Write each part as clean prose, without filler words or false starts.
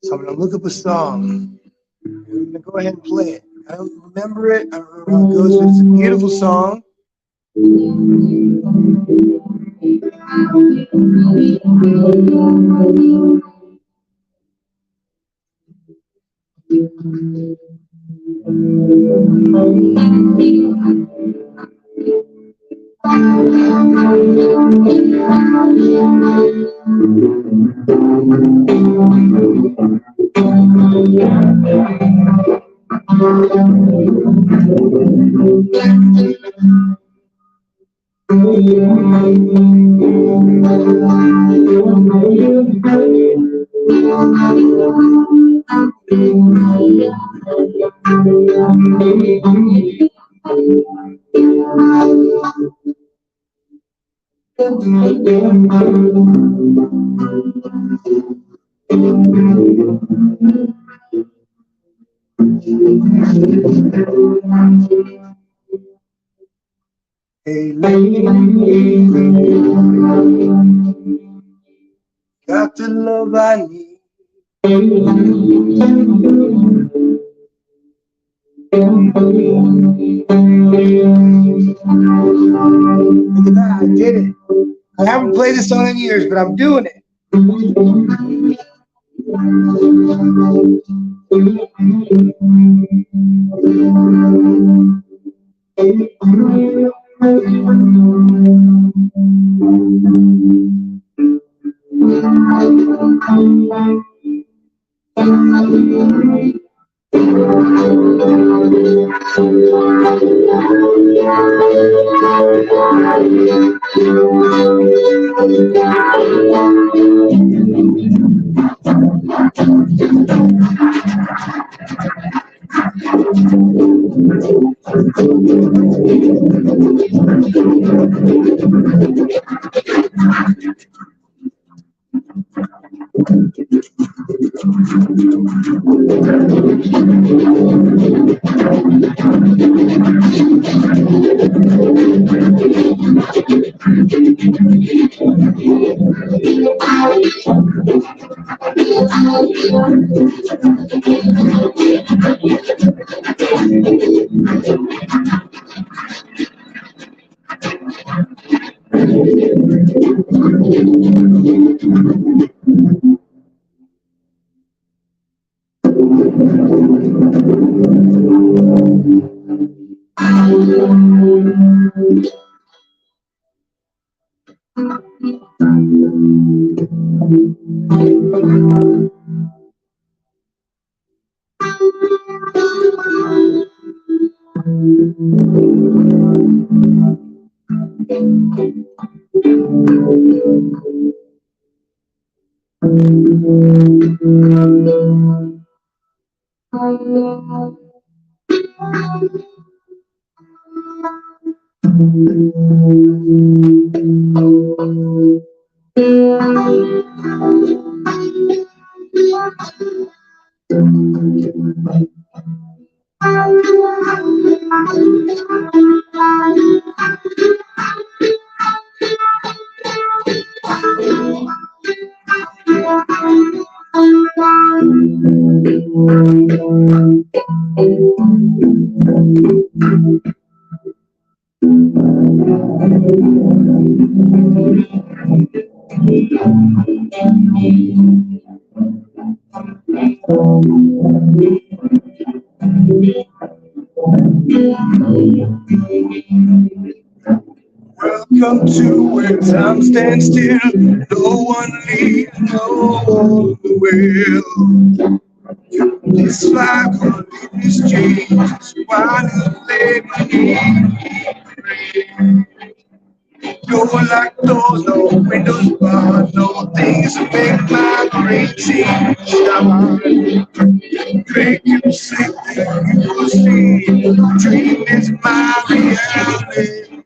So I'm going to look up a song. I'm going to go ahead and play it. I don't remember it. I don't remember how it goes, but it's a beautiful song. Hey, lady, got the love I need. Look at that, I did it. I haven't played this song in years, but I'm doing it. Welcome to where time stands still. No one leaves, no one will. It's like all these changes. Why do they go like doors, no windows barred, no things to make my brain change. Make you sick, you will see. Dream is my reality.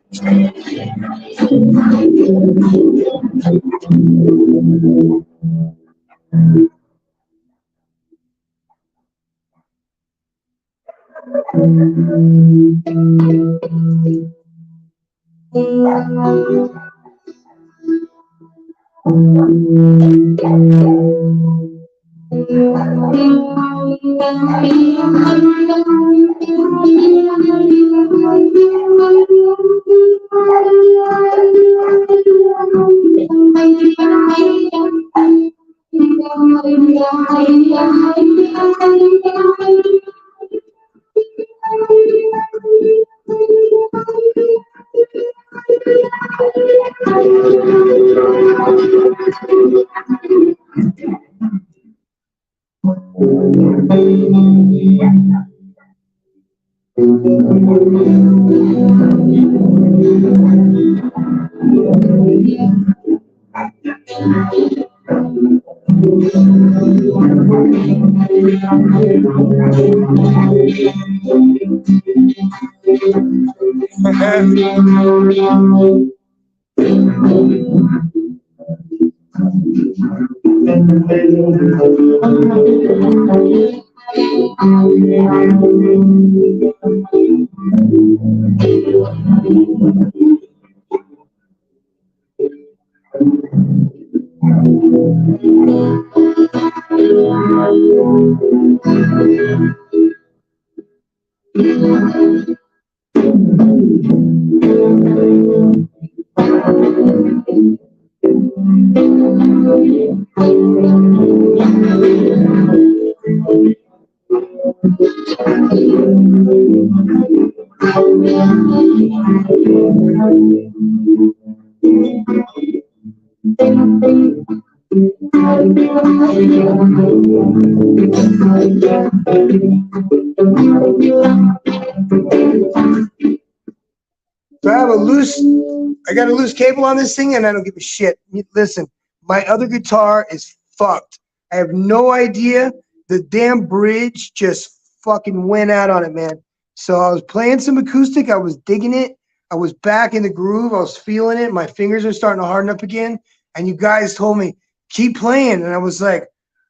I got a loose cable on this thing and I don't give a shit. Listen, my other guitar is fucked. I have no idea. The damn bridge just fucking went out on it, man. So I was playing some acoustic. I was digging it. I was back in the groove. I was feeling it. My fingers are starting to harden up again. And you guys told me, keep playing. And I was like,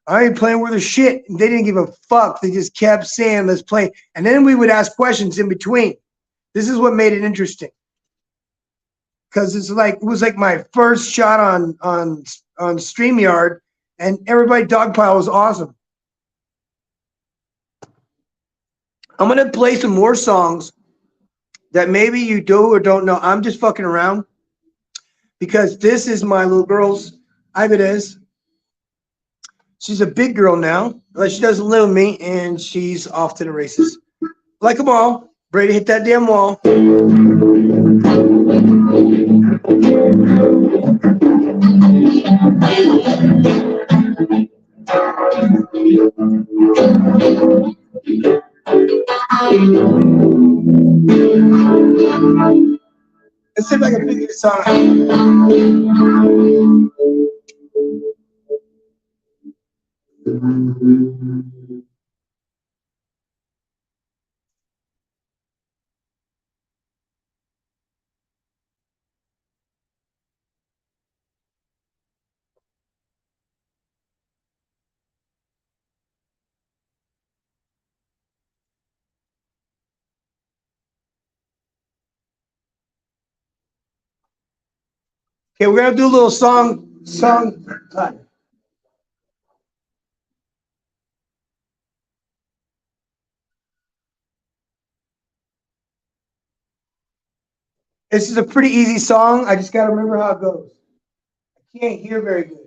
I ain't playing worth a shit. And they didn't give a fuck. They just kept saying, let's play. And then we would ask questions in between. This is what made it interesting. Because it was like my first shot on StreamYard, and everybody dogpile was awesome. I'm gonna play some more songs that maybe you do or don't know. I'm just fucking around because this is my little girl's Ibanez. She's a big girl now. Like, she doesn't live with me, and she's off to the races. Like them all. Ready to hit that damn wall. Let's see if I can figure this song out. Okay, we're gonna do a little song time. This is a pretty easy song. I just gotta remember how it goes. I can't hear very good.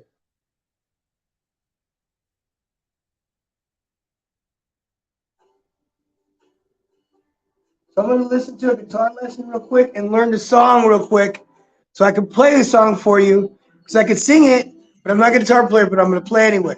So I'm gonna listen to a guitar lesson real quick and learn the song real quick, so I can play the song for you. Because I can sing it, but I'm not a guitar player, but I'm gonna play anyway.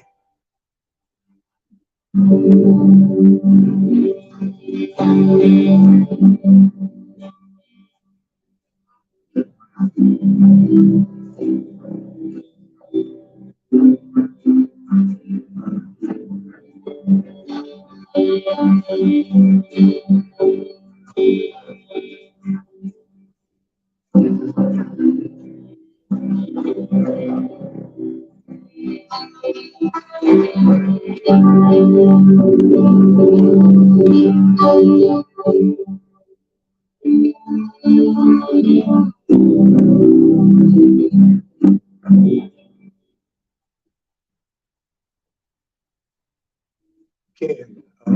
Okay. I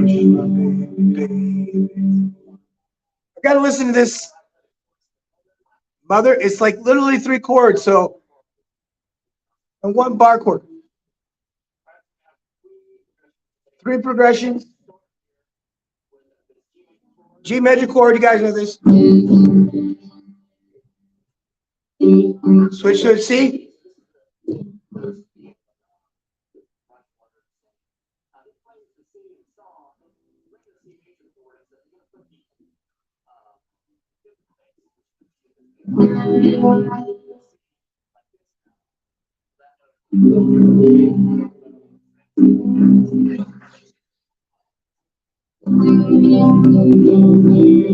gotta listen to this. Mother, it's like literally 3 chords, so and 1 bar chord. 3 progressions. G major chord, you guys know this. Switch to a C. You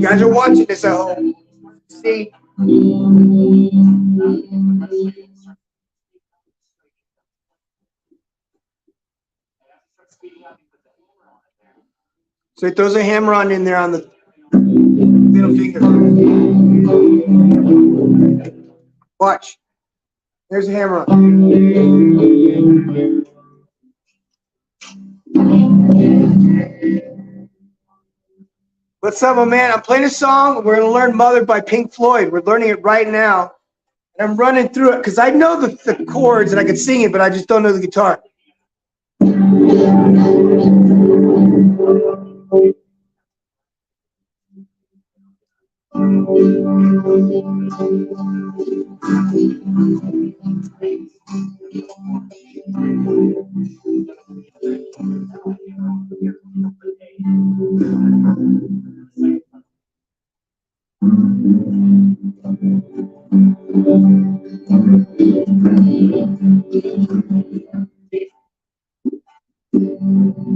guys are watching this at home. See? So it throws a hammer on in there on the middle finger. Watch. There's a hammer on. What's up, my man? I'm playing a song. We're going to learn Mother by Pink Floyd. We're learning it right now. And I'm running through it because I know the chords and I can sing it, but I just don't know the guitar.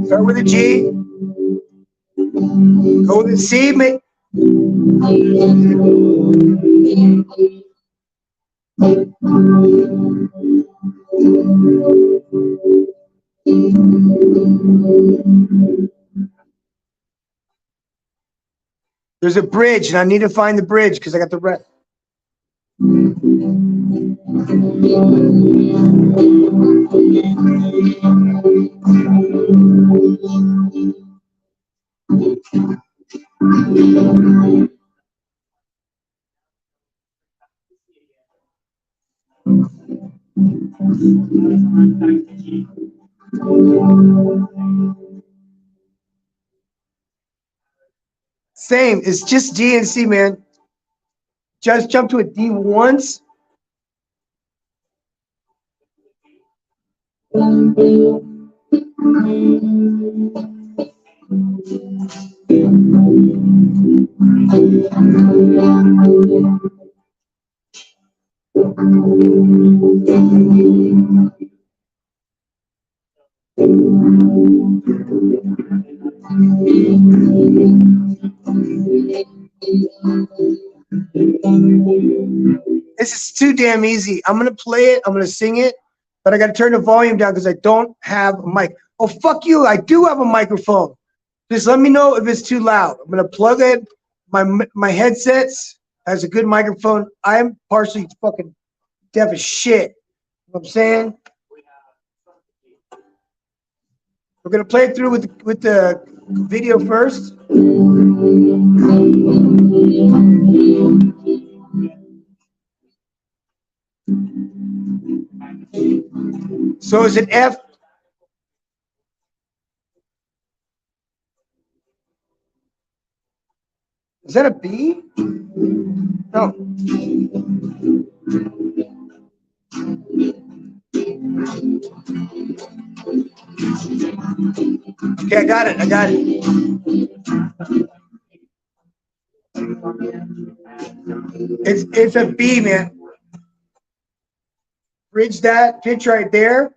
Start with a G. Go with a C. There's a bridge, and I need to find the bridge because I got the rest. Same. It's just G and C, man. Just jump to a D once. This is too damn easy. I'm gonna play it. I'm gonna sing it, but I gotta turn the volume down because I don't have a mic. Oh, fuck you! I do have a microphone. Just let me know if it's too loud. I'm gonna plug in my headsets. Has a good microphone. I'm partially fucking deaf as shit. You know what I'm saying? We're gonna play it through with the video first. So is it F? Is that a B? No. Okay, I got it. I got it. It's a B, man. Bridge that pitch right there.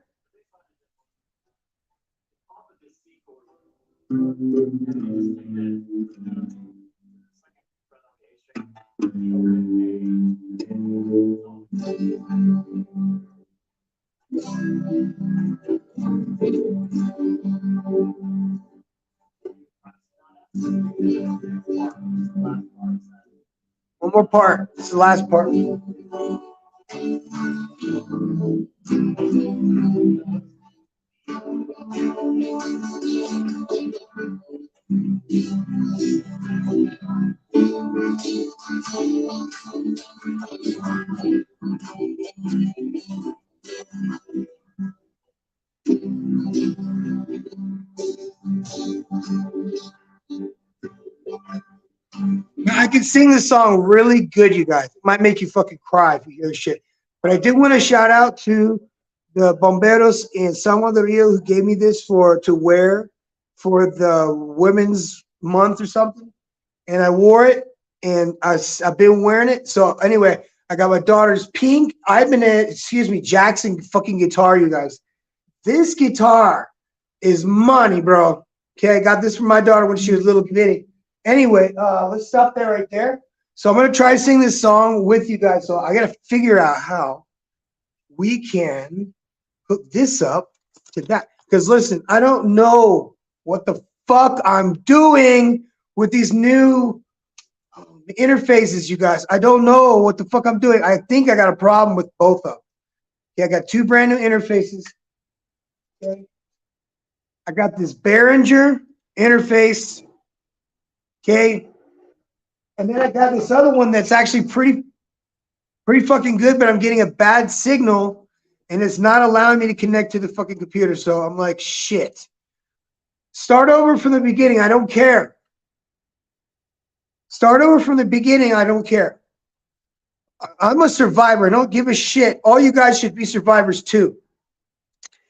One more part. It's the last part. Now, I can sing this song really good, you guys. It might make you fucking cry if you hear this shit. But I did want to shout out to the Bomberos in San Juan del Rio who gave me this to wear for the Women's Month or something. And I wore it, and I've been wearing it. So anyway, I got my daughter's pink Ibanez, Jackson fucking guitar, you guys. This guitar is money, bro. Okay, I got this from my daughter when she was little bitty. Anyway, let's stop there right there. So I'm gonna try to sing this song with you guys. So I gotta figure out how we can hook this up to that. Because listen, I don't know what the fuck I'm doing with these new interfaces, you guys. I don't know what the fuck I'm doing. I think I got a problem with both of them. Okay, I got two brand new interfaces. Okay. I got this Behringer interface. Okay. And then I got this other one that's actually pretty fucking good, but I'm getting a bad signal and it's not allowing me to connect to the fucking computer. So I'm like, shit. Start over from the beginning. I don't care. Start over from the beginning. I don't care. I'm a survivor. I don't give a shit. All you guys should be survivors too.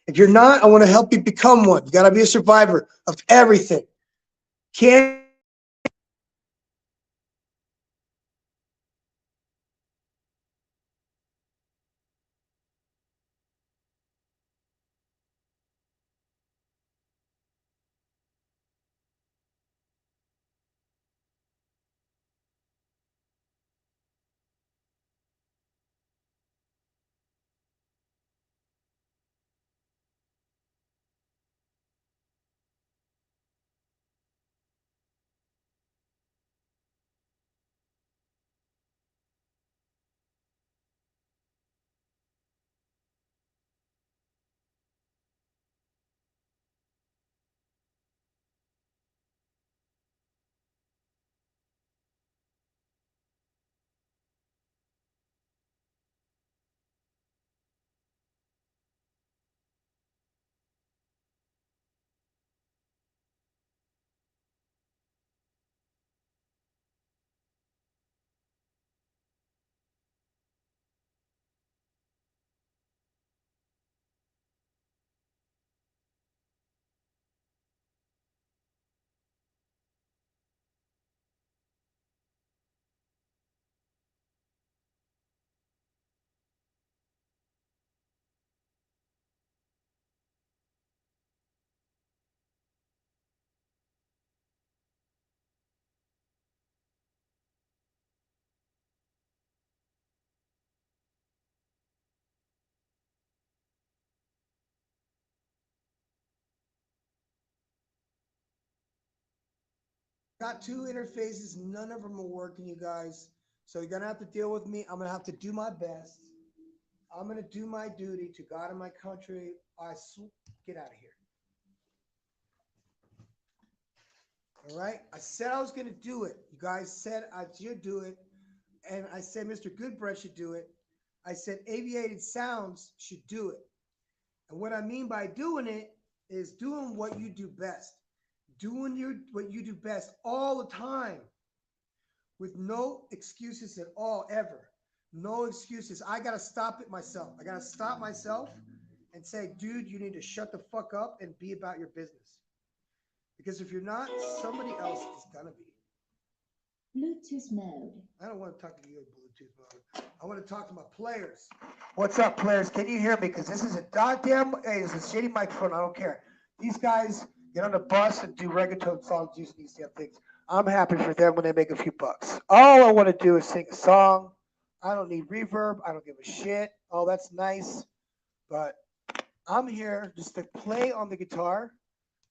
If you're not, I want to help you become one. You got to be a survivor of everything. Can't. Got two interfaces. None of them are working, you guys. So you're gonna have to deal with me. I'm gonna have to do my best. I'm gonna do my duty to God and my country. Get out of here. All right. I said I was gonna do it. You guys said I should do it, and I said Mr. Goodbread should do it. I said Aviated Sounds should do it. And what I mean by doing it is doing what you do best. Doing what you do best all the time with no excuses at all, ever. No excuses. I got to stop it myself. I got to stop myself and say, dude, you need to shut the fuck up and be about your business. Because if you're not, somebody else is going to be. Bluetooth mode. I don't want to talk to you in Bluetooth mode. I want to talk to my players. What's up, players? Can you hear me? Because this is a goddamn, hey, it's a shitty microphone. I don't care. These guys get on the bus and do reggaeton songs using these damn things. I'm happy for them when they make a few bucks. All I want to do is sing a song. I don't need reverb. I don't give a shit. Oh, that's nice. But I'm here just to play on the guitar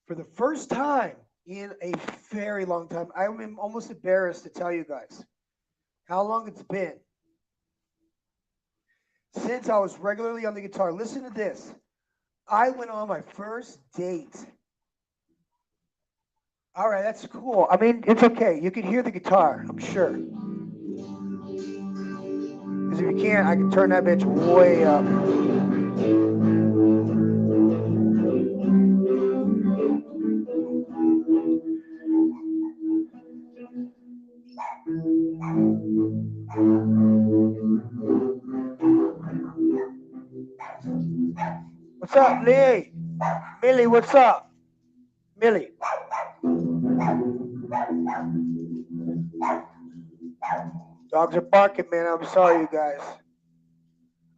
for the first time in a very long time. I'm almost embarrassed to tell you guys how long it's been since I was regularly on the guitar. Listen to this. I went on my first date. All right, that's cool. I mean, it's okay. You can hear the guitar, I'm sure. Because if you can't, I can turn that bitch way up. What's up, Lee? Millie, what's up? Millie. Dogs are barking, man. I'm sorry, you guys.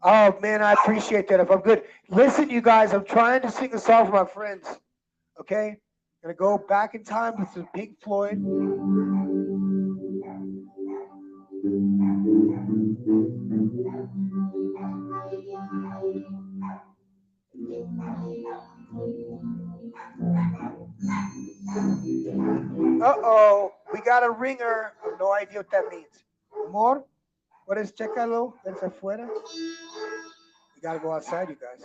Oh, man, I appreciate that. If I'm good. Listen, you guys, I'm trying to sing a song for my friends. Okay? I'm going to go back in time with some Pink Floyd. Uh-oh, we got a ringer. I have no idea what that means. Amor, what is chécalo? Desde afuera. We got to go outside, you guys.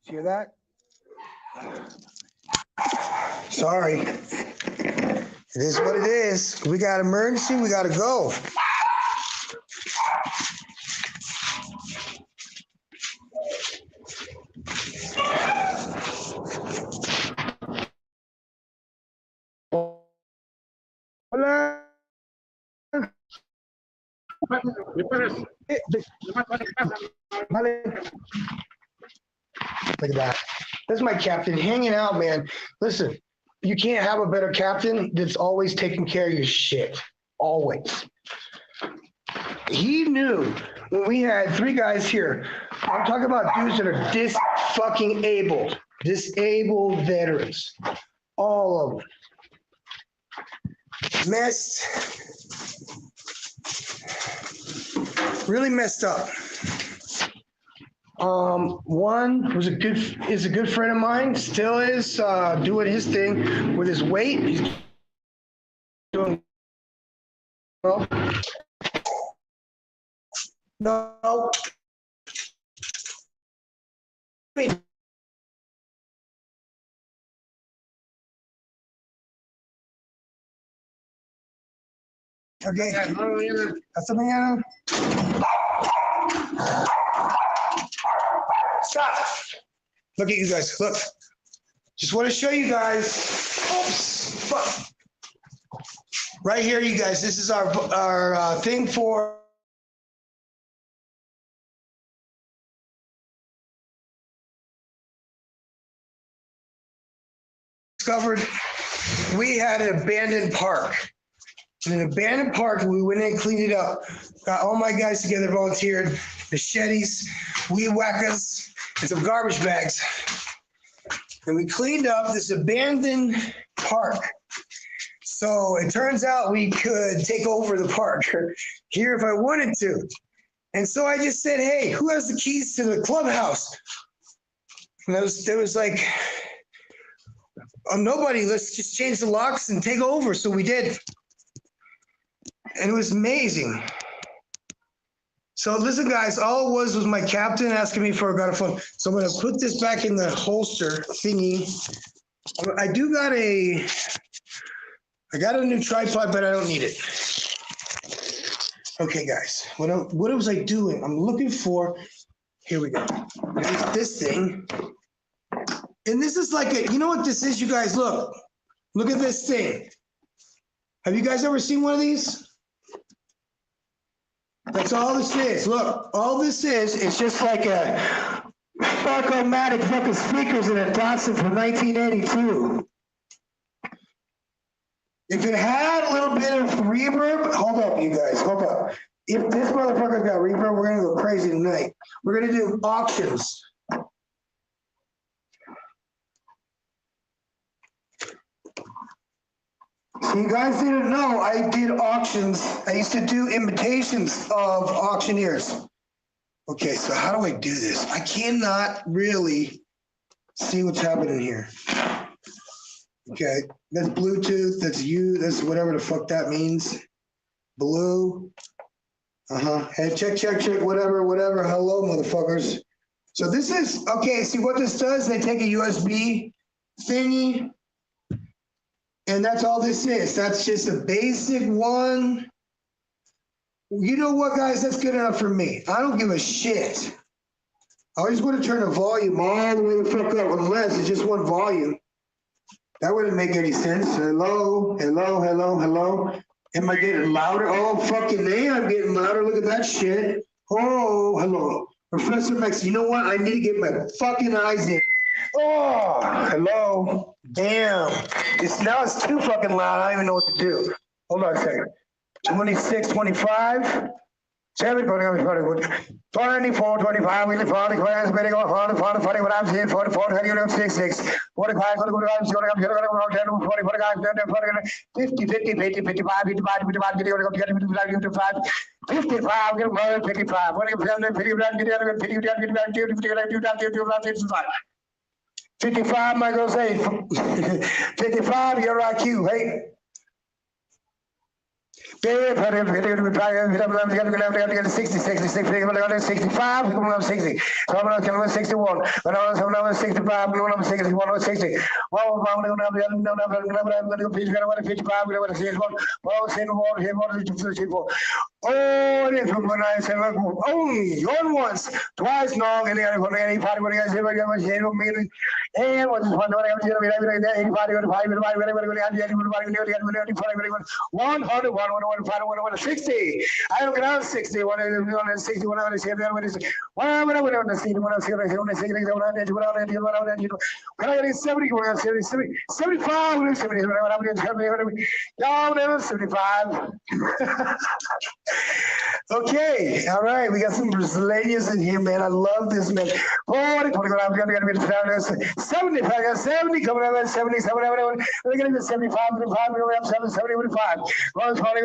Hear that? Sorry. It is what it is. We got emergency. We got to go. Hola. Vale. Look at that. That's my captain hanging out, man. Listen, you can't have a better captain that's always taking care of your shit. Always. He knew when we had 3 guys here. I'm talking about dudes that are disabled veterans. All of them. Messed. Really messed up. One was a good friend of mine, still is doing his thing with his weight. He's doing well. No. Okay. Hasta mañana. Stop. Look at you guys. Look. Just want to show you guys. Oops. Fuck. Right here, you guys. This is our thing for discovered. We had an abandoned park. In an abandoned park, we went in and cleaned it up. Got all my guys together, volunteered, machetes, weed whackers, and some garbage bags. And we cleaned up this abandoned park. So it turns out we could take over the park here if I wanted to. And so I just said, hey, who has the keys to the clubhouse? And there was like, oh, nobody, let's just change the locks and take over. So we did. And it was amazing. So listen, guys, all it was my captain asking me for a phone. So I'm going to put this back in the holster thingy. I got a new tripod, but I don't need it. Okay, guys, what was I doing? I'm looking for, here we go. There's this thing. And this is like you know what this is, you guys? Look at this thing. Have you guys ever seen one of these? That's all this is. Look, all this is just like a Spark-O-Matic fucking speakers in a Datsun from 1982. If it had a little bit of reverb, hold up, you guys, hold up. If this motherfucker got reverb, we're gonna go crazy tonight. We're gonna do auctions. So you guys didn't know I did auctions. I used to do imitations of auctioneers. Okay, so how do I do this? I cannot really see what's happening here. Okay, that's Bluetooth, that's that's whatever the fuck that means. Blue. Hey, check, whatever. Hello, motherfuckers. So this is, okay, see what this does? They take a USB thingy. And that's all this is. That's just a basic one. You know what, guys? That's good enough for me. I don't give a shit. I always want to turn the volume all the way the fuck up, unless it's just one volume. That wouldn't make any sense. Hello. Am I getting louder? Oh, fucking A, I'm getting louder. Look at that shit. Oh, hello. Professor Max, you know what? I need to get my fucking eyes in. Oh, hello. Damn. Now it's too fucking loud. I don't even know what to do. Hold on a second. 26, 25. 7, 24, 25, really 40, 40, what I'm saying, 44, 66, 45, 50, 55, 55, 55, my girl say, 55, your IQ, hey. Yeah, 60, 66, 65, 60. So I'm going to 61. But I'm going to 65, I'm going to 61, 60. Well, I'm going to 55, I'm going to 61. Well, oh, it is from when I said, only on once, twice long, and then when any party when I say, I was here, meaning, and was one when I was here, any party, 60. I don't get out 60, 160, 160, 160, 75, 75. Okay, all right, we got some Brazilians in here, man. I love this, man. 40, 40, I'm gonna get 70, I got 70 coming up at 70, 70, we're gonna get 75, 75, we're up 70, 75. 75,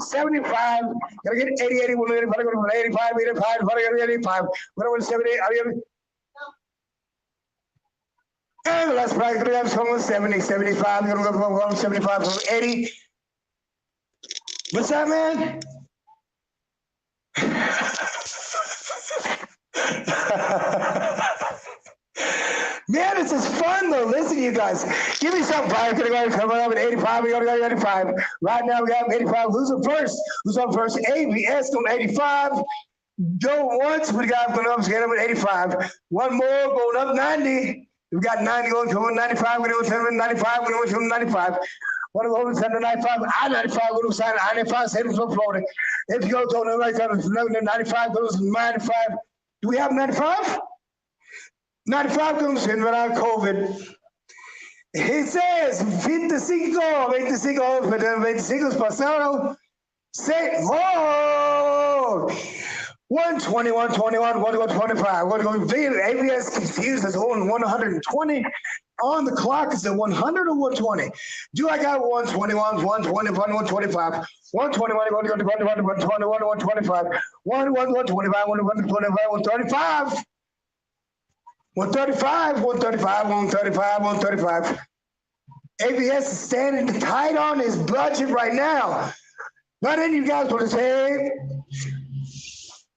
75, gonna get 80, 80, 85, 85, 85, we're 70, and the last price, gonna have someone 70, 75, gonna go 75 from 80. What's that, man? Man, it's just fun though. Listen, you guys, give me some fire. Coming up at 85. We gotta go 85. Right now we got 85. Who's up first? Who's up first? ABS on 85. Go once. We got going up. Get up at 85. One more going up 90. We got 90 going to 95. We're doing 95. We're doing 95. What are we going 95? I-95, we're going to I-95, same from Florida. If you go to the right side of 95, goes 95. Do we have 95? 95 comes in without COVID. He says, 25, 25 pasado. Say, oh! 120, 121, 125. What are going ABS confused as on 120 on the clock. Is it 100 or 120? Do I got 121, 120, 125, 121, 121, 125, 125, 135, 135, 135, 135, 135. ABS is standing tight on his budget right now. But then you guys want to say,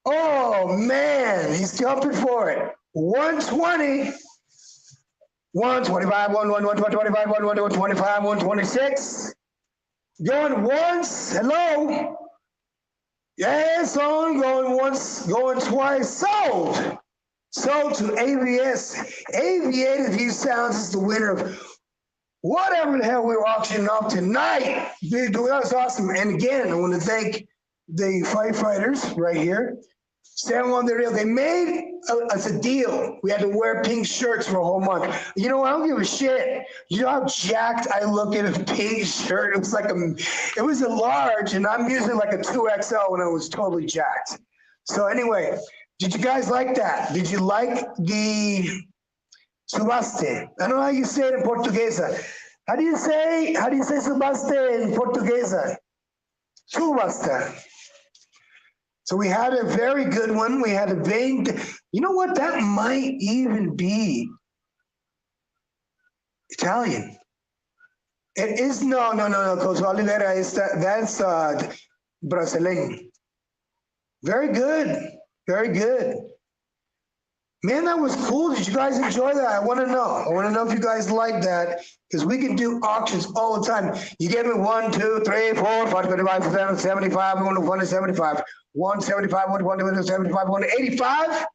oh man, he's jumping for it. 120, 125, 125, 125, 126. Going once, hello. Yes, on, going once, going twice, sold. Sold to ABS. Aviated View Sounds is the winner of whatever the hell we were auctioning off tonight. Dude, that was awesome. And again, I want to thank the firefighters right here. Standing on their deal. They made us a deal. We had to wear pink shirts for a whole month. You know, I don't give a shit. You know how jacked I look in a pink shirt? It was like it was a large, and I'm usually like a 2XL when I was totally jacked. So anyway, did you guys like that? Did you like the subaste? I don't know how you say it in Portuguesa. How do you say subaste in Portuguesa? Subasta. So we had a very good one. We had a vein. You know what? That might even be Italian. It is no. Coach Oliveira is that's Brazilian. Very good. Very good. Man, that was cool. Did you guys enjoy that? I want to know. I want to know if you guys like that, because we can do auctions all the time. You gave me 1, 2, 3, 4, 5, 25, 75, 175, 175, 175, 185,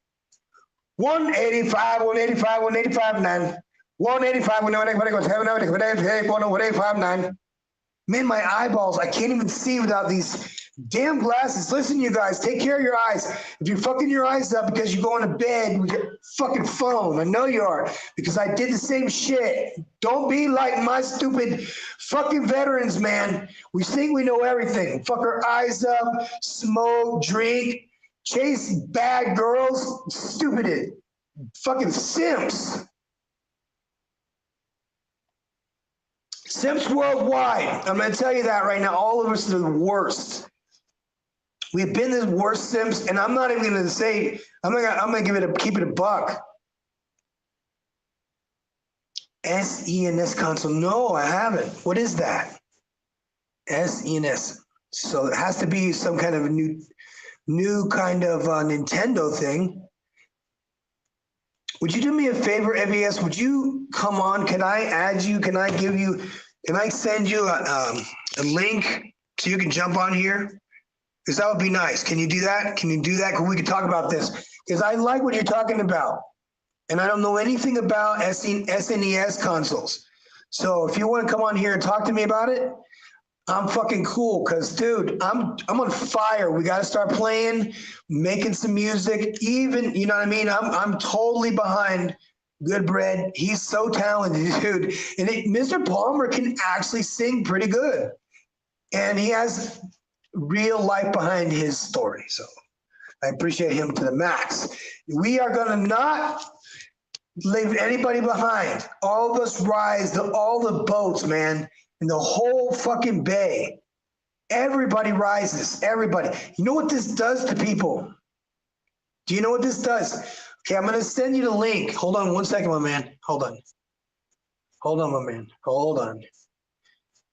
185, 185, 185, 9, 185, 185, 9. Man, my eyeballs, I can't even see without these damn glasses. Listen, you guys, take care of your eyes. If you're fucking your eyes up because you're going to bed with your fucking phone, I know you are, because I did the same shit. Don't be like my stupid fucking veterans, man. We think we know everything. Fuck our eyes up, smoke, drink, chase bad girls. Stupid fucking simps. Simps worldwide. I'm going to tell you that right now. All of us are the worst. We've been the worst simps, and I'm not even going to say, I'm going to keep it a buck. SENS console. No, I haven't. What is that? SNES. So it has to be some kind of a new kind of Nintendo thing. Would you do me a favor, MVS? Would you come on? Can I add you? Can I give you? Can I send you a link so you can jump on here? Because that would be nice. Can you do that? Can you do that? Because we can talk about this. Because I like what you're talking about, and I don't know anything about SNES consoles. So if you want to come on here and talk to me about it, I'm fucking cool. Cause dude, I'm on fire. We got to start playing, making some music. Even you know what I mean. I'm totally behind Good Bread. He's so talented, dude. And Mr. Palmer can actually sing pretty good, and he has real life behind his story. So I appreciate him to the max. We are gonna not leave anybody behind. All of us rise to all the boats, man, in the whole fucking bay. Everybody rises. Everybody. You know what this does to people? Do you know what this does? Okay, I'm gonna send you the link. Hold on 1 second, my man. Hold on. Hold on, my man. Hold on.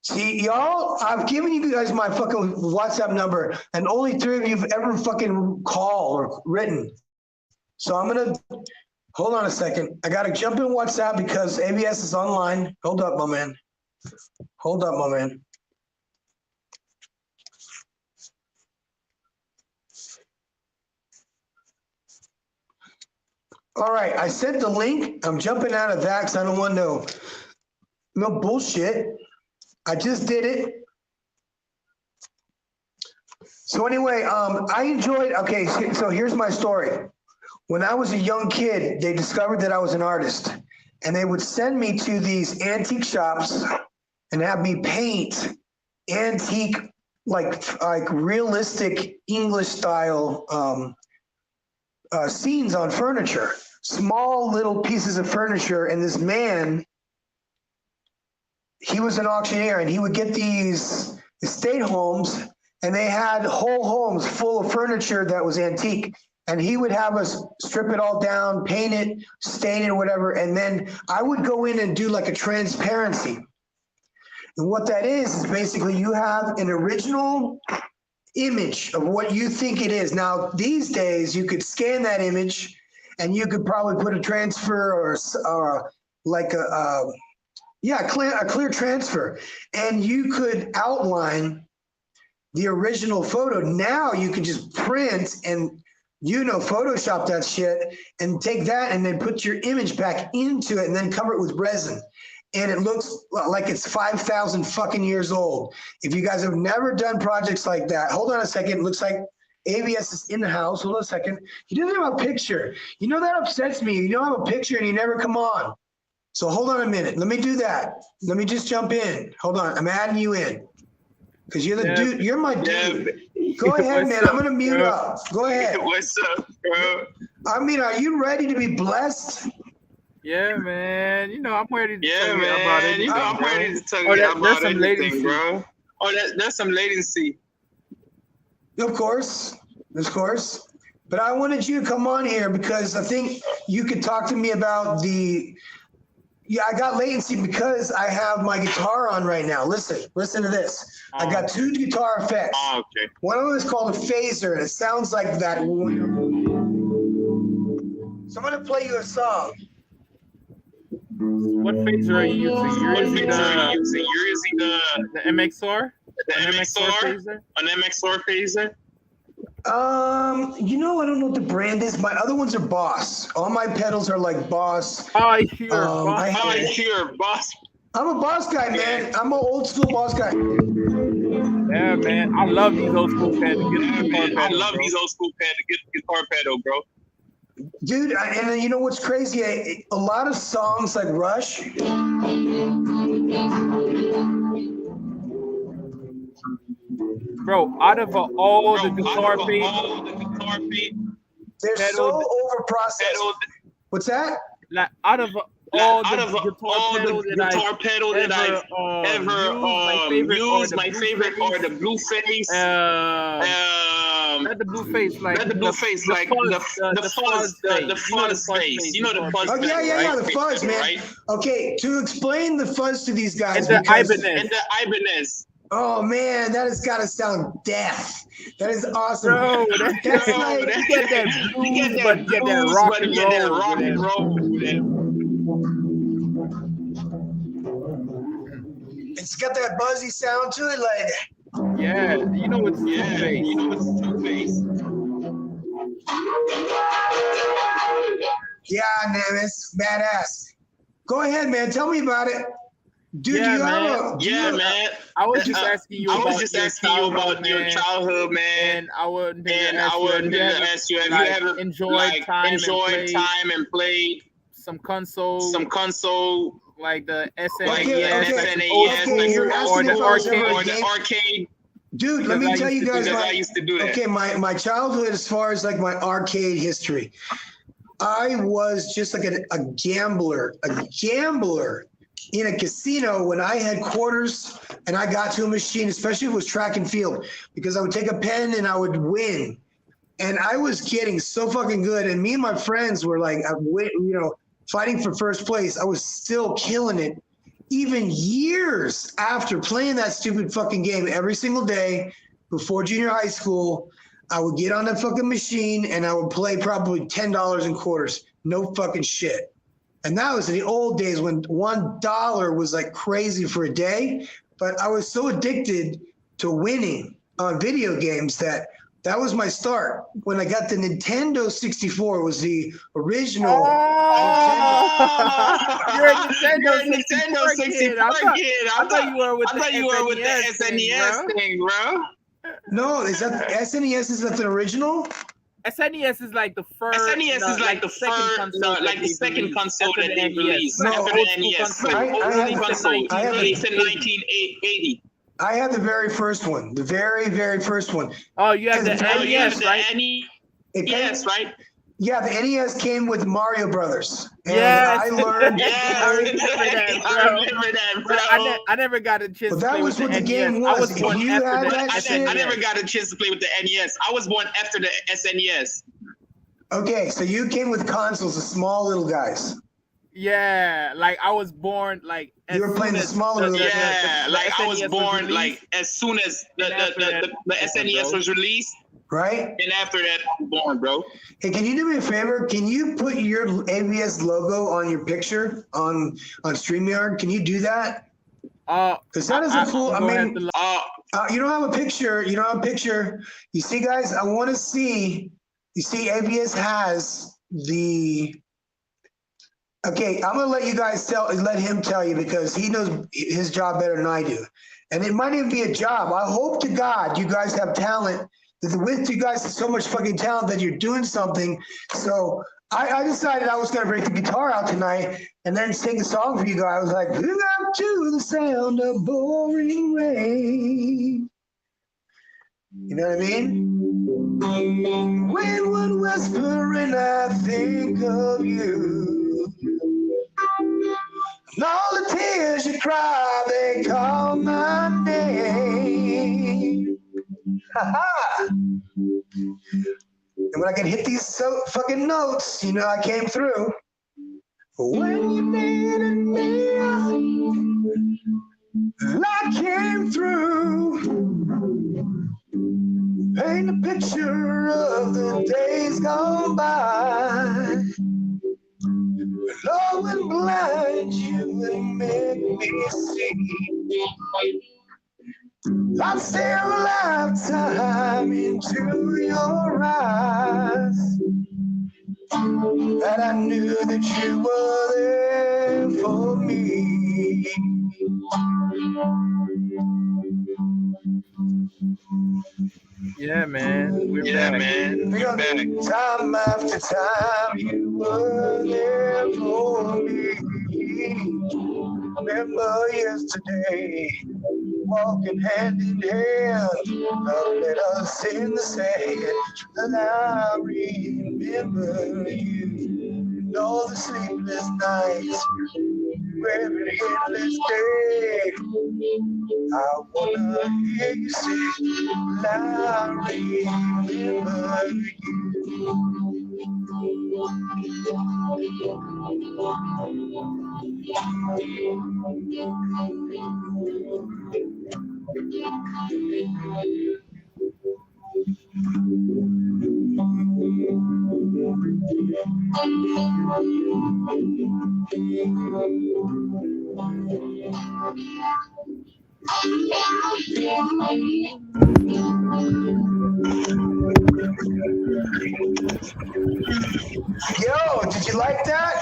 See, y'all, I've given you guys my fucking WhatsApp number, and only 3 of you have ever fucking called or written. So I'm gonna hold on a second. I gotta jump in WhatsApp because ABS is online. Hold up, my man. Hold up, my man. All right, I sent the link. I'm jumping out of that because I don't want no bullshit. I just did it. So anyway, I enjoyed, okay, so here's my story. When I was a young kid, they discovered that I was an artist, and they would send me to these antique shops and have me paint antique, like realistic English style scenes on furniture, small little pieces of furniture. And this man, he was an auctioneer, and he would get these estate homes, and they had whole homes full of furniture that was antique. And he would have us strip it all down, paint it, stain it, whatever. And then I would go in and do like a transparency. And what that is basically you have an original image of what you think it is. Now, these days, you could scan that image and you could probably put a transfer or like a clear transfer. And you could outline the original photo. Now you can just print and Photoshop that shit and take that and then put your image back into it and then cover it with resin. And it looks like it's 5,000 fucking years old. If you guys have never done projects like that, hold on a second. It looks like ABS is in the house. Hold on a second. He doesn't have a picture. You know, that upsets me. You don't have a picture and you never come on. So hold on a minute. Let me do that. Let me just jump in. Hold on. I'm adding you in. Because you're the dude. You're my dude. Go ahead, man. I'm going to mute up. Go ahead. What's up, bro? I mean, are you ready to be blessed? Yeah, man. I'm ready to Yeah, talk man. about anything, I'm bro. ready to talk about some anything, latency, bro. Oh, there's some latency. Of course. But I wanted you to come on here because I think you could talk to me about I got latency because I have my guitar on right now. Listen to this. I got 2 guitar effects. Oh, okay. One of them is called a phaser, and it sounds like that. So I'm going to play you a song. What phaser are you using? You're using the MXR? the MXR phaser? An MXR phaser? I don't know what the brand is. My other ones are Boss. All my pedals are like Boss. I hear Boss. I hear Boss. I'm a Boss guy, man. I'm an old school Boss guy. Yeah, man. I love these old school pedals. I love these old school guitar pedal, bro. Dude, and you know what's crazy? A lot of songs like Rush. Bro, out of all the guitar feet, they're so overprocessed. What's that? Like out of all the guitar pedals that I've ever used, my favorite are the Blueface. Not the Blueface, like the fuzz face. You know the fuzz. Oh yeah, the fuzz, man. Right? Okay, to explain the fuzz to these guys, and the Ibanez. Oh man, that has got to sound death. That is awesome. Bro, that's like you get that blues, but you get that rock and roll. It's got that buzzy sound to it, like. Yeah, you know it's Two-Face. Yeah, man, it's badass. Go ahead, man. Tell me about it. Dude, man. I was just asking you about your childhood, man. And I would ask you, have you ever enjoyed time and played some console, like the SNES, or the arcade. Dude, let me tell you guys, I used to do that. Okay, my childhood, as far as like my arcade history, I was just like a gambler in a casino when I had quarters and I got to a machine, especially if it was track and field, because I would take a pen and I would win. And I was getting so fucking good. And me and my friends were like, fighting for first place. I was still killing it, even years after playing that stupid fucking game every single day before junior high school. I would get on that fucking machine and I would play probably $10 in quarters. No fucking shit. And that was in the old days when $1 was like crazy for a day. But I was so addicted to winning on video games that was my start. When I got the Nintendo 64, it was the original. You're a Nintendo 64 kid. I thought you were with the SNES thing, bro. No, is that SNES? Is that the original? SNES is like the first. SNES is like the second console that they released after the NES. Released in 1980. I had the very first one. The very, very first one. Oh, you have the NES, right? Yes, right? Yeah, the NES came with Mario Brothers. And yes. I learned. I remember that, bro. I never got a chance to play with the NES. The game was. I was born after the SNES. I never got a chance to play with the NES. I was born after the SNES. Okay, so you came with consoles, the small little guys. Yeah, like I was born like you were playing the smaller. I was born like as soon as the SNES was released. Right. And after that, I was born, bro. Hey, can you do me a favor? Can you put your ABS logo on your picture on StreamYard? Can you do that? Because that is a cool. I mean, you don't have a picture. You don't have a picture. You see, guys, I want to see. You see, ABS has the. Okay, I'm gonna let you guys let him tell you because he knows his job better than I do, and it might even be a job. I hope to God you guys have talent. That with you guys have so much fucking talent that you're doing something. So I decided I was gonna break the guitar out tonight and then sing a song for you guys. I was like, "Look up to the sound of pouring rain." You know what I mean? When one whisper and I think of you. And all the tears you cry, they call my name. Ha-ha. And when I can hit these fucking notes, you know I came through. When you needed me, I came through. Paint a picture of the days gone by. Love will blind you and make me see. I'd stare a lifetime into your eyes. And I knew that you were there for me. Yeah, man. We're back. Time after time, you were there for me. Remember yesterday, walking hand in hand, love let us in the sand. And I remember you, and all the sleepless nights, every endless day. I wanna hear you say, I remember you. Yo, did you like that?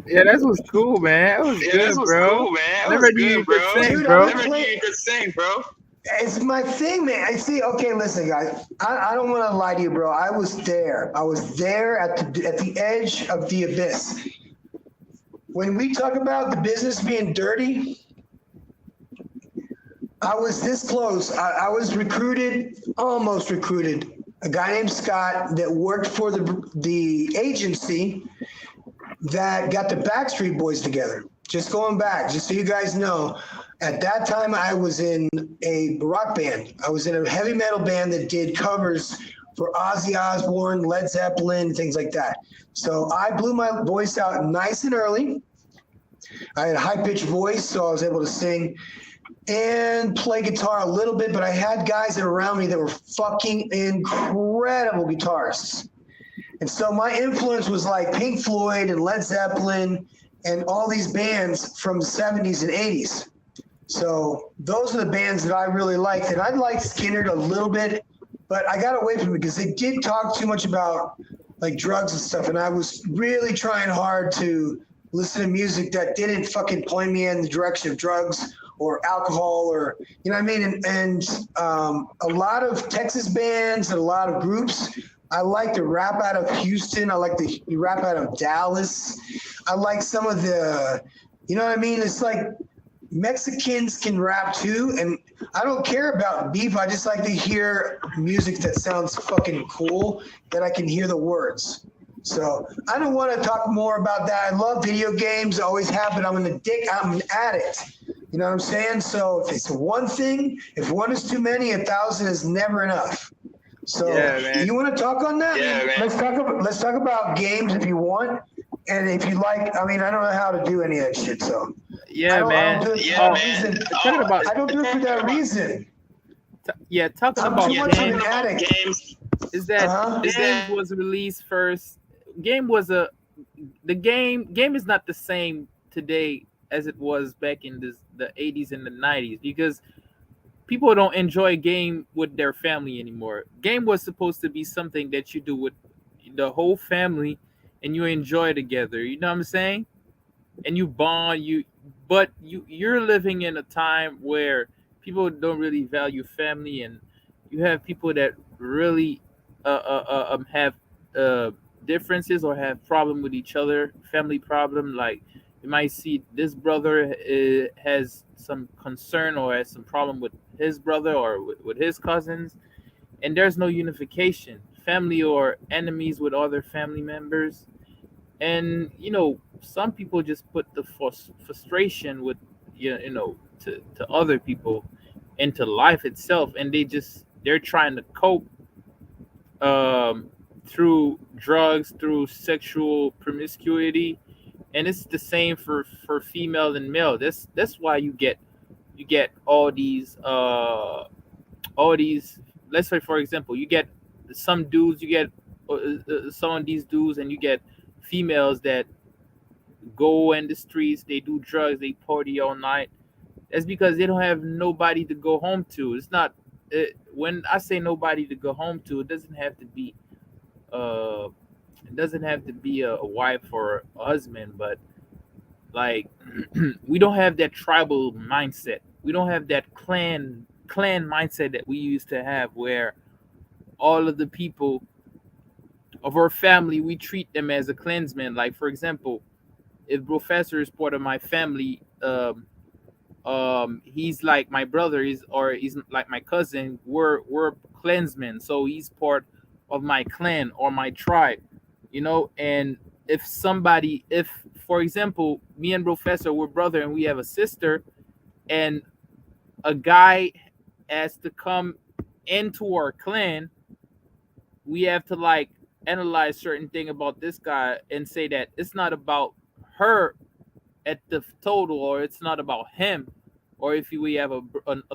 Yeah, that was cool, man. That was good, bro. Cool, man. I never knew you could sing, Dude, bro. Never knew you could sing, bro. It's my thing, man. I see. Okay, listen, guys. I don't want to lie to you, bro. I was there. I was there at the edge of the abyss. When we talk about the business being dirty, I was this close. I was recruited, almost recruited. A guy named Scott that worked for the agency that got the Backstreet Boys together. Just going back, just so you guys know, at that time I was in a rock band. I was in a heavy metal band that did covers for Ozzy Osbourne, Led Zeppelin, things like that. So I blew my voice out nice and early. I had a high-pitched voice, so I was able to sing and play guitar a little bit, but I had guys that were around me that were fucking incredible guitarists. And so my influence was like Pink Floyd and Led Zeppelin and all these bands from the 70s and 80s. So those are the bands that I really liked. And I liked Skynyrd a little bit, but I got away from it because they did talk too much about like drugs and stuff. And I was really trying hard to listen to music that didn't fucking point me in the direction of drugs or alcohol, or, you know what I mean? And a lot of Texas bands and a lot of groups, I like the rap out of Houston. I like the rap out of Dallas. I like some of the, you know what I mean? It's like Mexicans can rap too. And I don't care about beef. I just like to hear music that sounds fucking cool, that I can hear the words. So I don't want to talk more about that. I love video games. I always have, but I'm an addict. You know what I'm saying? So if it's one thing, if one is too many, 1,000 is never enough. So you want to talk on that? Yeah, man. Let's talk about games if you want, and if you like. I mean, I don't know how to do any of that shit. So yeah, man. I don't do it for that reason. Talking I'm about too much of an addict. Games. Is that game was released first? Game is not the same today as it was back in the 80s and the 90s, because people don't enjoy game with their family anymore. Game was supposed to be something that you do with the whole family and you enjoy together. You know what I'm saying? And you bond. You're living in a time where people don't really value family, and you have people that really have differences or have problem with each other, family problem. Like you might see this brother has some concern or has some problem with his brother or with his cousins, and there's no unification. Family or enemies with other family members, and some people just put the frustration with to other people into life itself, and they're trying to cope through drugs, through sexual promiscuity. And it's the same for female and male. That's why you get all these let's say, for example, you get some dudes, you get some of these dudes, and you get females that go in the streets, they do drugs, they party all night. That's because they don't have nobody to go home to. It's not when I say nobody to go home to, it doesn't have to be a wife or a husband, but like we don't have that tribal mindset. We don't have that clan mindset that we used to have, where all of the people of our family, we treat them as a clansman. Like, for example, if Professor is part of my family, he's like my brother, he's like my cousin. We're clansmen, so he's part of my clan or my tribe, and if for example, me and Professor, we're brother and we have a sister, and a guy has to come into our clan, we have to like analyze certain thing about this guy and say that it's not about her at the total, or it's not about him, or if we have a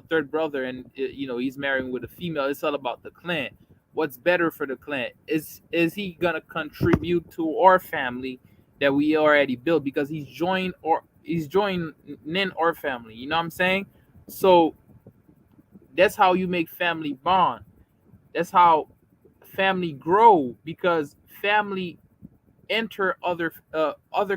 third brother and he's marrying with a female, it's all about the clan. What's better for the clan? Is he gonna contribute to our family that we already built because he's joining our family? You know what I'm saying? So that's how you make family bond. That's how family grow, because family enter other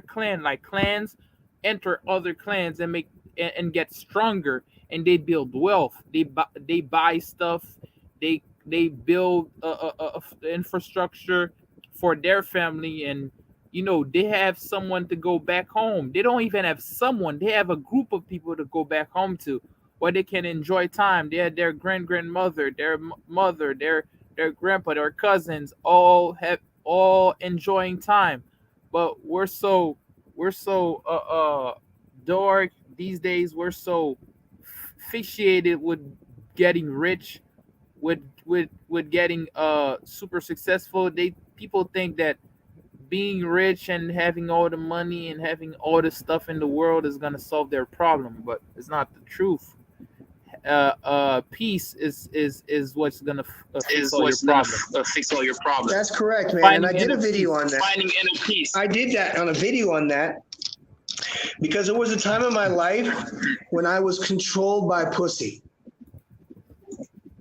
clans enter other clans and get stronger, and they build wealth. They buy stuff. They build infrastructure for their family, and they have someone to go back home. They don't even have someone. They have a group of people to go back home to, where they can enjoy time. They had their grandmother, their mother, their grandpa, their cousins, all enjoying time. But we're so dark these days. We're so fixated with getting rich, with getting super successful. People think that being rich and having all the money and having all the stuff in the world is gonna solve their problem, but it's not the truth. Peace is what's gonna fix all your problems. That's correct, man. Finding and I did a video on that. Finding inner peace. I did that on a video on that because there was a time in my life when I was controlled by pussy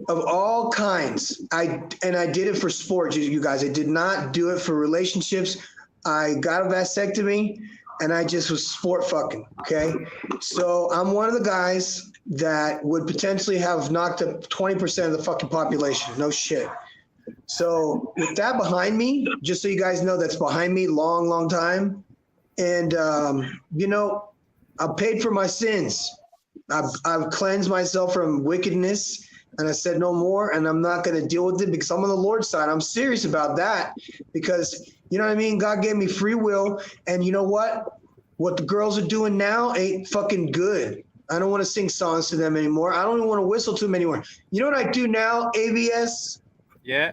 of all kinds. I did it for sport, you guys. I did not do it for relationships. I got a vasectomy and I just was sport fucking. Okay. So I'm one of the guys that would potentially have knocked up 20% of the fucking population. No shit. So with that behind me, just so you guys know, that's behind me, long time. And, I've paid for my sins. I've cleansed myself from wickedness, and I said no more, and I'm not going to deal with it because I'm on the Lord's side. I'm serious about that because, you know what I mean? God gave me free will, and you know what? What the girls are doing now ain't fucking good. I don't want to sing songs to them anymore. I don't even want to whistle to them anymore. You know what I do now, ABS? Yeah.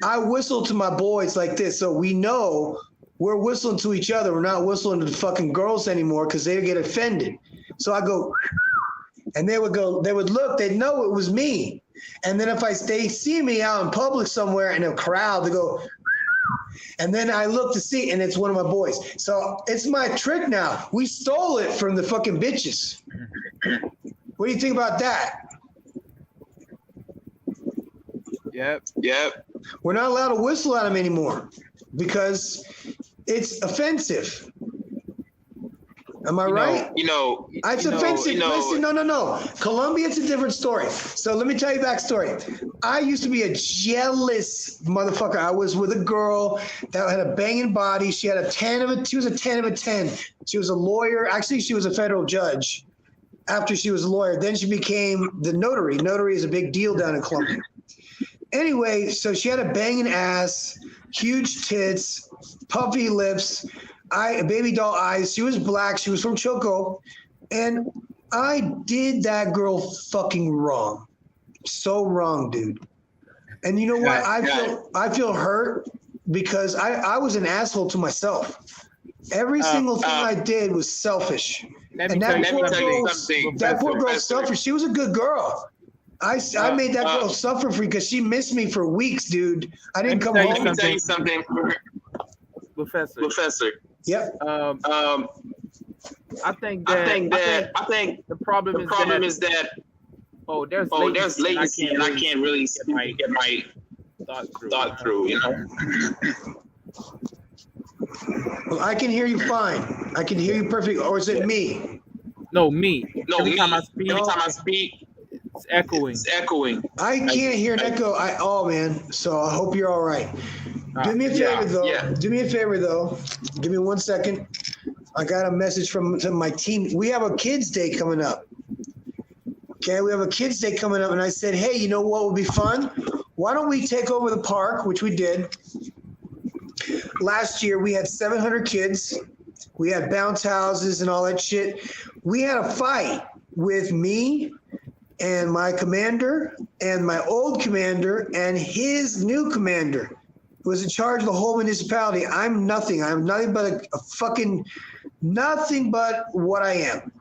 I whistle to my boys like this, so we know we're whistling to each other. We're not whistling to the fucking girls anymore because they get offended. So I go, and they would look, they'd know it was me. And then if they see me out in public somewhere in a crowd, they go, and then I look to see, and it's one of my boys. So it's my trick now. We stole it from the fucking bitches. What do you think about that? Yep. We're not allowed to whistle at them anymore because it's offensive. Am I right? It's offensive. Listen, no. Colombia, it's a different story. So let me tell you backstory. I used to be a jealous motherfucker. I was with a girl that had a banging body. She had she was a 10 of a 10. She was a lawyer. Actually, she was a federal judge. After she was a lawyer, then she became the notary. Notary is a big deal down in Colombia. Anyway, so she had a banging ass, huge tits, puffy lips, baby doll eyes. She was black. She was from Choco. And I did that girl fucking wrong. So wrong, dude. And you know what? I feel hurt because I was an asshole to myself. Every single thing I did was selfish. And that poor girl's selfish. She was a good girl. I made that girl suffer for because she missed me for weeks, dude. I didn't come home. Let me tell you something, Professor. Yep. I think the problem is that there's latency and I can't really get my thought through. Well, I can hear you fine. I can hear you perfectly. Or is it me? No, me. Every time I speak, it's echoing. I can't hear an echo at all, man. So I hope you're all right. Do me a favor, though. Yeah. Do me a favor, though. Give me 1 second. I got a message from my team. We have a kids' day coming up. Okay, we have a kids' day coming up, and I said, hey, you know what would be fun? Why don't we take over the park, which we did. Last year, we had 700 kids. We had bounce houses and all that shit. We had a fight with me and my commander and my old commander and his new commander who was in charge of the whole municipality. I'm nothing. I'm nothing but a fucking nothing but what I am.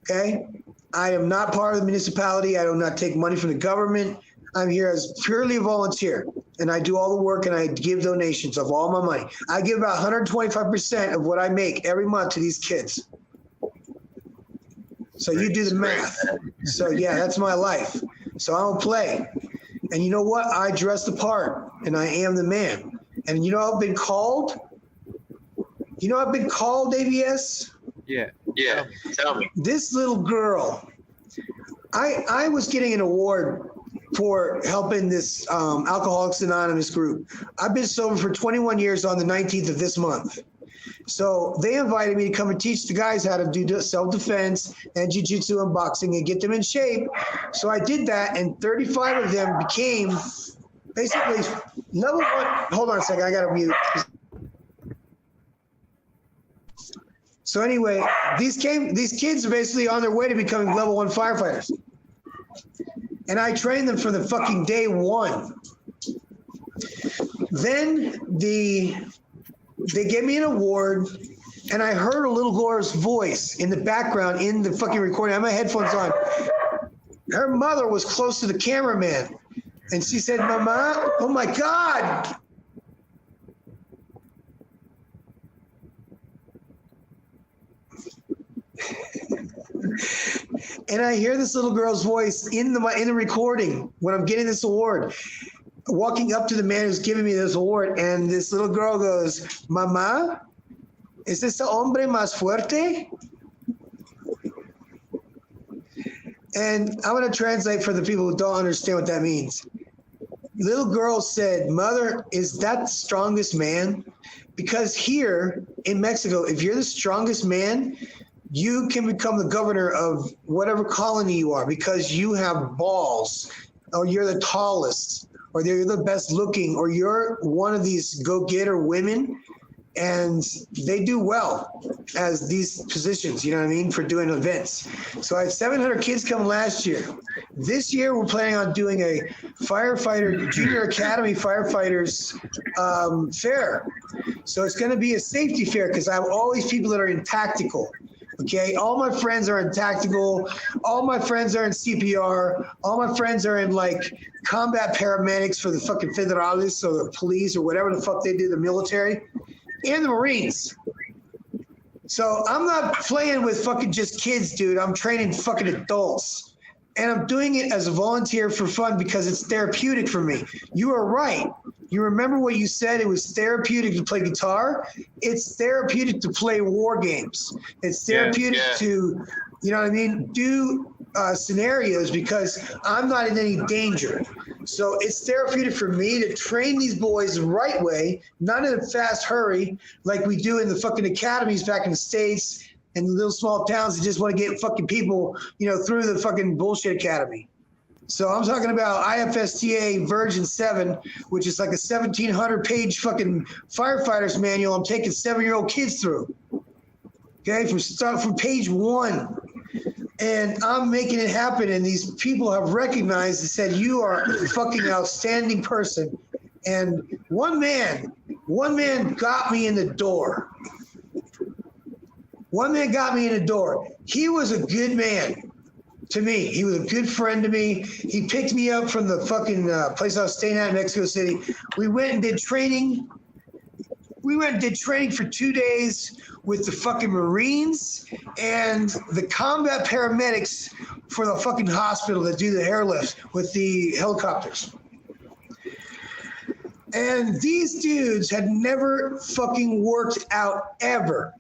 Okay? I am not part of the municipality. I do not take money from the government. I'm here as purely a volunteer, and I do all the work, and I give donations of all my money. I give about 125% of what I make every month to these kids. So you do the math. So yeah, that's my life. So I don't play. And you know what? I dress the part, and I am the man. And you know I've been called? You know I've been called, ABS? Yeah. Yeah. Tell me. This little girl, I was getting an award for helping this Alcoholics Anonymous group. I've been sober for 21 years on the 19th of this month. So they invited me to come and teach the guys how to do self-defense and jiu-jitsu and boxing and get them in shape. So I did that, and 35 of them became basically level 1. Hold on a second, I got to mute. So anyway, these kids are basically on their way to becoming level 1 firefighters. And I trained them from the fucking day one. Then they gave me an award, and I heard a little girl's voice in the background in the fucking recording. I had my headphones on. Her mother was close to the cameraman, and she said, "Mama, oh my God." And I hear this little girl's voice in the recording when I'm getting this award, walking up to the man who's giving me this award, and this little girl goes, "Mama, ¿es ese hombre más fuerte?" And I'm going to translate for the people who don't understand what that means. Little girl said, "Mother, is that the strongest man?" Because here in Mexico, if you're the strongest man, you can become the governor of whatever colony you are because you have balls, or you're the tallest, or you're the best looking, or you're one of these go-getter women, and they do well as these positions, you know what I mean, for doing events. So I had 700 kids come last year. This year, we're planning on doing a junior academy firefighters fair. So it's going to be a safety fair because I have all these people that are in tactical. Okay, all my friends are in tactical, all my friends are in CPR, all my friends are in like combat paramedics for the fucking federales or the police or whatever the fuck they do, the military, and the Marines. So I'm not playing with fucking just kids, dude. I'm training fucking adults. And I'm doing it as a volunteer for fun because it's therapeutic for me. You are right. You remember what you said? It was therapeutic to play guitar. It's therapeutic to play war games. It's therapeutic to, you know what I mean, do scenarios because I'm not in any danger. So it's therapeutic for me to train these boys the right way, not in a fast hurry like we do in the fucking academies back in the States and little small towns that just want to get fucking people, you know, through the fucking bullshit academy. So I'm talking about IFSTA version 7, which is like a 1,700 page fucking firefighter's manual I'm taking 7-year-old kids through. Okay, from page 1. And I'm making it happen. And these people have recognized and said, you are a fucking outstanding person. And one man got me in the door. One man got me in the door. He was a good man to me. He was a good friend to me. He picked me up from the fucking place I was staying at in Mexico City. We went and did training. We went and did training for 2 days with the fucking Marines and the combat paramedics for the fucking hospital that do the airlifts with the helicopters. And these dudes had never fucking worked out ever.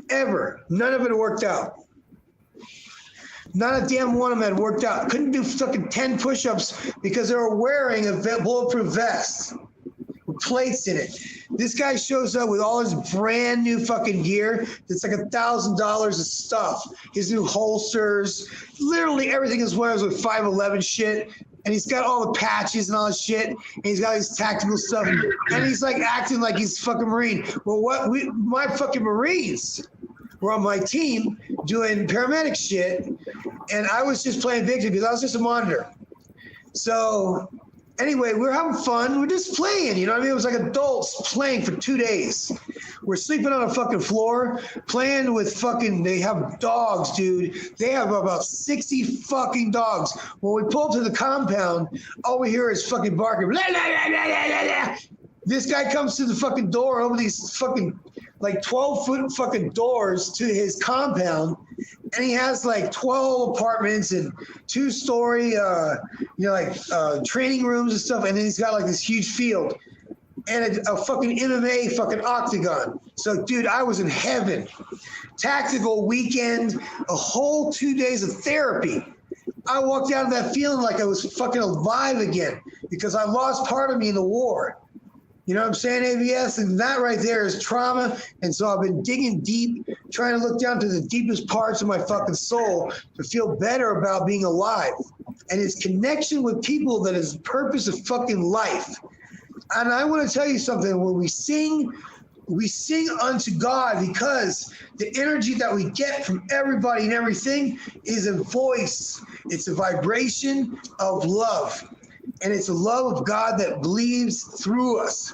Ever. None of it worked out. Not a damn one of them had worked out. Couldn't do fucking 10 push-ups because they were wearing a bulletproof vest with plates in it. This guy shows up with all his brand new fucking gear. It's like $1,000 of stuff. His new holsters, literally everything is wears with 511 shit. And he's got all the patches and all this shit. And he's got his tactical stuff. And he's like acting like he's a fucking Marine. Well, my fucking Marines were on my team doing paramedic shit. And I was just playing victim because I was just a monitor. So anyway, we were having fun. We're just playing, you know what I mean? It was like adults playing for 2 days. We're sleeping on a fucking floor, playing with fucking, they have dogs, dude. They have about 60 fucking dogs. When we pull to the compound, all we hear is fucking barking. Blah, blah, blah, blah, blah, blah. This guy comes to the fucking door, over these fucking like 12-foot fucking doors to his compound, and he has like 12 apartments and 2-story, training rooms and stuff, and then he's got like this huge field and a fucking MMA fucking octagon. So, dude, I was in heaven. Tactical weekend, a whole 2 days of therapy. I walked out of that feeling like I was fucking alive again because I lost part of me in the war. You know what I'm saying, ABS? And that right there is trauma. And so I've been digging deep, trying to look down to the deepest parts of my fucking soul to feel better about being alive. And it's connection with people that is the purpose of fucking life. And I want to tell you something. When we sing unto God because the energy that we get from everybody and everything is a voice. It's a vibration of love. And it's a love of God that bleeds through us.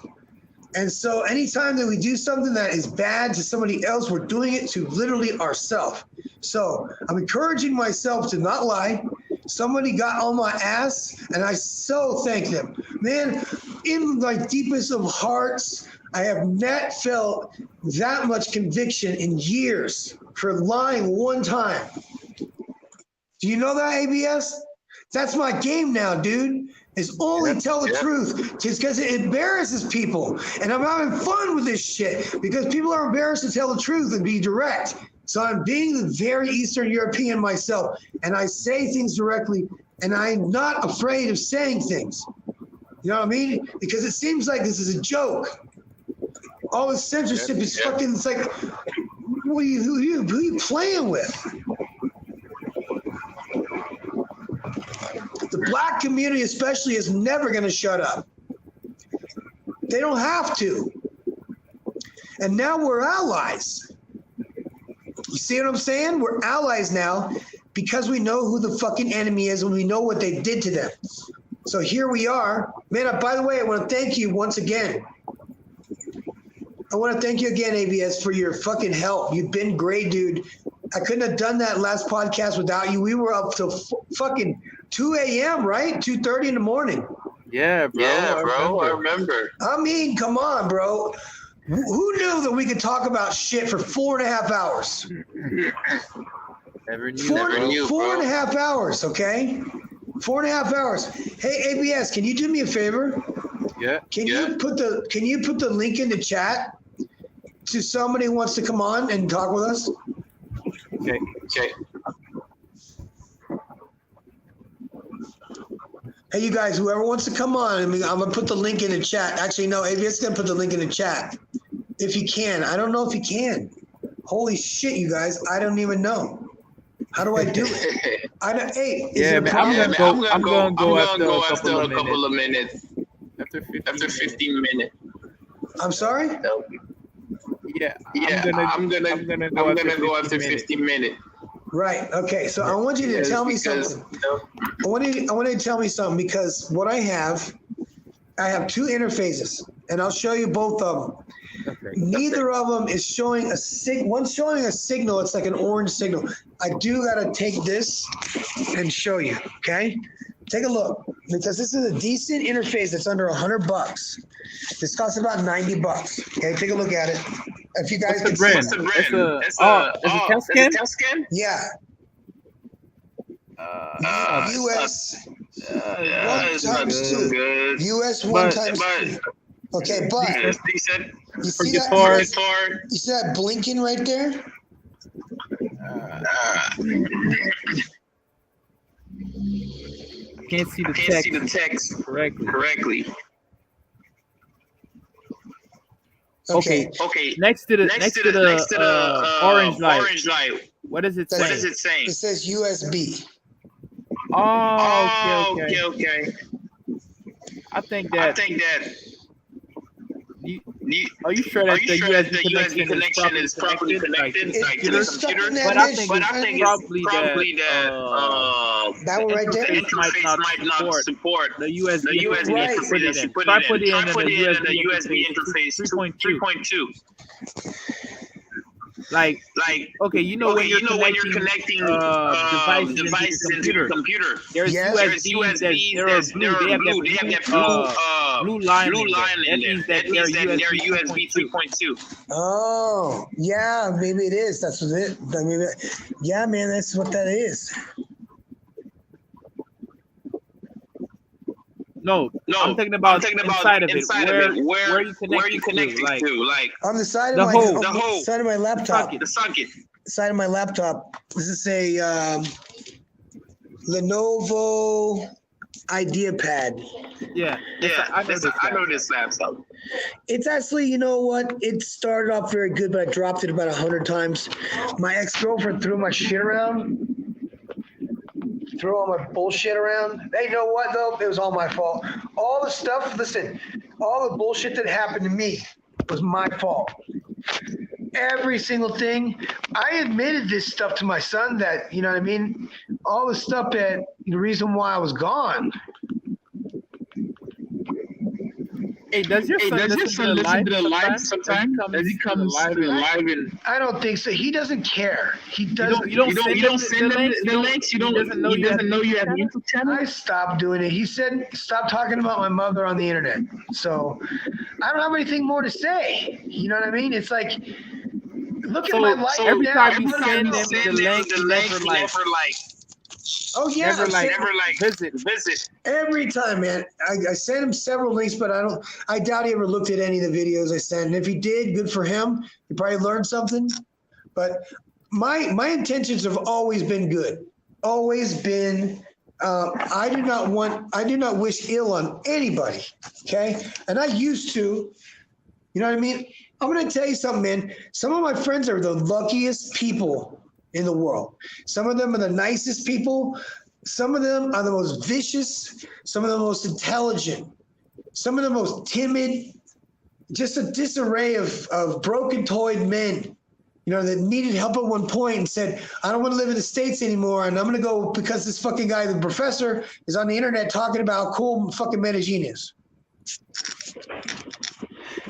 And so anytime that we do something that is bad to somebody else, we're doing it to literally ourselves. So I'm encouraging myself to not lie. Somebody got on my ass, and I so thank them. Man, in my deepest of hearts, I have not felt that much conviction in years for lying one time. Do you know that, ABS? That's my game now, dude. Is only tell the truth just because it embarrasses people. And I'm having fun with this shit because people are embarrassed to tell the truth and be direct. So I'm being the very Eastern European myself, and I say things directly, and I'm not afraid of saying things. You know what I mean? Because it seems like this is a joke. All this censorship is fucking, it's like, who are you playing with? The black community especially is never going to shut up. They don't have to. And now we're allies. You see what I'm saying? We're allies now because we know who the fucking enemy is and we know what they did to them. So here we are. Man, by the way, I want to thank you once again. I want to thank you again, ABS, for your fucking help. You've been great, dude. I couldn't have done that last podcast without you. We were up till fucking 2 a.m., right? 2:30 in the morning. Yeah, bro. Yeah, bro. I remember. I mean, come on, bro. Who knew that we could talk about shit for 4.5 hours? Never knew. Four and a half hours, okay? 4.5 hours. Hey, ABS, can you do me a favor? Yeah. Can you put the link in the chat to somebody who wants to come on and talk with us? Okay. Hey, you guys, whoever wants to come on, I'm going to put the link in the chat. Actually, no, ABS going to put the link in the chat. If you can. I don't know if you can. Holy shit, you guys. I don't even know. How do I do it? I'm gonna go after a couple of minutes. After 15 minutes. I'm sorry? I'm gonna go after 15 minutes. Right. Okay. So I want you to tell me something. I want you to tell me something because what I have 2 interfaces, and I'll show you both of them. Okay. Neither of them is showing a one's showing a signal. It's like an orange signal. I do gotta take this and show you. Okay. Take a look because this is a decent interface that's under $100. This costs about $90. Okay. Take a look at it. If you guys can see what's the brand? It's a Tescan? Yeah. US 1 times 2. US 1 times 2. Okay, but you see that blinking right there? Can't see the text correctly. Okay. Next to the orange light. What is it saying? It says USB. Okay. I think that Are you sure that the USB connection is properly connected like to the computer? But I think it's probably that one right there. The interface might not support the USB interface that you put it in. Try put it in the USB interface 3.2. Like okay, when you're connecting devices into your computer, there's USBs that are blue. They have that blue line in there. That means that they're USB 3.2. Oh, yeah, maybe it is. That's what it. Yeah, man, that's what that is. No, I'm thinking about inside of it. Where you connect to, like on the side of the side of my laptop. The socket. Side of my laptop. This is a Lenovo IdeaPad. Yeah. I know this laptop. It's actually, you know what? It started off very good, but I dropped it about 100 times. My ex-girlfriend threw my shit around. Threw all my bullshit around. Hey, you know what though? It was all my fault. All the stuff, listen, all the bullshit that happened to me was my fault. Every single thing. I admitted this stuff to my son that, you know what I mean? All the stuff that, the reason why I was gone. Hey, does your son listen to the live sometimes? Does he come live and I don't think so. He doesn't care. He doesn't. You don't send him the links. He doesn't know you have a YouTube channel. I stopped doing it. He said, "Stop talking about my mother on the internet." So I don't have anything more to say. You know what I mean? It's like, look at my life. So every now. time you send them the link, never like. Oh yeah, never like visit. Every time, man. I sent him several links, but I doubt he ever looked at any of the videos I sent. And if he did, good for him. He probably learned something. But my intentions have always been good. Always been. I do not wish ill on anybody. Okay, and I used to. You know what I mean? I'm gonna tell you something, man. Some of my friends are the luckiest people in the world. Some of them are the nicest people. Some of them are the most vicious. Some of the most intelligent. Some of the most timid. Just a disarray of broken-toyed men, you know, that needed help at one point and said, I don't want to live in the States anymore, and I'm going to go because this fucking guy, the professor, is on the internet talking about how cool fucking Medellin is.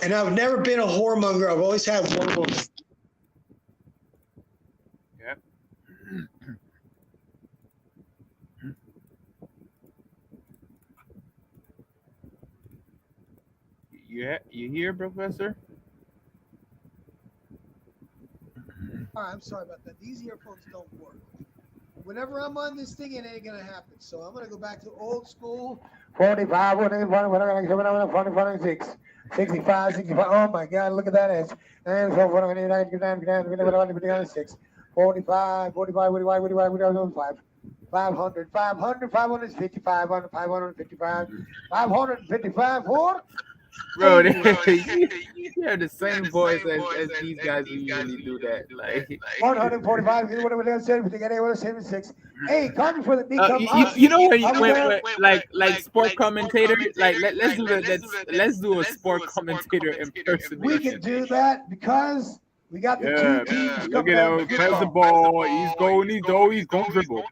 And I've never been a whoremonger. I've always had one woman. You hear, Professor? I'm sorry about that. These earphones don't work. Whenever I'm on this thing, it ain't gonna happen. So I'm gonna go back to old school. 45, 46, 65, 65. Oh my God, look at that edge. And so 46, 45, 500, 555, 555, 555, 4. Bro, you have the same voice as these guys who usually do that. Like 145, whatever 76. Hey, coming for the big you know when like sport commentator, like let's do a sport commentator impersonation. We can do that because we got the two teams. Look at him, press the ball. He's going dribble.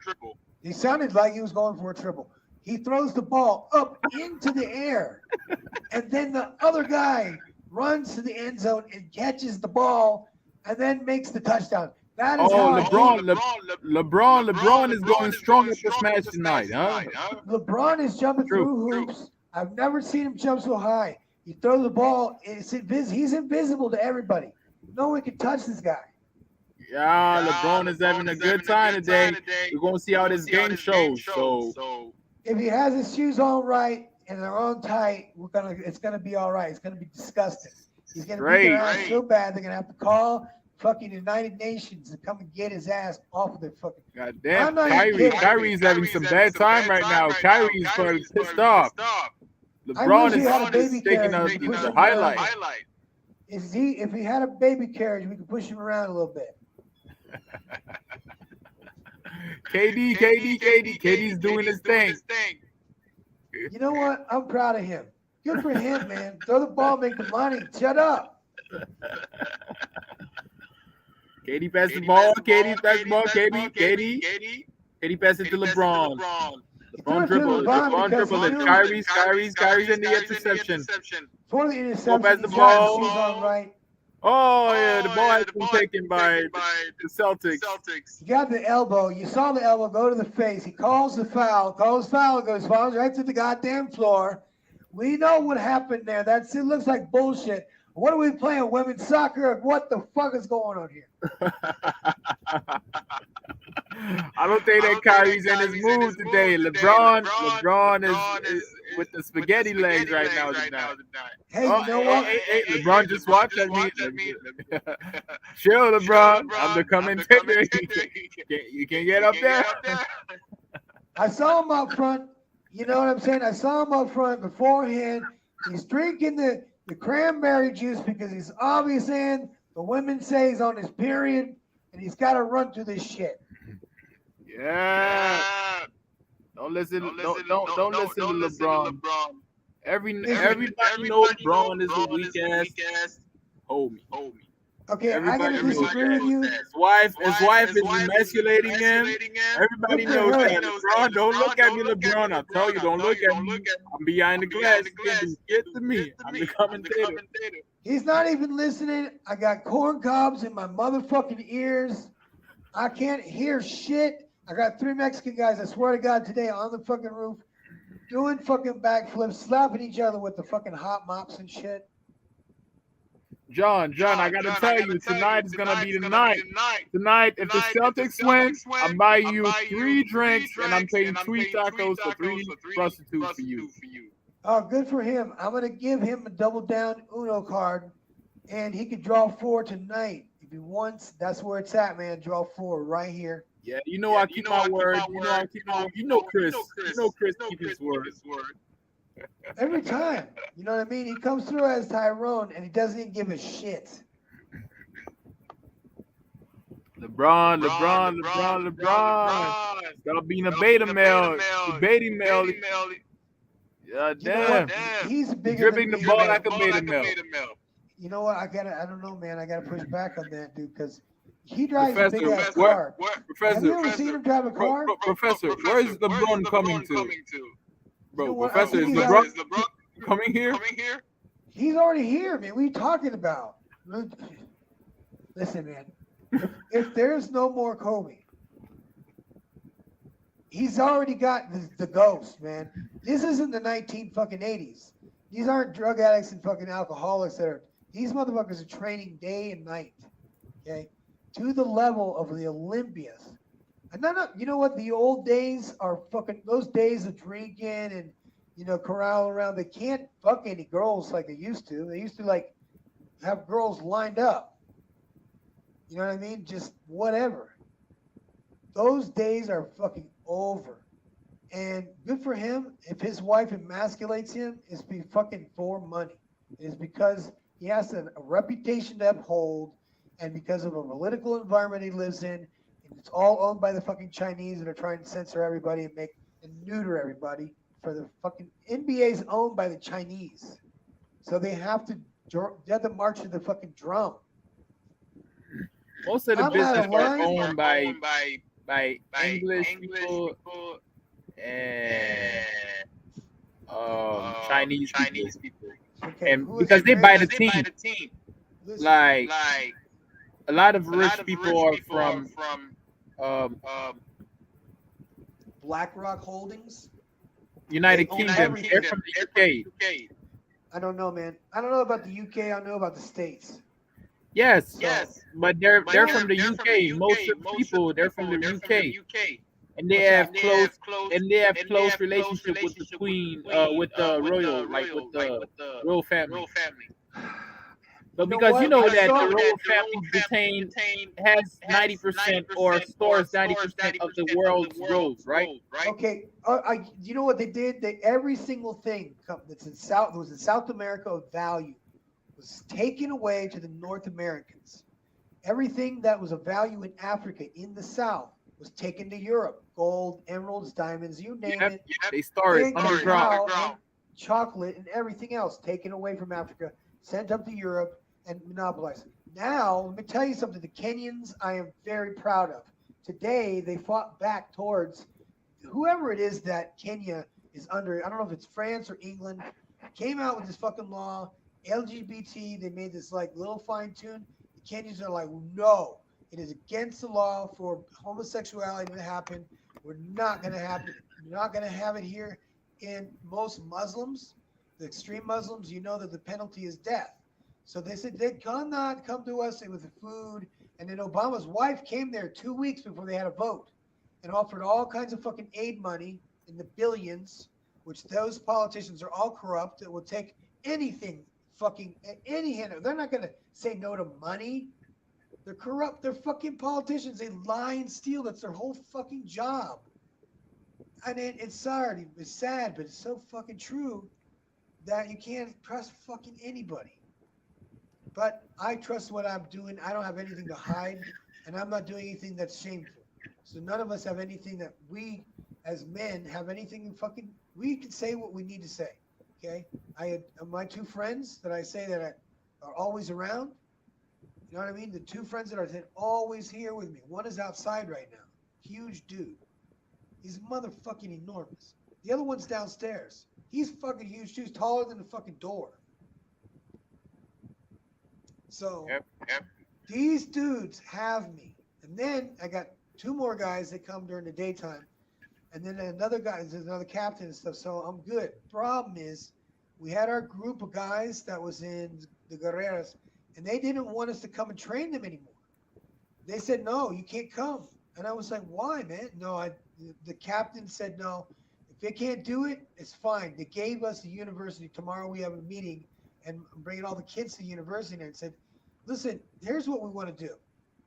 He sounded like he was going for a triple. He throws the ball up into the air, and then the other guy runs to the end zone and catches the ball, and then makes the touchdown. That is how LeBron is going strong at this match tonight, huh? LeBron is jumping through hoops. I've never seen him jump so high. He throws the ball. He's invisible to everybody. No one can touch this guy. Yeah, LeBron is having a good time today. We're going to see how this game shows. So if he has his shoes on right and they're on tight, it's gonna be all right. It's gonna be disgusting. He's gonna be around so bad they're gonna have to call fucking United Nations to come and get his ass off of the fucking. Goddamn, Kyrie's having some bad time right now. Kyrie's probably pissed off. LeBron is taking the highlight. If he had a baby carriage, we could push him around a little bit. KD's doing his thing. You know what? I'm proud of him. Good for him, man. Throw the ball, make the money. Shut up. KD pass the ball. KD pass the ball. KD pass it to LeBron. LeBron dribble. LeBron dribble. And Kyrie's in the interception. For the interception, pass the he's got his ball. shoes on right. Oh yeah, the ball has been taken by the Celtics. He got the elbow. You saw the elbow go to the face. He calls the foul. Goes falls right to the goddamn floor. We know what happened there. It looks like bullshit. What are we playing? Women's soccer? What the fuck is going on here? I don't think that Kyrie's in his mood today. LeBron is with the spaghetti legs right now. Hey, you know what? Hey, LeBron just watched at me. Chill, LeBron. I'm the commentator. You can get up there. I saw him up front. You know what I'm saying? I saw him up front beforehand. He's drinking the cranberry juice because he's obviously the women say he's on his period and he's got to run through this shit. Yeah. Don't listen to LeBron. Everybody knows LeBron is a weak ass homie. Okay, I gotta disagree with you. His wife is emasculating him. Everybody knows that. LeBron, don't look at me, LeBron. I tell you, don't look at me. I'm behind the glass. Get to me. I'm the commentator. He's not even listening. I got corn cobs in my motherfucking ears. I can't hear shit. I got 3 Mexican guys, I swear to God, today on the fucking roof doing fucking backflips, slapping each other with the fucking hot mops and shit. John, I gotta tell you, tonight is gonna be the night. Tonight, if the Celtics win, I'm buying you 3 drinks and I'm paying 3 tacos for 3 prostitutes for you. Oh, good for him. I'm gonna give him a double down Uno card, and he could draw 4 tonight if he wants. That's where it's at, man. Draw 4 right here. Yeah, I keep my word. You know Chris keeps his word. Every time. You know what I mean? He comes through as Tyrone and he doesn't even give a shit. LeBron. Stop being a beta male. Debating male. Yeah, damn. He's bigger dribbling the ball like a beta male. You know what? I don't know, man. I gotta push back on that, dude, because he drives a big ass car. Have you ever seen him drive a car? Professor, where is LeBron coming to? Bro, Professor, is LeBron coming here? He's already here, man. What are you talking about? Listen, man. If there's no more Kobe, he's already got the ghost, man. This isn't the 1980s. These aren't drug addicts and fucking alcoholics these motherfuckers are training day and night, okay, to the level of the Olympians. And you know what? The old days are fucking those days of drinking and, corral around. They can't fuck any girls like they used to. They used to like have girls lined up. You know what I mean? Just whatever. Those days are fucking over. And good for him. If his wife emasculates him, it's be fucking for money. It's because he has a reputation to uphold, and because of a political environment he lives in, and it's all owned by the fucking Chinese that are trying to censor everybody and neuter everybody. For the fucking NBA is owned by the Chinese, so they have to march to the fucking drum. Most of the business are owned by English people and Chinese people. Okay, and because they buy the team. Like a lot of rich people are from BlackRock Holdings, United Kingdom. They're from the UK. I don't know, man. I don't know about the UK. I know about the States. Yes, but they're from the UK. Most of the people they're from the UK, and they have close relationship with the Queen, with the royal, like with the royal family. But because that the royal family has 90% or stores 90% of the world's gold, right? Okay, you know what they did? Every single thing that's in South America of value was taken away to the North Americans. Everything that was of value in Africa, in the South, was taken to Europe. Gold, emeralds, diamonds, you name it. They started underground. chocolate and everything else taken away from Africa, sent up to Europe, and monopolized. Now, let me tell you something. The Kenyans, I am very proud of. Today, they fought back towards whoever it is that Kenya is under. I don't know if it's France or England. Came out with this fucking law, LGBT. They made this like little fine tune. The Kenyans are like, no, it is against the law for homosexuality to happen. We're not going to happen. We're not going to have it here. In most Muslims, the extreme Muslims, you know that the penalty is death. So they said they cannot come to us with the food. And then Obama's wife came there 2 weeks before they had a vote and offered all kinds of fucking aid money in the billions, which those politicians are all corrupt. That will take anything, fucking any hand. They're not going to say no to money. They're corrupt. They're fucking politicians. They lie and steal. That's their whole fucking job. And it's sorry, it's sad, but it's so fucking true that you can't trust fucking anybody. But I trust what I'm doing. I don't have anything to hide, and I'm not doing anything that's shameful. So none of us have anything that we, as men, have anything fucking. We can say what we need to say. Okay, I had my two friends that I say that are always around. You know what I mean? The two friends that are always here with me. One is outside right now, huge dude. He's motherfucking enormous. The other one's downstairs. He's fucking huge too. He's taller than the fucking door. So these dudes have me. And then I got two more guys that come during the daytime. And then another guy, there's another captain and stuff. So I'm good. Problem is, we had our group of guys that was in the Guerreras, and they didn't want us to come and train them anymore. They said, no, you can't come. And I was like, why, man? No, the captain said, no, if they can't do it, it's fine. They gave us the university. Tomorrow we have a meeting, and I'm bringing all the kids to the university and said, listen, here's what we want to do.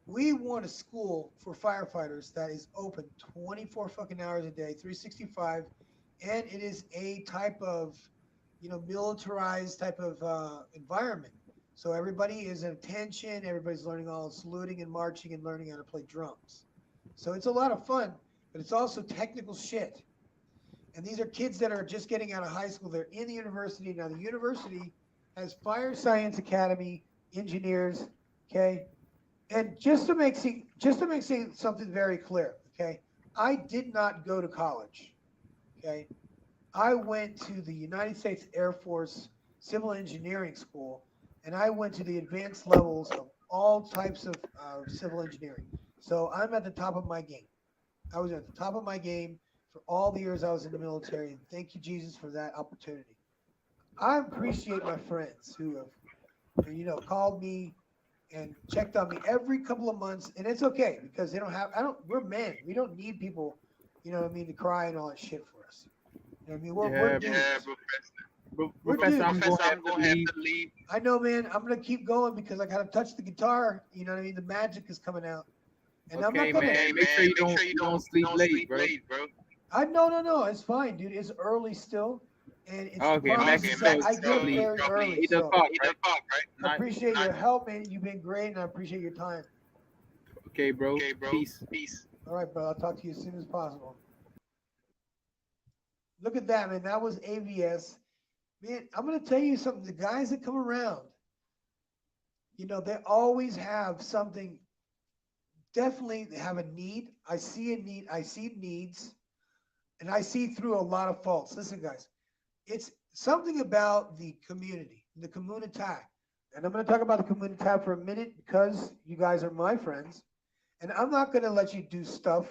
We want a school for firefighters that is open 24 fucking hours a day, 365, and it is a type of, militarized type of environment. So everybody is at attention. Everybody's learning all saluting and marching and learning how to play drums. So it's a lot of fun, but it's also technical shit. And these are kids that are just getting out of high school. They're in the university. Now, the university has Fire Science Academy engineers, okay? And just to make something very clear, okay? I did not go to college, okay? I went to the United States Air Force Civil Engineering School, and I went to the advanced levels of all types of civil engineering. So I'm at the top of my game. I was at the top of my game for all the years I was in the military. And thank you, Jesus, for that opportunity. I appreciate my friends who have, called me and checked on me every couple of months. And it's okay because we're men. We don't need people, to cry and all that shit for us. We're dudes. Professor, I'm going to have to leave. I know, man. I'm going to keep going because I got to touch the guitar. You know what I mean? The magic is coming out. And okay, I'm not man. Make sure you don't sleep late, bro. No. It's fine, dude. It's early still. And it's okay, I get it very early. 8 o'clock, right? I appreciate your help, man. You've been great, and I appreciate your time. Okay, bro. Peace. All right, bro. I'll talk to you as soon as possible. Look at that, man. That was AVS. Man, I'm going to tell you something. The guys that come around, they always have something. Definitely they have a need. I see a need. I see needs. And I see through a lot of faults. Listen, guys. It's something about the community, the comunità. And I'm going to talk about the comunità for a minute because you guys are my friends. And I'm not going to let you do stuff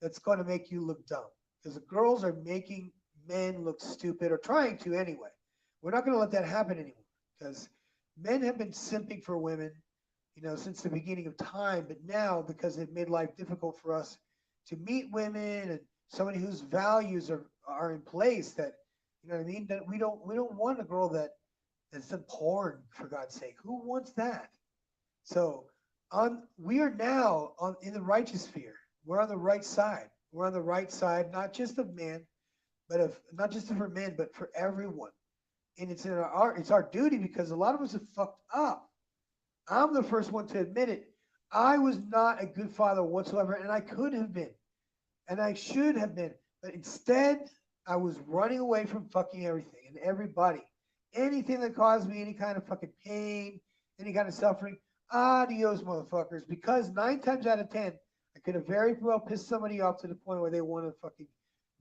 that's going to make you look dumb. Because the girls are making men look stupid, or trying to anyway. We're not going to let that happen anymore. Because men have been simping for women, since the beginning of time. But now, because it made life difficult for us to meet women and somebody whose values are in place, that, you know what I mean? That we don't want a girl that's done porn, for God's sake. Who wants that? So we are now in the righteous sphere. We're on the right side. We're on the right side, not just of men, not just for men, but for everyone. And it's our duty, because a lot of us have fucked up. I'm the first one to admit it. I was not a good father whatsoever, and I could have been, and I should have been. But instead, I was running away from fucking everything and everybody. Anything that caused me any kind of fucking pain, any kind of suffering, adios, motherfuckers. Because 9 times out of 10, I could have very well pissed somebody off to the point where they want to fucking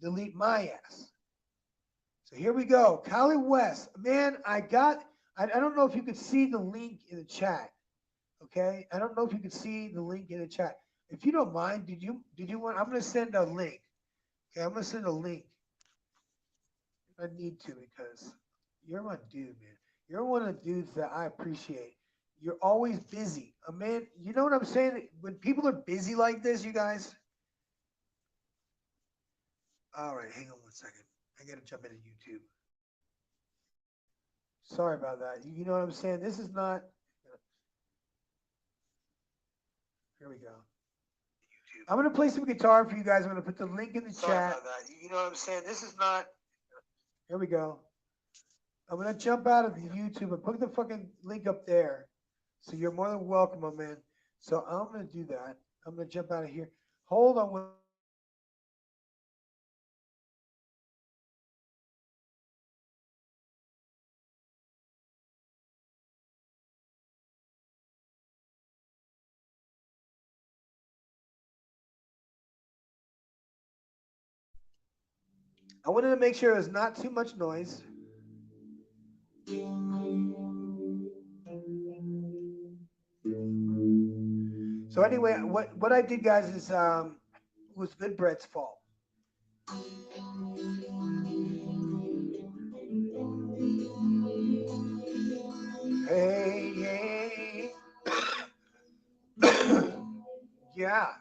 delete my ass. So here we go. Kali West. Man, I don't know if you could see the link in the chat. Okay? I don't know if you could see the link in the chat. If you don't mind, did you want, I'm going to send a link. Okay, I'm going to send a link. I need to because you're my dude, man. You're one of the dudes that I appreciate. You're always busy. Man, you know what I'm saying? When people are busy like this, you guys. All right, hang on one second. I got to jump into YouTube. Sorry about that. You know what I'm saying? This is not. Here we go. I'm going to play some guitar for you guys. I'm going to put the link in the chat. About that. You know what I'm saying? This is not. Here we go. I'm going to jump out of the YouTube and put the fucking link up there. So you're more than welcome, my man. So I'm going to do that. I'm going to jump out of here. Hold on. I wanted to make sure there's not too much noise. So anyway, what I did, guys, is was Good Brett's fault. Hey, hey. Yeah.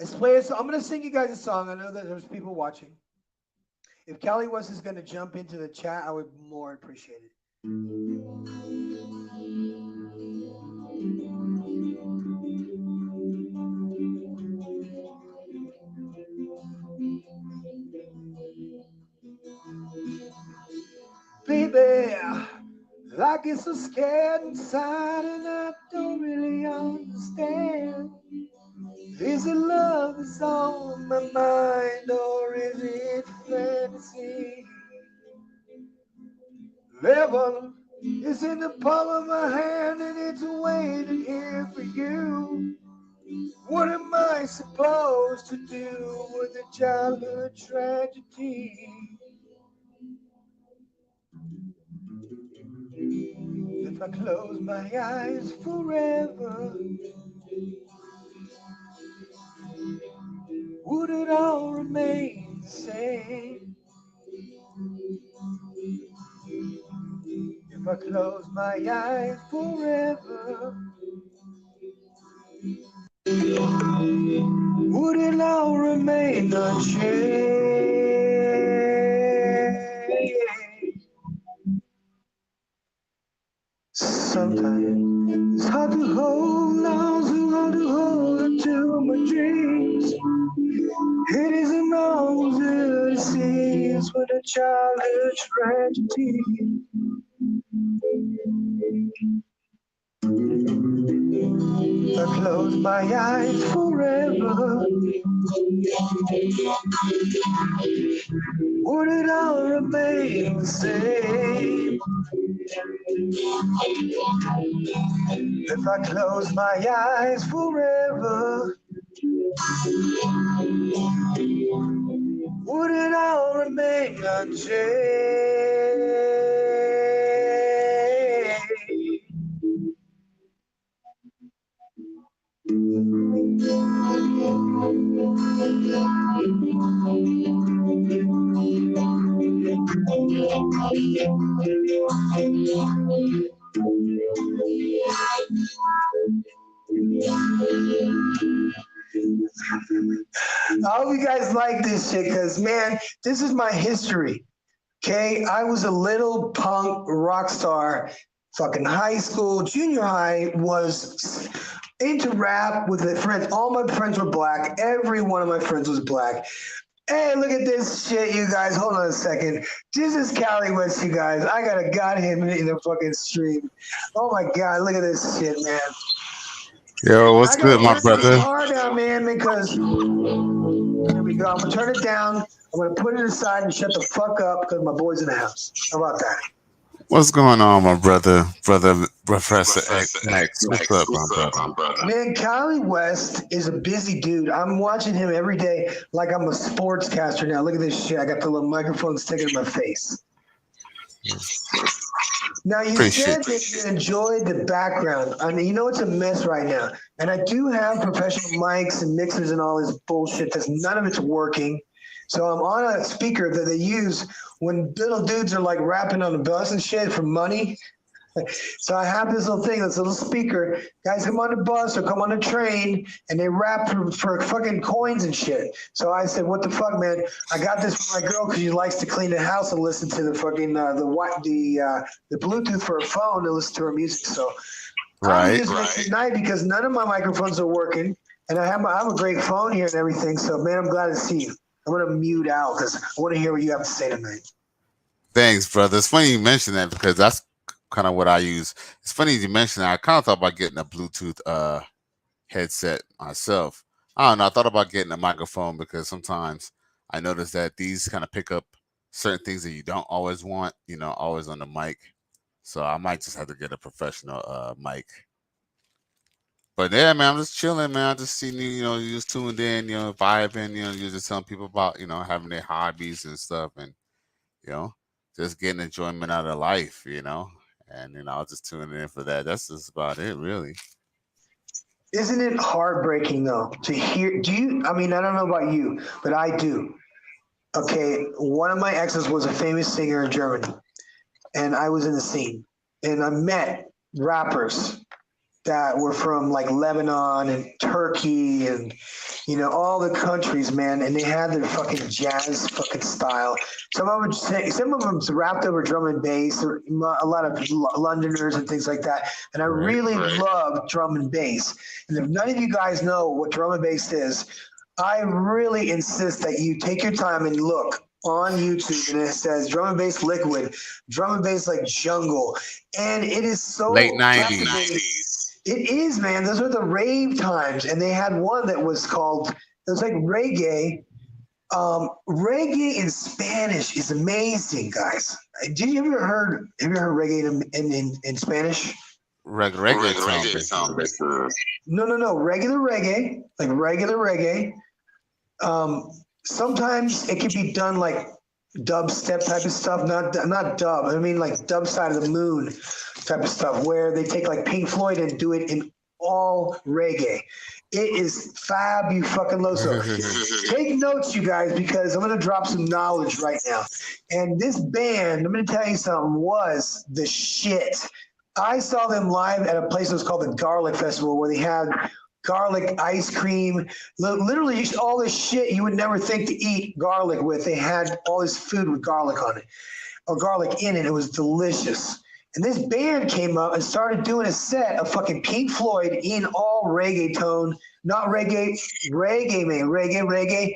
Let's play a song. I'm going to sing you guys a song. I know that there's people watching. If Kali West is going to jump into the chat, I would more appreciate it. Baby, I get so scared inside and I don't really understand. Is it love that's on my mind or is it fantasy? Level is in the palm of my hand and it's waiting here for you. What am I supposed to do with a childhood tragedy? If I close my eyes forever, would it all remain the same? If I close my eyes forever, would it all remain unchanged? Sometimes it's hard to hold on, so hard to hold on to my dreams. It isn't always as it seems with a childhood tragedy. I close my eyes forever. Would it all remain the same? If I close my eyes forever, would it all remain unchanged? I hope you guys like this shit, because, man, this is my history, okay? I was a little punk rock star, fucking high school, junior high, was into rap with the friends. All my friends were black. Every one of my friends was black. Hey, look at this shit, you guys. Hold on a second. This is Kali West, you guys. I got him in the fucking stream. Oh, my God. Look at this shit, man. Yo, what's good, my I brother? got car down, man, because there we go. I'm gonna turn it down. I'm gonna put it aside and shut the fuck up because my boy's in the house. How about that? What's going on, my brother? Professor X Max. What's up, my brother? Man, Kanye West is a busy dude. I'm watching him every day like I'm a sportscaster now. Look at this shit. I got the little microphone sticking in my face. Now, you said that you enjoyed the background. I mean, you know it's a mess right now. And I do have professional mics and mixers and all this bullshit. None of it's working. So I'm on a speaker that they use when little dudes are like rapping on the bus and shit for money. So I have this little thing, this little speaker. Guys come on the bus or come on the train, and they rap for fucking coins and shit. So I said, "What the fuck, man? I got this for my girl because she likes to clean the house and listen to the fucking the Bluetooth for her phone to listen to her music." So I'm using it tonight because none of my microphones are working, and I have a great phone here and everything. So man, I'm glad to see you. I'm gonna mute out because I want to hear what you have to say tonight. Thanks, brother. It's funny you mention that because that's kind of what I use. It's funny you mentioned that. I kind of thought about getting a Bluetooth headset myself. I don't know. I thought about getting a microphone because sometimes I notice that these kind of pick up certain things that you don't always want, always on the mic. So I might just have to get a professional mic. But yeah, man, I'm just chilling, man. I just seen you, you just tuned in, vibing, you're just telling people about, having their hobbies and stuff, and just getting enjoyment out of life, and I was just tuning in for that. That's just about it, really. Isn't it heartbreaking though to hear? I mean, I don't know about you, but I do. Okay, one of my exes was a famous singer in Germany, and I was in the scene, and I met rappers that were from like Lebanon and Turkey and all the countries, man, and they had their fucking jazz fucking style. Some of them rapped over drum and bass. There were a lot of Londoners and things like that, and I really love drum and bass. And if none of you guys know what drum and bass is, I really insist that you take your time and look on YouTube, and it says drum and bass liquid, drum and bass like jungle, and it is so late 90s. It is, man. Those are the rave times, and they had one that was called. It was like reggae. Reggae in Spanish is amazing, guys. Have you ever heard reggae in Spanish? Reggae sound. No. Regular reggae, like regular reggae. Sometimes it can be done like dubstep type of stuff, not dub. I mean like Dub Side of the Moon type of stuff, where they take like Pink Floyd and do it in all reggae. It is fabuloso. Take notes, you guys, because I'm going to drop some knowledge right now. And this band, I'm going to tell you something, was the shit. I saw them live at a place that was called the Garlic Festival, where they had garlic ice cream, literally all this shit you would never think to eat garlic with. They had all this food with garlic on it, or garlic in it. It was delicious. And this band came up and started doing a set of fucking Pink Floyd in all reggae tone, not reggae, man, reggae.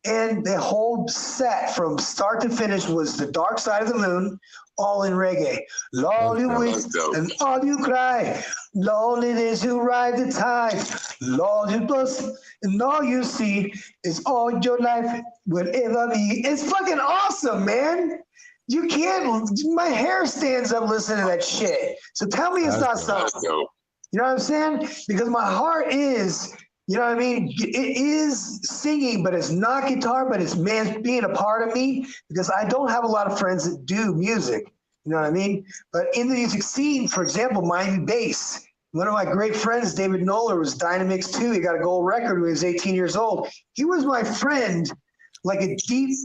And the whole set from start to finish was The Dark Side of the Moon, all in reggae. Lord, you wish and all you cry. Loneliness, you ride the tide. Lord, you bless, and all you see is all your life will ever be. It's fucking awesome, man. You can't, my hair stands up listening to that shit. So tell me it's not something. You know what I'm saying? Because my heart is, you know what I mean? It is singing, but it's not guitar, but it's being a part of me, because I don't have a lot of friends that do music. You know what I mean? But in the music scene, for example, Miami Bass, one of my great friends, David Noller, was Dynamix 2. He got a gold record when he was 18 years old. He was my friend, like a deep,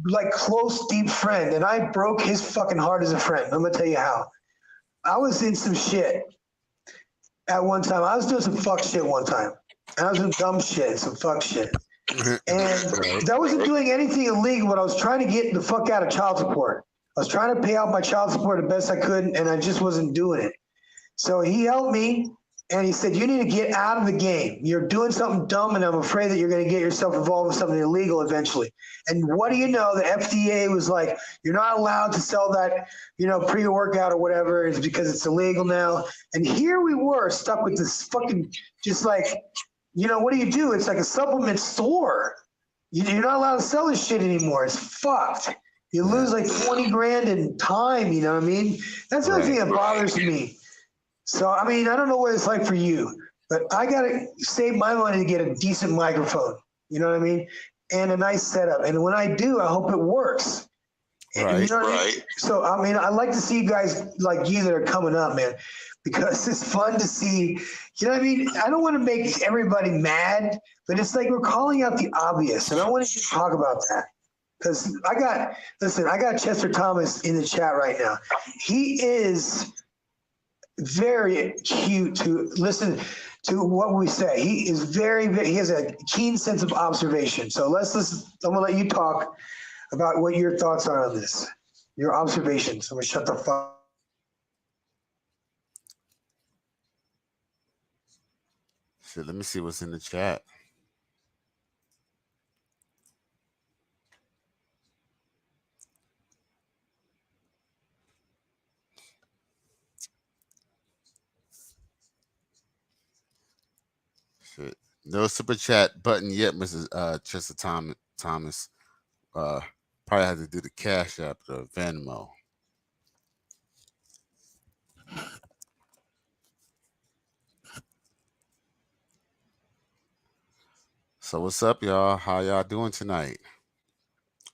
like close, deep friend. And I broke his fucking heart as a friend. I'm going to tell you how. I was in some shit at one time. I was doing some fuck shit one time. And I was doing dumb shit, some fuck shit. And I wasn't doing anything illegal, but I was trying to get the fuck out of child support. I was trying to pay out my child support the best I could, and I just wasn't doing it. So he helped me, And he said, you need to get out of the game. You're doing something dumb, and I'm afraid that you're going to get yourself involved with something illegal eventually. And what do you know? The FDA was like, you're not allowed to sell that, pre-workout or whatever. It's because it's illegal now. And here we were stuck with this fucking, just like, what do you do? It's like a supplement store. You're not allowed to sell this shit anymore. It's fucked. You lose like 20 grand in time, you know what I mean? That's the only thing that bothers me. So, I mean, I don't know what it's like for you, but I got to save my money to get a decent microphone, you know what I mean? And a nice setup. And when I do, I hope it works. Right. You know what I mean? So, I mean, I like to see guys like you that are coming up, man, because it's fun to see, you know what I mean? I don't want to make everybody mad, but it's like we're calling out the obvious. And I want to just talk about that. Because I got Chester Thomas in the chat right now. He is very cute to listen to what we say. He is he has a keen sense of observation. So I'm gonna let you talk about what your thoughts are on this, your observations. I'm gonna shut the fuck. Shit, let me see what's in the chat. Shit. No super chat button yet, Mrs. Chester Thomas. Probably have to do the Cash App or Venmo. So what's up, y'all? How y'all doing tonight?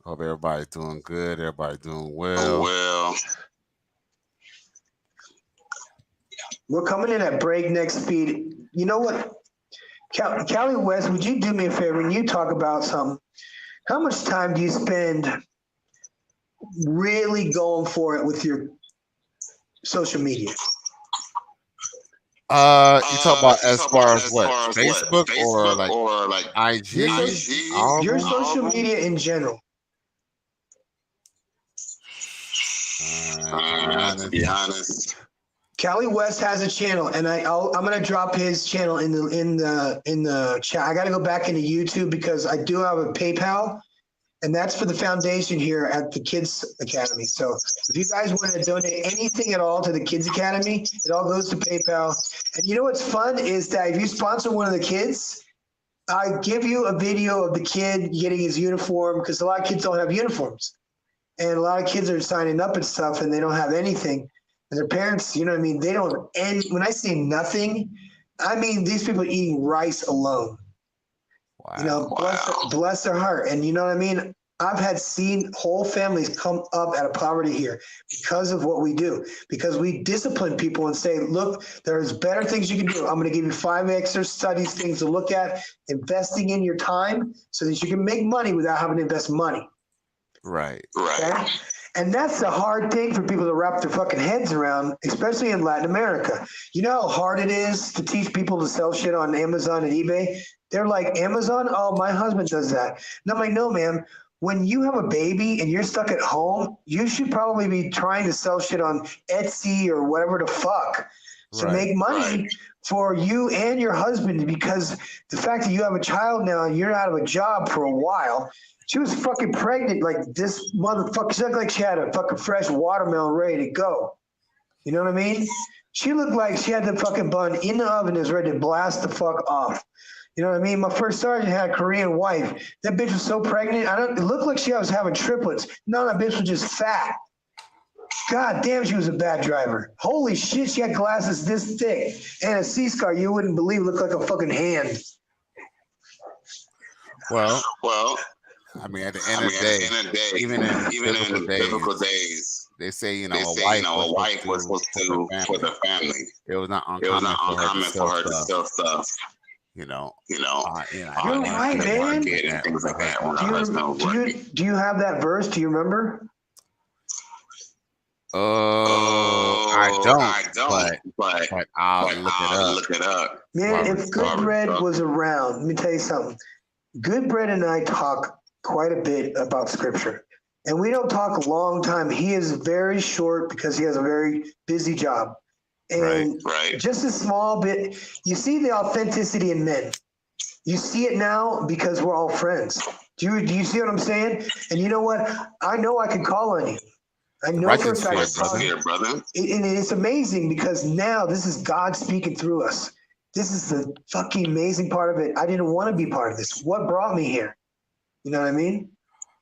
Hope everybody's doing good. Everybody doing well. We're coming in at breakneck speed. You know what? Cali West, would you do me a favor when you talk about something? How much time do you spend really going for it with your social media? You talk about as far as what? Facebook or like IG? Your social media in general. To be honest. Cali West has a channel, and I'm gonna drop his channel in the chat. I gotta go back into YouTube because I do have a PayPal, and that's for the foundation here at the Kids Academy. So if you guys want to donate anything at all to the Kids Academy, it all goes to PayPal. And you know what's fun is that if you sponsor one of the kids, I give you a video of the kid getting his uniform, because a lot of kids don't have uniforms, and a lot of kids are signing up and stuff, and they don't have anything. And their parents, you know what I mean? They don't, and when I say nothing, I mean these people eating rice alone. Wow. Bless their heart. And you know what I mean? I've seen whole families come up out of poverty here because of what we do, because we discipline people and say, look, there's better things you can do. I'm going to give you 5 extra studies, things to look at, investing in your time so that you can make money without having to invest money. Right. Okay? And that's the hard thing for people to wrap their fucking heads around, especially in Latin America. You know how hard it is to teach people to sell shit on Amazon and eBay? They're like, Amazon? Oh, my husband does that. And I'm like, no, man. When you have a baby and you're stuck at home, you should probably be trying to sell shit on Etsy or whatever the fuck to make money for you and your husband, because the fact that you have a child now and you're out of a job for a while. She was fucking pregnant like this motherfucker. She looked like she had a fucking fresh watermelon ready to go. You know what I mean? She looked like she had the fucking bun in the oven and was ready to blast the fuck off. You know what I mean? My first sergeant had a Korean wife. That bitch was so pregnant. It looked like she was having triplets. No, that bitch was just fat. God damn, she was a bad driver. Holy shit, she had glasses this thick and a C-scar you wouldn't believe looked like a fucking hand. Well. I mean, at the end of the day, even in biblical days, they say, a wife was supposed to for the family. It was not uncommon for her to sell stuff. You're right, man. Do you have that verse? Do you remember? I don't. But I'll look it up. Man, if Good Bread was around, let me tell you something. Good Bread and I talk quite a bit about scripture, and we don't talk a long time. He is very short because he has a very busy job, And just a small bit, you see the authenticity in men. You see it now because we're all friends. Do you see what I'm saying? And you know what? I know I can call on you. I know for a fact brother. And it's amazing because now this is God speaking through us. This is the fucking amazing part of it. I didn't want to be part of this. What brought me here? You know what I mean?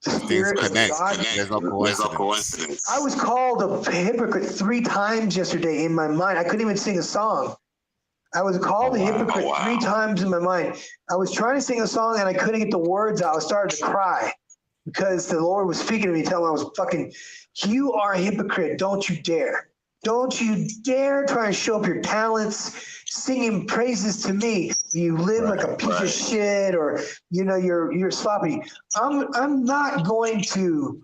The Spirit of God. There's no coincidence. I was called a hypocrite 3 times yesterday in my mind. I couldn't even sing a song. I was called a hypocrite 3 times in my mind. I was trying to sing a song and I couldn't get the words out. I started to cry because the Lord was speaking to me, telling me I was fucking, you are a hypocrite. Don't you dare. Don't you dare try and show up your talents singing praises to me. You live like a piece of shit, or you're sloppy. I'm not going to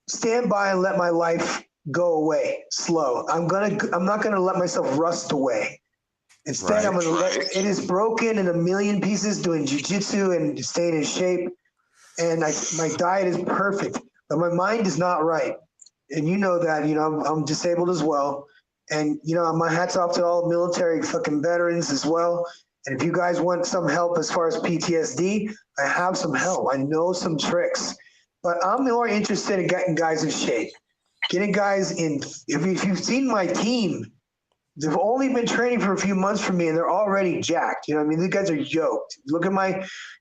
stand by and let my life go away slow. I'm not gonna let myself rust away. Instead, I'm gonna let it is broken in a million pieces doing jiu-jitsu and staying in shape. And my diet is perfect, but my mind is not right. And you know that, I'm disabled as well. And, my hat's off to all military fucking veterans as well. And if you guys want some help as far as PTSD, I have some help. I know some tricks. But I'm more interested in getting guys in shape. Getting guys in. If you've seen my team, they've only been training for a few months for me, and they're already jacked. You know what I mean? These guys are yoked. If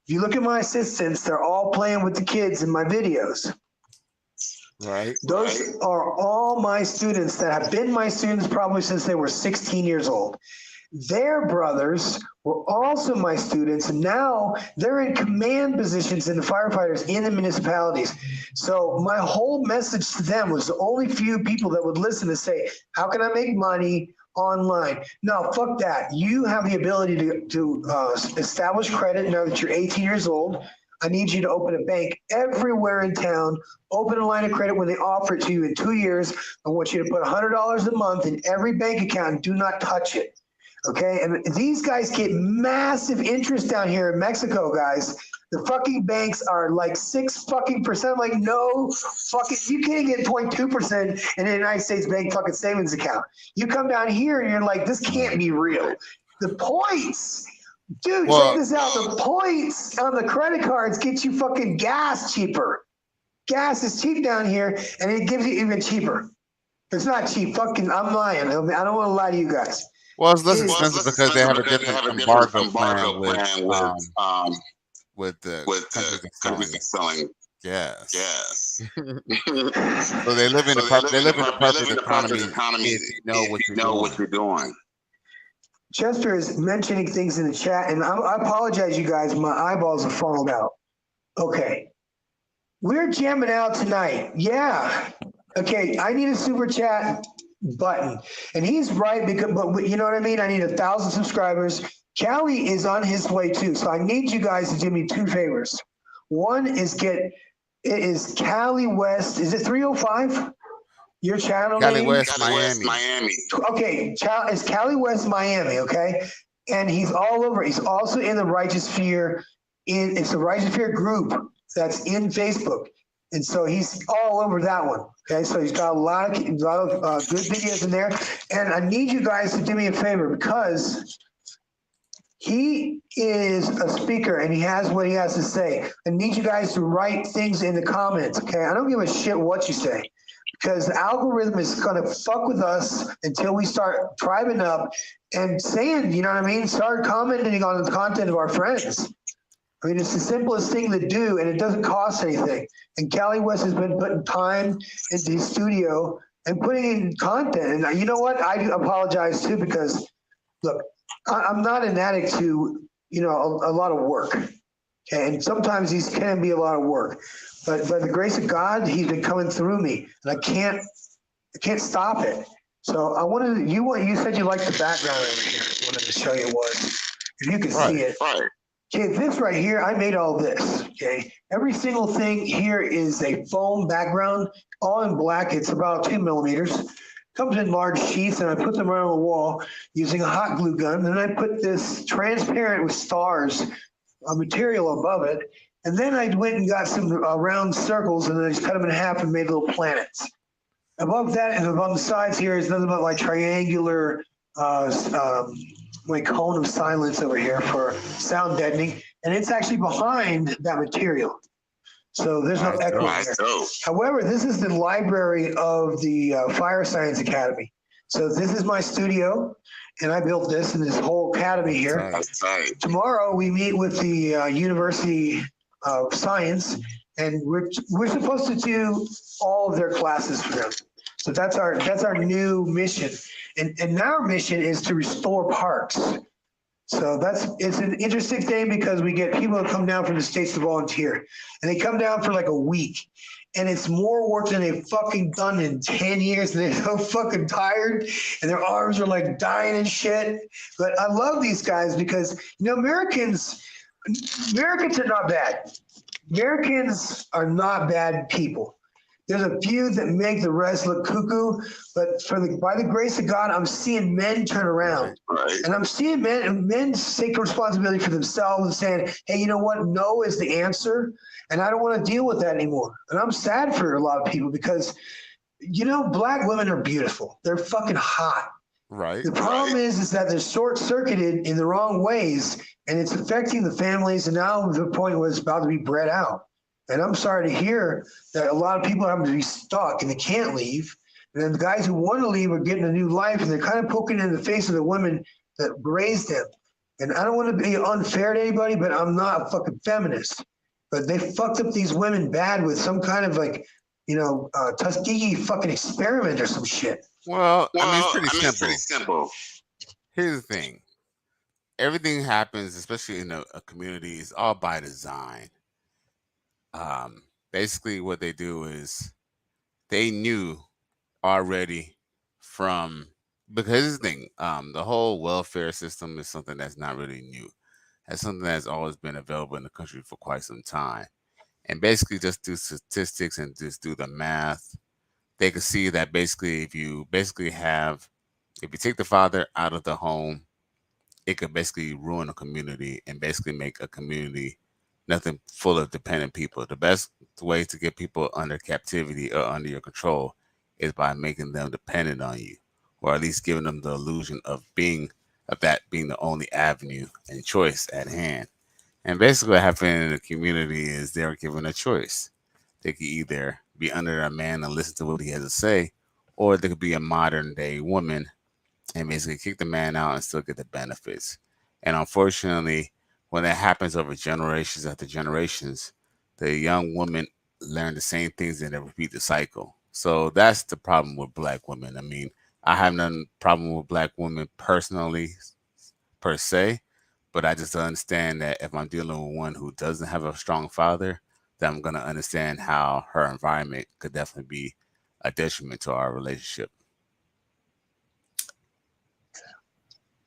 you look at my assistants, they're all playing with the kids in my videos. Those are all my students that have been my students probably since they were 16 years old. Their brothers were also my students, and now they're in command positions in the firefighters in the municipalities. So my whole message to them was the only few people that would listen to say, how can I make money online? No, fuck that. You have the ability to establish credit now that you're 18 years old. I need you to open a bank everywhere in town, open a line of credit when they offer it to you in 2 years. I want you to put $100 a month in every bank account and do not touch it. Okay, and these guys get massive interest down here in Mexico, guys. The fucking banks are like 6% I'm like, no fucking, you can't get 0.2% in the United States bank fucking savings account. You come down here and you're like, this can't be real. The points, dude, check this out. The points on the credit cards get you fucking gas cheaper. Gas is cheap down here, and it gives you even cheaper. It's not cheap. Fucking, I'm lying. I don't want to lie to you guys. Well, it's less expensive because they have a different embargo plan with the countries that's selling gas. So they live in the perfect economy if you know what you're doing. Chester is mentioning things in the chat, and I apologize, you guys. My eyeballs are falling out. Okay. We're jamming out tonight. Yeah. Okay, I need a super chat button. And he's right, but you know what I mean? I need 1,000 subscribers. Callie is on his way too. So I need you guys to do me 2 favors. One is is Callie West. Is it 305? Your channel Callie name? West, Miami. Okay, it's Callie West, Miami, okay? And he's all over. He's also in the Righteous Fear. It's the Righteous Fear group that's in Facebook. And so he's all over that one. Okay, so he's got a lot of good videos in there. And I need you guys to do me a favor because he is a speaker and he has what he has to say. I need you guys to write things in the comments. Okay, I don't give a shit what you say because the algorithm is going to fuck with us until we start tribing up and saying, you know what I mean? Start commenting on the content of our friends. I mean, it's the simplest thing to do, and it doesn't cost anything. And Callie West has been putting time into his studio and putting in content. And you know what? I apologize too because, look, I'm not an addict to, a lot of work. Okay? And sometimes these can be a lot of work. But by the grace of God, he's been coming through me, and I can't stop it. So I wanted you said you liked the background over here. I wanted to show you what, if you can see it. Right. Okay, this right here, I made all this, okay? Every single thing here is a foam background, all in black. It's about 2 millimeters. Comes in large sheets, and I put them around the wall using a hot glue gun. And then I put this transparent with stars material above it. And then I went and got some round circles, and then I just cut them in half and made little planets. Above that and above the sides here is nothing but like triangular like cone of silence over here for sound deadening, and it's actually behind that material. So there's no echo here. However, this is the library of the Fire Science Academy. So this is my studio, and I built this and this whole academy here. Tomorrow we meet with the University of Science, and we're supposed to do all of their classes for them. So that's our new mission, and our mission is to restore parks. So it's an interesting thing because we get people that come down from the States to volunteer, and they come down for like a week, and it's more work than they've fucking done in 10 years, and they're so fucking tired, and their arms are like dying and shit. But I love these guys because, you know, Americans are not bad. Americans are not bad people. There's a few that make the rest look cuckoo, but by the grace of God, I'm seeing men turn around. Right. And I'm seeing men take responsibility for themselves and saying, hey, you know what? No is the answer, and I don't want to deal with that anymore. And I'm sad for a lot of people because, you know, Black women are beautiful. They're fucking hot. Right. The problem is that they're short-circuited in the wrong ways, and it's affecting the families, and now the point where it's about to be bred out. And I'm sorry to hear that a lot of people have to be stuck and they can't leave. And then the guys who want to leave are getting a new life, and they're kind of poking in the face of the women that raised them. And I don't want to be unfair to anybody, but I'm not a fucking feminist. But they fucked up these women bad with some kind of like, you know, Tuskegee fucking experiment or some shit. Well, I mean, it's pretty simple. Here's the thing. Everything happens, especially in a community, is all by design. Basically what they do is they knew already because here's the thing, the whole welfare system is something that's not really new. That's something that's always been available in the country for quite some time. And basically just do statistics and just do the math, they could see that basically if you take the father out of the home, it could basically ruin a community and basically make a community nothing full of dependent people. The best way to get people under captivity or under your control is by making them dependent on you, or at least giving them the illusion of that being the only avenue and choice at hand. And basically what happened in the community is they're given a choice. They could either be under a man and listen to what he has to say, or they could be a modern day woman and basically kick the man out and still get the benefits. And unfortunately, when that happens over generations after generations, the young women learn the same things and they repeat the cycle. So that's the problem with Black women. I mean, I have no problem with Black women personally, per se, but I just understand that if I'm dealing with one who doesn't have a strong father, then I'm going to understand how her environment could definitely be a detriment to our relationship.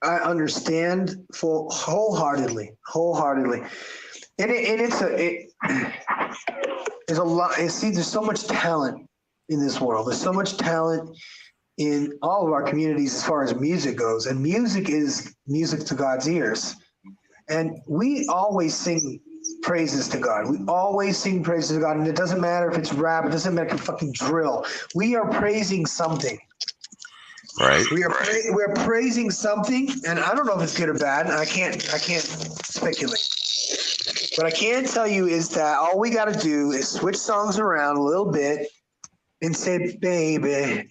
I understand wholeheartedly. And it's a lot. See, there's so much talent in this world. There's so much talent in all of our communities as far as music goes. And music is music to God's ears. And we always sing praises to God. We always sing praises to God. And it doesn't matter if it's rap. It doesn't matter if it's fucking drill. We are praising something. Right. We're praising something, and I don't know if it's good or bad. I can't speculate. What I can tell you is that all we got to do is switch songs around a little bit and say, baby,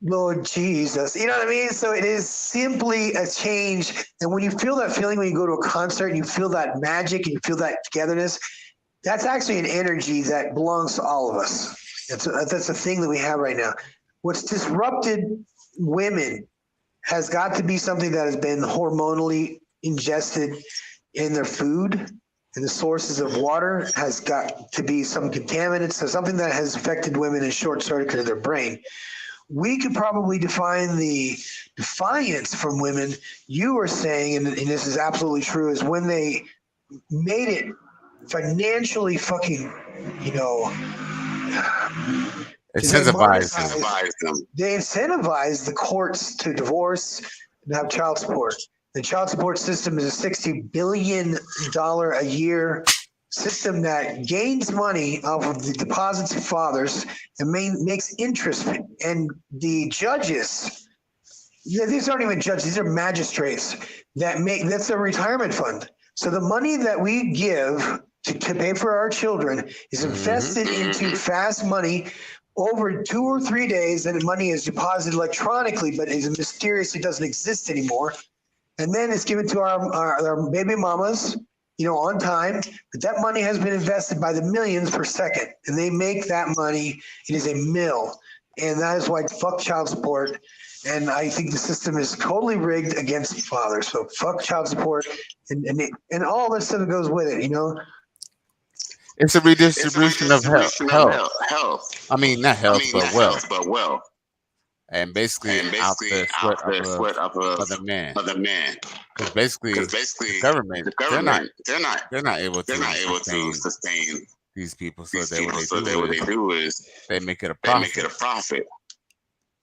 Lord Jesus. You know what I mean? So it is simply a change. And when you feel that feeling when you go to a concert and you feel that magic and you feel that togetherness, that's actually an energy that belongs to all of us. That's a thing that we have right now. What's disrupted women has got to be something that has been hormonally ingested in their food, and the sources of water has got to be some contaminants, so something that has affected women and short-circuited their brain. We could probably define the defiance from women you were saying, and this is absolutely true, is when they made it financially fucking, incentivize them. They incentivize the courts to divorce and have child support. The child support system is a $60 billion a year system that gains money off of the deposits of fathers and makes interest. And the judges, these aren't even judges, these are magistrates that's their retirement fund. So the money that we give to pay for our children is invested into fast money over 2 or 3 days, and the money is deposited electronically, but it's mysterious, it doesn't exist anymore. And then it's given to our baby mamas, on time. But that money has been invested by the millions per second, and they make that money. It is a mill, and that is why fuck child support. And I think the system is totally rigged against fathers. So fuck child support and all this stuff that goes with it. It's a redistribution of health. I mean, not health, but wealth. And basically, out the sweat of the man. Because basically, the government, they're not able to sustain these people. So what they do is they make it a profit.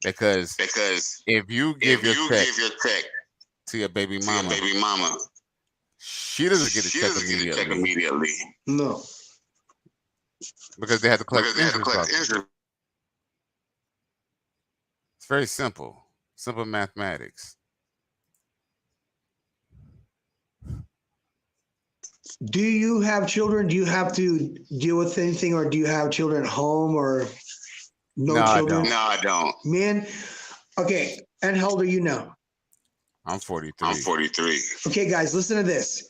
Because if you give your check to your baby mama, she doesn't get a check immediately. No. Because they have to collect interest. It's very simple mathematics. Do you have children? Do you have to deal with anything, or do you have children at home, or no children? No, I don't. Man, okay. And how old are you now? I'm 43. Okay, guys, listen to this.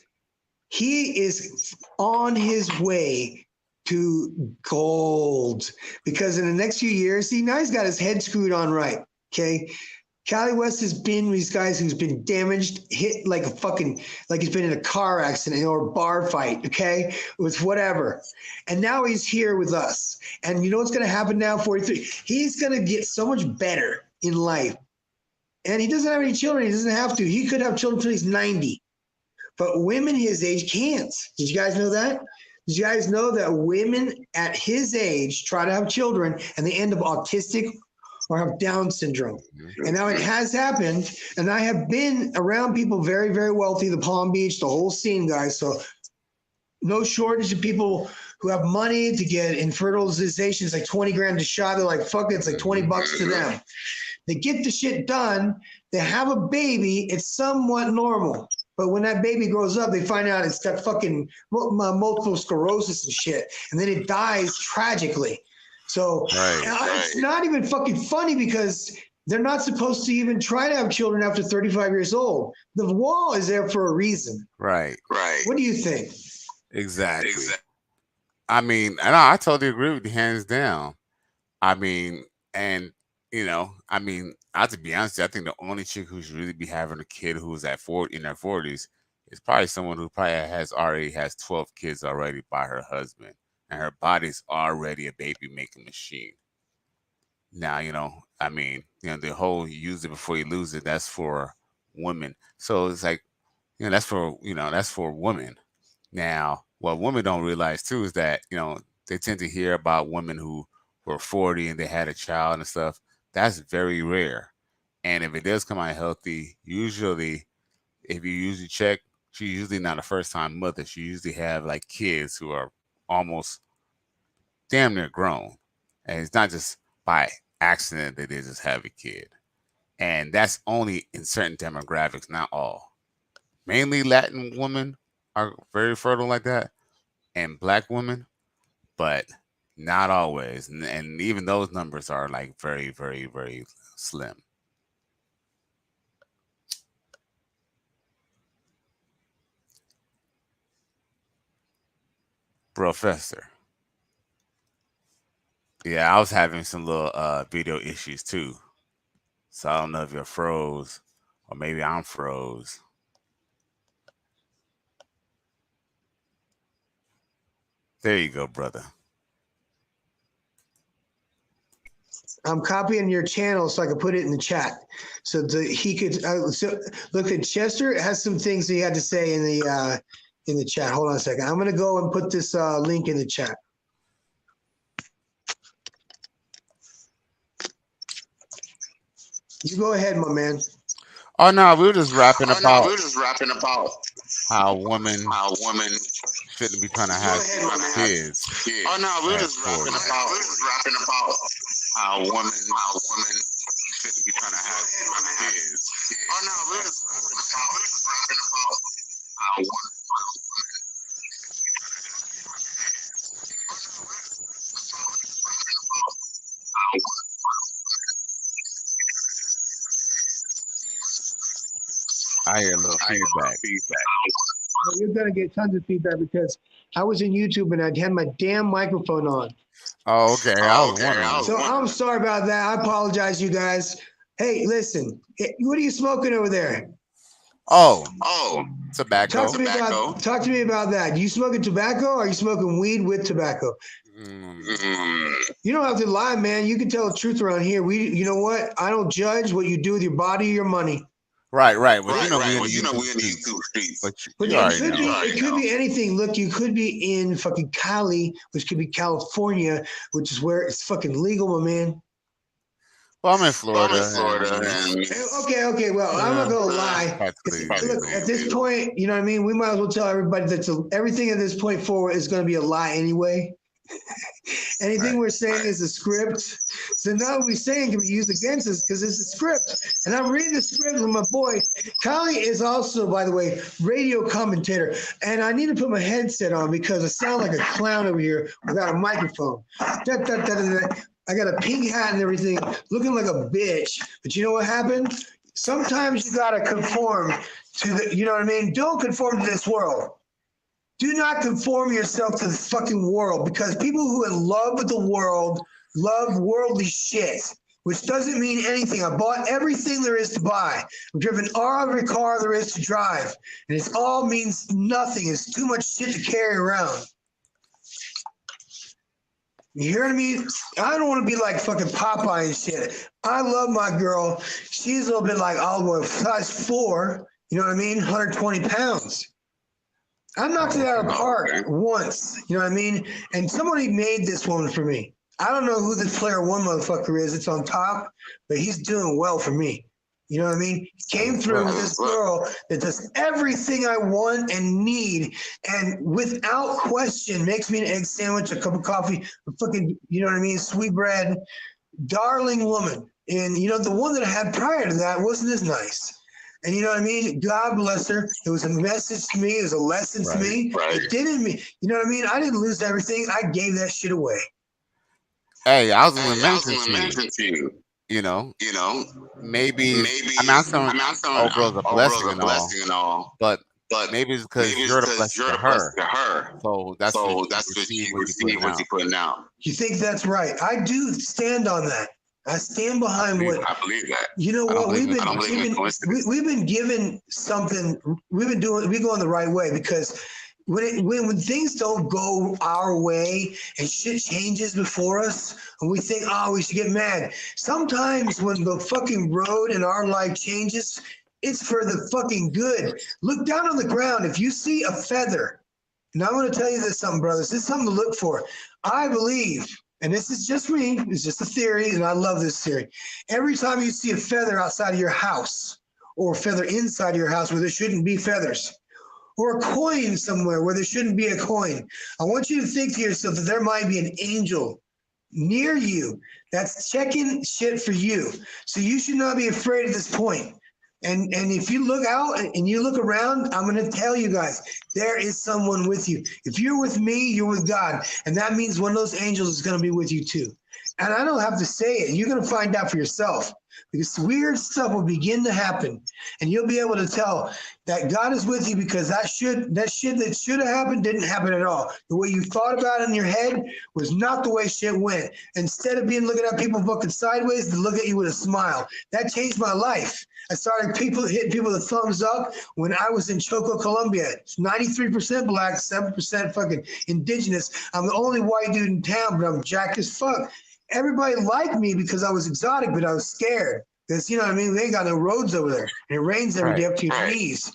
He is on his way to gold, because in the next few years, now he's got his head screwed on right. Okay. Cali West has been these guys who's been damaged, hit like he's been in a car accident or a bar fight. Okay. With whatever. And now he's here with us. And you know what's going to happen now? 43. He's going to get so much better in life. And he doesn't have any children. He doesn't have to. He could have children until he's 90. But women his age can't. Did you guys know that? Did you guys know that women at his age try to have children and they end up autistic or have Down syndrome? And now it has happened. And I have been around people very, very wealthy, the Palm Beach, the whole scene, guys. So no shortage of people who have money to get infertilization. It's like 20 grand a shot. They're like, fuck it, it's like 20 bucks to them. They get the shit done. They have a baby. It's somewhat normal. But when that baby grows up, they find out it's got fucking multiple sclerosis and shit. And then it dies tragically. So It's not even fucking funny, because they're not supposed to even try to have children after 35 years old. The wall is there for a reason. Right. What do you think? Exactly. I mean, and I totally agree with you, hands down. I mean, and I have to be honest, I think the only chick who should really be having a kid who's in their 40s is probably someone who probably has 12 kids already by her husband, and her body's already a baby making machine. Now, the whole use it before you lose it, that's for women. So it's like, that's for women. Now, what women don't realize too is that, they tend to hear about women who were 40 and they had a child and stuff. That's very rare. And if it does come out healthy, usually, if you usually check, she's usually not a first-time mother. She usually have like kids who are almost damn near grown. And it's not just by accident that they just have a kid. And that's only in certain demographics, not all. Mainly Latin women are very fertile like that, and Black women, but not always. And even those numbers are like very, very, very slim. Professor. Yeah, I was having some little video issues too. So I don't know if you're froze or maybe I'm froze. There you go, brother. I'm copying your channel so I can put it in the chat. So he could look at Chester has some things he had to say in the chat. Hold on a second. I'm gonna go and put this link in the chat. You go ahead, my man. Oh no, we were just rapping about how women shouldn't be trying to have kids. Oh no, we were just rapping about how women shouldn't be trying to have kids. Oh no, we were just rapping about how women. I hear a little feedback. You're gonna get tons of feedback because I was in YouTube and I had my damn microphone on. Oh, okay. I was wondering. So I'm sorry about that. I apologize, you guys. Hey, listen, what are you smoking over there? Oh, tobacco. Talk to me about that. You smoking tobacco or are you smoking weed with tobacco? You don't have to lie, man. You can tell the truth around here. You know what? I don't judge what you do with your body or your money. Right. But you know we're in the YouTube streets. But it could be anything. Look, you could be in fucking Cali, which could be California, which is where it's fucking legal, my man. Well, I'm in Florida. Okay. Well, I'm not gonna lie. Look, at this point, you know what I mean? We might as well tell everybody that everything at this point forward is gonna be a lie anyway. Anything we're saying is a script. So now what we're saying can be used against us because it's a script. And I'm reading the script with my boy. Kali is also, by the way, radio commentator. And I need to put my headset on because I sound like a clown over here without a microphone. I got a pink hat and everything, looking like a bitch. But you know what happened? Sometimes you gotta conform to the, you know what I mean? Don't conform to this world. Do not conform yourself to the fucking world because people who are in love with the world love worldly shit, which doesn't mean anything. I bought everything there is to buy. I've driven every car there is to drive. And it all means nothing. It's too much shit to carry around. You hear what I mean? I don't want to be like fucking Popeye and shit. I love my girl. She's a little bit like olive oil, size 4. You know what I mean? 120 pounds. I knocked it out of the park once, you know what I mean? And somebody made this one for me. I don't know who this player one motherfucker is. It's on top, but he's doing well for me. You know what I mean? He came through with this girl that does everything I want and need, and without question makes me an egg sandwich, a cup of coffee, a fucking, you know what I mean, sweet bread, darling woman. And, you know, the one that I had prior to that wasn't as nice. And you know what I mean? God bless her. It was a message to me. It was a lesson to me. It didn't mean, you know what I mean? I didn't lose everything. I gave that shit away. Hey, I was going to mention to you. You know, maybe I'm not saying girl's a blessing and all, but maybe it's because you're the blessing to her. So that's what you putting out. You think that's right? I do stand on that. I stand behind what I believe that. You know what? We've been given something. We going the right way because when things don't go our way and shit changes before us and we think, oh, we should get mad. Sometimes when the fucking road in our life changes, it's for the fucking good. Look down on the ground. If you see a feather, and I'm going to tell you this something, brothers, this is something to look for. I believe, and this is just me, it's just a theory, and I love this theory. Every time you see a feather outside of your house or a feather inside your house where there shouldn't be feathers, or a coin somewhere where there shouldn't be a coin, I want you to think to yourself that there might be an angel near you that's checking shit for you. So you should not be afraid at this point. And if you look out and you look around, I'm going to tell you guys, there is someone with you. If you're with me, you're with God. And that means one of those angels is going to be with you too. And I don't have to say it. You're going to find out for yourself. Because weird stuff will begin to happen. And you'll be able to tell that God is with you because that shit that should have happened didn't happen at all. The way you thought about it in your head was not the way shit went. Instead of being looking at people fucking sideways, to look at you with a smile. That changed my life. I started hitting people with a thumbs up when I was in Choco, Colombia. It's 93% black, 7% fucking indigenous. I'm the only white dude in town, but I'm jacked as fuck. Everybody liked me because I was exotic, but I was scared. Because, you know what I mean? They ain't got no roads over there. And it rains every day up to your knees.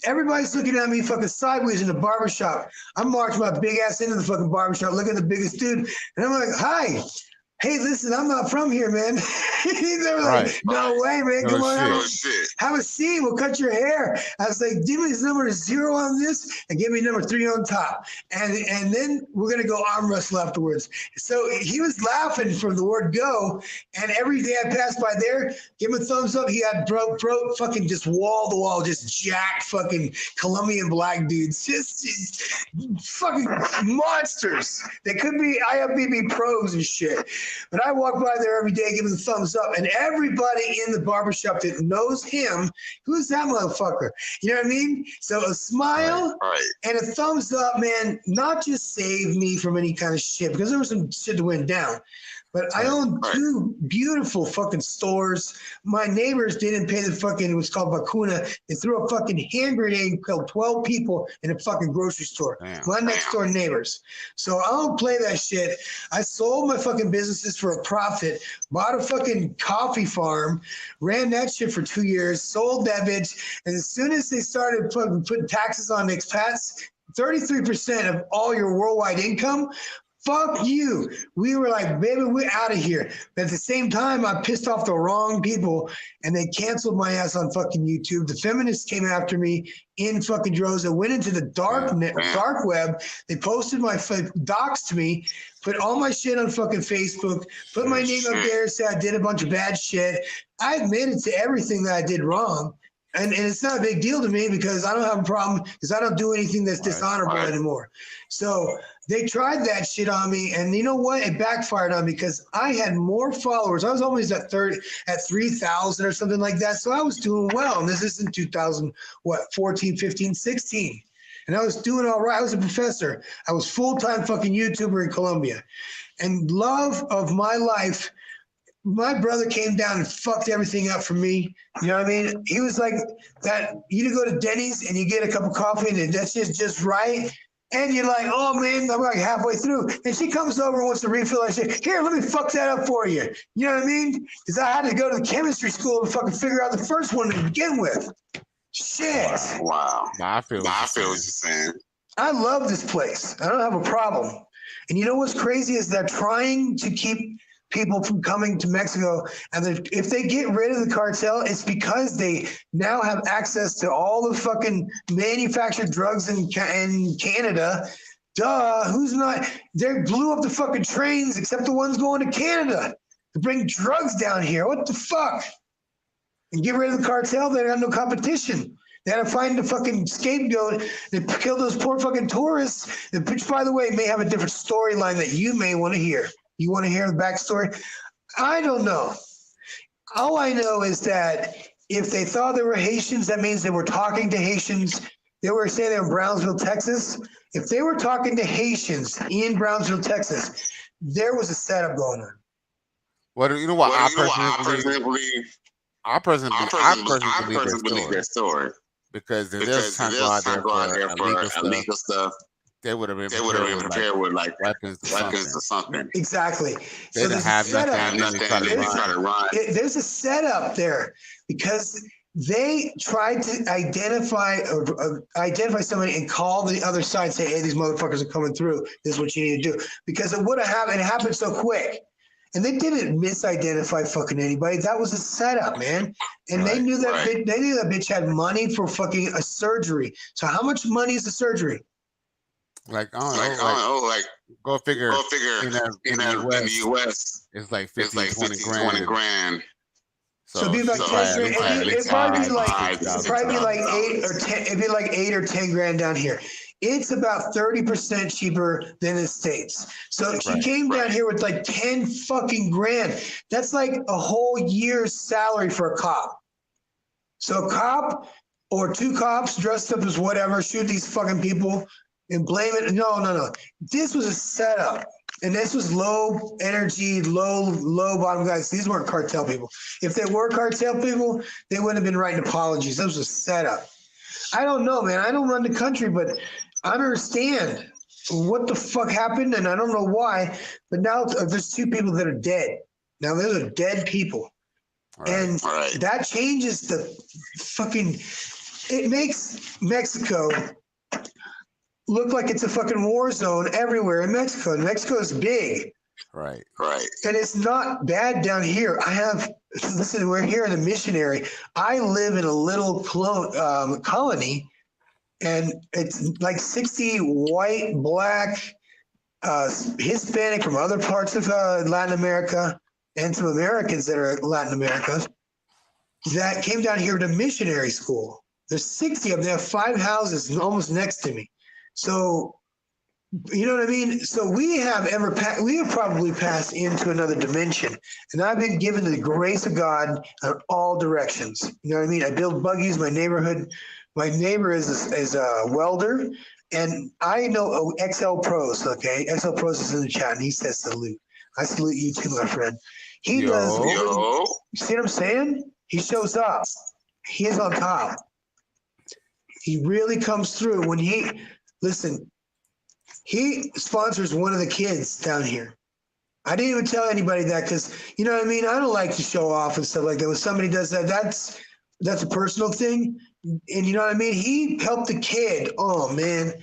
Everybody's looking at me fucking sideways in the barbershop. I'm marching my big ass into the fucking barbershop, looking at the biggest dude. And I'm like, hi. hey, listen, I'm not from here, man. They were Right. like, no way, man. No Come on, shit. have a seat. We'll cut your hair. I was like, give me this number 0 on this and give me number 3 on top. And then we're going to go arm wrestle afterwards. So he was laughing from the word go. And every day I passed by there, give him a thumbs up. He had bro fucking just wall to wall, just jacked fucking Colombian black dudes. Just fucking monsters. They could be IFBB pros and shit. But I walk by there every day, give him the thumbs up. And everybody in the barbershop that knows him, who's that motherfucker? You know what I mean? So a smile and a thumbs up, man, not just saved me from any kind of shit, because there was some shit that went down. But I own 2 beautiful fucking stores. My neighbors didn't pay the fucking, it was called Vacuna. They threw a fucking hand grenade and killed 12 people in a fucking grocery store. My next door neighbors. So I don't play that shit. I sold my fucking businesses for a profit, bought a fucking coffee farm, ran that shit for 2 years, sold that bitch. And as soon as they started putting taxes on expats, 33% of all your worldwide income, fuck you. We were like, baby, we're out of here. But at the same time, I pissed off the wrong people and they canceled my ass on fucking YouTube. The feminists came after me in fucking droves. I went into the dark web. They posted my docs to me, put all my shit on fucking Facebook, put my name up there, said I did a bunch of bad shit. I admitted to everything that I did wrong. And it's not a big deal to me because I don't have a problem because I don't do anything that's dishonorable anymore. So they tried that shit on me, and you know what? It backfired on me because I had more followers. I was always at 3,000 or something like that. So I was doing well. And this is in 2014, 15, 16. And I was doing all right. I was a professor. I was full-time fucking YouTuber in Colombia. And love of my life, my brother came down and fucked everything up for me. You know what I mean? He was like that. You go to Denny's and you get a cup of coffee and that's just right. And you're like, oh man, I'm like halfway through. And she comes over and wants to refill. I say, here, let me fuck that up for you. You know what I mean? Because I had to go to the chemistry school to fucking figure out the first one to begin with. Shit. Wow. I feel what you're saying. I love this place. I don't have a problem. And you know what's crazy is they're trying to keep people from coming to Mexico, and if they get rid of the cartel, it's because they now have access to all the fucking manufactured drugs in Canada. Duh, who's not? They blew up the fucking trains except the ones going to Canada to bring drugs down here. What the fuck? And get rid of the cartel, they got no competition. They had to find the fucking scapegoat. They killed those poor fucking tourists, which, by the way, may have a different storyline that you may want to hear. You want to hear the backstory? I don't know. All I know is that if they thought they were Haitians, that means they were talking to Haitians. They were saying they were in Brownsville, Texas. If they were talking to Haitians in Brownsville, Texas, there was a setup going on. Well, you know what? I personally believe that story. Because there's time go out there for illegal stuff. They would have been prepared with like weapons or something. Exactly. They didn't have nothing to run. There's a setup there because they tried to identify somebody and call the other side and say, hey, these motherfuckers are coming through. This is what you need to do. Because it would have happened. It happened so quick. And they didn't misidentify fucking anybody. That was a setup, man. And they knew that they knew that bitch had money for fucking a surgery. So how much money is the surgery? Like I don't know, like go figure. In the US, it's like 15, 20 grand. So it'd be like it'd probably be like 8 or 10. It'd be like 8 or 10 grand down here. It's about 30% cheaper than the States. So she came down here with like 10 fucking grand. That's like a whole year's salary for a cop. So a cop or 2 cops dressed up as whatever shoot these fucking people and blame it. No. This was a setup. And this was low energy, low bottom guys. These weren't cartel people. If they were cartel people, they wouldn't have been writing apologies. That was a setup. I don't know, man. I don't run the country, but I understand what the fuck happened, and I don't know why. But now there's 2 people that are dead. Now those are dead people. And that changes the fucking... It makes Mexico look like it's a fucking war zone everywhere in Mexico. And Mexico is big. Right. And it's not bad down here. Listen, we're here in the missionary. I live in a little colony, and it's like 60 white, black, Hispanic from other parts of Latin America, and some Americans that are Latin America that came down here to missionary school. There's 60 of them. They have 5 houses almost next to me. So, you know what I mean? So we have probably passed into another dimension. And I've been given the grace of God in all directions. You know what I mean? I build buggies. My neighbor is a welder. And I know XL Pros, okay? XL Pros is in the chat, and he says salute. I salute you too, my friend. He does. You see what I'm saying? He shows up. He is on top. He really comes through when he sponsors one of the kids down here. I didn't even tell anybody that because, you know what I mean? I don't like to show off and stuff like that. When somebody does that, that's a personal thing. And you know what I mean? He helped the kid. Oh, man.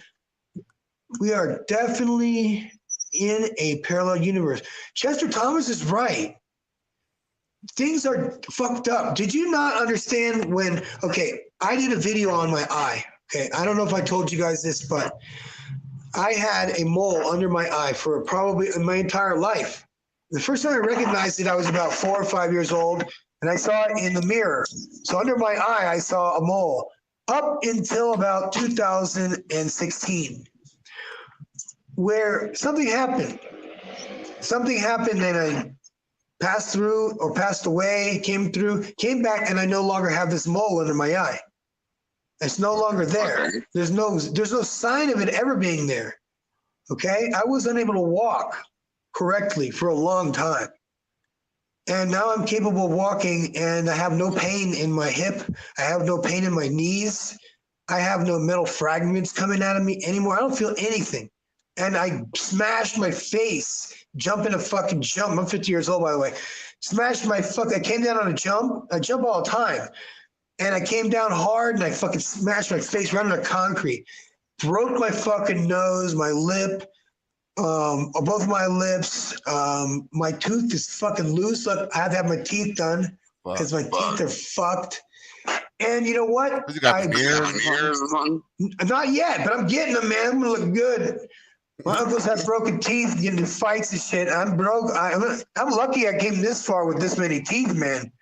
We are definitely in a parallel universe. Chester Thomas is right. Things are fucked up. Did you not understand I did a video on my eye. Okay. I don't know if I told you guys this, but I had a mole under my eye for probably my entire life. The first time I recognized it, I was about 4 or 5 years old, and I saw it in the mirror. So under my eye, I saw a mole up until about 2016, where something happened. Something happened, and I passed through or passed away, came back, and I no longer have this mole under my eye. It's no longer there. Okay. There's no sign of it ever being there. Okay? I was unable to walk correctly for a long time. And now I'm capable of walking, and I have no pain in my hip. I have no pain in my knees. I have no metal fragments coming out of me anymore. I don't feel anything. And I smashed my face, jumping a fucking jump. I'm 50 years old, by the way. I came down on a jump. I jump all the time. And I came down hard, and I fucking smashed my face right on the concrete. Broke my fucking nose, my lip, both my lips. My tooth is fucking loose. I had to have my teeth done because my teeth are fucked. And you know what? You got mirrors or something? Not yet, but I'm getting them, man. I'm gonna look good. My uncles have broken teeth, getting in fights and shit. I'm broke. I'm lucky I came this far with this many teeth, man.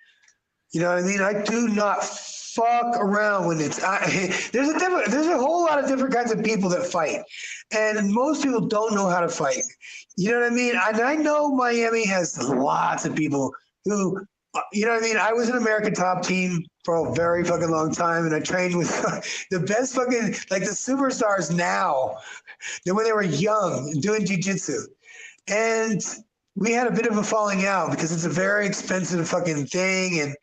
You know what I mean? I do not fuck around when there's a whole lot of different kinds of people that fight, and most people don't know how to fight. You know what I mean? And I know Miami has lots of people who, you know what I mean? I was an American Top Team for a very fucking long time, and I trained with the best fucking, like the superstars now than when they were young doing jiu-jitsu. And we had a bit of a falling out because it's a very expensive fucking thing, and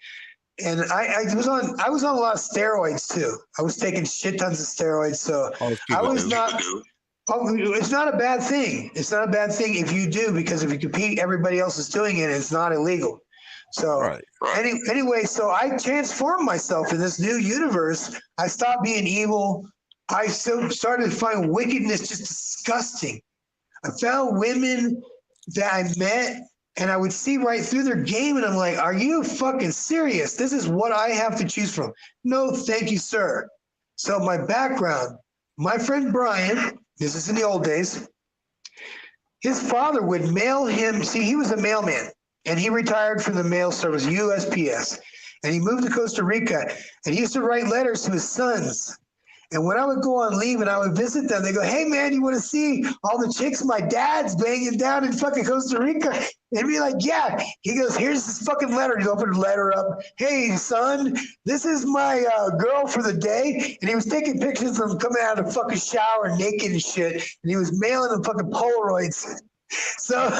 I was on a lot of steroids too. I was taking shit tons of steroids, so I was not. Oh, it's not a bad thing. It's not a bad thing if you do, because if you compete, everybody else is doing it. It's not illegal. So anyway, so I transformed myself in this new universe. I stopped being evil. I started to find wickedness just disgusting. I found women that I met, and I would see right through their game, and I'm like, are you fucking serious? This is what I have to choose from. No, thank you, sir. So my background, my friend Brian, this is in the old days, his father would mail him. See, he was a mailman, and he retired from the mail service, USPS, and he moved to Costa Rica, and he used to write letters to his sons. And when I would go on leave and I would visit them, they go, hey, man, you want to see all the chicks my dad's banging down in fucking Costa Rica? And be like, yeah. He goes, here's this fucking letter. He opened the letter up. Hey, son, this is my girl for the day. And he was taking pictures of them coming out of the fucking shower naked and shit. And he was mailing them fucking Polaroids. So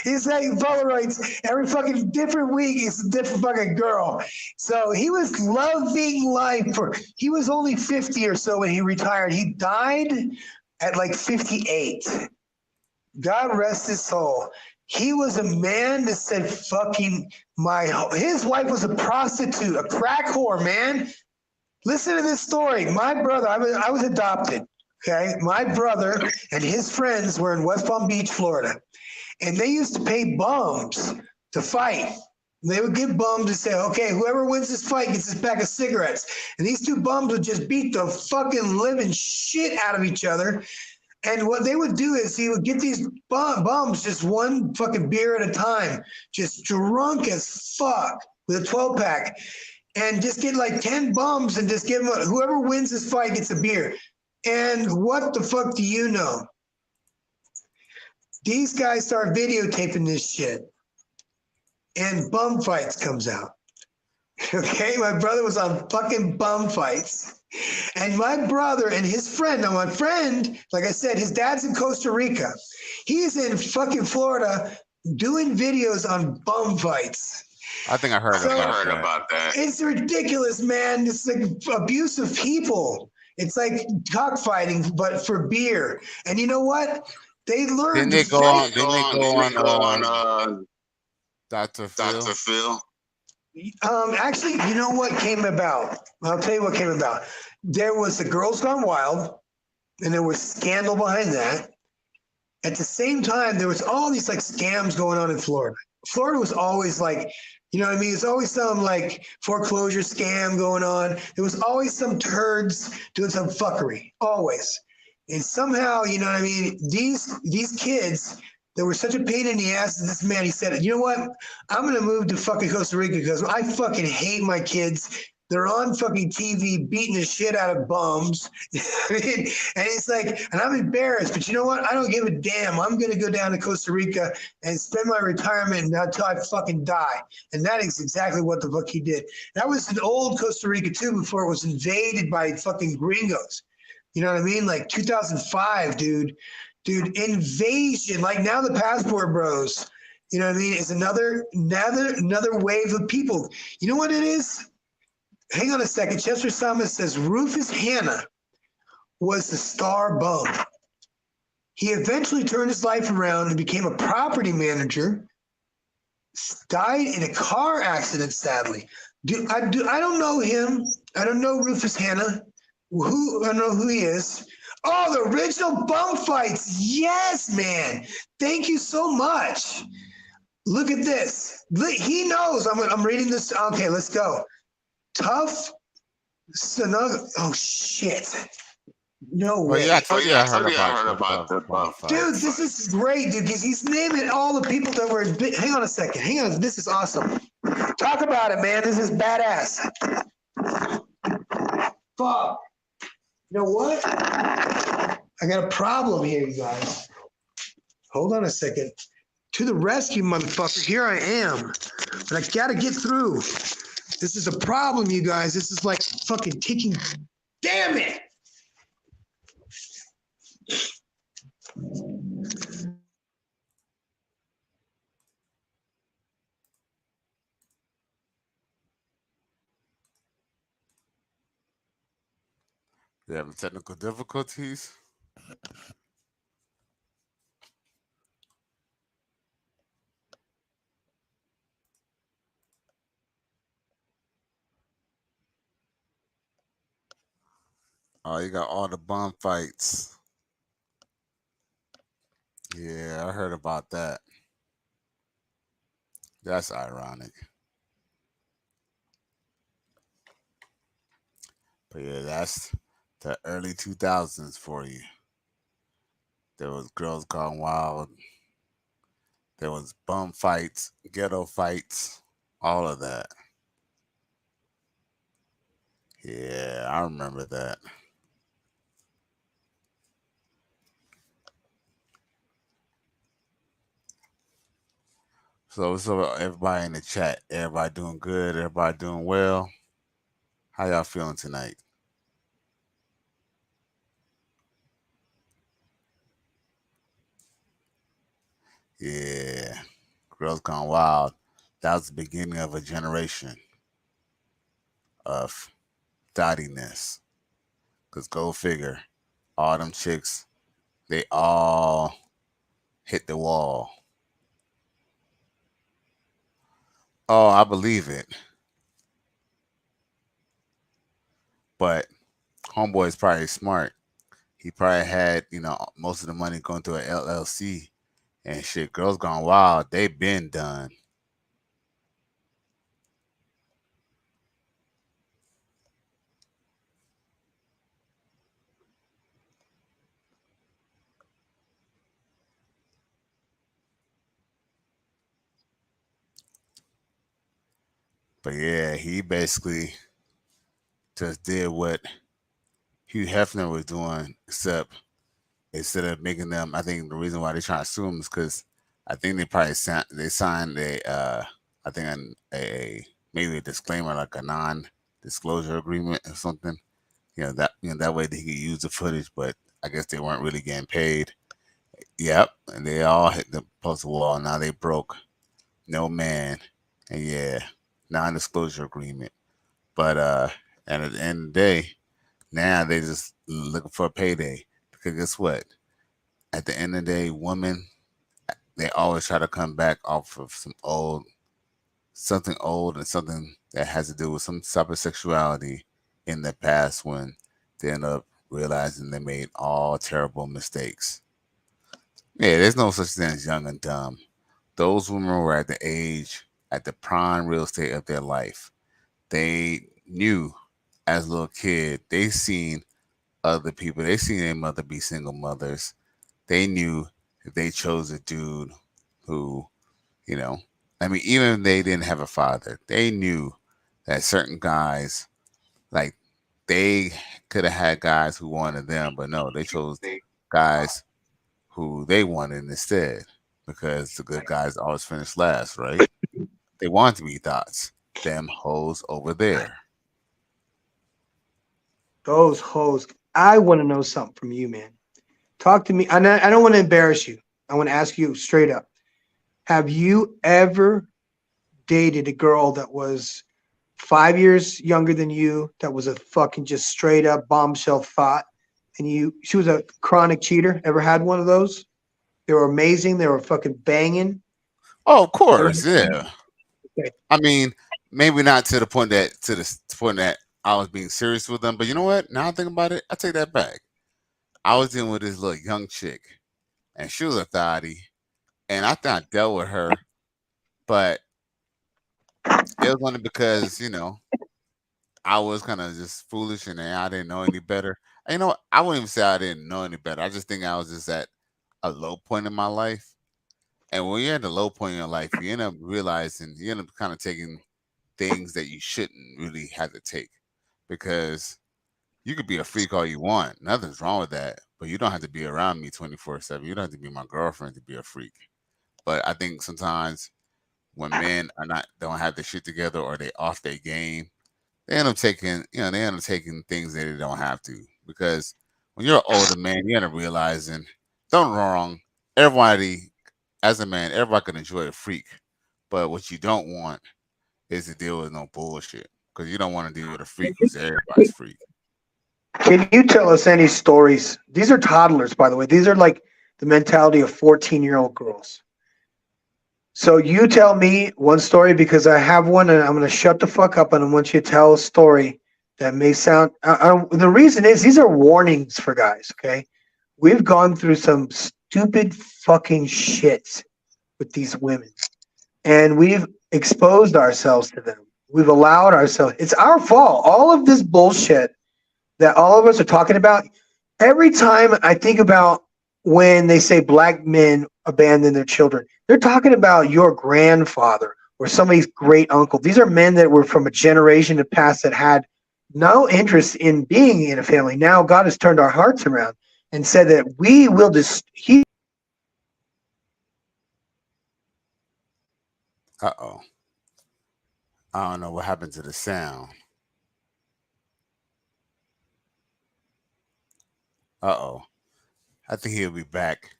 he's saying Polaroids every fucking different week. It's a different fucking girl. So he was loving life. He was only 50 or so when he retired. He died at like 58. God rest his soul. He was a man that said his wife was a prostitute, a crack whore, man. Listen to this story. My brother, I was adopted. Okay, my brother and his friends were in West Palm Beach, Florida, and they used to pay bums to fight. They would give bums and say, okay, whoever wins this fight gets this pack of cigarettes. And these two bums would just beat the fucking living shit out of each other. And what they would do is he would get these bums just one fucking beer at a time, just drunk as fuck with a 12-pack, and just get like 10 bums and just give them, whoever wins this fight gets a beer. And what the fuck do you know? These guys start videotaping this shit. And Bum Fights comes out. Okay, my brother was on fucking Bum Fights. And my brother and his friend, now my friend, like I said, his dad's in Costa Rica. He's in fucking Florida doing videos on Bum Fights. I think I heard about that. It's ridiculous, man. It's like abuse of people. It's like cockfighting, but for beer. And you know what? They learned. Didn't they go on Dr. Phil? Actually, you know what came about? I'll tell you what came about. There was the Girls Gone Wild, and there was scandal behind that. At the same time, there was all these like scams going on in Florida. Florida was always like, you know what I mean? There's always some like foreclosure scam going on. There was always some turds doing some fuckery, always. And somehow, you know what I mean? These kids, they were such a pain in the ass. This man, he said, you know what? I'm going to move to fucking Costa Rica because I fucking hate my kids. They're on fucking TV beating the shit out of bums. I mean, and it's like, and I'm embarrassed, but you know what? I don't give a damn. I'm going to go down to Costa Rica and spend my retirement until I fucking die. And that is exactly what the fuck he did. That was an old Costa Rica too, before it was invaded by fucking gringos. You know what I mean? Like 2005, dude, invasion. Like now the Passport Bros, you know what I mean? It's another wave of people. You know what it is? Hang on a second. Chester Thomas says Rufus Hanna was the star bum. He eventually turned his life around and became a property manager. Died in a car accident, sadly. I don't know him. I don't know Rufus Hanna. I don't know who he is. Oh, the original Bum Fights. Yes, man. Thank you so much. Look at this. He knows. I'm reading this. Okay, let's go. Tough. Oh, shit. No way. I told you I heard about the Bum Fights. Dude, this is great, dude, because he's naming all the people that were. Hang on a second. Hang on. This is awesome. Talk about it, man. This is badass. Fuck. You know what? I got a problem here, you guys. Hold on a second. To the rescue, motherfucker. Here I am. But I gotta get through. This is a problem, you guys. This is like fucking ticking. Damn it! You having technical difficulties? Oh, you got all the Bum Fights. Yeah, I heard about that. That's ironic. But yeah, that's the early 2000s for you. There was Girls Gone Wild. There was Bum Fights, Ghetto Fights, all of that. Yeah, I remember that. So everybody in the chat, everybody doing good, everybody doing well. How y'all feeling tonight? Yeah, Girls Gone Wild. That was the beginning of a generation of dottiness. Because go figure, all them chicks, they all hit the wall. Oh, I believe it. But homeboy is probably smart. He probably had, most of the money going to an LLC And shit, Girls Gone Wild, they been done. But yeah, he basically just did what Hugh Hefner was doing, except instead of making them, I think the reason why they're trying to sue him is because I think they probably signed I think a maybe a disclaimer, like a non-disclosure agreement or something. That way they could use the footage, but I guess they weren't really getting paid. Yep, and they all hit the post wall. Now they broke. No man, and yeah, non-disclosure agreement. But and at the end of the day, now they just looking for a payday. Because guess what? At the end of the day, women, they always try to come back off of something old and something that has to do with some type of sexuality in the past, when they end up realizing they made all terrible mistakes. Yeah, there's no such thing as young and dumb. Those women were at the age, at the prime real estate of their life. They knew as a little kid, they seen other people, they seen their mother be single mothers. They knew if they chose a dude who, even if they didn't have a father, they knew that certain guys, like, they could have had guys who wanted them, but no, they chose guys who they wanted instead, because the good guys always finish last, right? They want to be thoughts. Them hoes over there. Those hoes. I want to know something from you, man. Talk to me. I don't want to embarrass you. I want to ask you straight up. Have you ever dated a girl that was 5 years younger than you, that was a fucking just straight up bombshell thought, and she was a chronic cheater? Ever had one of those? They were amazing. They were fucking banging. Oh, of course, yeah. Okay. I mean, maybe not to the point that I was being serious with them, but you know what? Now I think about it, I take that back. I was dealing with this little young chick, and she was a thotty, and I think I dealt with her, but it was only because, I was kind of just foolish and I didn't know any better. And, I wouldn't even say I didn't know any better. I just think I was just at a low point in my life. And when you're at the low point in your life, you end up realizing, you end up kind of taking things that you shouldn't really have to take, because you could be a freak all you want. Nothing's wrong with that. But you don't have to be around me 24/7. You don't have to be my girlfriend to be a freak. But I think sometimes when men don't have their shit together, or they off their game, they end up taking things that they don't have to. Because when you're an older man, you end up realizing, don't get me wrong, everybody, as a man, everybody can enjoy a freak. But what you don't want is to deal with no bullshit. Because you don't want to deal with a freak who's everybody's freak. Can you tell us any stories? These are toddlers, by the way. These are like the mentality of 14-year-old girls. So you tell me one story, because I have one, and I'm going to shut the fuck up, and I want you to tell a story that may sound... the reason is, these are warnings for guys, okay? We've gone through some stupid fucking shit with these women, and we've exposed ourselves to them. We've allowed ourselves... It's our fault. All of this bullshit that all of us are talking about, every time I think about when they say black men abandon their children, they're talking about your grandfather or somebody's great uncle. These are men that were from a generation of past that had no interest in being in a family. Now God has turned our hearts around and said that we will Uh-oh. I don't know what happened to the sound. Uh-oh. I think he'll be back.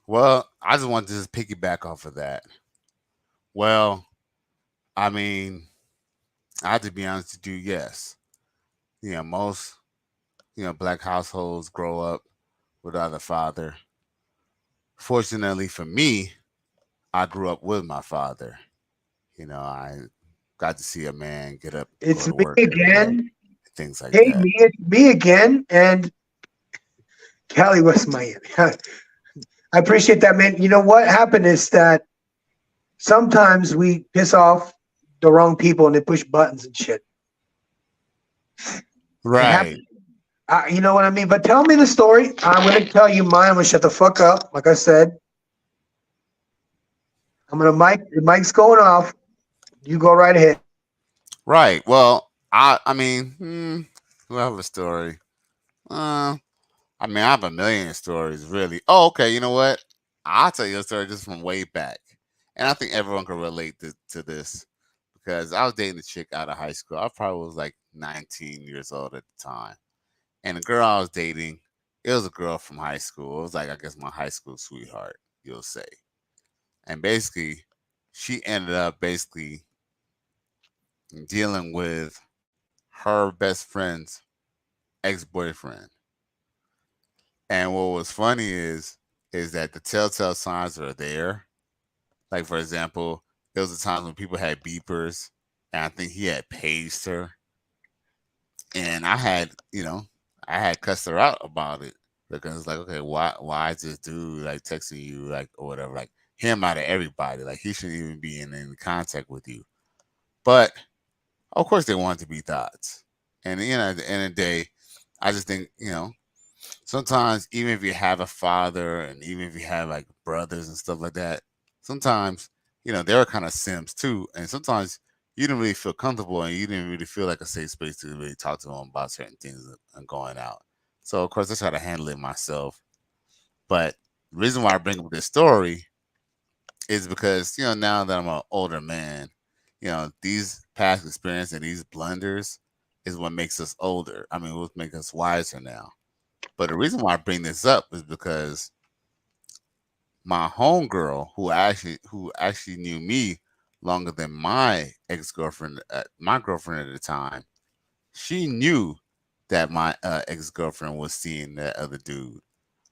Well, I just want to just piggyback off of that. Well, I mean, I have to be honest with you, yes. Most, black households grow up without a father. Fortunately for me, I grew up with my father. I got to see a man get up. It's me again. Things like that. Hey, it's me again. And Cali, West Miami. I appreciate that, man. You know what happened is that sometimes we piss off the wrong people and they push buttons and shit. It Right. happens. You know what I mean? But tell me the story. I'm going to tell you mine. I'm going to shut the fuck up. Like I said, the mic's going off. You go right ahead. Right. Well, I mean, we have a story. I mean, I have a million stories, really. Oh, okay. You know what? I'll tell you a story just from way back, and I think everyone can relate to this because I was dating a chick out of high school. I probably was like 19 years old at the time, and the girl I was dating, it was a girl from high school. It was like I guess my high school sweetheart, you'll say, and basically, she ended up basically dealing with her best friend's ex-boyfriend. And what was funny is that the telltale signs are there. Like for example, there was a time when people had beepers, and I think he had paged her, and I had cussed her out about it because it's like, okay, why is this dude like texting you like or whatever, like him out of everybody, like he shouldn't even be in any contact with you. But of course, they want to be thoughts, and at the end of the day, I just think sometimes even if you have a father and even if you have like brothers and stuff like that, sometimes they're kind of simps too, and sometimes you didn't really feel comfortable and you didn't really feel like a safe space to really talk to them about certain things and going out. So of course I try to handle it myself. But the reason why I bring up this story is because now that I'm an older man, these past experiences and these blunders is what makes us older. I mean, what makes us wiser now. But the reason why I bring this up is because my homegirl, who actually knew me longer than my ex-girlfriend, my girlfriend at the time, she knew that my ex-girlfriend was seeing that other dude.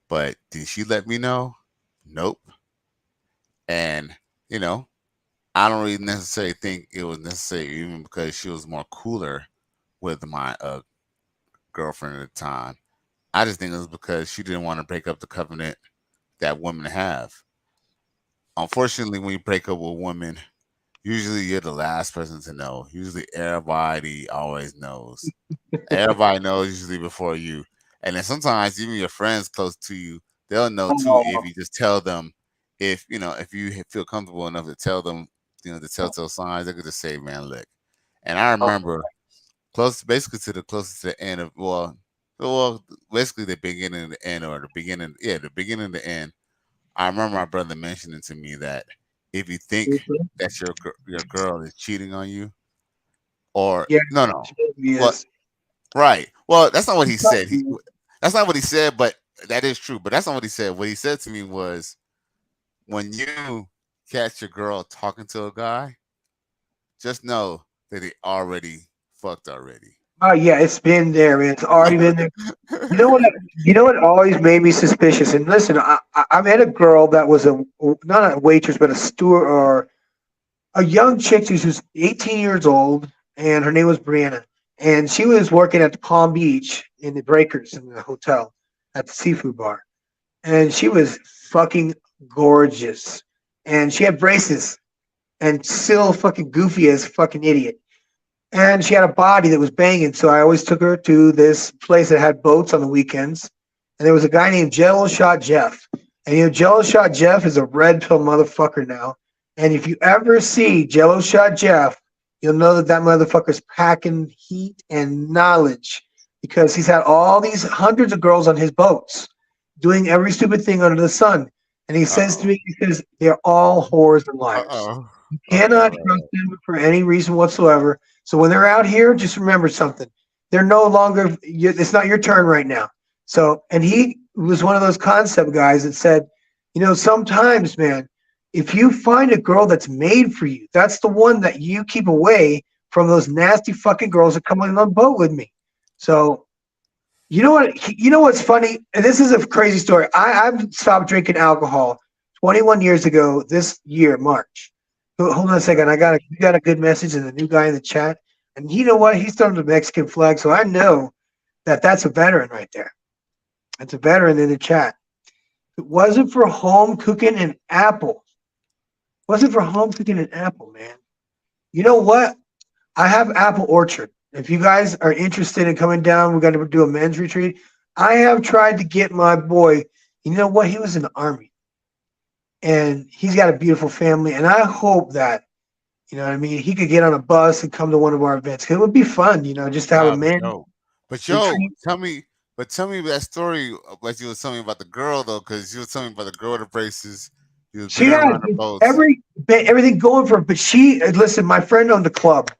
But did she let me know? Nope. And I don't really necessarily think it was necessary, even because she was more cooler with my girlfriend at the time. I just think it was because she didn't want to break up the covenant that women have. Unfortunately, when you break up with women, usually you're the last person to know. Usually everybody always knows. Everybody knows usually before you. And then sometimes even your friends close to you, they'll know too if you just tell them. If you feel comfortable enough to tell them, the telltale signs, they could just say, "Man, look." And I remember basically closest to the end of basically the beginning and the end, or the beginning and the end. I remember my brother mentioning to me that if you think that your girl is cheating on you, or no, right? Well, that's not what he said. That's not what he said, but that is true. But that's not what he said. What he said to me was, when you catch your girl talking to a guy, just know that he already fucked already. Oh yeah, it's been there, man. It's already been there. You know what? You know what always made me suspicious. And listen, I met a girl that was not a waitress, but a steward or a young chick. She was 18 years old, and her name was Brianna. And she was working at the Palm Beach in the Breakers in the hotel at the seafood bar. And she was fucking gorgeous. And she had braces and still fucking goofy as a fucking idiot. And she had a body that was banging. So I always took her to this place that had boats on the weekends. And there was a guy named Jello Shot Jeff. And Jello Shot Jeff is a red pill motherfucker now. And if you ever see Jello Shot Jeff, you'll know that motherfucker's packing heat and knowledge, because he's had all these hundreds of girls on his boats doing every stupid thing under the sun. And he says to me, they're all whores and liars. You cannot trust them for any reason whatsoever. So when they're out here, just remember something. They're no longer, it's not your turn right now. So, and he was one of those concept guys that said, sometimes, man, if you find a girl that's made for you, that's the one that you keep away from those nasty fucking girls that come on the boat with me. So, you know what? You know what's funny? And this is a crazy story. I've stopped drinking alcohol 21 years ago this year, March. Hold on a second. You got a good message and the new guy in the chat. And you know what? He's throwing the Mexican flag. So I know that that's a veteran right there. That's a veteran in the chat. If it wasn't for home cooking and apple, wasn't for home cooking and apple, man. You know what? I have apple orchard. If you guys are interested in coming down, we're going to do a men's retreat. I have tried to get my boy. You know what? He was in the army, and he's got a beautiful family. And I hope that, you know what I mean, he could get on a bus and come to one of our events. 'Cause it would be fun, you know, just to have a man. But tell me that story like you was telling me about the girl though, because you was telling me about the girl with the braces. She had everything going for her, but listen, my friend owned the club,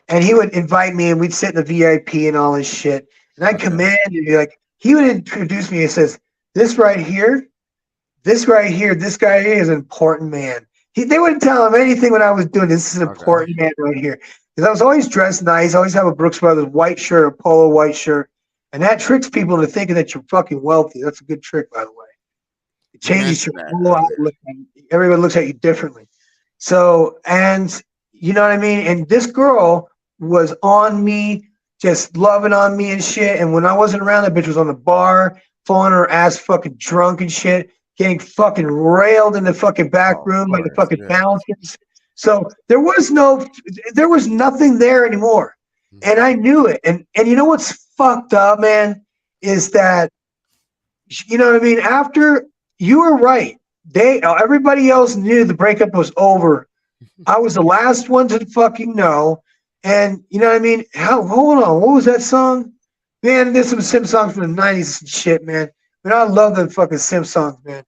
and he would invite me, and we'd sit in the VIP and all this shit. And I'd come in, and he would introduce me and says, this right here, this guy here is an important man. They wouldn't tell him anything when I was doing this. This is an important man right here. Because I was always dressed nice. I always have a Brooks Brothers white shirt, a polo white shirt. And that tricks people into thinking that you're fucking wealthy. That's a good trick, by the way. It changes your whole outlook. Everyone looks at you differently. So, and you know what I mean? And this girl was on me, just loving on me and shit. And when I wasn't around, that bitch was on the bar, falling her ass fucking drunk and shit, getting fucking railed in the fucking back room by the fucking bouncers. So there was nothing there anymore. And I knew it. And you know what's fucked up, man, is that, you know what I mean? After, you were right. Everybody else knew the breakup was over. I was the last one to fucking know. And you know what I mean? Hold on. What was that song? Man, there's some Sim songs from the 90s and shit, man. But I love them fucking Sim songs, man.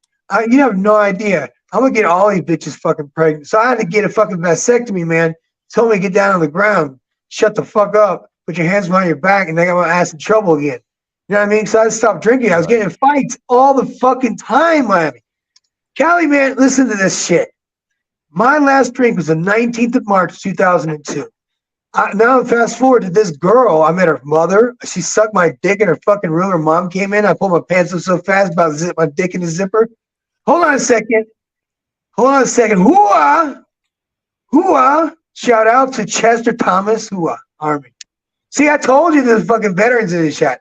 You have no idea. I'm going to get all these bitches fucking pregnant. So I had to get a fucking vasectomy, man. Told me to get down on the ground. Shut the fuck up. Put your hands behind your back, and I got my ass in trouble again. You know what I mean? So I stopped drinking. I was getting in fights all the fucking time, Miami. Cali, man, listen to this shit. My last drink was the 19th of March, 2002. Now fast forward to this girl. I met her mother. She sucked my dick in her fucking room. Her mom came in. I pulled my pants up so fast, about to zip my dick in the zipper. Hold on a second. Hooah! Shout out to Chester Thomas, Hooah Army. See, I told you there's fucking veterans in this chat.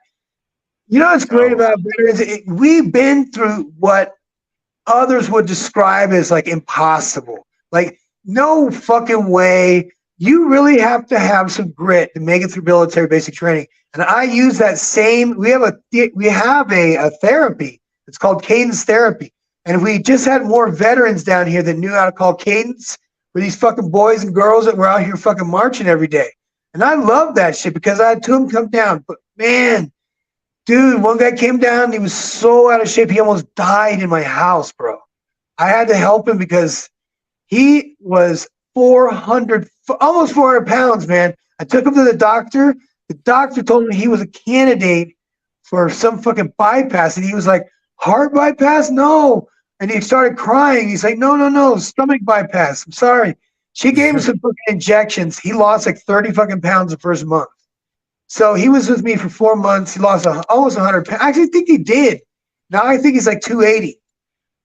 You know what's great about veterans? We've been through what others would describe as like impossible. Like, no fucking way. You really have to have some grit to make it through military basic training. And I use that same. We have a therapy. It's called cadence therapy. And if we just had more veterans down here that knew how to call cadence for these fucking boys and girls that were out here fucking marching every day. And I love that shit because I had two of them come down. But man, dude, one guy came down. He was so out of shape. He almost died in my house, bro. I had to help him because he was almost 400 pounds, man. I took him to the doctor. The doctor told me he was a candidate for some fucking bypass. And he was like, heart bypass? No. And he started crying. He's like, no, stomach bypass. I'm sorry. She gave him some fucking injections. He lost like 30 fucking pounds the first month. So he was with me for 4 months. He lost almost 100 pounds. I actually think he did. Now I think he's like 280.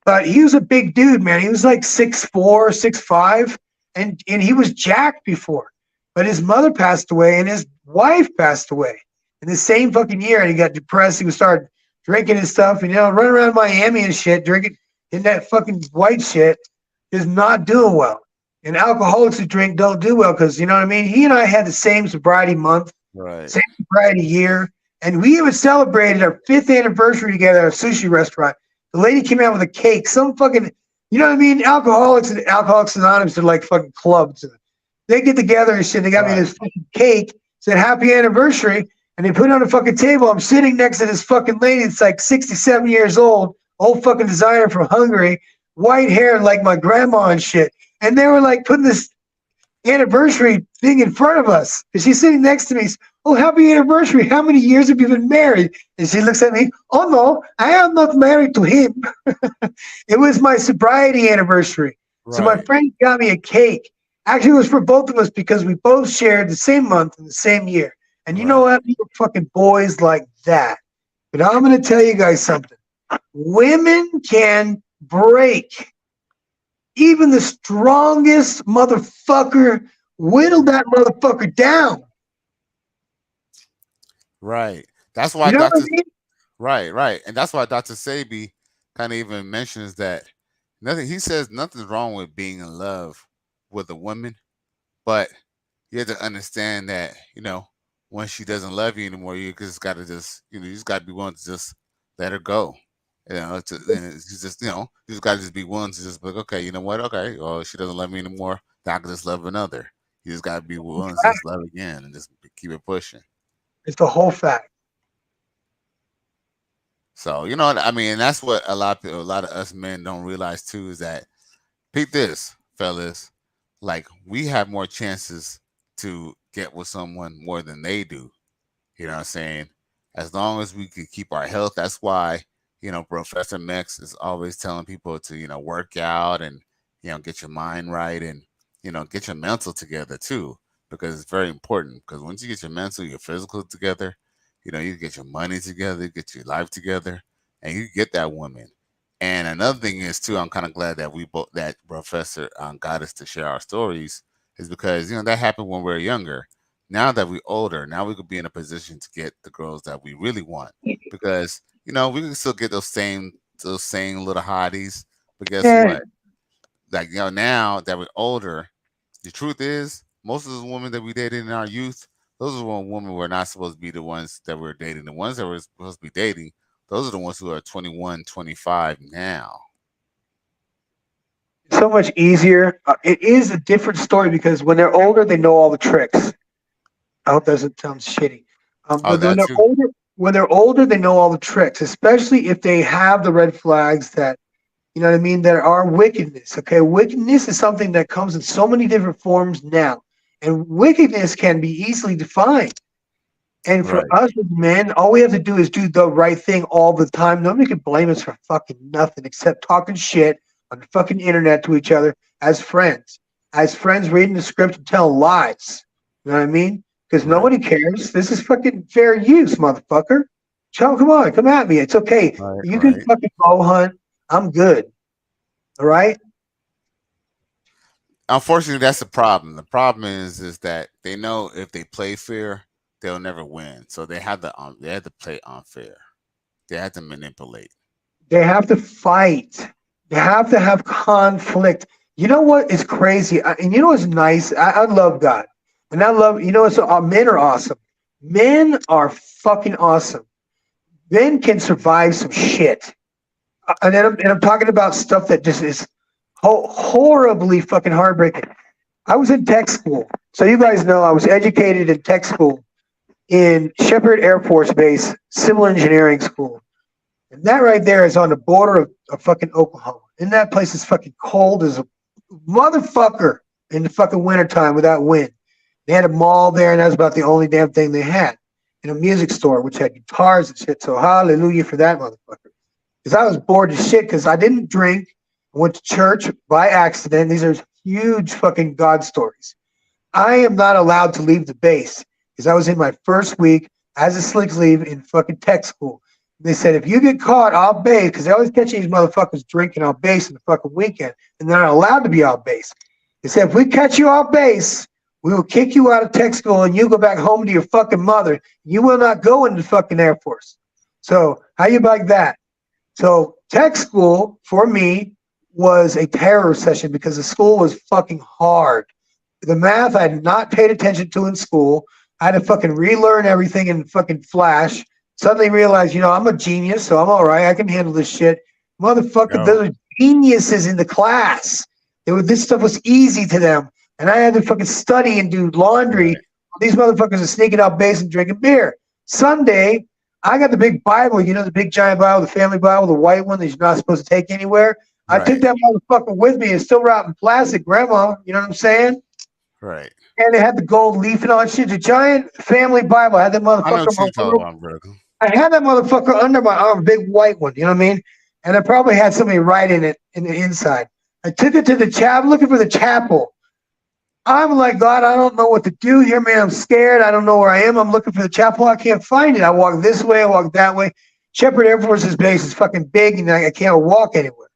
But he was a big dude, man. He was like 6'4", 6'5", and he was jacked before. But his mother passed away and his wife passed away in the same fucking year. And he got depressed. He would start drinking and stuff, and run around Miami and shit, drinking in that fucking white shit, is not doing well. And alcoholics who drink don't do well because, you know what I mean? He and I had the same sobriety month, same sobriety year, and we even celebrated our 5th anniversary together at a sushi restaurant. The lady came out with a cake, some fucking, you know what I mean? Alcoholics and Alcoholics Anonymous are like fucking clubs. They get together and shit. They got me this fucking cake, said happy anniversary, and they put it on a fucking table. I'm sitting next to this fucking lady. It's like 67 years old fucking designer from Hungary, white hair like my grandma and shit. And they were like putting this anniversary thing in front of us. And she's sitting next to me. Oh, happy anniversary. How many years have you been married? And she looks at me. Oh, no, I am not married to him. It was my sobriety anniversary. Right. So my friend got me a cake. Actually, it was for both of us because we both shared the same month in the same year. And you know what? We were fucking boys like that. But I'm going to tell you guys something. Women can break. Even the strongest motherfucker, whittle that motherfucker down. Right. That's why Right. And that's why Dr. Sebi kind of even mentions that nothing. He says nothing's wrong with being in love with a woman, but you have to understand that once she doesn't love you anymore, you just got to you just got to be willing to just let her go. It's just you just got to just be willing to just be like, okay, you know what? Okay, well, she doesn't love me anymore. Then I can just love another. You just got to be willing to just love again and just keep it pushing. It's the whole fact. So you know what I mean. That's what a lot of us men don't realize too is that, peep this, fellas, like we have more chances to get with someone more than they do. You know what I'm saying? As long as we can keep our health, that's why Professor Mex is always telling people to work out and get your mind right and get your mental together too, because it's very important. Because once you get your mental, your physical together, you get your money together, you get your life together, and you get that woman. And another thing is too, I'm kind of glad that that Professor got us to share our stories, is because that happened when we were younger. Now that we're older, now we could be in a position to get the girls that we really want, because we can still get those same little hotties. But guess what? Like now that we're older, the truth is most of the women that we dated in our youth, those are women who are not supposed to be the ones that we're dating. The ones that we're supposed to be dating, those are the ones who are 21, 25 now. It's so much easier. It is a different story because when they're older, they know all the tricks. I hope that doesn't sound shitty. But when they're older, they know all the tricks, especially if they have the red flags that, that are wickedness. Okay, wickedness is something that comes in so many different forms now. And wickedness can be easily defined. And for us as men, all we have to do is do the right thing all the time. Nobody can blame us for fucking nothing except talking shit on the fucking internet to each other as friends. As friends reading the script and telling lies. You know what I mean? Because nobody cares. This is fucking fair use, motherfucker. Come on, come at me. It's okay. You can fucking bow hunt. I'm good. All right? Unfortunately, that's the problem. The problem is that they know if they play fair, they'll never win. So they have to play unfair. They have to manipulate. They have to fight. They have to have conflict. You know what is crazy? And you know what's nice? I love God. And I love, men are awesome. Men are fucking awesome. Men can survive some shit. And I'm talking about stuff that just is horribly fucking heartbreaking. I was in tech school. So you guys know I was educated in tech school in Shepherd Air Force Base, civil engineering school. And that right there is on the border of fucking Oklahoma. And that place is fucking cold as a motherfucker in the fucking wintertime without wind. They had a mall there, and that was about the only damn thing they had. And a music store, which had guitars and shit. So hallelujah for that motherfucker. Because I was bored as shit because I didn't drink. I went to church by accident. These are huge fucking God stories. I am not allowed to leave the base because I was in my first week as a slick leave in fucking tech school. And they said, if you get caught off base, because they always catch these motherfuckers drinking off base in the fucking weekend, and they're not allowed to be off base. They said, if we catch you off base, we will kick you out of tech school and you go back home to your fucking mother. You will not go into the fucking Air Force. So how you like that? So tech school for me was a terror session because the school was fucking hard. The math I had not paid attention to in school. I had to fucking relearn everything in fucking Flash. Suddenly realized, I'm a genius, so I'm all right. I can handle this shit. Motherfucker, those are geniuses in the class. This stuff was easy to them. And I had to fucking study and do laundry. These motherfuckers are sneaking out base and drinking beer. Sunday, I got the big Bible, the big giant Bible, the family Bible, the white one that you're not supposed to take anywhere. I took that motherfucker with me. It's still wrapped in plastic, grandma. You know what I'm saying? Right. And it had the gold leafing on shit. The giant family Bible. I had that motherfucker. I had that motherfucker under my arm, big white one. You know what I mean? And I probably had somebody writing it in the inside. I took it to the chapel, looking for the chapel. I'm like, God, I don't know what to do here, man. I'm scared. I don't know where I am. I'm looking for the chapel. I can't find it. I walk this way. I walk that way. Shepherd Air Force's base is fucking big, and I can't walk anywhere.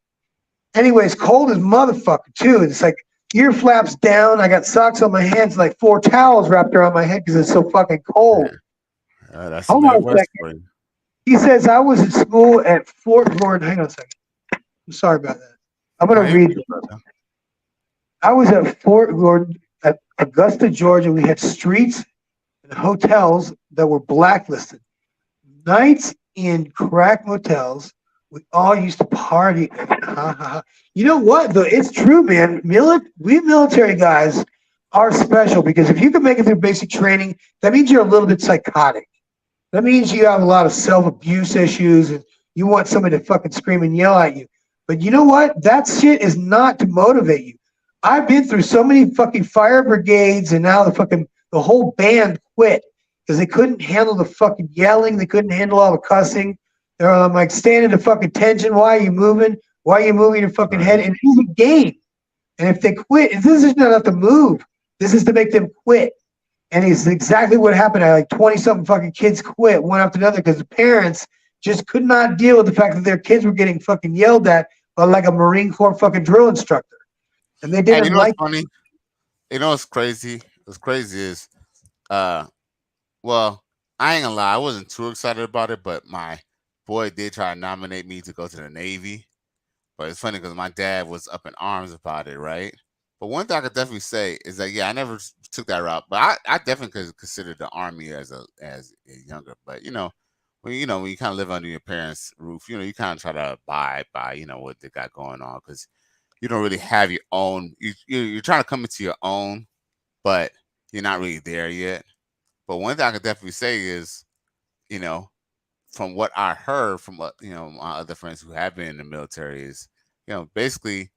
Anyway, it's cold as motherfucker, too. It's like ear flaps down. I got socks on my hands, like 4 towels wrapped around my head because it's so fucking cold. That's Hold on a second. He says, I was at school at Fort Gordon. Hang on a second. I'm sorry about that. I'm going to read. I was at Fort Gordon, at Augusta, Georgia. We had streets and hotels that were blacklisted. Nights in crack motels. We all used to party. You know what, though? It's true, man. We military guys are special because if you can make it through basic training, that means you're a little bit psychotic. That means you have a lot of self-abuse issues and you want somebody to fucking scream and yell at you. But you know what? That shit is not to motivate you. I've been through so many fucking fire brigades and now the whole band quit because they couldn't handle the fucking yelling. They couldn't handle all the cussing. They're like, stand in the fucking tension. Why are you moving? Why are you moving your fucking head? And it's a game. And if they quit, this is not to move. This is to make them quit. And it's exactly what happened. I like 20-something fucking kids quit one after another because the parents just could not deal with the fact that their kids were getting fucking yelled at by like a Marine Corps fucking drill instructor. And they didn't like what's funny? You know what's crazy? What's crazy is, well, I ain't gonna lie, I wasn't too excited about it, but my boy did try to nominate me to go to the Navy. But it's funny because my dad was up in arms about it, right? But one thing I could definitely say is that I never took that route, but I definitely could consider the Army as a younger. But when you kind of live under your parents' roof, you kind of try to abide by what they got going on because you don't really have your own. You're trying to come into your own, but you're not really there yet. But one thing I could definitely say is, from what I heard from what my other friends who have been in the military is, basically,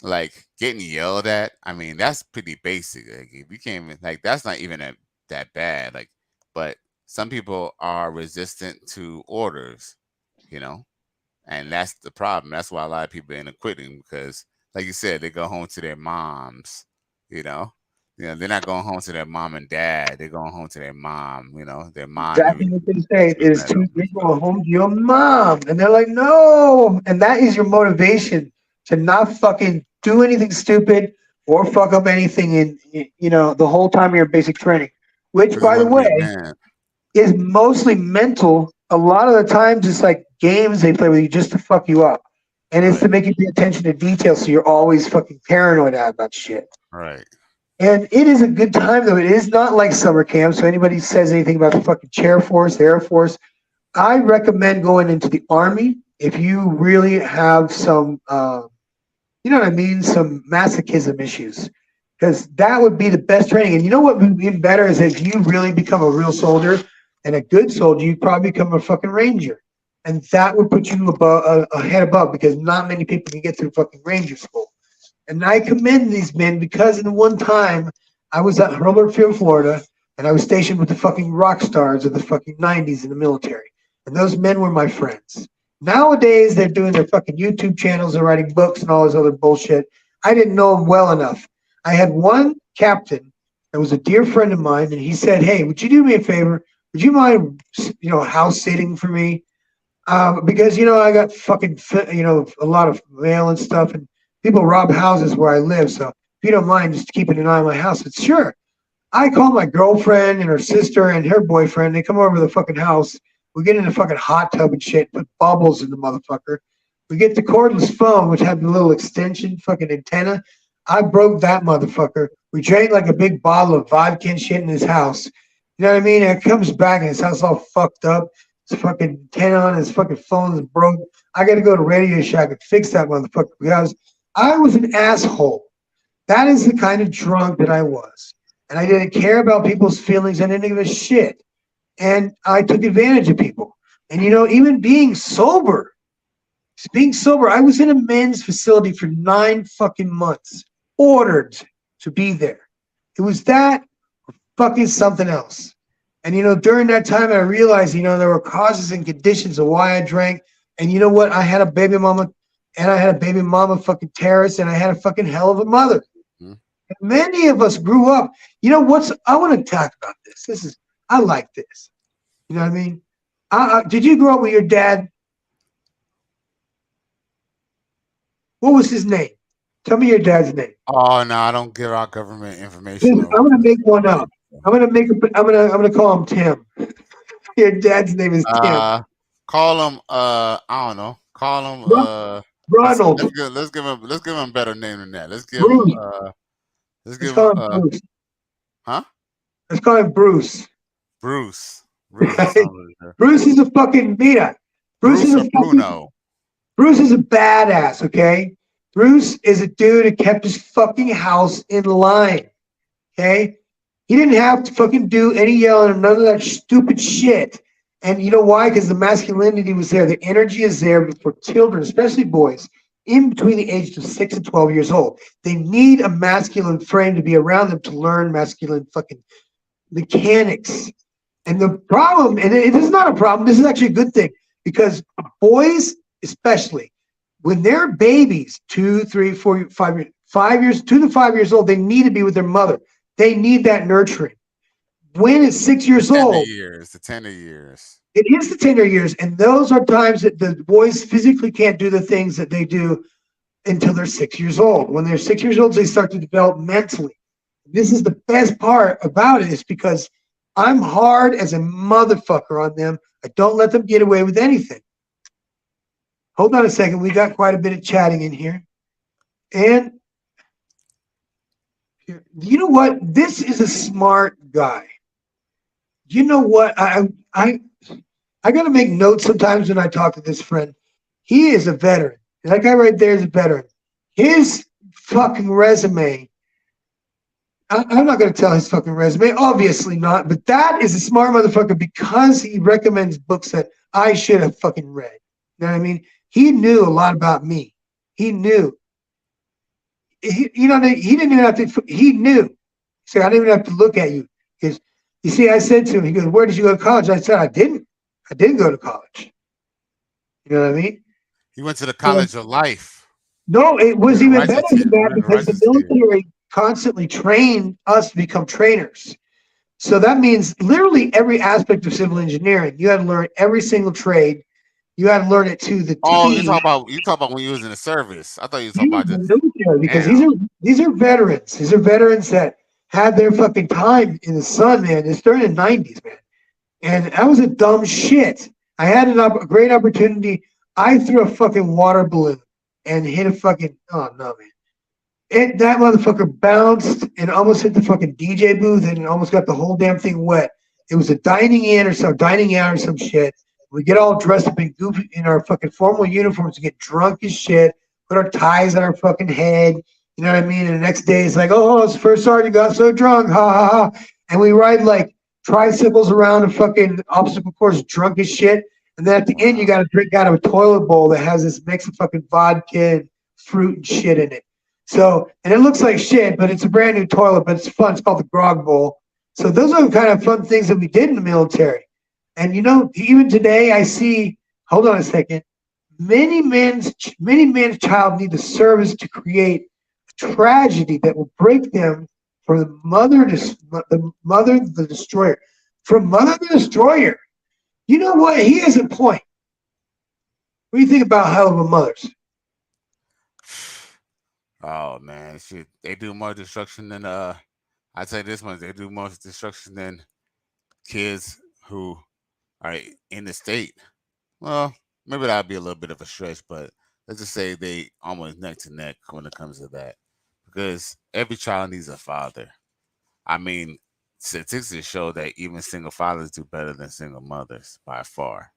like getting yelled at. I mean, that's pretty basic. Like, if you can't even, like, that's not even that bad. Like, but some people are resistant to orders, and that's the problem. That's why a lot of people end up quitting because, like you said, they go home to their moms. They're not going home to their mom and dad. They're going home to their mom. Their mom. Exactly what they say is you're going home to your mom, and they're like, no, and that is your motivation to not fucking do anything stupid or fuck up anything in the whole time of your basic training, which, by the way, is mostly mental. A lot of the times, it's like games they play with you just to fuck you up, and it's to make you pay attention to detail, so you're always fucking paranoid about shit. Right. And it is a good time, though. It is not like summer camp. So anybody says anything about the fucking Chair Force, the Air Force, I recommend going into the Army if you really have some, some masochism issues, because that would be the best training. And you know what would be better is if you really become a real soldier and a good soldier, you probably become a fucking Ranger, and that would put you a head above because not many people can get through fucking Ranger school. And I commend these men because in the one time I was at Hurlburt Field, Florida, and I was stationed with the fucking rock stars of the fucking 90s in the military. And those men were my friends. Nowadays, they're doing their fucking YouTube channels and writing books and all this other bullshit. I didn't know them well enough. I had one captain that was a dear friend of mine, and he said, hey, would you do me a favor? Would you mind, house sitting for me? Because, I got fucking, a lot of mail and stuff, and people rob houses where I live, so if you don't mind just keeping an eye on my house, it's sure. I call my girlfriend and her sister and her boyfriend. They come over to the fucking house. We get in a fucking hot tub and shit, put bubbles in the motherfucker. We get the cordless phone, which had the little extension fucking antenna. I broke that motherfucker. We drank like a big bottle of vodka and shit in his house. You know what I mean? And it comes back and his house all fucked up. His fucking antenna on his fucking phone is broke. I got to go to Radio Shack and fix that motherfucker because I was an asshole. That is the kind of drunk that I was. And I didn't care about people's feelings. I didn't give a shit. And I took advantage of people. And, even being sober, I was in a men's facility for 9 fucking months, ordered to be there. It was that or fucking something else. And, during that time, I realized, there were causes and conditions of why I drank. And you know what? I had a baby mama. And I had a baby mama fucking terrorist, and I had a fucking hell of a mother. Mm-hmm. Many of us grew up. I want to talk about this. I like this. You know what I mean? Did you grow up with your dad? What was his name? Tell me your dad's name. Oh no, I don't give out government information. I'm gonna make one up. I'm gonna call him Tim. Your dad's name is Tim. Call him. I don't know. Call him Ronald. let's give him a better name than that. Let's give him a better name than that. Let's give him Bruce. let's Let's give call him him Bruce. huh? Let's call him Bruce. Bruce. That sounds really good. Bruce is a fucking mira. Bruce is or a fucking, Bruno. Bruce is a badass, okay? Bruce is a dude who kept his fucking house in line, okay? He didn't have to fucking do any yelling or none of that stupid shit. And you know why? Because the masculinity was there. The energy is there for children, especially boys, in between the ages of 6 and 12 years old. They need a masculine frame to be around them to learn masculine fucking mechanics. And the problem, and it is not a problem, this is actually a good thing, because boys, especially, when they're babies, 2, 3, 4, 5 years, 2 to 5 years old, they need to be with their mother. They need that nurturing. When it's 6 years old, the tender years. It is the tender years, and those are times that the boys physically can't do the things that they do until they're 6 years old. When they're 6 years old, they start to develop mentally. This is the best part about it, is because I'm hard as a motherfucker on them. I don't let them get away with anything. Hold on a second. We got quite a bit of chatting in here. And you know what? This is a smart guy. You know what? I got to make notes sometimes when I talk to this friend. He is a veteran. That guy right there is a veteran. His fucking resume, I'm not going to tell his fucking resume, obviously not, but that is a smart motherfucker because he recommends books that I should have fucking read. You know what I mean? He knew a lot about me. He knew. He didn't even have to, he knew. So I didn't even have to look at you. Because, you see, I said to him, he goes, where did you go to college? I said, I didn't go to college. You know what I mean? He went to the college of life. No, it was even better than that because the military constantly trained us to become trainers. So that means literally every aspect of civil engineering. You had to learn every single trade. You had to learn it to the T. Oh, you talk about when you was in the service. I thought you were talking about the military, because these are veterans. These are veterans that had their fucking time in the sun, man. It's during the 90s, man. And that was a dumb shit. I had a great opportunity. I threw a fucking water balloon and hit a fucking, oh no, man. That motherfucker bounced and almost hit the fucking DJ booth and almost got the whole damn thing wet. It was a dining out or some shit. We get all dressed up in goofy in our fucking formal uniforms and get drunk as shit, put our ties on our fucking head. You know what I mean? And the next day it's like, oh, it's first sergeant got so drunk, ha ha ha. And we ride like tricycles around a fucking obstacle course drunk as shit. And then at the end you gotta drink out of a toilet bowl that has this mix of fucking vodka and fruit and shit in it. So, and it looks like shit, but it's a brand new toilet, but it's fun. It's called the Grog Bowl. So those are the kind of fun things that we did in the military. And you know, even today I see, hold on a second, many men's child need the service to create a tragedy that will break them from the mother, the destroyer. From mother the destroyer. You know what? He has a point. What do you think about hell of a mothers? Oh man, shit! They do more destruction than I'd say this much. They do more destruction than kids who are in the state. Well, maybe that'd be a little bit of a stretch, but let's just say they almost neck to neck when it comes to that, because every child needs a father. I mean, statistics show that even single fathers do better than single mothers by far.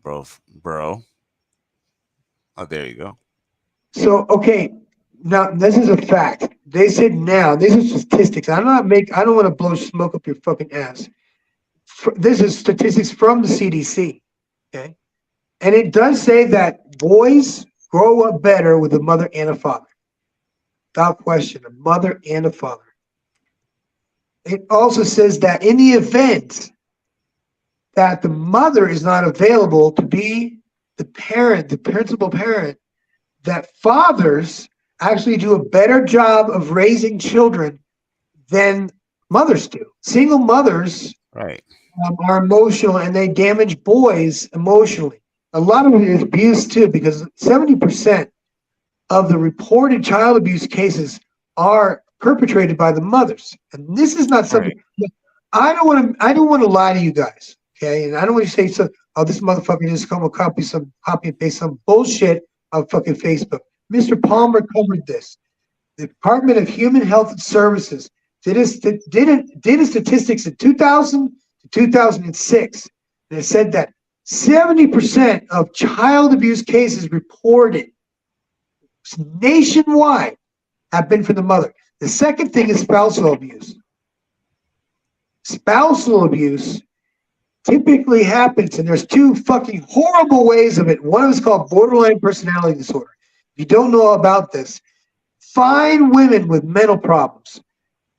Bro. Oh, there you go. So, okay, now this is a fact. They said now, these are statistics. I don't want to blow smoke up your fucking ass. This is statistics from the CDC, okay? And it does say that boys grow up better with a mother and a father. Without question, a mother and a father. It also says that in the event that the mother is not available to be the parent, the principal parent, that fathers actually do a better job of raising children than mothers do. Single mothers are emotional and they damage boys emotionally. A lot of it is abuse too, because 70% of the reported child abuse cases are perpetrated by the mothers. And this is not something I don't want to lie to you guys. Okay. And I don't want to say so, oh, this motherfucker just come and copy and paste some bullshit on fucking Facebook. Mr. Palmer covered this. The Department of Human Health and Services did a statistics in 2000 to 2006. And it said that 70% of child abuse cases reported nationwide have been from the mother. The second thing is spousal abuse. Spousal abuse typically happens, and there's two fucking horrible ways of it. One of it's called borderline personality disorder. If you don't know about this, find women with mental problems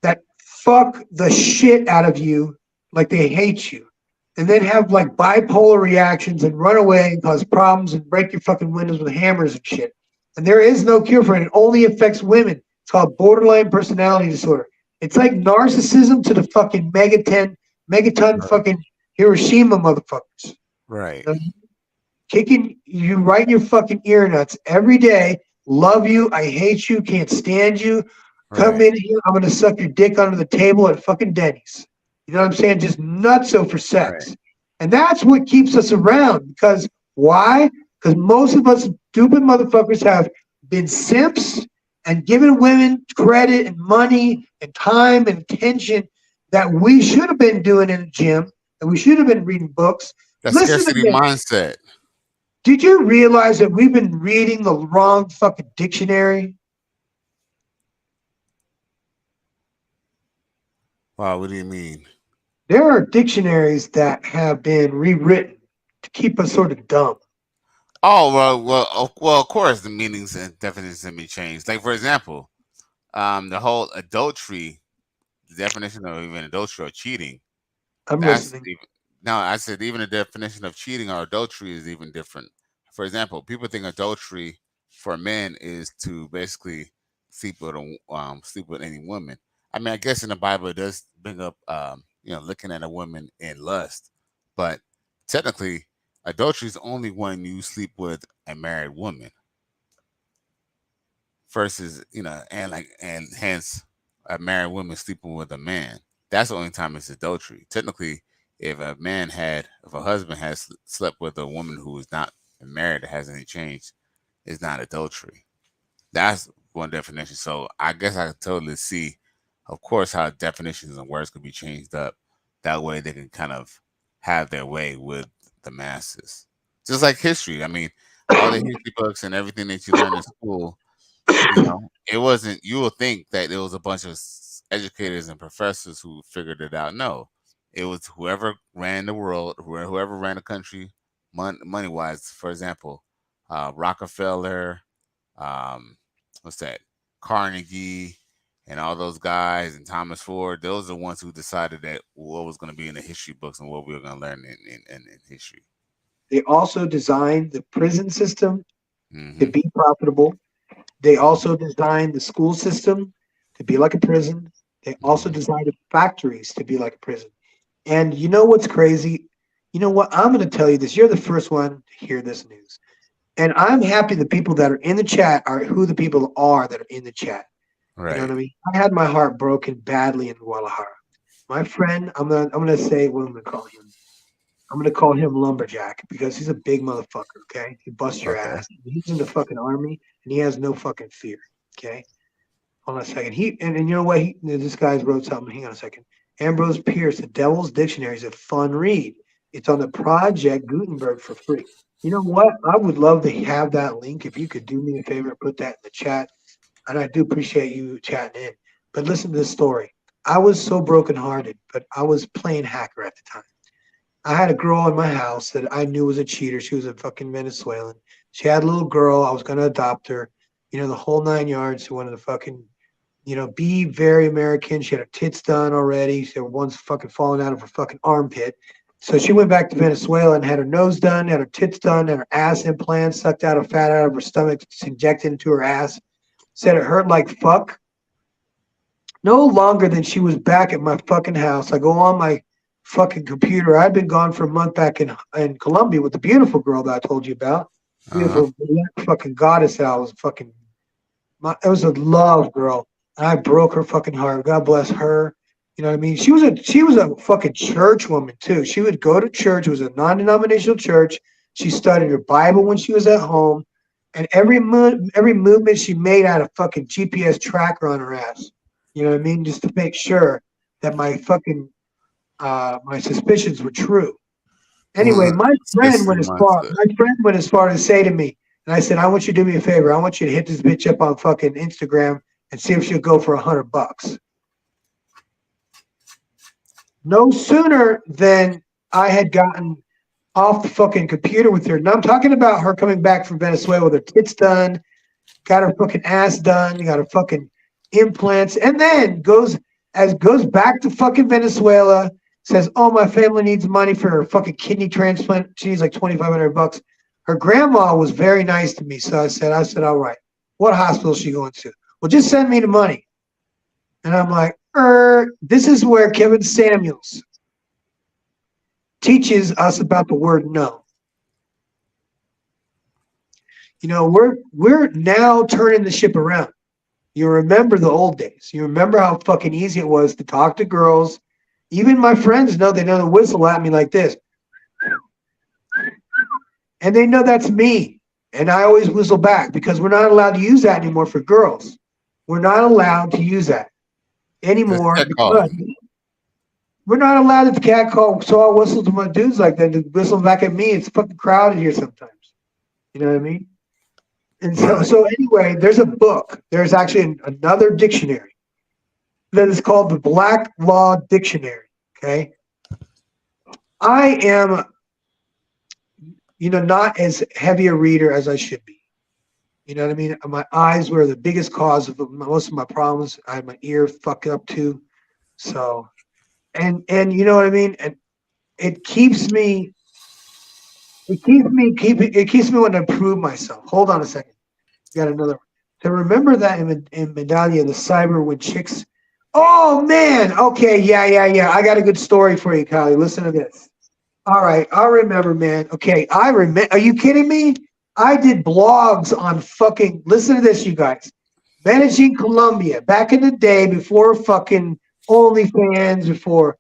that fuck the shit out of you like they hate you, and then have like bipolar reactions and run away and cause problems and break your fucking windows with hammers and shit. And there is no cure for it. It only affects women. It's called borderline personality disorder. It's like narcissism to the fucking megaton fucking Hiroshima motherfuckers. Right. You know, kicking you right in your fucking ear nuts every day. Love you. I hate you. Can't stand you. Come in here. I'm going to suck your dick under the table at fucking Denny's. You know what I'm saying? Just nutso for sex. Right. And that's what keeps us around. Because why? Because most of us stupid motherfuckers have been simps and given women credit and money and time and attention that we should have been doing in the gym, and we should have been reading books. That's scarcity mindset. Did you realize that we've been reading the wrong fucking dictionary? Wow, what do you mean? There are dictionaries that have been rewritten to keep us sort of dumb. Oh, well, of course, the meanings and definitions can be changed. Like, for example, the whole adultery, the definition of even adultery or cheating. I'm listening. No, I said even the definition of cheating or adultery is even different. For example, people think adultery for men is to basically sleep with any woman. I mean, I guess in the Bible it does bring up, looking at a woman in lust, but technically, adultery is only when you sleep with a married woman. Versus, and hence a married woman sleeping with a man. That's the only time it's adultery. Technically, if a husband has slept with a woman who is not married that hasn't changed, it's not adultery. That's one definition. So I guess I can totally see, of course, how definitions and words could be changed up. That way they can kind of have their way with the masses. Just like history. I mean, all the history books and everything that you learn in school, it wasn't, you will think that it was a bunch of educators and professors who figured it out. No, it was whoever ran the world, whoever ran the country money-wise. For example, Rockefeller, Carnegie, and all those guys, and Thomas Ford. Those are the ones who decided that what was going to be in the history books and what we were going to learn in history. They also designed the prison system to be profitable. They also designed the school system to be like a prison. They also designed factories to be like a prison. And you know what's crazy? You know what? I'm going to tell you this. You're the first one to hear this news. And I'm happy the people that are in the chat are who the people are that are in the chat. Right. You know what I mean? I had my heart broken badly in Guadalajara. My friend, I'm gonna say what I'm gonna call him. I'm gonna call him Lumberjack because he's a big motherfucker. Okay, he busts your ass. He's in the fucking army and he has no fucking fear. Okay, hold on a second. And you know what? This guy's wrote something. Hang on a second. Ambrose Pierce, The Devil's Dictionary is a fun read. It's on the Project Gutenberg for free. You know what? I would love to have that link. If you could do me a favor and put that in the chat. And I do appreciate you chatting in. But listen to this story. I was so brokenhearted, but I was playing hacker at the time. I had a girl in my house that I knew was a cheater. She was a fucking Venezuelan. She had a little girl. I was going to adopt her. The whole 9 yards. She wanted to fucking, be very American. She had her tits done already. She had one's fucking falling out of her fucking armpit. So she went back to Venezuela and had her nose done, had her tits done, had her ass implants, sucked out her fat out of her stomach, injected into her ass. Said it hurt like fuck. No longer than she was back at my fucking house. I go on my fucking computer. I'd been gone for a month back in Colombia with the beautiful girl that I told you about. Beautiful fucking goddess that I was fucking. It was a love girl. And I broke her fucking heart. God bless her. You know what I mean? She was a fucking church woman too. She would go to church. It was a non-denominational church. She studied her Bible when she was at home, and every movement she made had a fucking GPS tracker on her ass. You know what I mean? Just to make sure that my fucking my suspicions were true. Anyway, my friend went as far to say to me, and I said, I want you to do me a favor. I want you to hit this bitch up on fucking Instagram and see if she'll go for $100. No sooner than I had gotten off the fucking computer with her. Now I'm talking about her coming back from Venezuela with her tits done, got her fucking ass done, got her fucking implants, and then goes back to fucking Venezuela, says, oh, my family needs money for her fucking kidney transplant. She needs like $2,500. Her grandma was very nice to me. So I said, all right, what hospital is she going to? Well, just send me the money. And I'm like, this is where Kevin Samuels teaches us about the word no. You know, we're now turning the ship around. You remember the old days. You remember how fucking easy it was to talk to girls. Even my friends know, they know to whistle at me like this. And they know that's me. And I always whistle back because we're not allowed to use that anymore for girls. We're not allowed to use that anymore. We're not allowed to cat call, so I whistle to my dudes like that, to whistle back at me. It's fucking crowded here sometimes. You know what I mean? And so anyway, there's a book. There's actually another dictionary that is called the Black Law Dictionary. Okay. I am, not as heavy a reader as I should be. You know what I mean? My eyes were the biggest cause of most of my problems. I had my ear fucked up too. So, and you know what I mean? And it keeps me wanting to prove myself. Hold on a second. Got another one. To remember that in Medallia, the cyber when chicks. Oh man. Okay. Yeah. I got a good story for you, Kylie. Listen to this. All right. I remember, man. Okay. I remember. Are you kidding me? I did blogs on fucking, listen to this, you guys. Medellin, Colombia, back in the day before fucking OnlyFans, before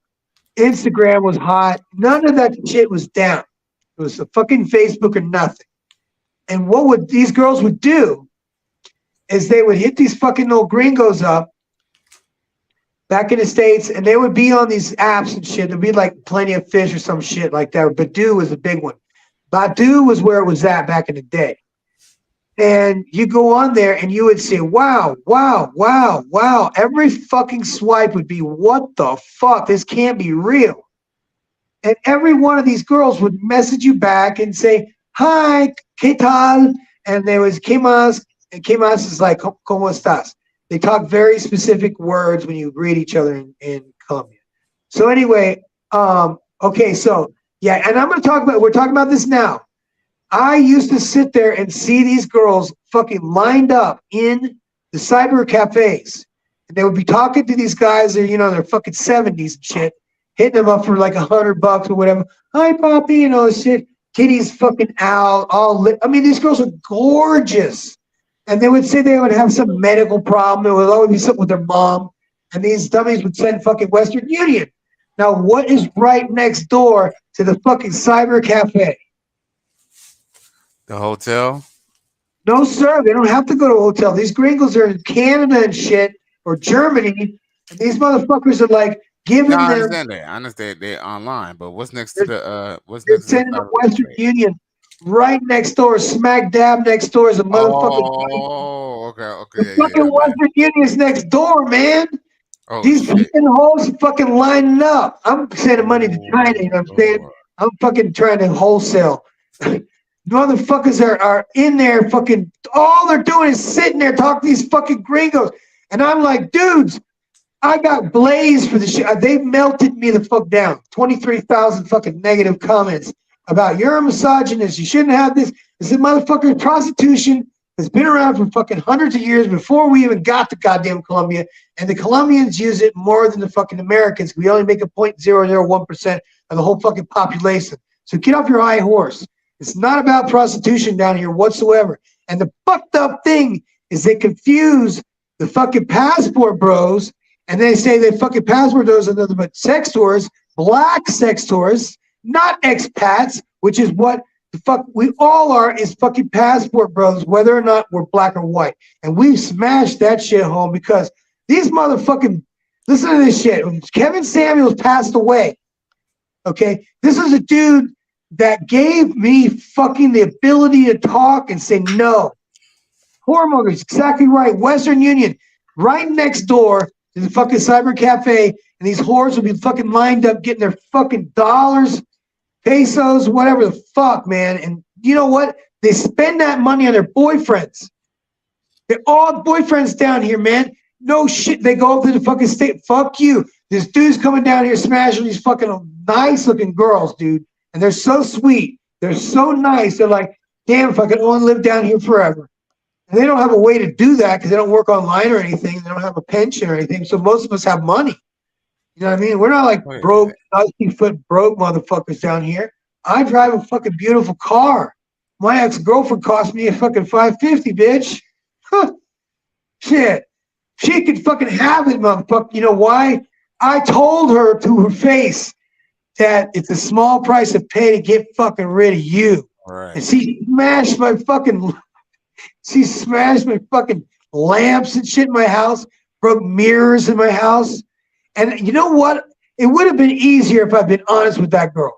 Instagram was hot. None of that shit was down. It was a fucking Facebook or nothing. And what these girls would do is they would hit these fucking little gringos up back in the States, and they would be on these apps and shit. There'd be like Plenty of Fish or some shit like that. Badoo was a big one. Badoo was where it was at back in the day. And you go on there and you would say, wow. Every fucking swipe would be, what the fuck? This can't be real. And every one of these girls would message you back and say, hi, ¿qué tal? And there was, ¿qué más? And ¿qué más is like, ¿cómo estás? They talk very specific words when you greet each other in Colombia. So anyway, okay, so yeah, and we're talking about this now. I used to sit there and see these girls fucking lined up in the cyber cafes. And they would be talking to these guys that, they're fucking 70s and shit, hitting them up for like $100 or whatever. Hi, Poppy, and all this shit. Titties fucking out, all lit. I mean, these girls are gorgeous. And they would say they would have some medical problem. It would always be something with their mom. And these dummies would send fucking Western Union. Now, what is right next door to the fucking cyber cafe? The hotel? No, sir. They don't have to go to a hotel. These gringos are in Canada and shit, or Germany. And these motherfuckers are like giving them. I understand that. I understand they're online, but what's next to the they're sending the Western Union right next door, smack dab next door is a motherfucking. Oh, okay. The fucking Western Union is next door, man. Oh, these fucking hoes are fucking lining up. I'm sending money to China, you know what I'm saying? I'm fucking trying to wholesale. Motherfuckers are in there fucking, all they're doing is sitting there talking to these fucking gringos. And I'm like, dudes, I got blazed for the shit. They melted me the fuck down. 23,000 fucking negative comments about you're a misogynist. You shouldn't have this. This is motherfucking prostitution. Has been around for fucking hundreds of years before we even got to goddamn Colombia. And the Colombians use it more than the fucking Americans. We only make a 0.001% of the whole fucking population. So get off your high horse. It's not about prostitution down here whatsoever. And the fucked up thing is they confuse the fucking passport bros, and they say they fucking passport bros are nothing but sex tourists, black sex tourists, not expats, which is what the fuck we all are, is fucking passport bros, whether or not we're black or white. And we've smashed that shit home because these motherfucking, listen to this shit. When Kevin Samuels passed away, okay, this is a dude that gave me fucking the ability to talk and say no. Whoremongers, exactly right. Western Union, right next door to the fucking cyber cafe, and these whores will be fucking lined up getting their fucking dollars, pesos, whatever the fuck, man. And you know what? They spend that money on their boyfriends. They're all boyfriends down here, man. No shit. They go up to the fucking state. Fuck you. This dude's coming down here smashing these fucking nice looking girls, dude. And they're so sweet. They're so nice. They're like, damn, if I could only live down here forever. And they don't have a way to do that because they don't work online or anything. They don't have a pension or anything. So most of us have money. You know what I mean? We're not like broke, 90-foot broke motherfuckers down here. I drive a fucking beautiful car. My ex-girlfriend cost me a fucking $550, bitch. Huh. Shit. She could fucking have it, motherfucker. You know why? I told her to her face that it's a small price to pay to get fucking rid of you. Right. And she smashed my fucking lamps and shit in my house, broke mirrors in my house. And you know what? It would have been easier if I'd been honest with that girl.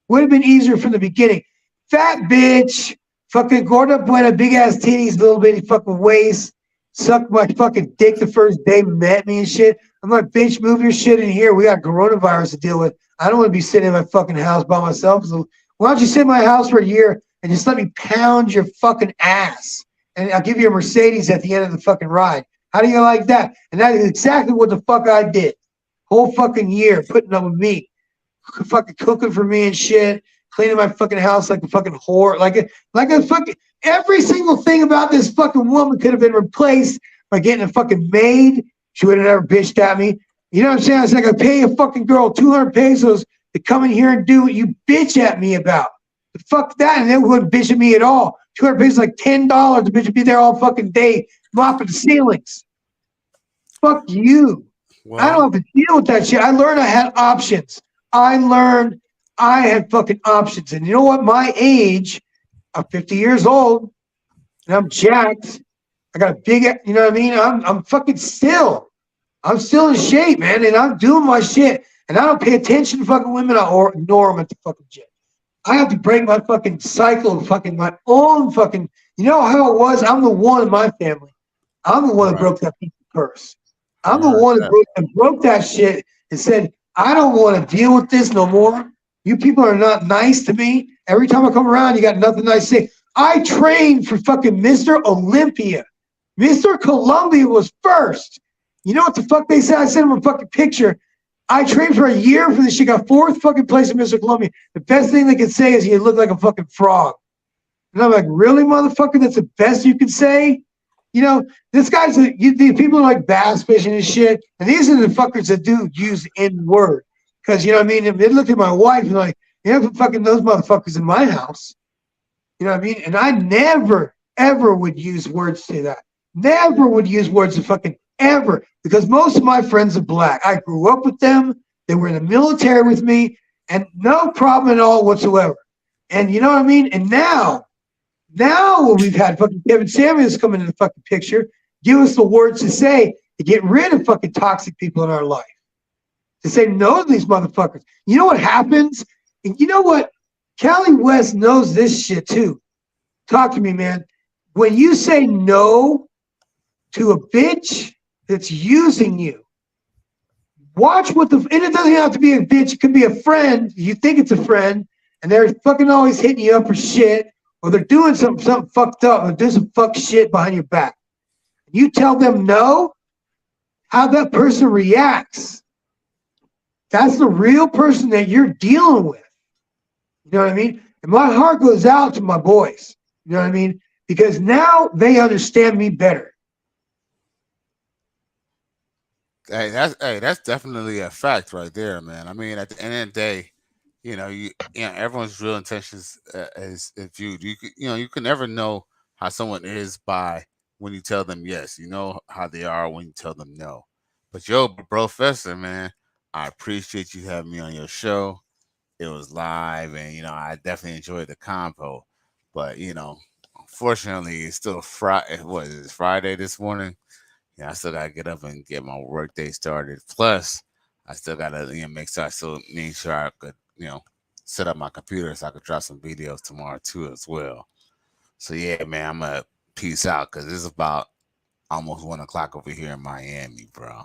Would have been easier from the beginning. Fat bitch, fucking gorda buena, big ass titties, little bitty fucking waist, sucked my fucking dick the first day met me and shit. I'm like, bitch, move your shit in here. We got coronavirus to deal with. I don't want to be sitting in my fucking house by myself. So why don't you sit in my house for a year and just let me pound your fucking ass? And I'll give you a Mercedes at the end of the fucking ride. How do you like that? And that is exactly what the fuck I did. Whole fucking year putting up with me. Fucking cooking for me and shit. Cleaning my fucking house like a fucking whore. Like a fucking, every single thing about this fucking woman could have been replaced by getting a fucking maid. She would have never bitched at me. You know what I'm saying? It's like I pay a fucking girl 200 pesos to come in here and do what you bitch at me about. Fuck that. And they wouldn't bitch at me at all. 200 pesos like $10. The bitch would be there all fucking day mopping the ceilings. Fuck you. Well, I don't have to deal with that shit. I learned I had options. I learned I had fucking options. And you know what? My age, I'm 50 years old, and I'm jacked. I got a big, you know what I mean? I'm fucking still. I'm still in shape, man, and I'm doing my shit. And I don't pay attention to fucking women or ignore them at the fucking gym. I have to break my fucking cycle of fucking my own fucking, you know how it was? I'm the one in my family. I'm the one that broke that piece of purse. I'm the one that broke that shit and said, I don't want to deal with this no more. You people are not nice to me. Every time I come around, you got nothing nice to say. I trained for fucking Mr. Olympia. Mr. Columbia was first. You know what the fuck they said? I sent him a fucking picture. I trained for a year for this shit. Got fourth fucking place in Mr. Columbia. The best thing they could say is you look like a fucking frog. And I'm like, really, motherfucker? That's the best you can say? You know, this guy's the people are like bass fishing and shit. And these are the fuckers that do use N-word. Because, you know what I mean? They looked at my wife and like, you have fucking those motherfuckers in my house. You know what I mean? And I never, ever would use words to that. Never would use words to fucking ever. Because most of my friends are black. I grew up with them. They were in the military with me. And no problem at all whatsoever. And you know what I mean? And now when we've had fucking Kevin Samuels come into the fucking picture, give us the words to say to get rid of fucking toxic people in our life. To say no to these motherfuckers. You know what happens? And you know what? Cali West knows this shit too. Talk to me, man. When you say no to a bitch that's using you, watch what and it doesn't have to be a bitch. It could be a friend. You think it's a friend, and they're fucking always hitting you up for shit. Or they're doing something fucked up, or doing some fuck shit behind your back. You tell them no, how that person reacts. That's the real person that you're dealing with. You know what I mean? And my heart goes out to my boys. You know what I mean? Because now they understand me better. Hey, that's definitely a fact right there, man. I mean, at the end of the day, you know, everyone's real intentions is viewed. You can never know how someone is by when you tell them yes. You know how they are when you tell them no. But yo, Professor, man, I appreciate you having me on your show. It was live, and I definitely enjoyed the combo. But unfortunately, it's still Friday. What is it, Friday this morning? Yeah, I still gotta get up and get my work day started. Plus, I still gotta make sure I still make sure I could set up my computer so I could drop some videos tomorrow too as well. So yeah, man, I'm gonna peace out because it's about almost 1 o'clock over here in Miami, bro.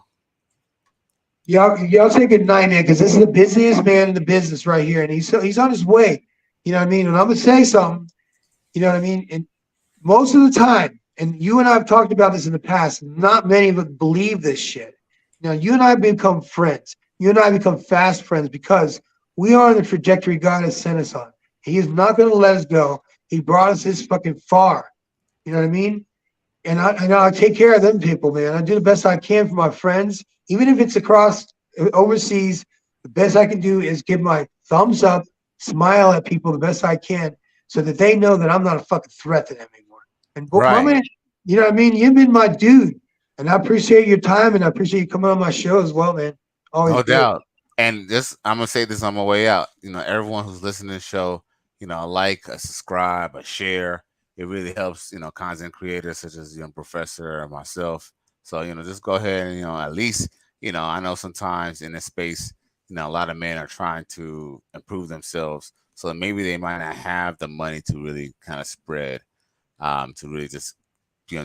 Y'all say good night, man, because this is the busiest man in the business right here, and he's on his way. You know what I mean? And I'm gonna say something. You know what I mean? And most of the time, and you and I have talked about this in the past, not many of us believe this shit. You and I have become friends. You and I become fast friends because we are on the trajectory God has sent us on. He is not going to let us go. He brought us this fucking far. You know what I mean? And I take care of them people, man. I do the best I can for my friends. Even if it's across overseas, the best I can do is give my thumbs up, smile at people the best I can so that they know that I'm not a fucking threat to them anymore. And my man, you know what I mean? You've been my dude. And I appreciate your time, and I appreciate you coming on my show as well, man. Always no good. doubt. And I'm going to say this on my way out. Everyone who's listening to the show, a like, a subscribe, a share. It really helps, content creators such as Professor or myself. So, just go ahead and, at least, I know sometimes in this space, a lot of men are trying to improve themselves. So maybe they might not have the money to really kind of spread, to really just,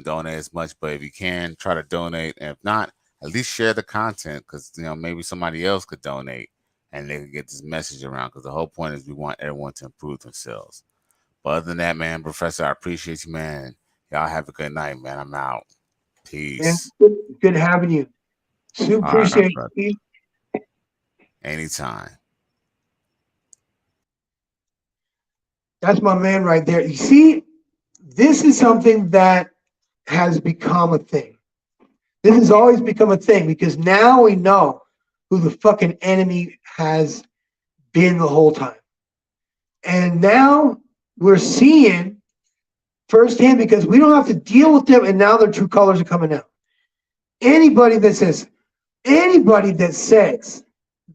donate as much. But if you can, try to donate. And if not, at least share the content because, maybe somebody else could donate and they could get this message around because the whole point is we want everyone to improve themselves. But other than that, man, Professor, I appreciate you, man. Y'all have a good night, man. I'm out. Peace. Man, good having you. Super appreciate you. Anytime. That's my man right there. You see, this is something that has become a thing. This has always become a thing because now we know who the fucking enemy has been the whole time. And now we're seeing firsthand because we don't have to deal with them, and now their true colors are coming out. Anybody that says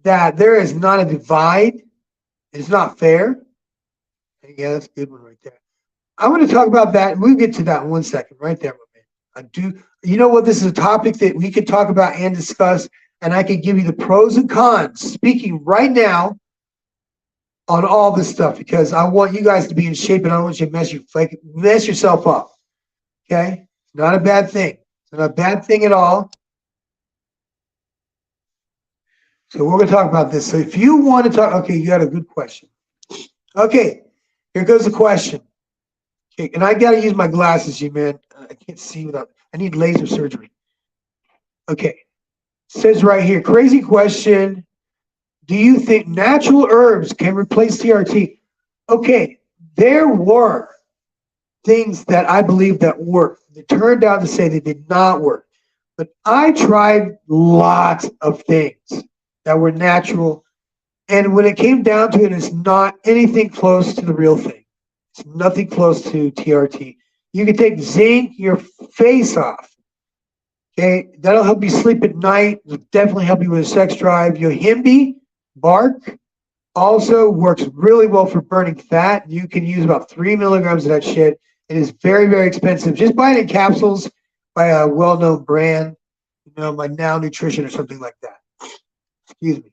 that there is not a divide, it's not fair. Yeah, that's a good one right there. I'm going to talk about that, and we'll get to that in 1 second, right there, my man. I do. You know what? This is a topic that we could talk about and discuss, and I could give you the pros and cons, speaking right now on all this stuff, because I want you guys to be in shape, and I don't want you to mess yourself up. Okay? Not a bad thing. It's not a bad thing at all. So we're going to talk about this. So if you want to talk, okay, you got a good question. Okay, here goes the question. Okay, and I got to use my glasses, you man. I can't see without. I need laser surgery. Okay, it says right here, crazy question. Do you think natural herbs can replace TRT? Okay, there were things that I believe that worked. It turned out to say they did not work. But I tried lots of things that were natural. And when it came down to it, it's not anything close to the real thing. It's nothing close to TRT. You can take zinc your face off. Okay, that'll help you sleep at night. It'll definitely help you with a sex drive. Yohimbe bark also works really well for burning fat. You can use about 3 milligrams of that shit. It is very, very expensive. Just buy it in capsules by a well-known brand, like Now Nutrition or something like that. Excuse me.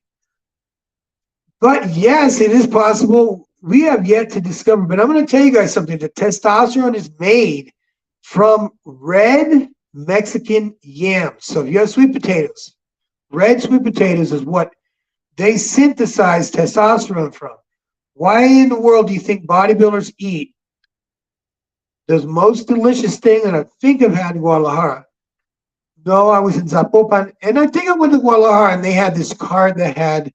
But yes, it is possible. We have yet to discover, but I'm going to tell you guys something. The testosterone is made from red Mexican yams. So if you have sweet potatoes, red sweet potatoes is what they synthesize testosterone from. Why in the world do you think bodybuilders eat the most delicious thing that I think I've had in Guadalajara? No, I was in Zapopan, and I think I went to Guadalajara, and they had this cart that had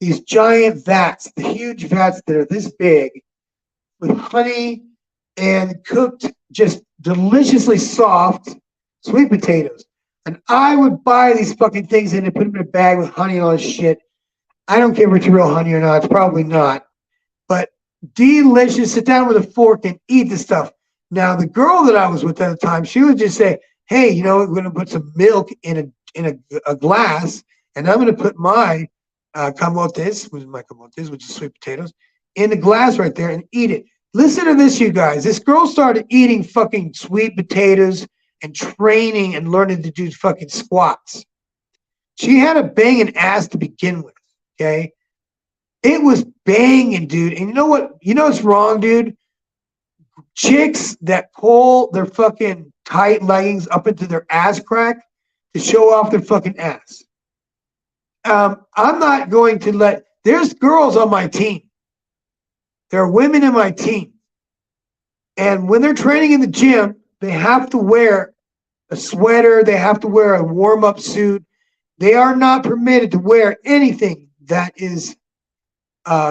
these giant vats, the huge vats that are this big, with honey and cooked just deliciously soft sweet potatoes. And I would buy these fucking things and put them in a bag with honey and all this shit. I don't care if it's real honey or not. It's probably not. But delicious. Sit down with a fork and eat the stuff. Now, the girl that I was with at the time, she would just say, hey, you know, we're going to put some milk in a glass, and I'm going to put my camotes, which is sweet potatoes, in the glass right there and eat it. Listen to this, you guys. This girl started eating fucking sweet potatoes and training and learning to do fucking squats. She had a banging ass to begin with, okay? It was banging, dude. And you know what? You know what's wrong, dude? Chicks that pull their fucking tight leggings up into their ass crack to show off their fucking ass. I'm not going to let... There's girls on my team. There are women in my team. And when they're training in the gym, they have to wear a sweater. They have to wear a warm-up suit. They are not permitted to wear anything that is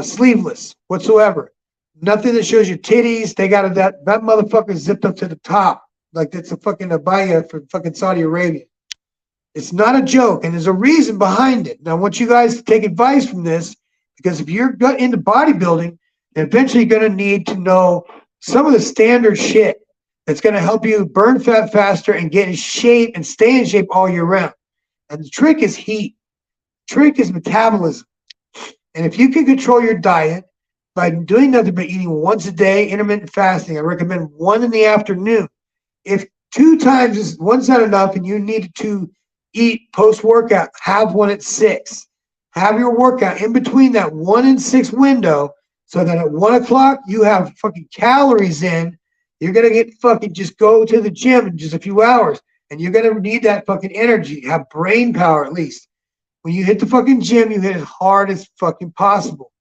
sleeveless whatsoever. Nothing that shows your titties. They got that motherfucker zipped up to the top. Like that's a fucking abaya for fucking Saudi Arabia. It's not a joke, and there's a reason behind it. Now, I want you guys to take advice from this, because if you're into bodybuilding, you're eventually going to need to know some of the standard shit that's going to help you burn fat faster and get in shape and stay in shape all year round. And the trick is heat. The trick is metabolism. And if you can control your diet by doing nothing but eating once a day, intermittent fasting, I recommend one in the afternoon. If 2 times one's not enough and you need to eat post-workout, have one at 6. Have your workout in between that 1 and 6 window, so that at 1 o'clock you have fucking calories in. You're going to get fucking just go to the gym in just a few hours, and you're going to need that fucking energy, have brain power at least. When you hit the fucking gym, you hit as hard as fucking possible,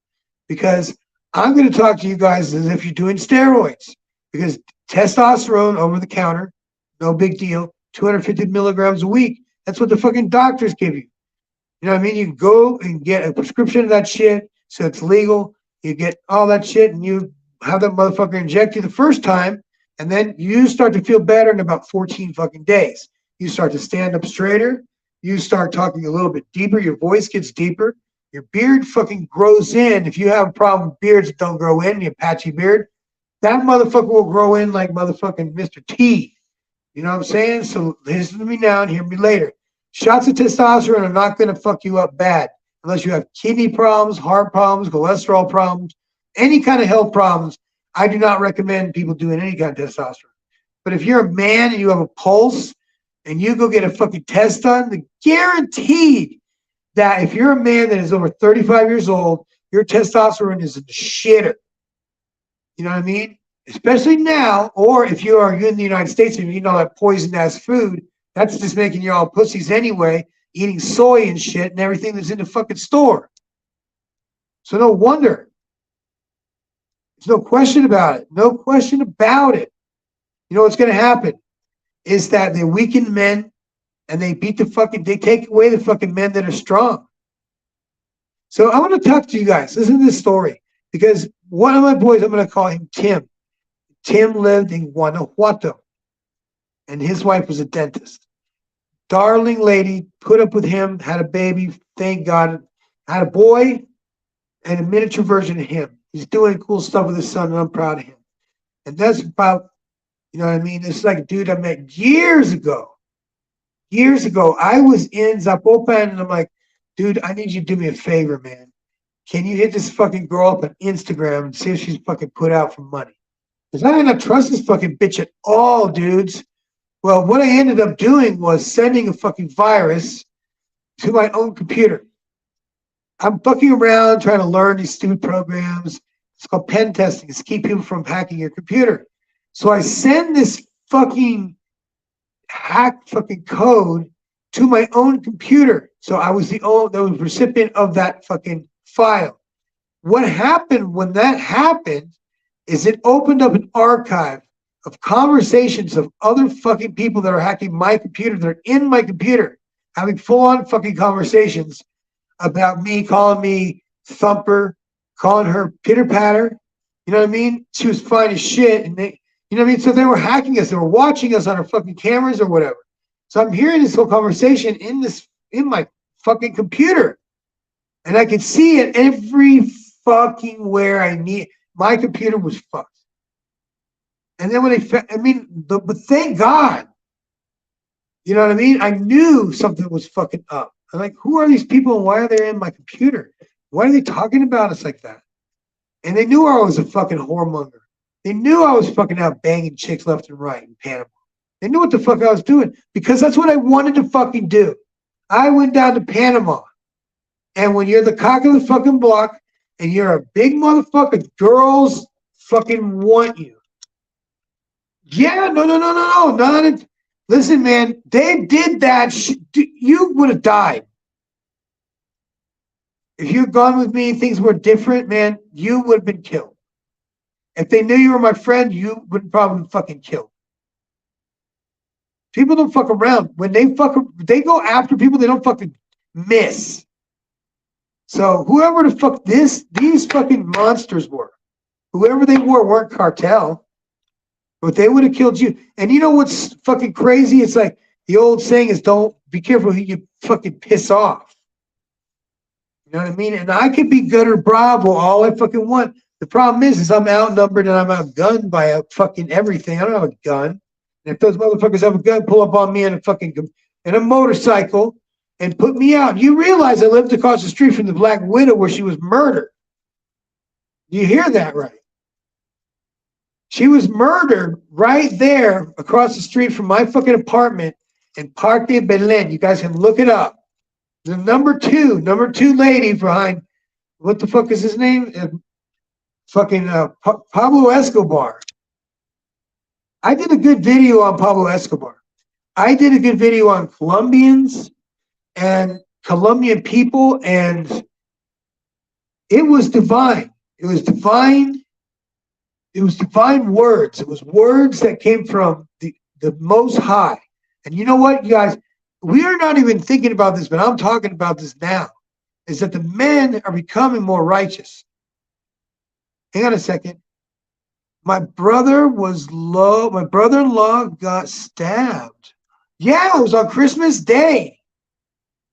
because I'm going to talk to you guys as if you're doing steroids, because testosterone over the counter, no big deal, 250 milligrams a week. That's what the fucking doctors give you. You know what I mean? You can go and get a prescription of that shit, so it's legal. You get all that shit, and you have that motherfucker inject you the first time, and then you start to feel better in about 14 fucking days. You start to stand up straighter. You start talking a little bit deeper. Your voice gets deeper. Your beard fucking grows in. If you have a problem with beards that don't grow in, your patchy beard, that motherfucker will grow in like motherfucking Mr. T. You know what I'm saying? So listen to me now and hear me later. Shots of testosterone are not going to fuck you up bad unless you have kidney problems, heart problems, cholesterol problems, any kind of health problems. I do not recommend people doing any kind of testosterone. But if you're a man and you have a pulse and you go get a fucking test done, then guaranteed that if you're a man that is over 35 years old, your testosterone is in the shitter. You know what I mean? Especially now, or if you're in the United States and you eat all that poison-ass food, that's just making you all pussies anyway, eating soy and shit and everything that's in the fucking store. So no wonder. There's no question about it. No question about it. You know what's going to happen is that they weaken men and they take away the fucking men that are strong. So I want to talk to you guys. Listen to this story, because one of my boys, I'm going to call him Tim. Tim lived in Guanajuato, and his wife was a dentist. Darling lady, put up with him, had a baby, thank God. Had a boy and a miniature version of him. He's doing cool stuff with his son, and I'm proud of him. And that's about, you know what I mean? It's like a dude I met years ago. Years ago, I was in Zapopan, and I'm like, dude, I need you to do me a favor, man. Can you hit this fucking girl up on Instagram and see if she's fucking put out for money? Because I did not trust this fucking bitch at all, dudes. Well, what I ended up doing was sending a fucking virus to my own computer. I'm fucking around trying to learn these stupid programs. It's called pen testing. It's to keep people from hacking your computer. So I send this fucking hack fucking code to my own computer. So I was the recipient of that fucking file. What happened when that happened is it opened up an archive of conversations of other fucking people that are hacking my computer, that are in my computer, having full-on fucking conversations about me, calling me Thumper, calling her Pitter-Patter. You know what I mean? She was fine as shit. And they, you know what I mean? So they were hacking us. They were watching us on our fucking cameras or whatever. So I'm hearing this whole conversation in my fucking computer. And I could see it every fucking where I need. My computer was fucked. And then when but thank God. You know what I mean? I knew something was fucking up. I'm like, who are these people and why are they in my computer? Why are they talking about us like that? And they knew I was a fucking whoremonger. They knew I was fucking out banging chicks left and right in Panama. They knew what the fuck I was doing because that's what I wanted to fucking do. I went down to Panama. And when you're the cock of the fucking block and you're a big motherfucker, girls fucking want you. Yeah, no. Listen, man, they did that. You would have died. If you had gone with me, things were different, man, you would have been killed. If they knew you were my friend, you would probably fucking killed. People don't fuck around. When they they go after people, they don't fucking miss. So whoever the fuck these fucking monsters were, whoever they were, weren't cartel. But they would have killed you. And you know what's fucking crazy? It's like the old saying is don't be careful who you fucking piss off. You know what I mean? And I could be good or bravo all I fucking want. The problem is I'm outnumbered and I'm outgunned by a fucking everything. I don't have a gun. And if those motherfuckers have a gun, pull up on me in a motorcycle and put me out. You realize I lived across the street from the Black Widow where she was murdered. You hear that right? She was murdered right there across the street from my fucking apartment in Parque de Belén. You guys can look it up. The number two lady behind, what the fuck is his name? Pablo Escobar. I did a good video on Pablo Escobar. I did a good video on Colombians and Colombian people, and it was divine. It was divine. It was divine words. It was words that came from the Most High. And you know what, you guys? We are not even thinking about this, but I'm talking about this now. Is that the men are becoming more righteous. Hang on a second. My brother-in-law got stabbed. Yeah, it was on Christmas Day.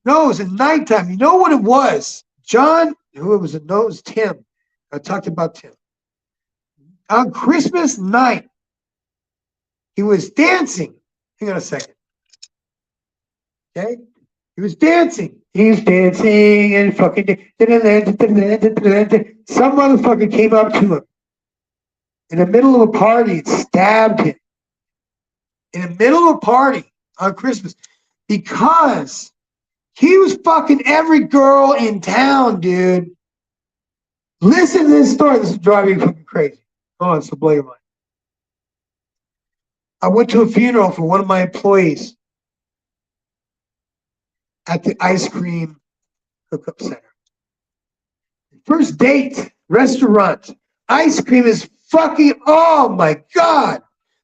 No, it was at nighttime. You know what it was? John, who it was? No, it was Tim. I talked about Tim. On Christmas night, he was dancing. Hang on a second. Okay? He was dancing. He was dancing and fucking... Some motherfucker came up to him in the middle of a party and stabbed him. In the middle of a party on Christmas. Because he was fucking every girl in town, dude. Listen to this story. This is driving me fucking crazy. Hold on, it's a blow your mind. I went to a funeral for one of my employees at the ice cream hookup center. First date, restaurant. Ice cream is fucking, oh my God.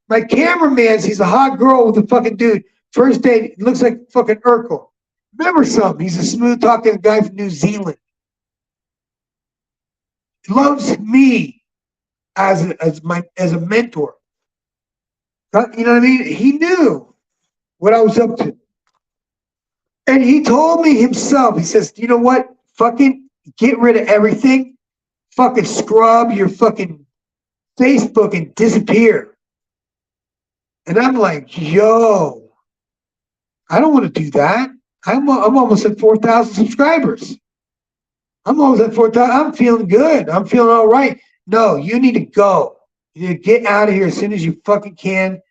My cameraman, he's a hot girl with a fucking dude. First date, looks like fucking Urkel. Remember something, he's a smooth talking guy from New Zealand. He loves me as a mentor. You know what I mean? He knew what I was up to. And he told me himself, he says, you know what? Fucking get rid of everything. Fucking scrub your fucking Facebook and disappear. And I'm like, yo, I don't want to do that. I'm almost at 4,000 subscribers. I'm almost at 4,000. I'm feeling good. I'm feeling all right. No, you need to go. You need to get out of here as soon as you fucking can.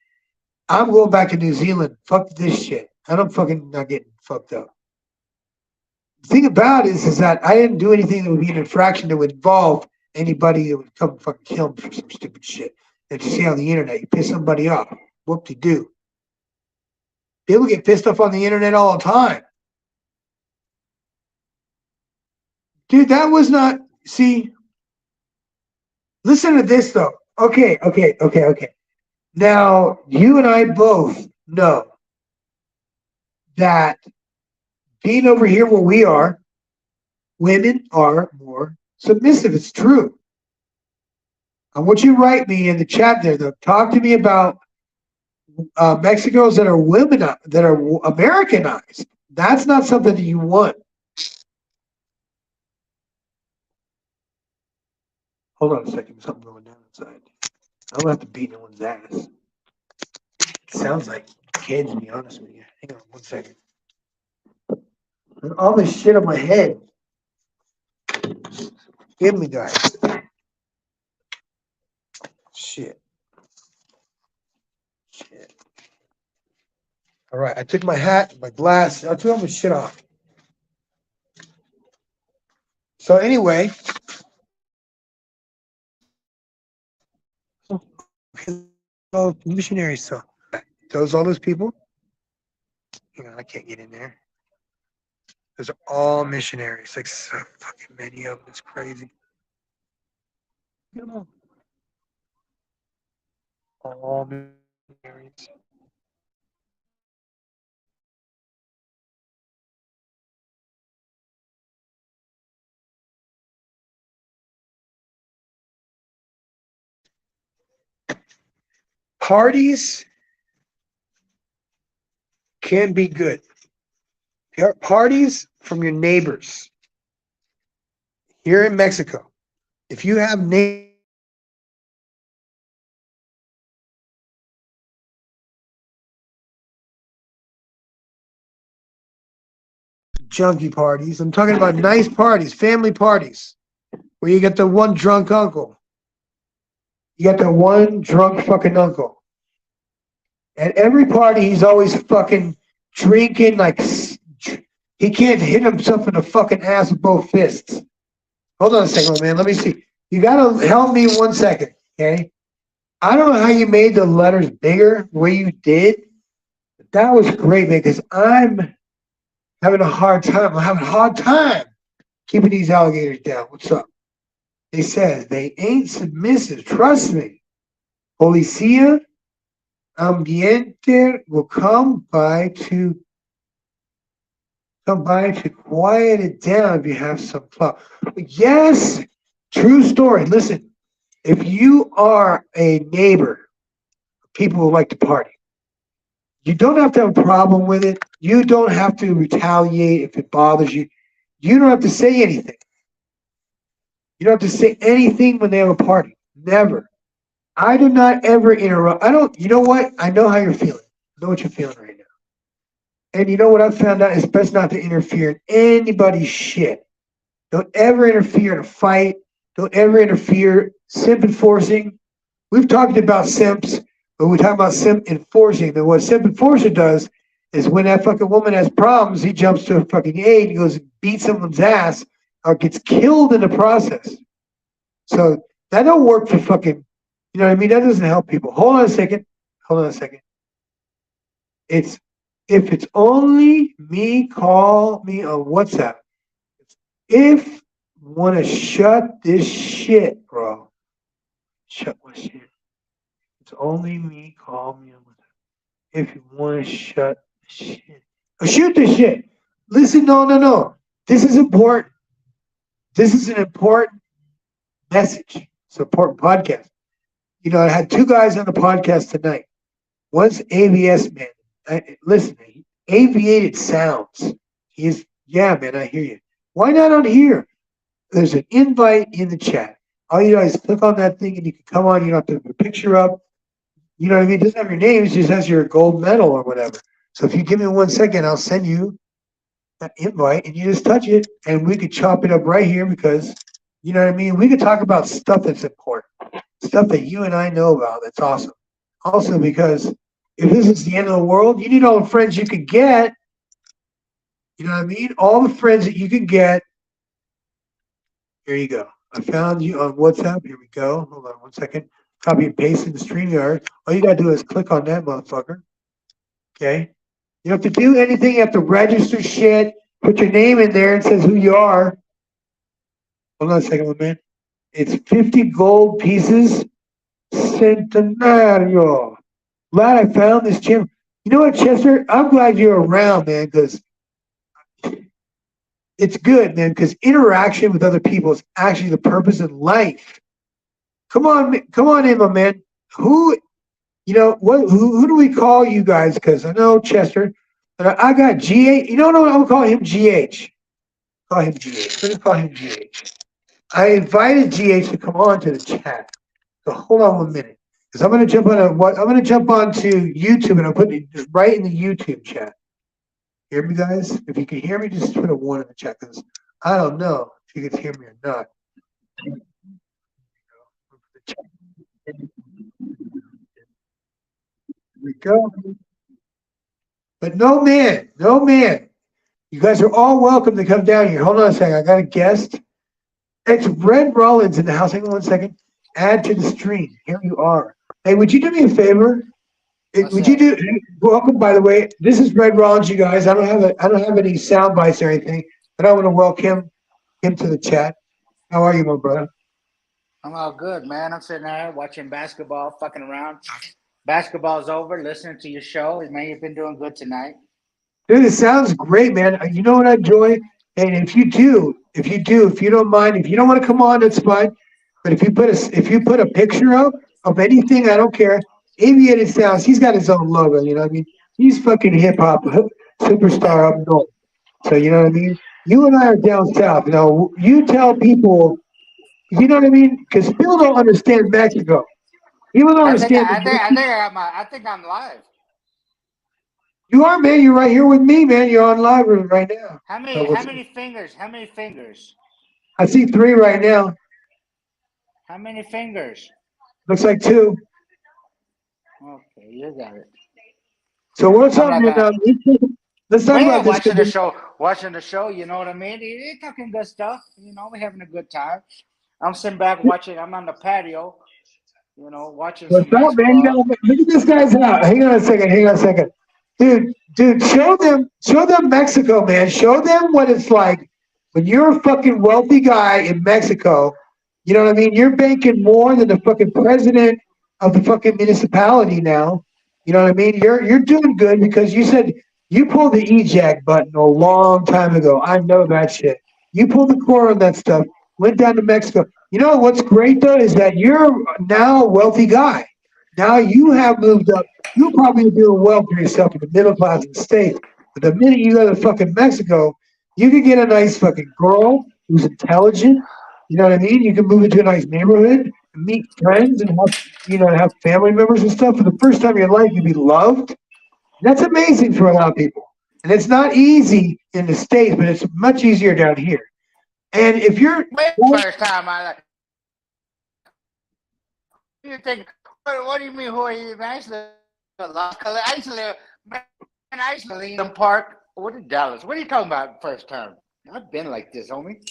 I'm going back to New Zealand. Fuck this shit. I'm fucking not getting fucked up. The thing about it is that I didn't do anything that would be an infraction that would involve anybody that would come and fucking kill me for some stupid shit that you see on the internet. You piss somebody off. Whoop-de-doo. People get pissed off on the internet all the time. Dude, that was not, see, listen to this though. Okay. Now, you and I both know that being over here where we are, women are more submissive. It's true. I want you to write me in the chat there, though. Talk to me about Mexicans that are women, that are Americanized. That's not something that you want. Hold on a second. Something going down inside. I don't have to beat no one's ass. It sounds like kids, to be honest with you. Hang on 1 second. All this shit on my head. Give me, guys. Shit. All right, I took my hat, my glass. I took all my shit off. So anyway, oh, missionaries. So all those people. Hang on, I can't get in there. Those are all missionaries. Like so fucking many of them. It's crazy. Get them all missionaries. Parties can be good. Parties from your neighbors here in Mexico. If you have junkie parties, I'm talking about nice parties, family parties, where you get the one drunk uncle. You got the one drunk fucking uncle. At every party, he's always fucking drinking like he can't hit himself in the fucking ass with both fists. Hold on a second, man. Let me see. You gotta help me 1 second, okay? I don't know how you made the letters bigger the way you did, but that was great, man, because I'm having a hard time. I'm having a hard time keeping these alligators down. What's up? They said they ain't submissive. Trust me. Policía Ambiente will come by to quiet it down if you have some fun. Yes, true story. Listen, if you are a neighbor, people who like to party, you don't have to have a problem with it. You don't have to retaliate if it bothers you. You don't have to say anything. You don't have to say anything when they have a party. Never. I do not ever interrupt. You know what? I know how you're feeling. I know what you're feeling right now. And you know what I've found out? It's best not to interfere in anybody's shit. Don't ever interfere in a fight. Don't ever interfere. Simp enforcing. We've talked about simps, but we talk about simp enforcing. Then what simp enforcer does is when that fucking woman has problems, he jumps to a fucking aid and goes and beats someone's ass or gets killed in the process. So that don't work for fucking, you know what I mean? That doesn't help people. Hold on a second. If it's only me, call me on WhatsApp. If you want to shut this shit, bro. Shut my shit. It's only me, call me on WhatsApp. If you want to shut the shit. Or shoot this shit. Listen, no. This is important. This is an important message. It's an important podcast. You know, I had two guys on the podcast tonight. One's AVS man. Listen, Aviated Sounds. Yeah, man, I hear you. Why not on here? There's an invite in the chat. All you guys click on that thing and you can come on. You don't have to put a picture up. You know what I mean? It doesn't have your name. It just has your gold medal or whatever. So if you give me 1 second, I'll send you that invite and you just touch it and we could chop it up right here because, you know what I mean? We could talk about stuff that's important. Stuff that you and I know about. That's awesome. Also because if this is the end of the world, you need all the friends you could get. You know what I mean? All the friends that you can get. Here you go. I found you on WhatsApp. Here we go. Hold on 1 second. Copy and paste in the StreamYard. All you got to do is click on that motherfucker. Okay? You don't have to do anything. You have to register shit. Put your name in there. It says who you are. Hold on a second, man. It's 50 gold pieces. Centenario. Glad I found this channel. You know what, Chester? I'm glad you're around, man, because it's good, man, because interaction with other people is actually the purpose of life. Come on in, my man. Who do we call you guys? Because I know Chester, but I got GH. You know what? I'm going to call him GH. Call him GH. Let me call him GH. I invited GH to come on to the chat. So hold on 1 minute. Because I'm gonna jump onto YouTube, and I'll put it just right in the YouTube chat. Hear me, guys? If you can hear me, just put a 1 in the chat, because I don't know if you can hear me or not. Here we go. But no man. You guys are all welcome to come down here. Hold on a second. I got a guest. It's Red Rollins in the house. Hang on 1 second. Add to the stream. Here you are. Hey, would you do me a favor? Welcome, by the way. This is Red Rollins, you guys. I don't have any sound bites or anything, but I want to welcome him to the chat. How are you, my brother? I'm all good, man. I'm sitting there watching basketball, fucking around. Basketball's over, listening to your show. Man, you've been doing good tonight. Dude, it sounds great, man. You know what I enjoy? And if you don't mind, if you don't want to come on, that's fine. But if you put a picture up of anything, I don't care. Aviated Sounds, he's got his own logo, you know what I mean? He's fucking hip hop superstar up north. So you know what I mean? You and I are down south. You know, you tell people, you know what I mean? Because people don't understand Mexico. People don't understand. I think I'm live. You are, man. You're right here with me, man. You're on live right now. How many fingers? How many fingers? I see 3 right now. How many fingers? Looks like 2. Okay, you got it. So what's up, let's talk about this. Watching the show, you know what I mean? You're talking good stuff. You know, we're having a good time. I'm sitting back watching. I'm on the patio, you know, watching. What's up, man? Look at this guy's out. Hang on a second. Dude, show them Mexico, man. Show them what it's like when you're a fucking wealthy guy in Mexico. You know what I mean? You're banking more than the fucking president of the fucking municipality now. You know what I mean? You're doing good because you said you pulled the eject button a long time ago. I know that shit. You pulled the cord on that stuff, went down to Mexico. You know what's great though is that you're now a wealthy guy. Now you have moved up. You probably doing well for yourself in the middle class in the States. But the minute you go to fucking Mexico, you can get a nice fucking girl who's intelligent. You know what I mean? You can move into a nice neighborhood, meet friends, and have family members and stuff. For the first time in your life, you'll be loved. That's amazing for a lot of people. And it's not easy in the States, but it's much easier down here. And if you're first time I like, you think, what do you mean? Who are you? I used to live in Park. What in Dallas? What are you talking about? First time? I've been like this, homie.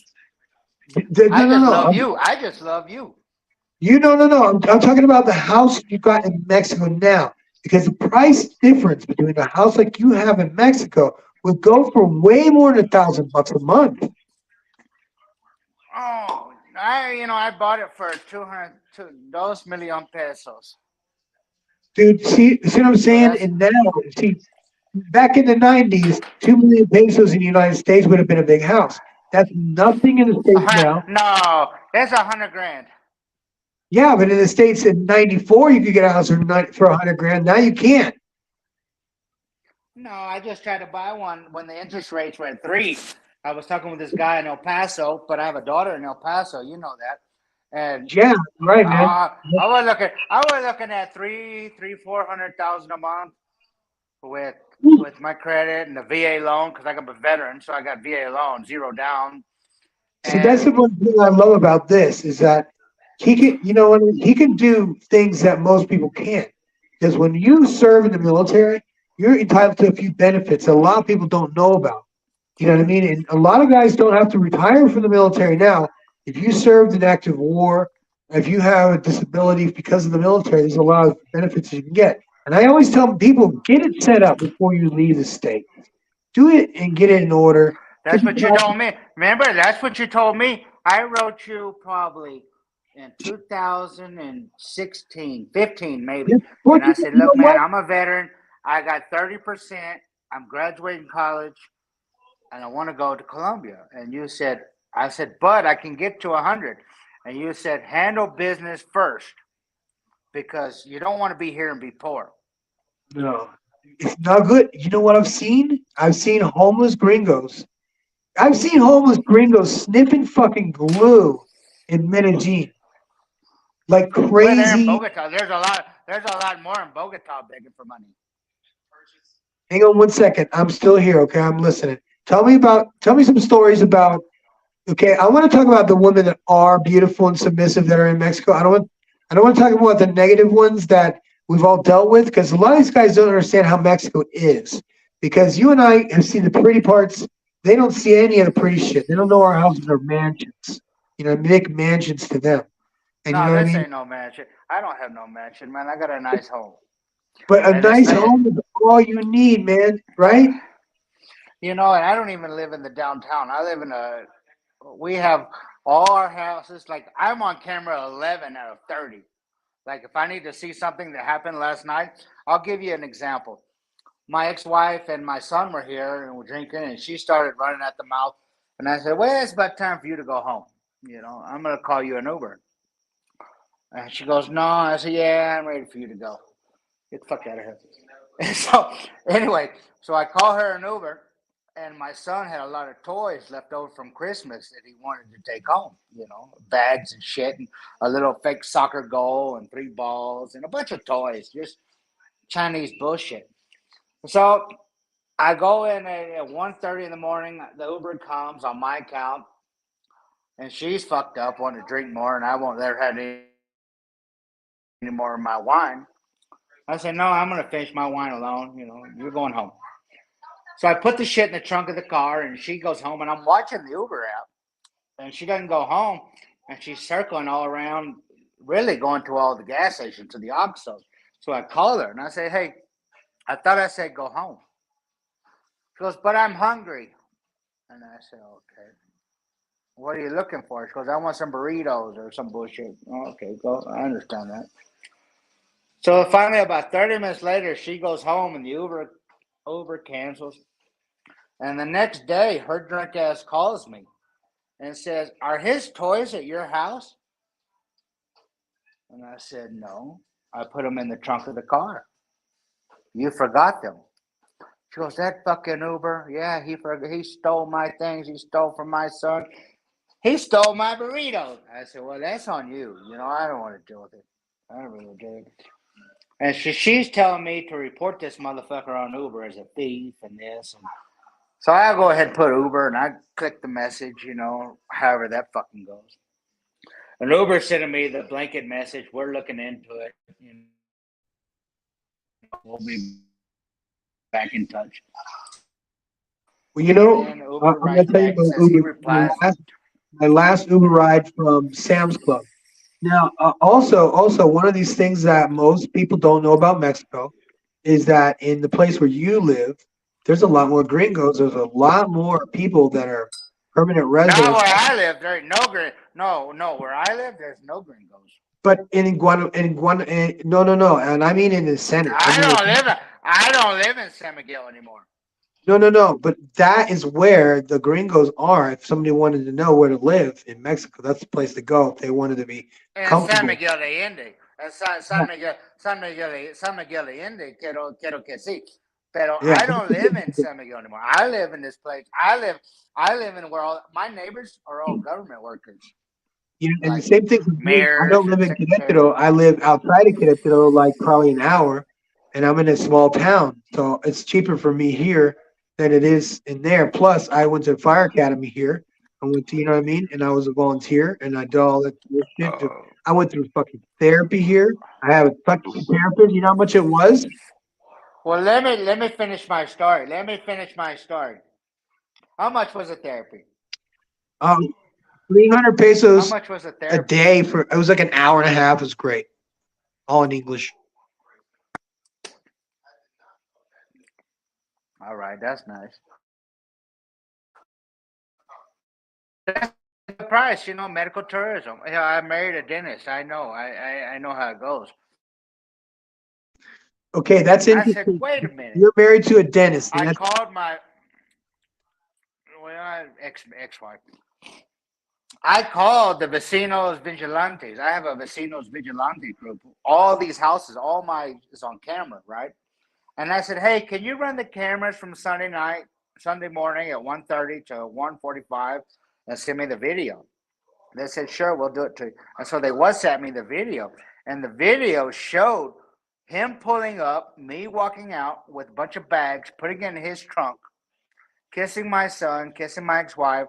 I just love you. No. I'm talking about the house you got in Mexico now, because the price difference between a house like you have in Mexico would go for way more than $1,000 a month. Oh, I bought it for 2 million pesos. Dude, see what I'm saying? And now, back in the 90s, 2 million pesos in the United States would have been a big house. That's nothing in the States now. No, that's $100,000. Yeah, but in the States in 94, you could get a house for $100,000. Now you can't. No, I just tried to buy one when the interest rates were at 3. I was talking with this guy in El Paso, but I have a daughter in El Paso. You know that. And yeah, right, man. I was looking at $400,000 a month with my credit and the VA loan, because I'm a veteran, so I got VA loan, 0 down. See, that's the one thing I love about this is that he can do things that most people can't. Because when you serve in the military, you're entitled to a few benefits that a lot of people don't know about. You know what I mean? And a lot of guys don't have to retire from the military now. If you served in active war, if you have a disability because of the military, there's a lot of benefits you can get. And I always tell people, get it set up before you leave the state. Do it and get it in order. That's what you told me. Remember, that's what you told me. I wrote you probably in 2016, 15 maybe. And I said, look, man, I'm a veteran. I got 30%. I'm graduating college. And I want to go to Colombia. And you said, I said, but I can get to 100. And you said, handle business first, because you don't want to be here and be poor. No, it's not good. You know what I've seen? I've seen homeless gringos. I've seen homeless gringos sniffing fucking glue in Medellin. Like crazy. Well, Bogota, there's There's a lot more in Bogota begging for money. Hang on 1 second. I'm still here. Okay, I'm listening. Tell me some stories about. Okay, I want to talk about the women that are beautiful and submissive that are in Mexico. I don't want to talk about the negative ones that we've all dealt with, because a lot of these guys don't understand how Mexico is. Because you and I have seen the pretty parts. They don't see any of the pretty shit. They don't know our houses are mansions. Make mansions to them. And No, you know what I this mean? ain't no mansion. I don't have no mansion, man. I got a nice home. But a And nice home is all you need, man. Right? And I don't even live in the downtown. I live in we have all our houses. Like, I'm on camera 11 out of 30. Like, if I need to see something that happened last night, I'll give you an example. My ex-wife and my son were here and we're drinking, and she started running at the mouth. And I said, well, it's about time for you to go home. I'm going to call you an Uber. And she goes, no. I said, yeah, I'm ready for you to go. Get the fuck out of here. And so, anyway, so I call her an Uber, and my son had a lot of toys left over from Christmas that he wanted to take home, bags and shit, and a little fake soccer goal and 3 balls and a bunch of toys, just Chinese bullshit. So I go in at 1:30 in the morning. The Uber comes on my account, and she's fucked up, wanting to drink more, and I won't let her have any more of my wine. I said, no, I'm going to finish my wine alone. You're going home. So I put the shit in the trunk of the car, and she goes home, and I'm watching the Uber app, and she doesn't go home, and she's circling all around, really going to all the gas stations, to the OXXO. So I call her, and I say, hey, I thought I said go home. She goes, but I'm hungry. And I said, okay. What are you looking for? She goes, I want some burritos or some bullshit. Oh, okay, go. I understand that. So finally, about 30 minutes later, she goes home, and the Uber cancels. And the next day, her drunk ass calls me and says, are his toys at your house? And I said, no. I put them in the trunk of the car. You forgot them. She goes, that fucking Uber, yeah, he stole my things. He stole from my son. He stole my burritos. I said, well, that's on you. I don't want to deal with it. I don't really do it. And she's telling me to report this motherfucker on Uber as a thief and this. And so I go ahead and put Uber, and I click the message, however that fucking goes. And Uber sending me the blanket message, we're looking into it. We'll be back in touch. Well, I'm going to tell you about Uber. My last Uber ride from Sam's Club. Now, also one of these things that most people don't know about Mexico is that in the place where you live, there's a lot more gringos. There's a lot more people that are permanent residents. Not where I live. There ain't no gringos. No. Where I live, there's no gringos. But no. And I mean in the center. I don't live in San Miguel anymore. No. But that is where the gringos are. If somebody wanted to know where to live in Mexico, that's the place to go if they wanted to be comfortable. San Miguel de Allende. San Miguel de Allende. Quiero que sí. Pero yeah. I don't live in San Miguel anymore. I live in this place. I live in where all my neighbors are all government workers. And the same thing with me. I don't live in Querétaro. I live outside of Querétaro, like probably an hour, and I'm in a small town. So it's cheaper for me here than it is in there. Plus, I went to fire academy here. I went to, and I was a volunteer, and I did all that shit. I went through fucking therapy here. I have a fucking therapist. You know how much it was? Well, let me finish my story. How much was the therapy? 300 pesos. How much was the therapy? A day it was like an hour and a half. It was great. All in English. All right, that's nice. That's the price, medical tourism. I married a dentist. I know. I know how it goes. Okay, that's interesting. I said, wait a minute. You're married to a dentist. I called my ex-wife. I called the Vecinos Vigilantes. I have a Vecinos Vigilante group. All these houses, is on camera, right? And I said, hey, can you run the cameras from Sunday morning at 1:30 to 1:45 and send me the video? They said, sure, we'll do it to you. And so they WhatsApp me the video. And the video showed him pulling up, me walking out with a bunch of bags, putting it in his trunk, kissing my son, kissing my ex-wife,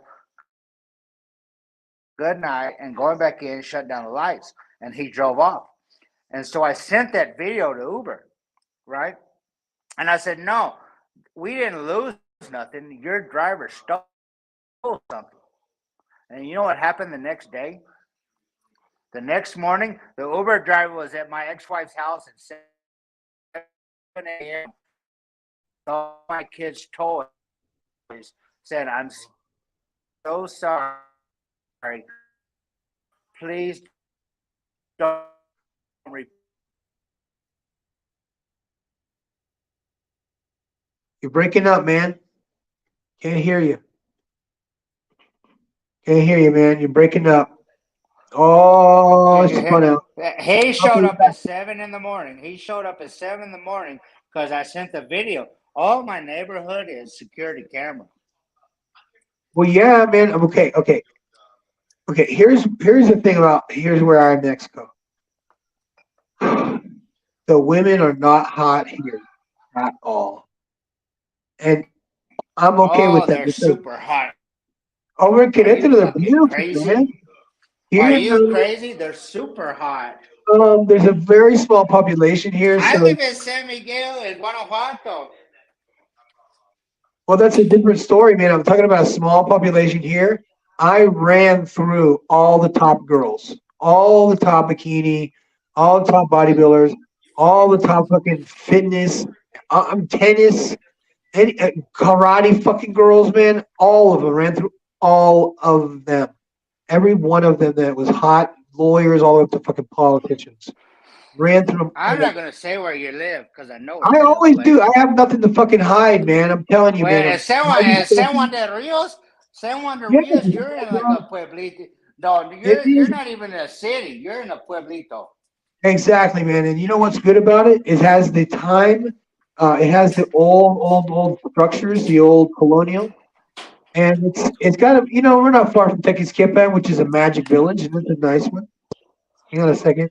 good night, and going back in, shut down the lights, and he drove off. And so I sent that video to Uber, right? And I said, no, we didn't lose nothing. Your driver stole something. And you know what happened the next day? The next morning, the Uber driver was at my ex-wife's house at 7 a.m. All my kids' toys said, I'm so sorry. Please don't You're breaking up, man. Can't hear you. Can't hear you, man. You're breaking up. Oh, it's fun out. He showed up at 7 in the morning. He showed up at 7 in the morning because I sent the video. All my neighborhood is security camera. Well, yeah, man. Okay. Here's the thing about here's where I am in Mexico. The women are not hot here at all, and I'm okay with that. They're super hot. Oh, we're connected to the beautiful, man. Are you crazy? They're super hot. There's a very small population here. I live in San Miguel in Guanajuato. Well, that's a different story, man. I'm talking about a small population here. I ran through all the top girls, all the top bikini, all the top bodybuilders, all the top fucking fitness, tennis, karate fucking girls, man. All of them ran through all of them. Every one of them that was hot, lawyers all the way up to fucking politicians. Ran through them. I'm not going to say where you live because I know. I always do. I have nothing to fucking hide, man. I'm telling you, man. San Juan de Rios, you're in like a pueblito. No, you're not even in a city. You're in a pueblito. Exactly, man. And you know what's good about it? It has the time. It has the old structures, the old colonial. And it's got a, we're not far from Tequisquiapan, which is a magic village, and it's a nice one. Hang on a second.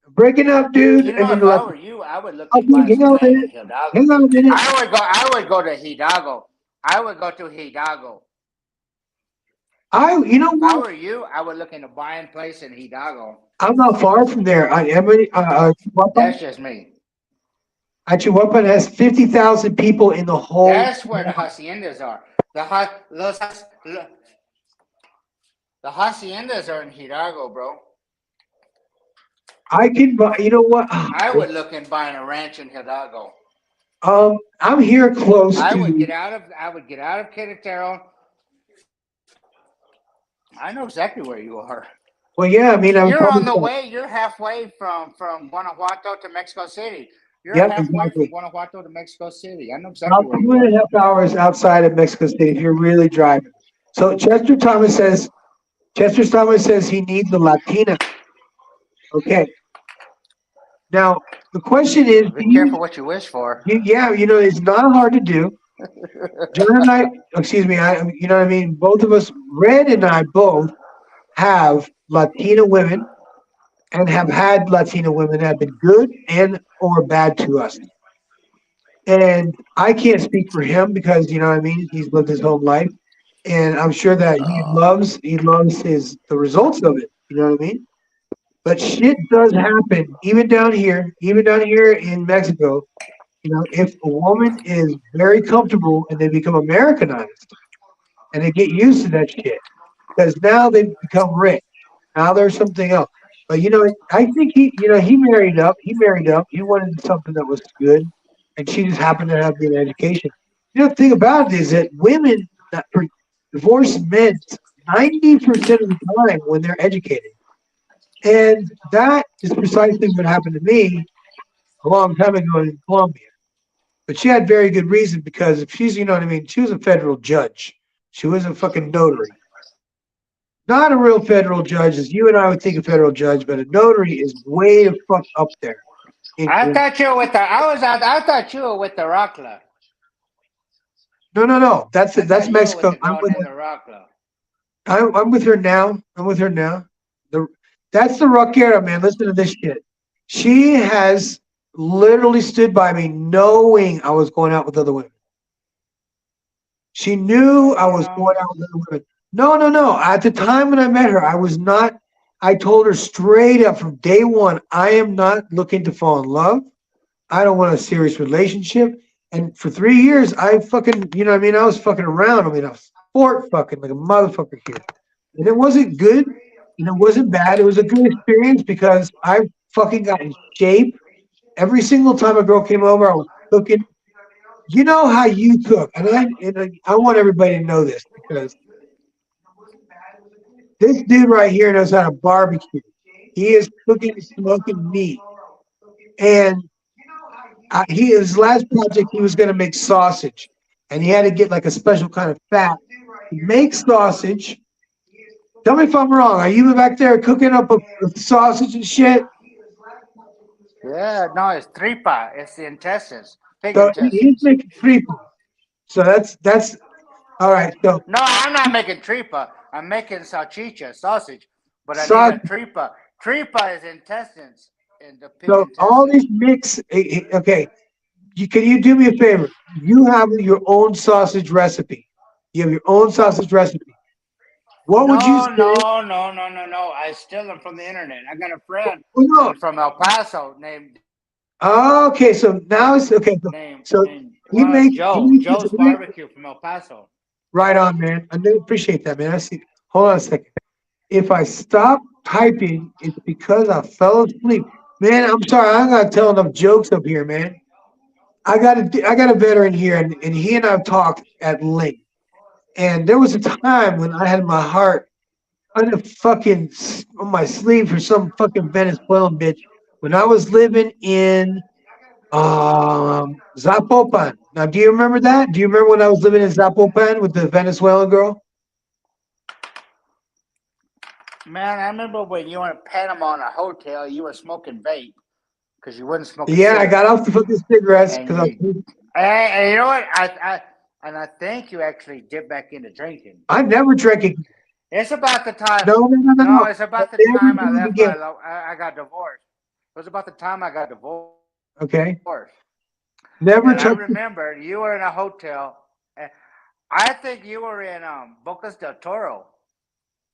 Breaking up, dude. If I were you, I would look at hang on a minute. I would go to Hidalgo. I would go to Hidalgo. You know what? If I were you, I would look into buying place in Hidalgo. I'm not far from there. That's just me. Chihuahuapan has 50,000 people in the whole. That's where the haciendas are. The haciendas are in Hidalgo, bro. I can buy. You know what? I would look in buying a ranch in Hidalgo. I'm here close. I would get out of Querétaro. I know exactly where you are. Well, yeah. I mean, you're on the way. You're halfway from Guanajuato to Mexico City. You're halfway from Guanajuato to Mexico City. I know exactly where you are. 2.5 hours outside of Mexico City if you're really driving. So Chester Thomas says he needs a Latina. Okay. Now the question is, be careful what you wish for. It's not hard to do. John and I, excuse me, you know what I mean? Both of us, Red and I both have Latina women and have had Latina women that have been good and or bad to us. And I can't speak for him because, you know what I mean? He's lived his whole life. And I'm sure that he loves the results of it. You know what I mean? But shit does happen, even down here in Mexico. If a woman is very comfortable and they become Americanized and they get used to that shit, because now they've become rich. Now there's something else. But I think he married up. He wanted something that was good, and she just happened to have good education. The thing about it is that women that divorce men 90% of the time when they're educated. And that is precisely what happened to me a long time ago in Colombia. But she had very good reason because if she's, she was a federal judge. She was a fucking notary. Not a real federal judge as you and I would think a federal judge, but a notary is way the fuck up there. I thought you were with the Rockla. No. That's Mexico. I'm with her now. That's the Rockera, man. Listen to this shit. She has literally stood by me knowing I was going out with other women. She knew I was going out with other women. No. At the time when I met her, I was not. I told her straight up from day one, I am not looking to fall in love. I don't want a serious relationship. And for 3 years, I fucking, you know what I mean? I was fucking around. I mean, I was sport fucking like a motherfucker here. And it wasn't good and it wasn't bad. It was a good experience because I fucking got in shape. Every single time a girl came over, I was cooking. You know how you cook. And I want everybody to know this because this dude right here knows how to barbecue. He is cooking and smoking meat. And his last project, he was going to make sausage. And he had to get like a special kind of fat. He makes sausage. Tell me if I'm wrong. Are you back there cooking up a sausage and shit? Yeah, no, it's tripa. It's the intestines. Pig So intestines. he's making tripa. So that's all right. So no, I'm not making tripa. I'm making salchicha, sausage. But I need a tripa. Tripa is intestines in the pig intestines. All these mix. Okay, can you do me a favor? You have your own sausage recipe. You have your own sausage recipe. What would you say? No. I steal them from the internet. I got a friend from El Paso named. Okay, so now it's okay. So he makes Joe's Barbecue from El Paso. Right on, man. I do appreciate that, man. I see. Hold on a second. If I stop typing, it's because I fell asleep. Man, I'm sorry. I'm not telling enough jokes up here, man. I got a veteran here, and he and I've talked at length. And there was a time when I had my heart on my sleeve for some fucking Venezuelan bitch. When I was living in Zapopan. Now, do you remember that? Do you remember when I was living in Zapopan with the Venezuelan girl? Man, I remember when you were in Panama in a hotel, you were smoking vape because you wouldn't smoke. Yeah, I got off the fucking cigarettes because and you know what? I think you actually dipped back into drinking. I never drank it. It's about the time. No. It's about the time I left. I got divorced. It was about the time I got divorced. Okay. Never. I remember you were in a hotel. I think you were in Bocas del Toro.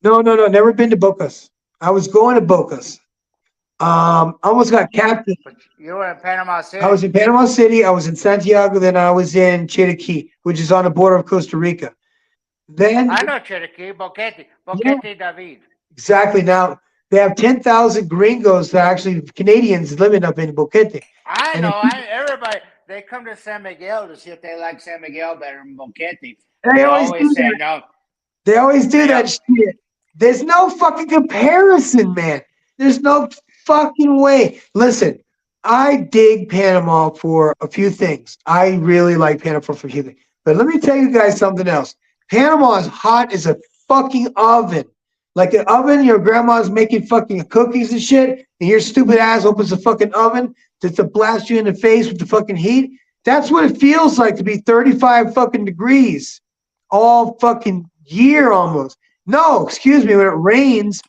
No. Never been to Bocas. I was going to Bocas. Almost got captured. But you were in Panama City. I was in Panama City. I was in Santiago. Then I was in Chiriquí, which is on the border of Costa Rica. Then I know Chiriquí, Boquete, David. Exactly. Now they have 10,000 gringos that actually Canadians living up in Boquete. I know. Everybody they come to San Miguel to see if they like San Miguel better than Boquete. They always say no. They always do that shit. There's no fucking comparison, man. There's no fucking way. Listen, I dig Panama for a few things. I really like Panama for a few things. But let me tell you guys something else. Panama is hot as a fucking oven. Like an oven, your grandma's making fucking cookies and shit, and your stupid ass opens the fucking oven to blast you in the face with the fucking heat. That's what it feels like to be 35 fucking degrees all fucking year almost. No, excuse me, when it rains.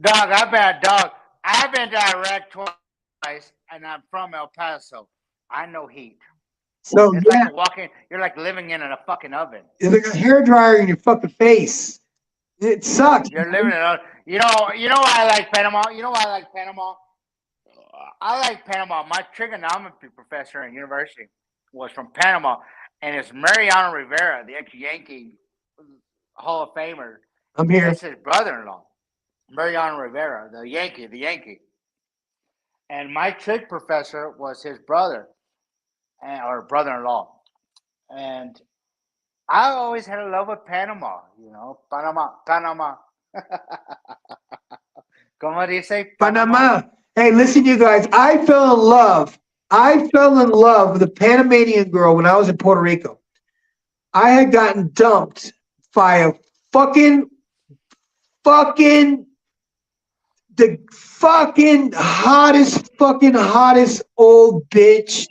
Dog, I've been to Iraq twice, and I'm from El Paso. I know heat. So it's like walking. You're like living in a fucking oven. It's like a hairdryer in your fucking face. It sucks. You're living in a. You know why I like Panama. You know why I like Panama. I like Panama. My trigonometry professor in university was from Panama, and it's Mariano Rivera, the ex-Yankee Hall of Famer. I'm here. That's his brother-in-law, Mariano Rivera, the Yankee. And my trig professor was his brother, or brother-in-law. And I always had a love with Panama, Panama. Como dice? Panama. Hey, listen, you guys. I fell in love with a Panamanian girl when I was in Puerto Rico. I had gotten dumped by a the hottest old bitch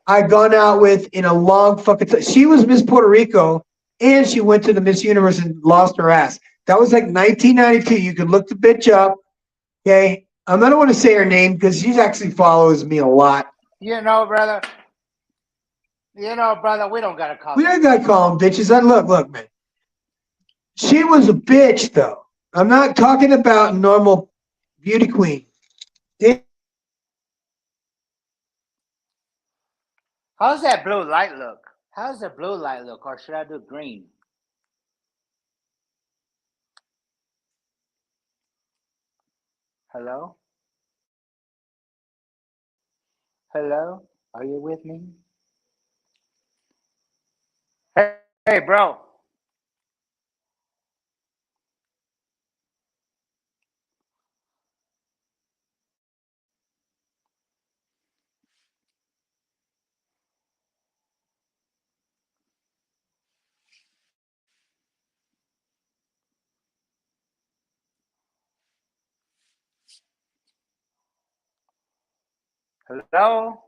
I'd gone out with in a long fucking time. She was Miss Puerto Rico, and she went to the Miss Universe and lost her ass. That was like 1992. You could look the bitch up. Okay. I don't want to say her name because she actually follows me a lot. You know, brother. We don't gotta call. We ain't gotta call them bitches. Look, man. She was a bitch, though. I'm not talking about normal beauty queen. How's that blue light look? How's the blue light look? Or should I do green? Hello? Hello? Are you with me? Hey, bro. Hello?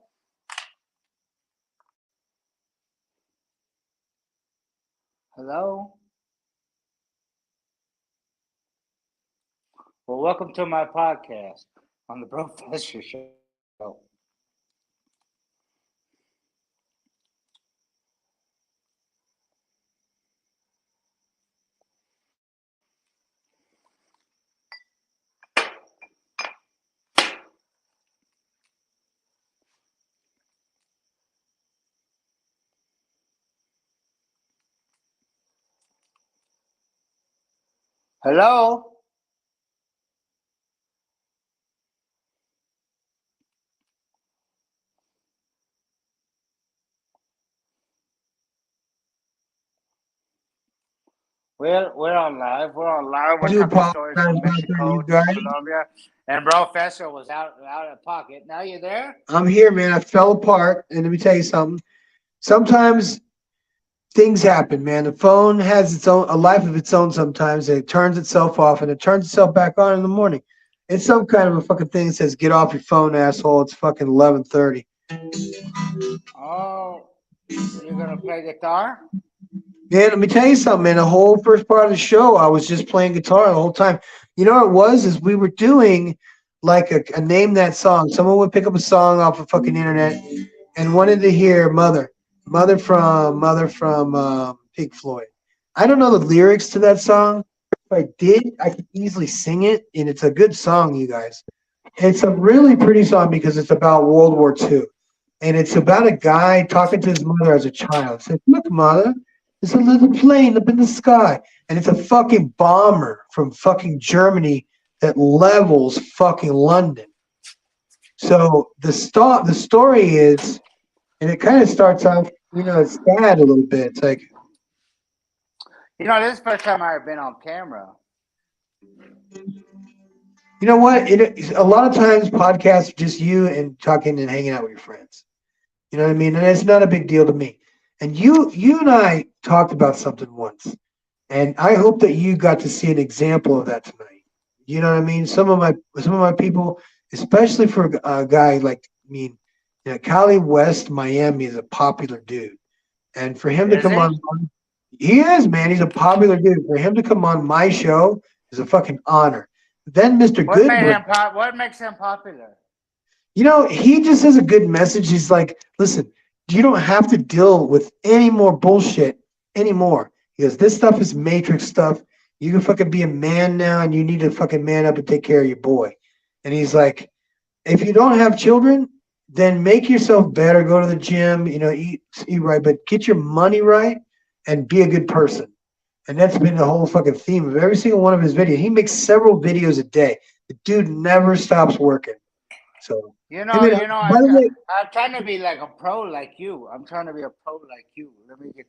Hello? Well, welcome to my podcast on the Professor Show. Hello? Well, we're on live. We're talking stories from Mexico to Colombia. And Professor was out of pocket. Now you there? I'm here, man. I fell apart. And let me tell you something. Sometimes things happen, man. The phone has a life of its own sometimes. It turns itself off and it turns itself back on in the morning. It's some kind of a fucking thing that says, get off your phone, asshole. It's fucking 11:30. Oh, you're going to play guitar? Yeah, let me tell you something, man. The whole first part of the show, I was just playing guitar the whole time. You know what it was? Is we were doing like a name that song. Someone would pick up a song off the fucking internet and wanted to hear Mother from Pink Floyd. I don't know the lyrics to that song. If I did, I could easily sing it, and it's a good song, you guys. It's a really pretty song because it's about World War II, and it's about a guy talking to his mother as a child. It says, "Look, mother, there's a little plane up in the sky, and it's a fucking bomber from fucking Germany that levels fucking London." So the story is, and it kind of starts off, it's sad a little bit. It's like, this is the first time I've been on camera. You know what? A lot of times podcasts are just you and talking and hanging out with your friends. You know what I mean? And it's not a big deal to me. And you and I talked about something once, and I hope that you got to see an example of that tonight. You know what I mean? Some of my people, especially for a guy like me, Cali West, Miami is a popular dude, and for him to come on, he is, man. He's a popular dude. For him to come on my show is a fucking honor. Then Mr. Goodwood. What makes him popular? He just has a good message. He's like, listen, you don't have to deal with any more bullshit anymore. He goes, this stuff is matrix stuff. You can fucking be a man now, and you need to fucking man up and take care of your boy. And he's like, if you don't have children, then make yourself better. Go to the gym, eat right, but get your money right and be a good person. And that's been the whole fucking theme of every single one of his videos. He makes several videos a day. The dude never stops working. So I'm trying to be like a pro like you. I'm trying to be a pro like you. Let me get.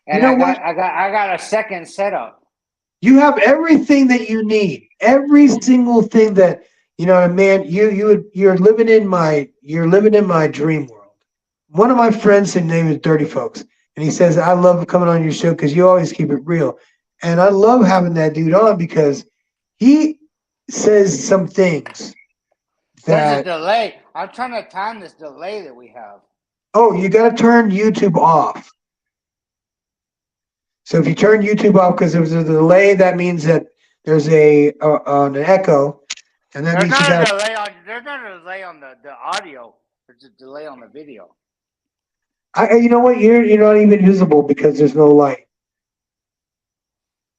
And I got a second setup. You have everything that you need. Every single thing that man. You're living in my dream world. One of my friends, his name is Dirty Folks, and he says, I love coming on your show because you always keep it real. And I love having that dude on because he says some things. There's a delay. I'm trying to time this delay that we have. Oh, you got to turn YouTube off. So if you turn YouTube off because there was a delay, that means that there's an echo. And that There's means you not a got. delay on. There's not a delay on the audio. There's a delay on the video. You know what? You're not even visible because there's no light.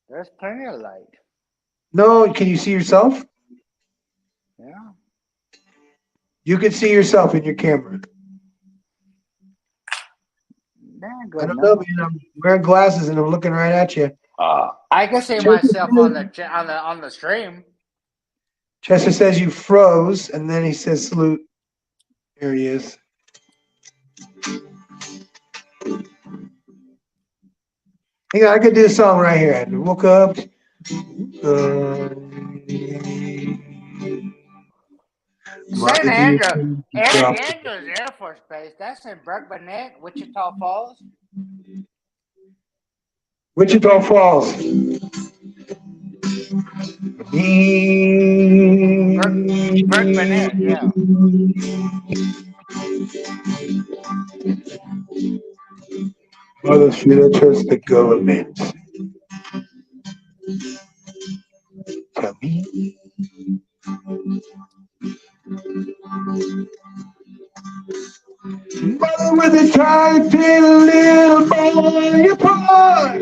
There's plenty of light. No, can you see yourself? Yeah. You can see yourself in your camera. Good I don't enough. know, man. I'm wearing glasses and I'm looking right at you. I can see myself on the stream. Chester says you froze, and then he says salute. Here he is. Hang on, I could do a song right here. I woke up. San Andrews Air Force Base. That's in Burkburnett, Wichita Falls. Wichita Falls. Burkburnett, yeah. Mother, should I trust the government? Tell me. Mother with a tight little boy apart.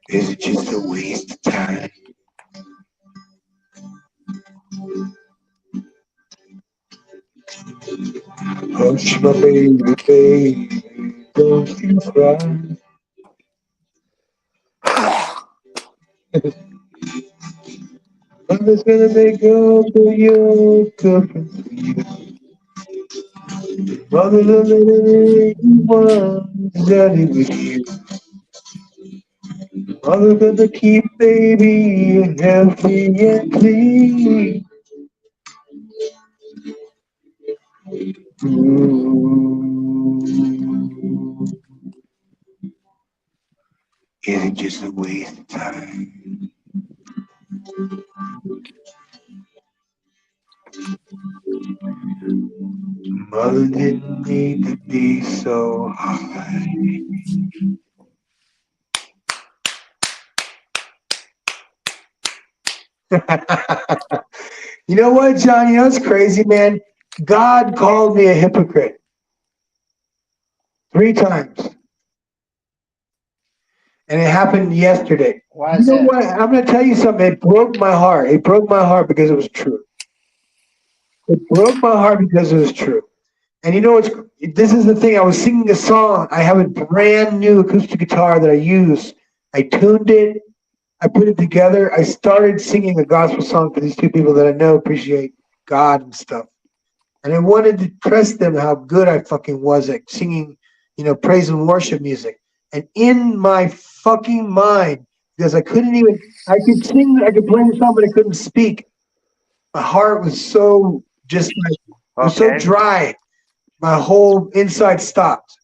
Is it just a waste of time? Hush, my baby, baby, don't you cry. Mother's gonna make up for your girlfriend for you. Mother's gonna one daddy with you. Mother's gonna keep baby healthy and clean. Is it just a waste of time? Mother didn't need to be so high. You know what, John? You know what's crazy, man? God called me a hypocrite 3 times. And it happened yesterday. Why is you know that? what? I'm going to tell you something. It broke my heart. It broke my heart because it was true. It broke my heart because it was true. And you know what's? This is the thing. I was singing a song. I have a brand new acoustic guitar that I use. I tuned it. I put it together. I started singing a gospel song for these 2 people that I know appreciate God and stuff. And I wanted to press them how good I fucking was at singing, praise and worship music. And in my fucking mind, because I could sing, I could play the song, but I couldn't speak. My heart was so just like, it was so dry. My whole inside stopped.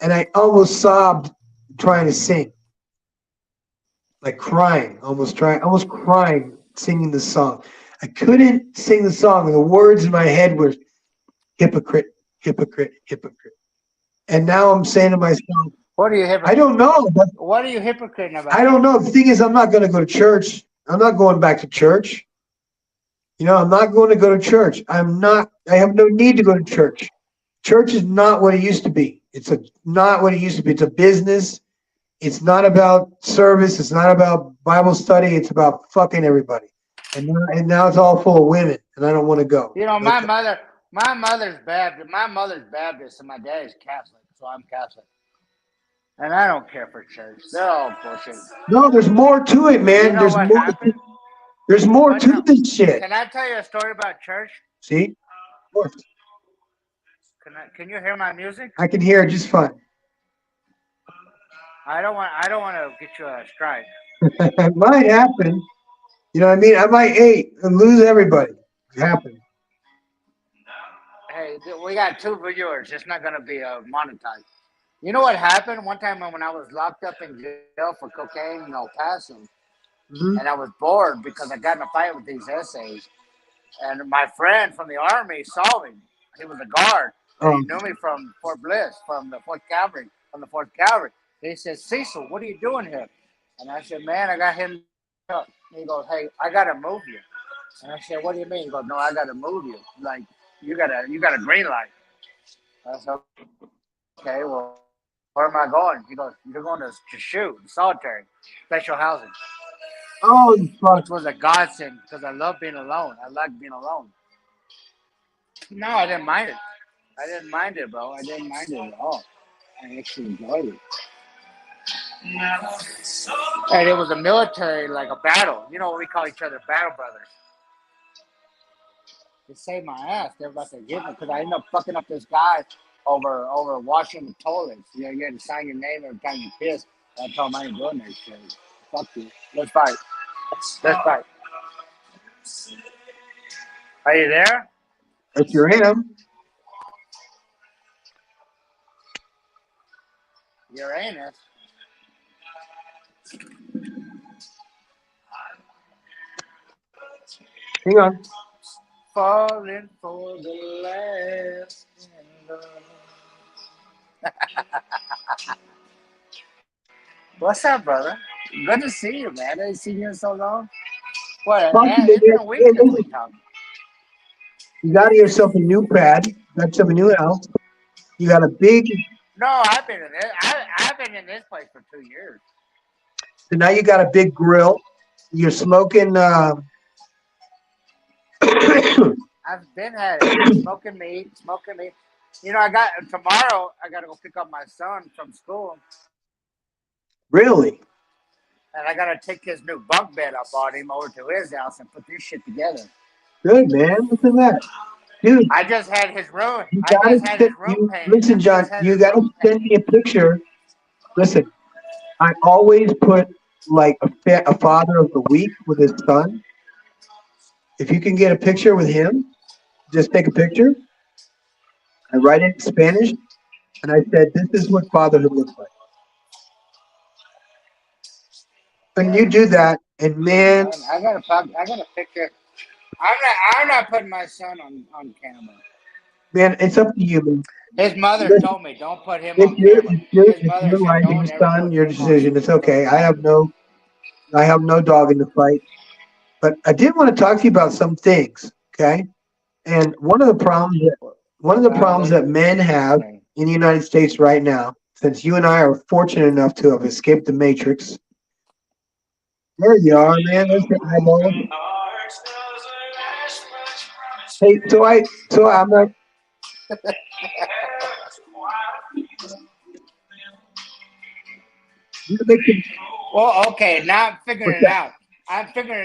And I almost sobbed trying to sing. Like crying, almost crying, singing the song. I couldn't sing the song, and the words in my head were hypocrite, hypocrite, hypocrite. And now I'm saying to myself, what are you hypocrite? I don't know. But what are you hypocrite about? I don't know. The thing is, I'm not going to go to church. I'm not going back to church. I'm not going to go to church. I have no need to go to church. Church is not what it used to be. It's not what it used to be. It's a business. It's not about service. It's not about Bible study. It's about fucking everybody. And now it's all full of women, and I don't want to go. My mother's Baptist. My mother's Baptist, and my dad's Catholic, so I'm Catholic. And I don't care for church. They're all bullshit. No, there's more to it, man. There's more to this shit. Can I tell you a story about church? See? Can you hear my music? I can hear it just fine. I don't want to get you a strike. It might happen. You know what I mean? I might and lose everybody. It happened. Hey, we got 2 viewers. It's not going to be monetized. You know what happened? One time when I was locked up in jail for cocaine in El Paso, and I was bored because I got in a fight with these essays. And my friend from the Army saw me. He was a guard. And he knew me from Fort Bliss, from the Fourth Cavalry, He said, Cecil, what are you doing here? And I said, man, I got him up. He goes, hey, I gotta move you. And I said, what do you mean? He goes, no, I gotta move you. Like, you got a green light. I said, okay, well, where am I going? He goes, you're going to shoot, solitary, special housing. Oh, fuck. Which was a godsend because I love being alone. I like being alone. No, I didn't mind it. I didn't mind it, bro. I didn't mind it at all. I actually enjoyed it. And it was a military, like a battle. You know what we call each other, battle brothers. It saved my ass. They were about to get me because I ended up fucking up this guy over washing the toilets. You know, you had to sign your name every time you piss. I told him I ain't doing that shit. Fuck you. Let's fight. Let's fight. Are you there? I sure am. Uranus. Hang on. Falling for the last What's up, brother? Good to see you, man. I haven't seen you in so long. What? It's been a week since we talked. You got yourself a new pad. Got yourself a new house. You got a big. No, I've been in this. I've been in this place for 2 years. So now you got a big grill. You're smoking. I've been at it. Smoking meat. You know, tomorrow. I got to go pick up my son from school. Really? And I got to take his new bunk bed I bought him over to his house and put this shit together. Good, man. Look at that. Dude. I just had his room. Listen, John, you got to send me a picture. Listen, I always put like a father of the week with his son. If you can get a picture with him, just take a picture. I write it in Spanish, and I said, this is what fatherhood looks like. When you do that, and man, I got a picture. I'm not putting my son on camera. Man, it's up to you, man. His mother told me, don't put him on camera. It's your life, your son, your decision. It's okay. I have no dog in the fight. But I did want to talk to you about some things, okay? And one of the problems that men have in the United States right now, since you and I are fortunate enough to have escaped the Matrix. There you are, man. There's the eyeball. Hey, so I'm not. Well, okay, now I'm figuring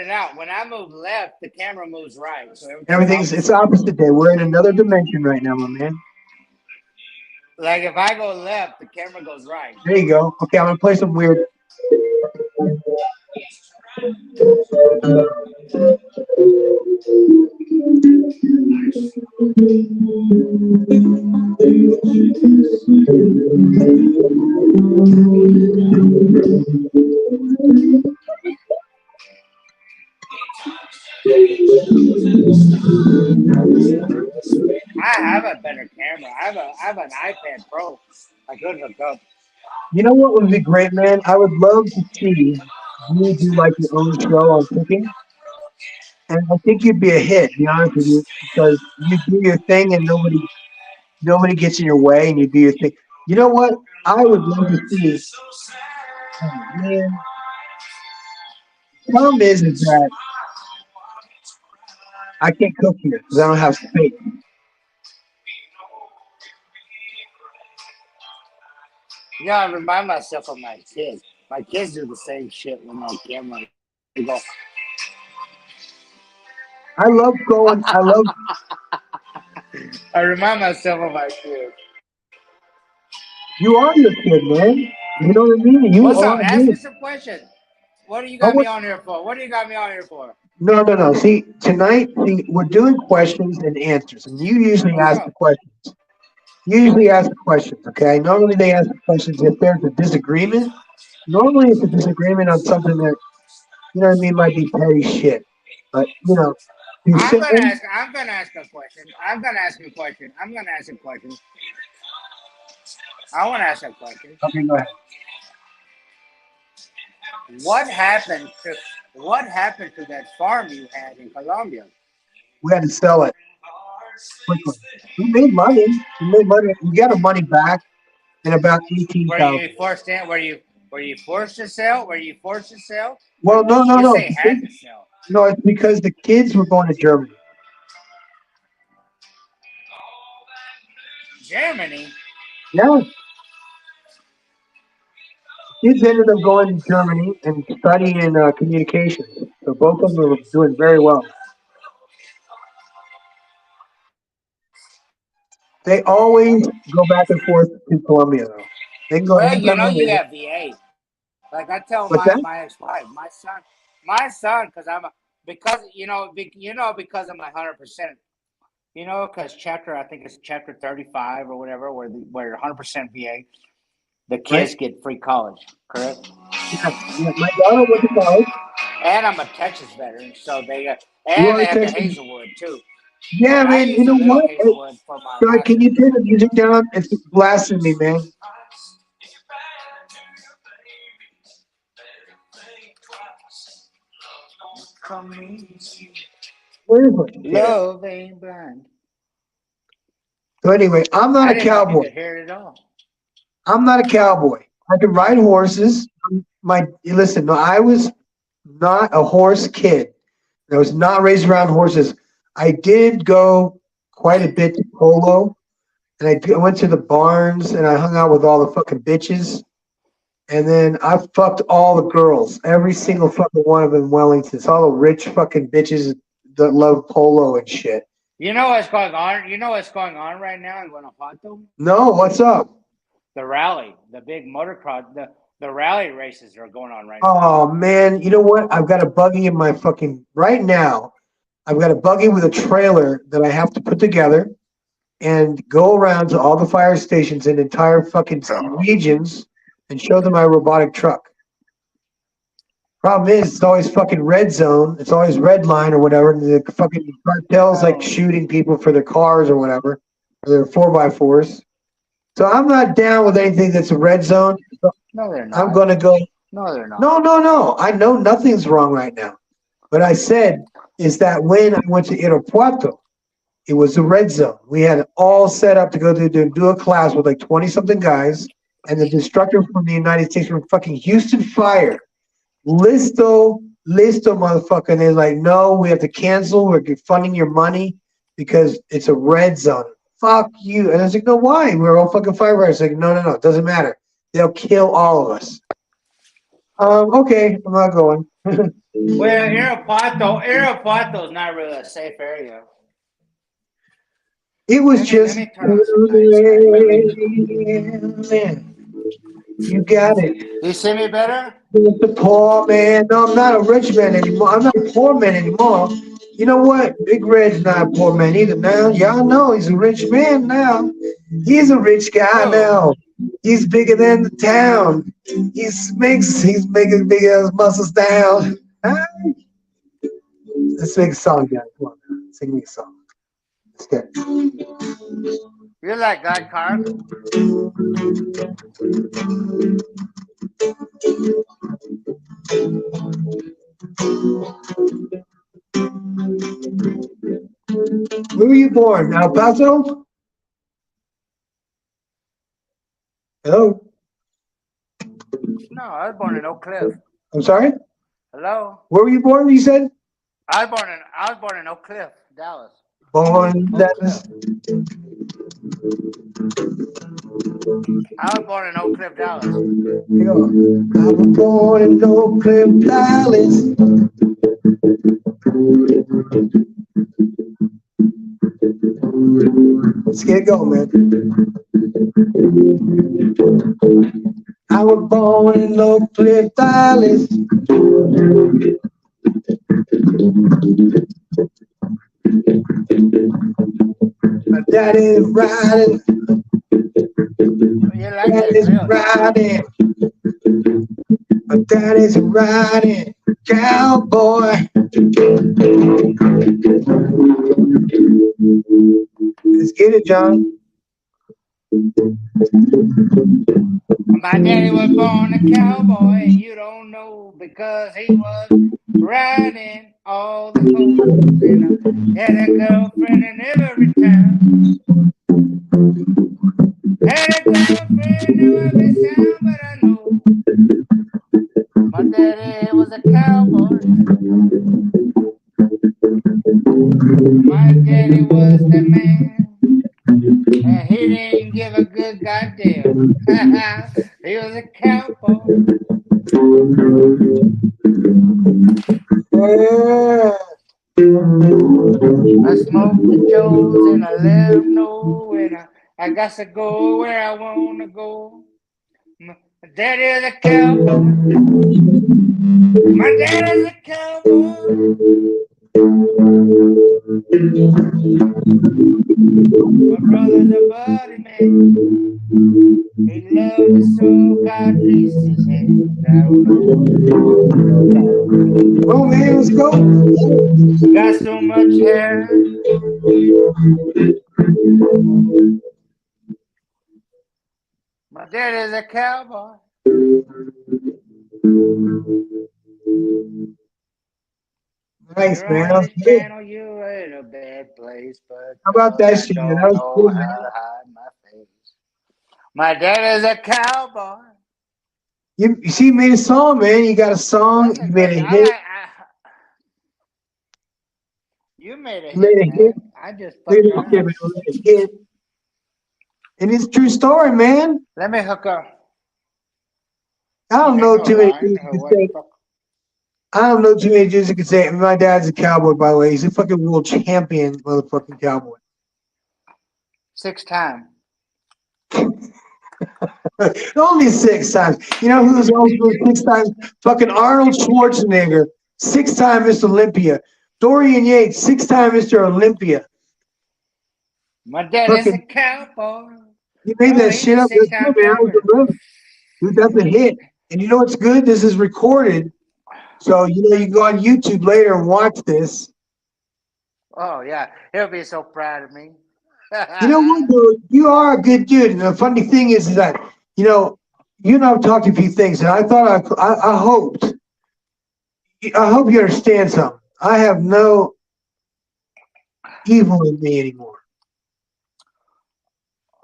it out. When I move left, the camera moves right. So it's opposite day. We're in another dimension right now, my man. Like if I go left, the camera goes right. There you go. Okay, I'm gonna play some weird. I have a better camera. I have an iPad Pro. I could hook up. You know what would be great, man? I would love to see you do like your own show on cooking. And I think you'd be a hit, to be honest with you, because you do your thing and nobody gets in your way and you do your thing. You know what? I would love to see. Oh, man. The problem is that I can't cook here because I don't have space. Yeah, I remind myself of my kids. My kids do the same shit when on camera. They go. I love. I remind myself of my kids. You are your kid, man. You know what I mean? What's up? Ask me some questions. What do you got me on here for? No. See, tonight, we're doing questions and answers, and you usually ask the questions. Okay? Normally they ask the questions if there's a disagreement. Normally it's a disagreement on something that, you know what I mean, might be petty shit. But, you know, I'm gonna ask a question. I want to ask a question. Okay, go ahead. What happened to that farm you had in Colombia? We had to sell it quickly. We made money. We got our money back in about 18,000. Were you forced in? Were you forced to sell? Well, no. You say had to sell. No, it's because the kids were going to Germany. Germany? Yeah. Kids ended up going to Germany and studying communications. So both of them were doing very well. They always go back and forth to Colombia, though. They can go Well, anytime you have VA. Like I tell my ex-wife, my son, because of my 100%. Because I think it's chapter 35 or whatever, where 100% VA, the kids get free college, correct? Yeah, my daughter went to college. And I'm a Texas veteran, so they have the Hazelwood too. Yeah, man. You know what? God, can you turn the music down? It's blasting me, man. Where is it? Love ain't blind. So anyway, I'm not a cowboy. I'm not a cowboy. I can ride horses. Listen, I was not a horse kid. I was not raised around horses. I did go quite a bit to polo, and I went to the barns, and I hung out with all the fucking bitches. And then I fucked all the girls, every single fucking one of them in Wellington. It's all the rich fucking bitches that love polo and shit. You know what's going on? You know what's going on right now in Guanajuato? No, what's up? The rally, the big motocross, the rally races are going on right now. Oh man, you know what? I've got a buggy in my fucking right now. I've got a buggy with a trailer that I have to put together and go around to all the fire stations in entire fucking regions and show them my robotic truck. Problem is, it's always fucking red zone. It's always red line or whatever. And the fucking cartels like shooting people for their cars or whatever, or their 4x4s. So I'm not down with anything that's a red zone. No, they're not. I'm going to go. No, they're not. No. I know nothing's wrong right now. What I said is that when I went to Irapuato, it was a red zone. We had it all set up to go to do a class with like 20-something guys. And the instructor from the United States from fucking Houston Fire. Listo, motherfucker. And they're like, no, we have to cancel. We're funding your money because it's a red zone. Fuck you. And I was like, no, why? We're all fucking firefighters. Like, no, it doesn't matter. They'll kill all of us. Okay, I'm not going. Well, Irapuato is not really a safe area. It was just. You got it. You see me better? The poor man. No, I'm not a rich man anymore. I'm not a poor man anymore. You know what? Big Red's not a poor man either now. Y'all know he's a rich man now. He's a rich guy now. He's bigger than the town. He's making big ass muscles down. Let's make a song, guys. Come on, man. Sing me a song. Let's get it. You're like God, Carl. Where were you born? El Paso? Hello? No, I was born in Oak Cliff. I'm sorry? Hello? Where were you born, you said? I was born in Oak Cliff, Dallas. Born in Dallas. I was born in Oak Cliff, Dallas. Here you go. I was born in Oak Cliff, Dallas. Let's get it going, man. I was born in Oak Cliff, Dallas. My daddy's riding. Daddy's riding. My daddy's riding. Cowboy. Let's get it, John. My daddy was born a cowboy, and you don't know because he was riding all the hoes and had a girlfriend in every town. Had a girlfriend in every town, but I know my daddy was a cowboy. My daddy was the man. And he didn't give a good goddamn. He was a cowboy. I smoked the Joes and I let them know, and I got to go where I want to go. My daddy is a cowboy. My daddy's a cowboy. My brother's a buddy man. He loves it so God pleases his hand. I don't know. Oh man, let's go. Got so much hair. My daddy's a cowboy. Nice, man. You're on the channel, you're in a bad place, but how about that shit, man? That was cool, man. How to hide my face. My daddy's a cowboy. You see, you made a song, man. You got a song. You made a hit. You made a hit. You made a hit. I just Made a hit. And it's a true story, man. Let me hook up. I don't know too many things you can say. I don't know too many dudes who can say, my dad's a cowboy, by the way. He's a fucking world champion motherfucking cowboy. 6 times. Only 6 times. You know who's always been 6 times? Fucking Arnold Schwarzenegger, 6-time Mr. Olympia. Dorian Yates, 6-time Mr. Olympia. My daddy's a cowboy. You made that shit up. That's good, man. Dude, that's a hit. And you know what's good? This is recorded. So, you know, you can go on YouTube later and watch this. Oh, yeah. He'll be so proud of me. You know what, dude? You are a good dude. And the funny thing is that, you know, you and I have talked a few things, and I thought I hope you understand something. I have no evil in me anymore.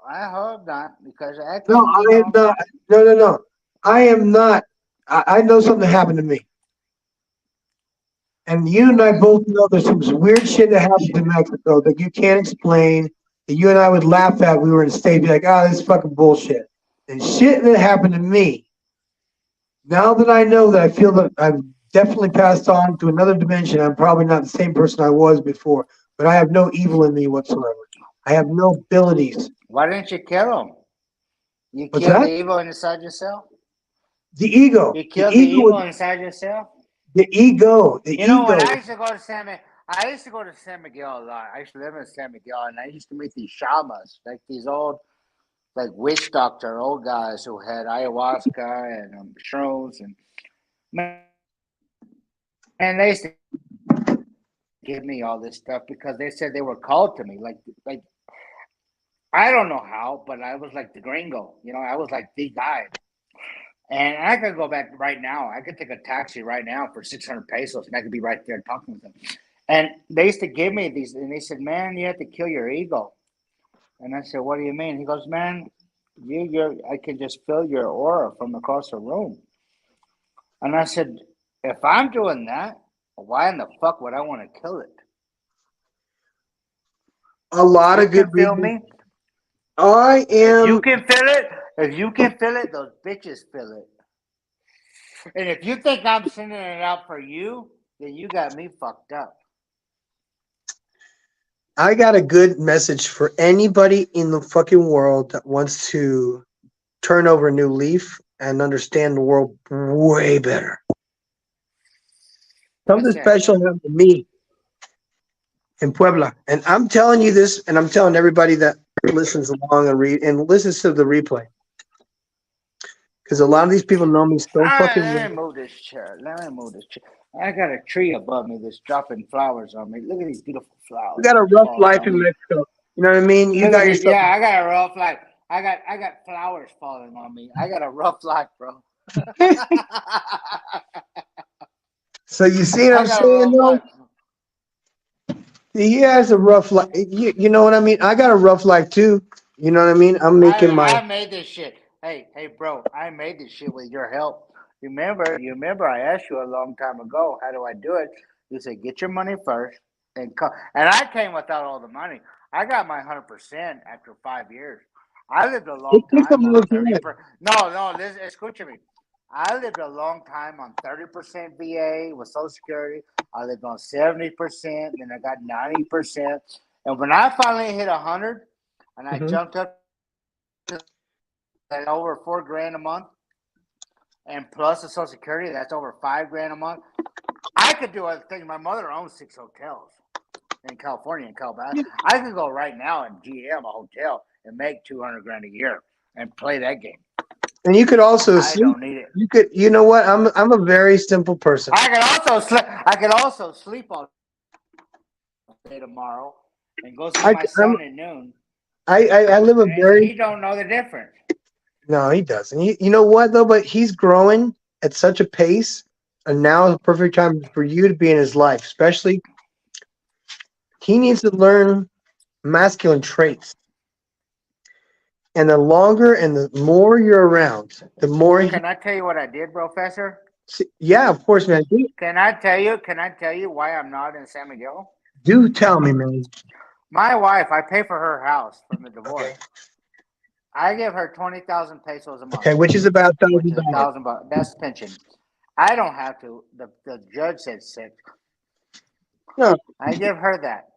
I hope not, because I am not. No. I am not. I know something happened to me. And you and I both know there's some weird shit that happens in Mexico that you can't explain, that you and I would laugh at. We were in the States, be like, this is fucking bullshit. And shit that happened to me, now that I know that I feel that I've definitely passed on to another dimension, I'm probably not the same person I was before, but I have no evil in me whatsoever. I have no abilities. Why didn't you kill him? You What's killed that? the evil inside yourself? The ego. You killed the evil inside yourself? The ego. You know what? I used to go to San Miguel a lot. I used to live in San Miguel, and I used to meet these shamans, like these old, like witch doctor old guys who had ayahuasca and shrooms, and they used to give me all this stuff because they said they were called to me. Like I don't know how, but I was like the gringo. You know, I was like the guy. And I could go back right now. I could take a taxi right now for 600 pesos, and I could be right there talking with them. And they used to give me these, and they said, "Man, you have to kill your ego." And I said, "What do you mean?" He goes, "Man, I can just feel your aura from across the room." And I said, "If I'm doing that, why in the fuck would I want to kill it?" A lot of good feel reasons. me? I am. You can feel it. If you can feel it, those bitches feel it. And if you think I'm sending it out for you, then you got me fucked up. I got a good message for anybody in the fucking world that wants to turn over a new leaf and understand the world way better. Something special happened to me in Puebla. And I'm telling you this, and I'm telling everybody that listens along and listens to the replay. Because a lot of these people know me so fucking well. Let me move this chair. I got a tree above me that's dropping flowers on me. Look at these beautiful You flowers got a rough falling life on in me. Mexico. You know what I mean? You Look got at these. yourself. Yeah, I got a rough life. I got flowers falling on me. I got a rough life, bro. So you see what I I'm got a saying, rough though? life. He has a rough life. You know what I mean? I got a rough life too. You know what I mean? I'm making I my. made this shit. Hey, bro, I made this shit with your help. You remember I asked you a long time ago, how do I do it? You said, get your money first and come. And I came without all the money. I got my 100% after 5 years. I lived a It long takes a time on long 30 time. per. No, listen, escucha me. I lived a long time on 30% VA with Social Security. I lived on 70%, then I got 90%. And when I finally hit 100 and I Mhm. jumped up at over $4,000 a month, and plus the Social Security, that's over $5,000 a month. I could do other things. My mother owns 6 hotels in California and Calabasas. I could go right now and GM a hotel and make $200,000 a year and play that game. And you could also I sleep. don't need it. You could. You know what? I'm a very simple person. I could also sleep all day tomorrow and go see my son at noon. I live a And very. he don't know the difference. No, he doesn't. You know what though? But he's growing at such a pace, and now is the perfect time for you to be in his life. Especially, he needs to learn masculine traits. And the longer and the more you're around, the more he. Can I tell you what I did, Professor? Yeah, of course, man. Can I tell you why I'm not in San Miguel? Do tell me, man. My wife, I pay for her house from the divorce. Okay. I give her 20,000 pesos a month, Okay, which is about which is $1,000. $1,000. That's pension. I don't have to. The judge said 6. No, I give her that,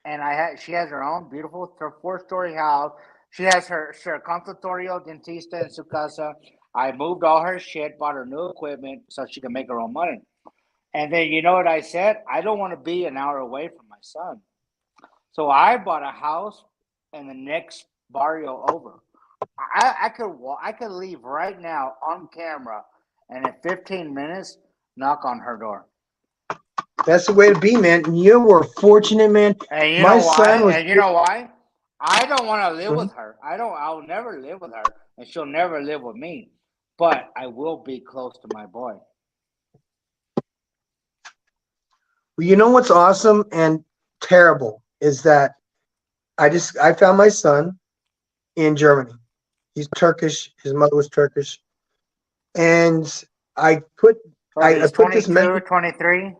and she has her own beautiful 4-story house. She has her consultorio dentista in su casa. I moved all her shit, bought her new equipment so she can make her own money. And then you know what I said? I don't want to be an hour away from my son. So I bought a house in the next barrio over. I could leave right now on camera, and in 15 minutes, knock on her door. that's the way to be, man. And you were fortunate, man. And you My know why? son was. And you know why? I don't want to live with her. I'll never live with her, and she'll never live with me. But I will be close to my boy. Well, you know what's awesome and terrible is that I found my son in Germany. He's Turkish. His mother was Turkish, and I put I He's put this 22, message. 23.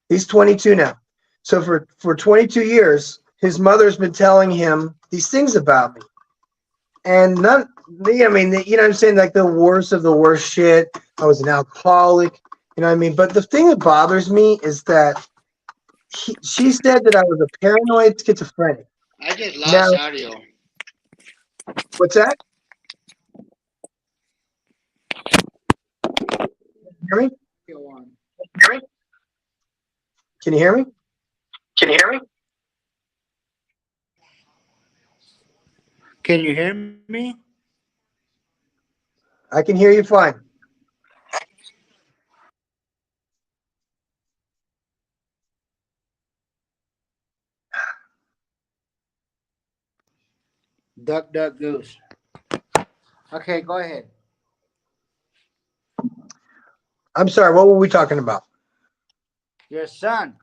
He's 22 now. So for 22 years, his mother's been telling him these things about me, and none. I mean, you know what I'm saying? Like the worst of the worst shit. I was an alcoholic. You know what I mean? But the thing that bothers me is that she said that I was a paranoid schizophrenic. I just Now, lost audio. what's that? Hear me? Go on. Can you hear me? Can you hear me? Can you hear me? I can hear you fine. Duck, duck, goose. Okay, go ahead. I'm sorry. What were we talking about? Your son.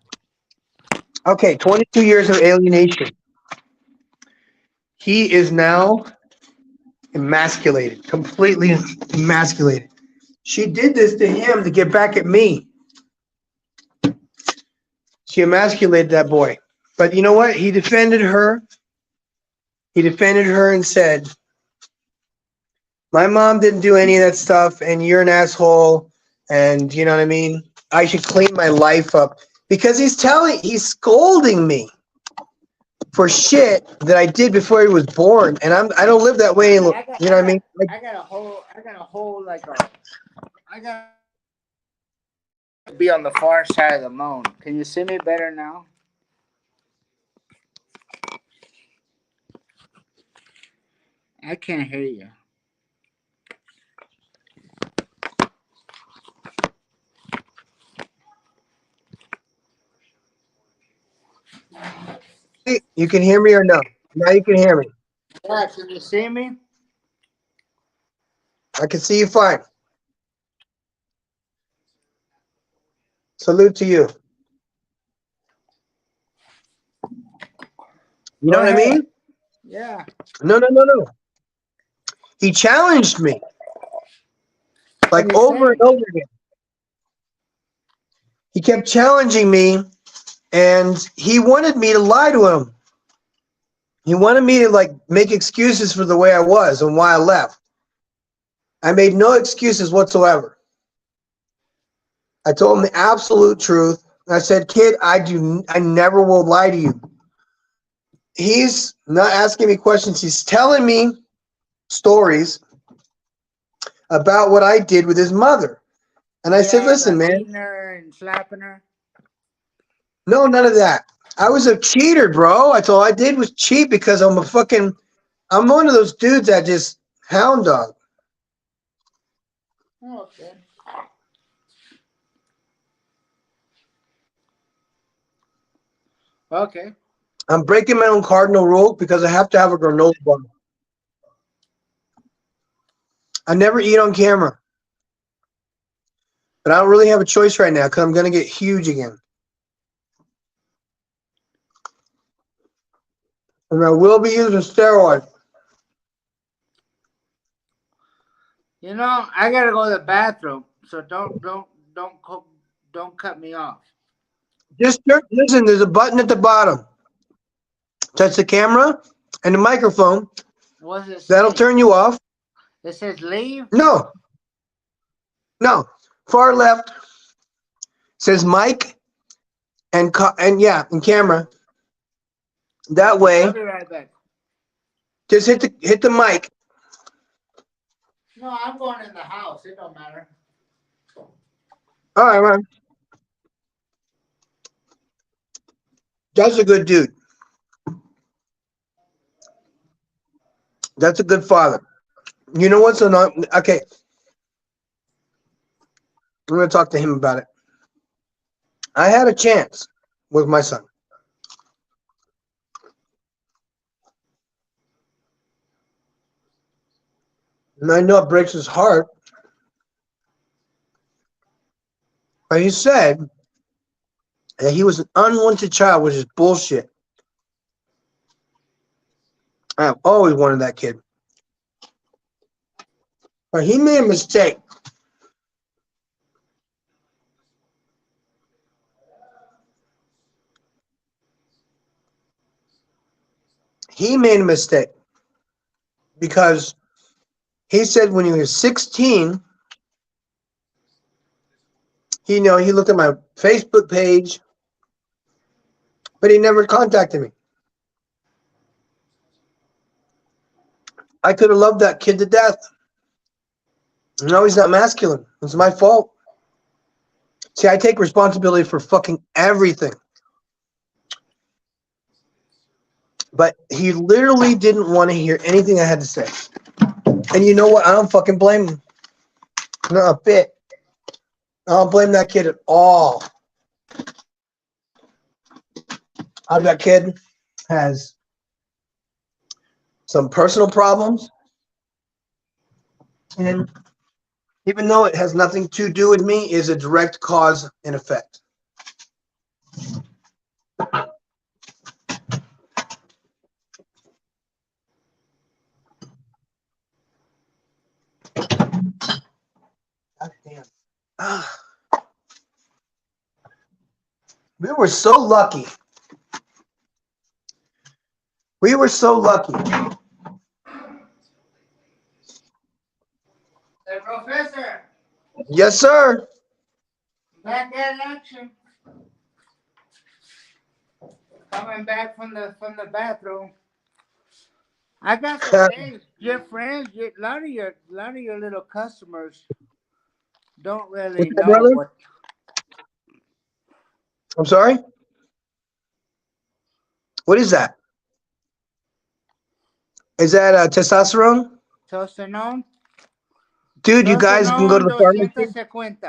Okay, 22 years of alienation. He is now emasculated, completely emasculated. She did this to him to get back at me. She emasculated that boy. But you know what? He defended her. He defended her and said, my mom didn't do any of that stuff, and you're an asshole, and you know what I mean? I should clean my life up. Because he's scolding me for shit that I did before he was born, and I don't live that way. You know what I mean? I got a whole I got to be on the far side of the moon. Can you see me better now? I can't hear you. You can hear me or no? Now you can hear me. Yeah, can you see me? I can see you fine. Salute to you. You know what I mean? Yeah. No. He challenged me like over and over again. He kept challenging me, and he wanted me to lie to him. He wanted me to like make excuses for the way I was and why I left. I made no excuses whatsoever. I told him the absolute truth. I said, kid, I never will lie to you. He's not asking me questions. He's telling me stories about what I did with his mother. And I said, listen, man. Beating her and slapping her. No, none of that. I was a cheater, bro. That's all I did was cheat because I'm one of those dudes that just hound dog. Okay. Okay. I'm breaking my own cardinal rule because I have to have a granola bar. I never eat on camera. But I don't really have a choice right now because I'm going to get huge again. And I will be using steroids. You know, I gotta go to the bathroom, so don't cut me off. Just listen. There's a button at the bottom. Touch the camera and the microphone. What's it say? That'll turn you off. It says leave. No. Far left says mic and camera. That way. I'll be right back. Just hit the mic. No, I'm going in the house. It don't matter. All right, man. That's a good dude. That's a good father. You know what's okay. I'm going to talk to him about it. I had a chance with my son. And I know it breaks his heart. But he said that he was an unwanted child, which is bullshit. I've always wanted that kid. But he made a mistake. He made a mistake because he said when he was 16, he looked at my Facebook page, but he never contacted me. I could have loved that kid to death. No, he's not masculine. It's my fault. See, I take responsibility for fucking everything. But he literally didn't want to hear anything I had to say. And you know what? I don't fucking blame him. Not a bit. I don't blame that kid at all. That kid has some personal problems. And even though it has nothing to do with me, is a direct cause and effect. God damn. We were so lucky. We were so lucky. Hey, Professor. Yes, sir. Back at action. Coming back from the bathroom. I got some things. Your friends, a lot of your little customers don't really know brother? what. I'm sorry? What is that? Is that testosterone? Testosterone. Dude, you guys can go to the pharmacy. 250.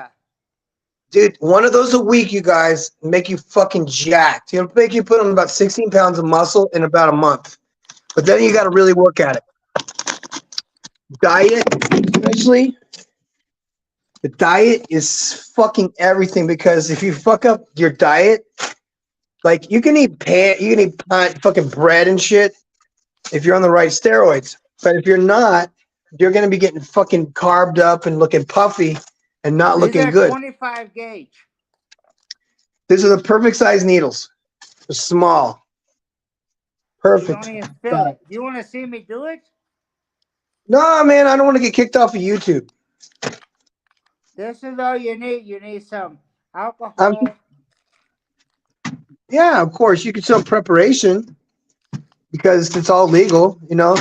Dude, one of those a week, you guys, make you fucking jacked. It'll make you put on about 16 pounds of muscle in about a month. But then you got to really work at it. Diet, especially, the diet is fucking everything because if you fuck up your diet, like you can eat fucking bread and shit if you're on the right steroids. But if you're not, you're gonna be getting fucking carved up and looking puffy and not These looking are good. 25 gauge. These are the perfect size needles. They're small. You Perfect. don't even feel it. You want to see me do it? No, man, I don't want to get kicked off of YouTube. This is all you need. You need some alcohol. Yeah, of course. You can show preparation because it's all legal, you know.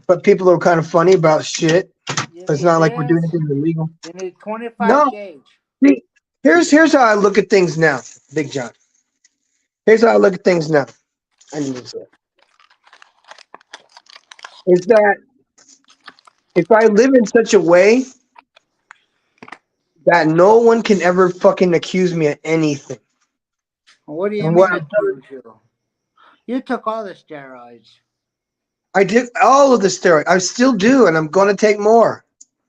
But people are kind of funny about shit. It's not like we're doing anything illegal. You need 25 gauge. See, here's how I look at things now, Big John. Here's how I look at things now. I need to say is that if I live in such a way that no one can ever fucking accuse me of anything. What do you mean accuse you? You took all the steroids. I did all of the steroids. I still do, and I'm going to take more.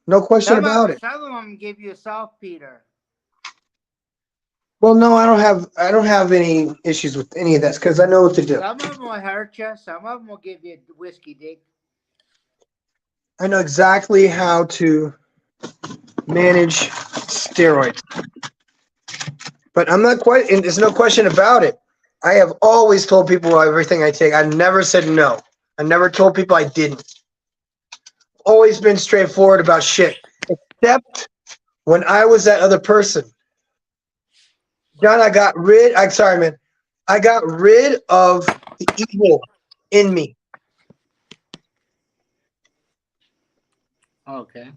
No question about it. Some of them give you saltpeter. Well, no, I don't have any issues with any of that because I know what to do. Some of them will hurt you. Some of them will give you whiskey dick. I know exactly how to manage steroids. But I'm not quite, and there's no question about it. I have always told people everything I take. I never said no. I never told people I didn't. Always been straightforward about shit. Except when I was that other person. John, I got rid of the evil in me. Okay.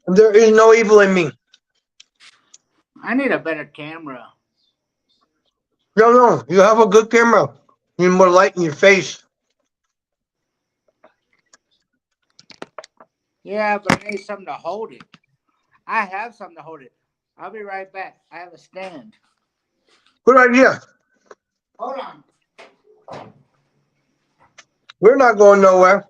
There is no evil in me. I need a better camera. No, you have a good camera. You need more light in your face. Yeah, but I need something to hold it. I have something to hold it. I'll be right back. I have a stand. Good idea. Hold on. We're not going nowhere.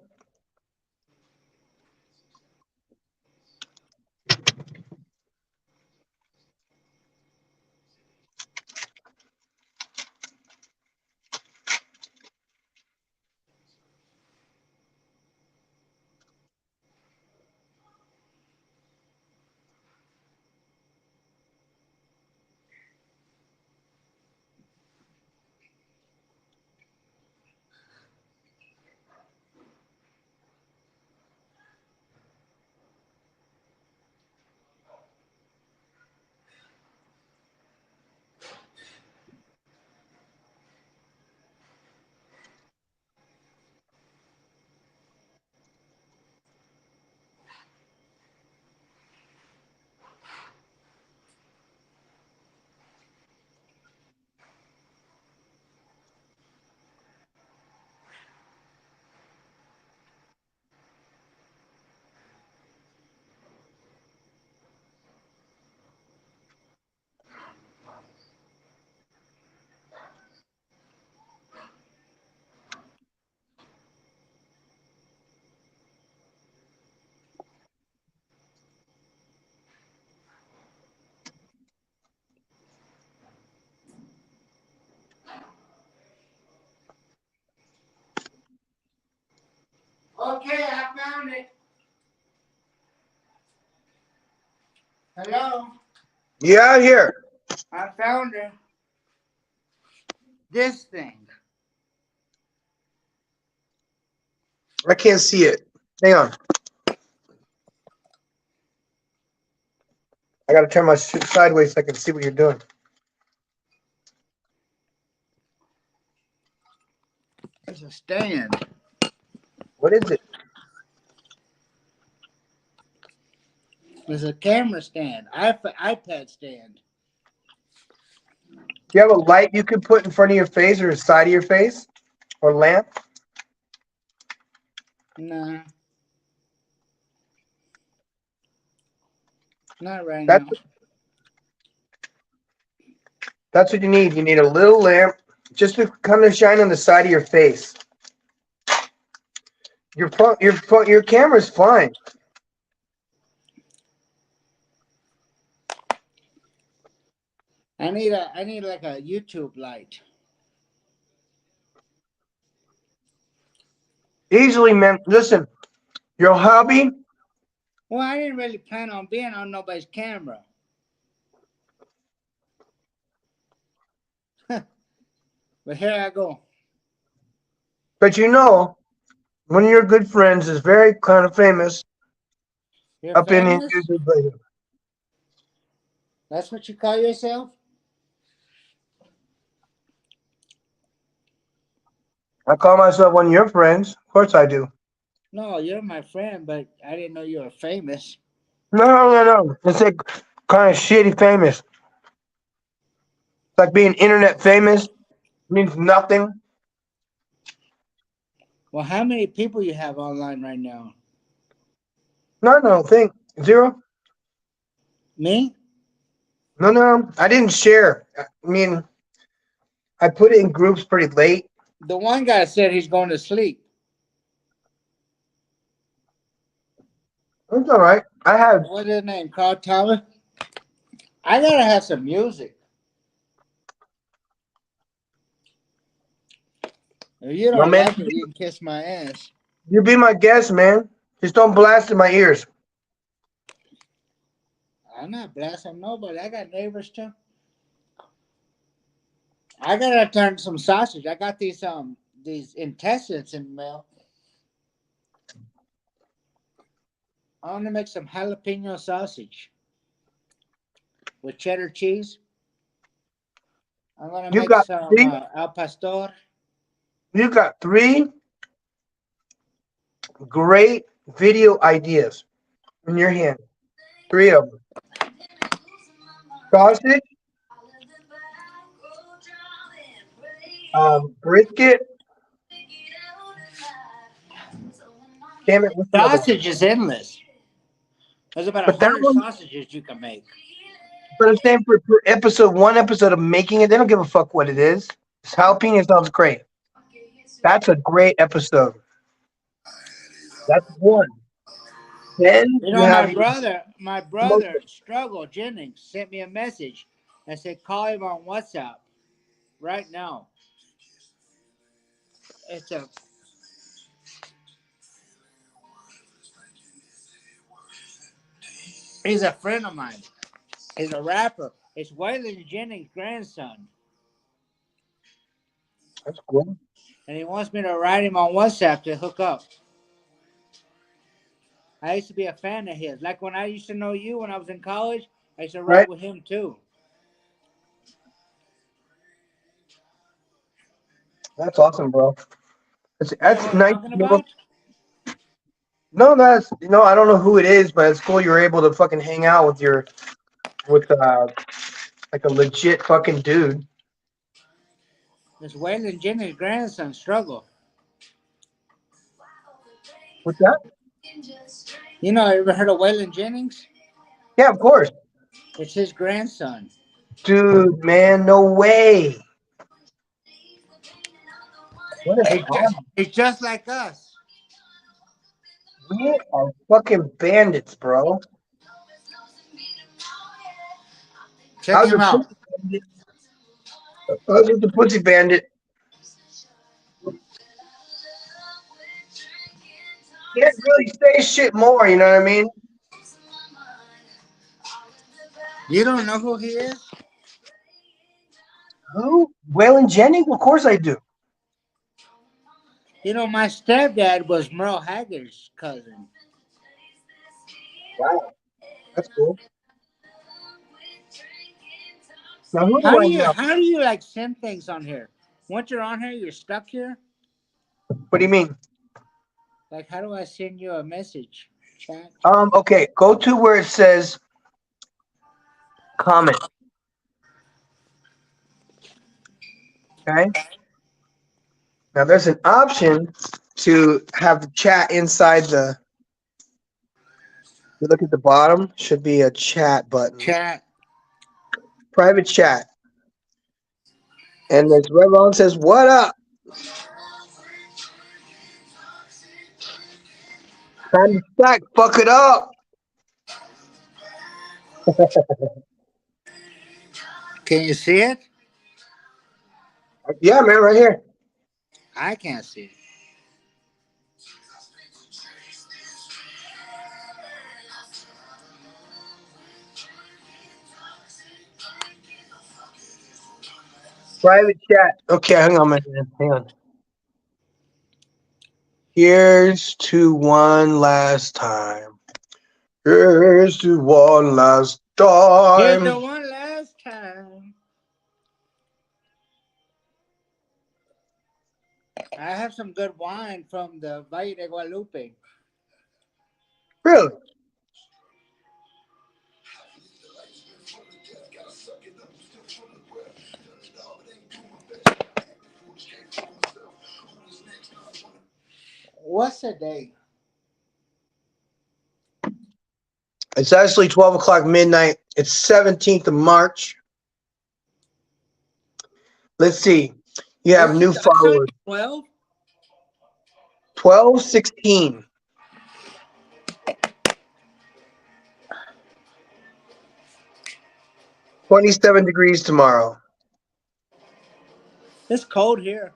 Okay, I found it. Hello? Yeah, here. I found it. This thing. I can't see it. Hang on. I got to turn my shit sideways so I can see what you're doing. It's a stand. What is it? It's a camera stand. iPad stand. Do you have a light you could put in front of your face or the side of your face? Or lamp? Nah. Not right That's now. That's what you need. You need a little lamp just to kind of shine on the side of your face. Your camera's fine. I need like a YouTube light. Easily, man. Listen, your hobby. Well, I didn't really plan on being on nobody's camera. But here I go. But you know, one of your good friends is very kind of famous. You're up famous? in YouTube. That's what you call yourself? I call myself one of your friends. Of course I do. No, you're my friend, but I didn't know you were famous. No. It's like kind of shitty famous. It's like being internet famous means nothing. Well, how many people you have online right now? No, think 0. Me? No, I didn't share. I mean, I put it in groups pretty late. The one guy said he's going to sleep. It's all right. I have. What's his name? Carl Thomas? I gotta have some music. If you don't like it, you can kiss my ass. You be my guest, man. Just don't blast in my ears. I'm not blasting nobody. I got neighbors too. I gotta turn some sausage. I got these intestines in the mail. I want to make some jalapeno sausage with cheddar cheese. I'm gonna make some al pastor. You got 3 great video ideas in your hand. 3 of them. Sausage, brisket. Damn it! Sausage is endless. There's about 100 sausages you can make. But I'm saying for episode 1 episode of making it, they don't give a fuck what it is. Jalapeno sounds great. That's a great episode. That's 1. Then you know, my brother Struggle Jennings sent me a message and said call him on WhatsApp right now. He's a friend of mine. He's a rapper. It's Waylon Jennings' grandson. That's cool. And he wants me to write him on WhatsApp to hook up. I used to be a fan of his. Like when I used to know you when I was in college, I used to write with him too. That's awesome, bro. That's nice. No, I don't know who it is, but it's cool you're able to fucking hang out with like a legit fucking dude. It's Waylon Jennings' grandson, Struggle. What's that? You know, you ever heard of Waylon Jennings? Yeah, of course. It's his grandson. Dude, man, no way. He's just like us. We are fucking bandits, bro. Check him out. How's the pussy bandit? Can't really say shit more, you know what I mean? You don't know who he is? Who? Waylon Jennings? Of course I do. You know, my stepdad was Merle Haggard's cousin. Wow. That's cool. Now, how do you like send things on here? Once you're on here, you're stuck here? What do you mean? Like, how do I send you a message? Chat? Okay, go to where it says comment. Okay. Now there's an option to have the chat inside the. You look at the bottom, should be a chat button. Chat. Private chat. And this Red Ron says, "What up? Time to stack. Fuck it up." Can you see it? Yeah, man, right here. I can't see it. Private chat. Okay, hang on, man. Hang on. Here's to one last time. Here's to one last Here's the time. one last time. I have some good wine from the Valle de Guadalupe. Really? What's the date? It's actually 12 o'clock midnight. It's 17th of March. Let's see. You have new followers. 12? 12/16. $27 degrees tomorrow. It's cold here.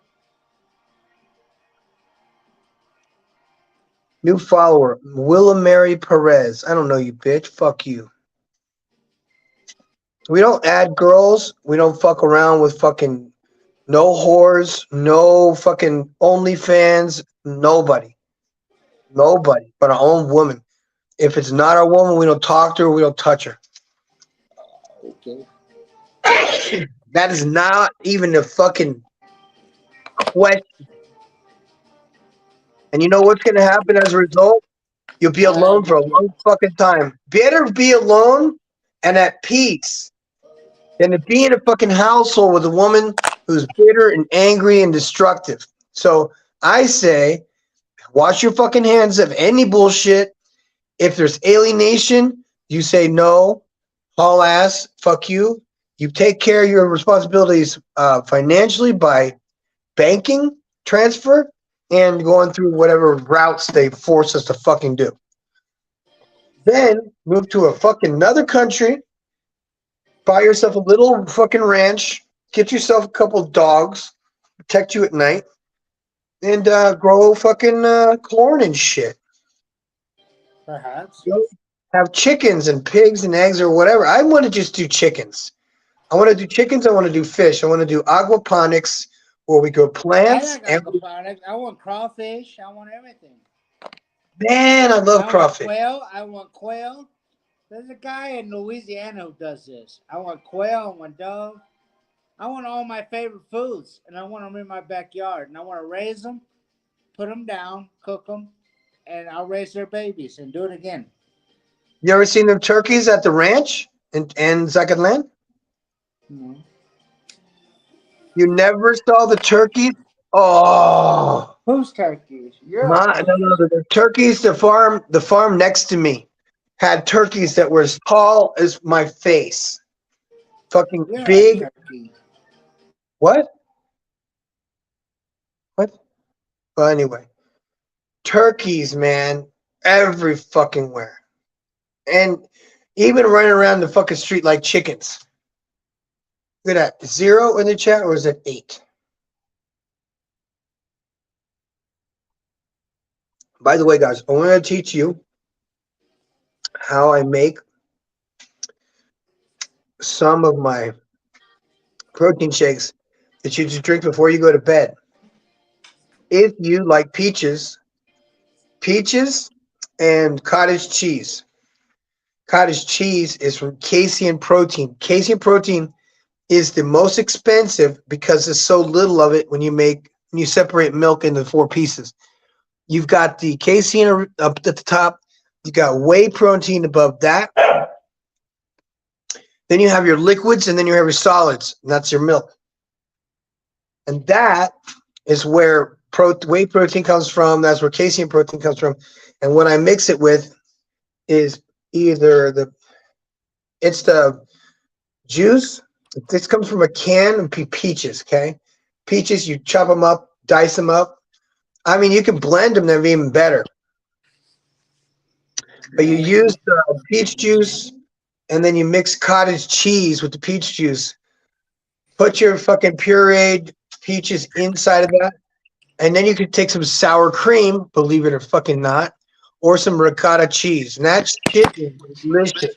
New follower, Willa Mary Perez. I don't know you, bitch. Fuck you. We don't add girls. We don't fuck around with fucking no whores, no fucking OnlyFans, nobody. Nobody but our own woman. If it's not our woman, we don't talk to her, we don't touch her. Okay. That is not even a fucking question. And you know what's going to happen as a result? You'll be alone for a long fucking time. Better be alone and at peace than to be in a fucking household with a woman who's bitter and angry and destructive. So I say, wash your fucking hands of any bullshit. If there's alienation, you say no, haul ass, fuck you. You take care of your responsibilities financially by banking, transfer, and going through whatever routes they force us to fucking do. Then move to a fucking another country, buy yourself a little fucking ranch, get yourself a couple dogs, protect you at night, and grow fucking corn and shit. Perhaps. Have chickens and pigs and eggs or whatever. I want to just do chickens. I want to do chickens. I want to do fish. I want to do aquaponics where we grow plants. I like aquaponics. I want crawfish. I want everything. Man, I love crawfish. I want quail. There's a guy in Louisiana who does this. I want quail. I want dove. I want all my favorite foods, and I want them in my backyard. And I want to raise them, put them down, cook them, and I'll raise their babies and do it again. You ever seen them turkeys at the ranch in Zacatlan? Mm-hmm. You never saw the turkeys? Oh. Whose turkeys? No, the turkeys, the farm next to me had turkeys that were as tall as my face. Fucking big. What? What? Well, anyway. Turkeys, man. Every fucking where. And even running around the fucking street like chickens. Look at that. 0 in the chat, or is it 8? By the way, guys, I want to teach you how I make some of my protein shakes that you should drink before you go to bed. If you like peaches and cottage cheese. Cottage cheese is from casein protein. Casein protein is the most expensive because there's so little of it when you separate milk into 4 pieces. You've got the casein up at the top. You got whey protein above that. Then you have your liquids, and then you have your solids, and that's your milk. And that is where whey protein comes from. That's where casein protein comes from. And what I mix it with is either the juice, This comes from a can of peaches, okay? Peaches, you chop them up, dice them up. I mean, you can blend them, they're even better. But you use the peach juice, and then you mix cottage cheese with the peach juice. Put your fucking pureed peaches inside of that, and then you could take some sour cream, believe it or fucking not, or some ricotta cheese. And that shit is delicious.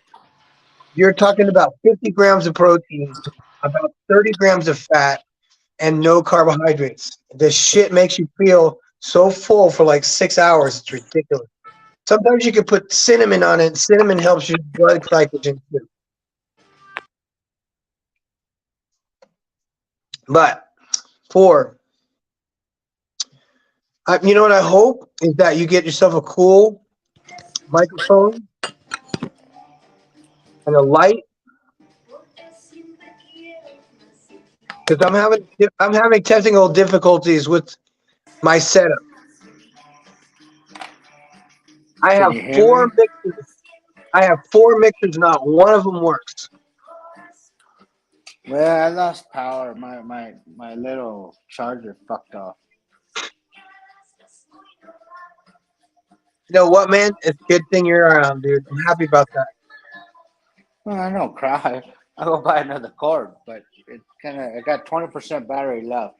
You're talking about 50 grams of protein, about 30 grams of fat, and no carbohydrates. This shit makes you feel so full for like 6 hours. It's ridiculous. Sometimes you can put cinnamon on it. Cinnamon helps your blood glycogen too. But you know what I hope is that you get yourself a cool microphone and a light, because I'm having technical difficulties with my setup. I have 4 mixers. I have 4 mixers. Not one of them works. Well, I lost power. My little charger fucked off. You know what, man? It's a good thing you're around, dude. I'm happy about that. Well, I don't cry. I'll go buy another cord, but I got 20% battery left.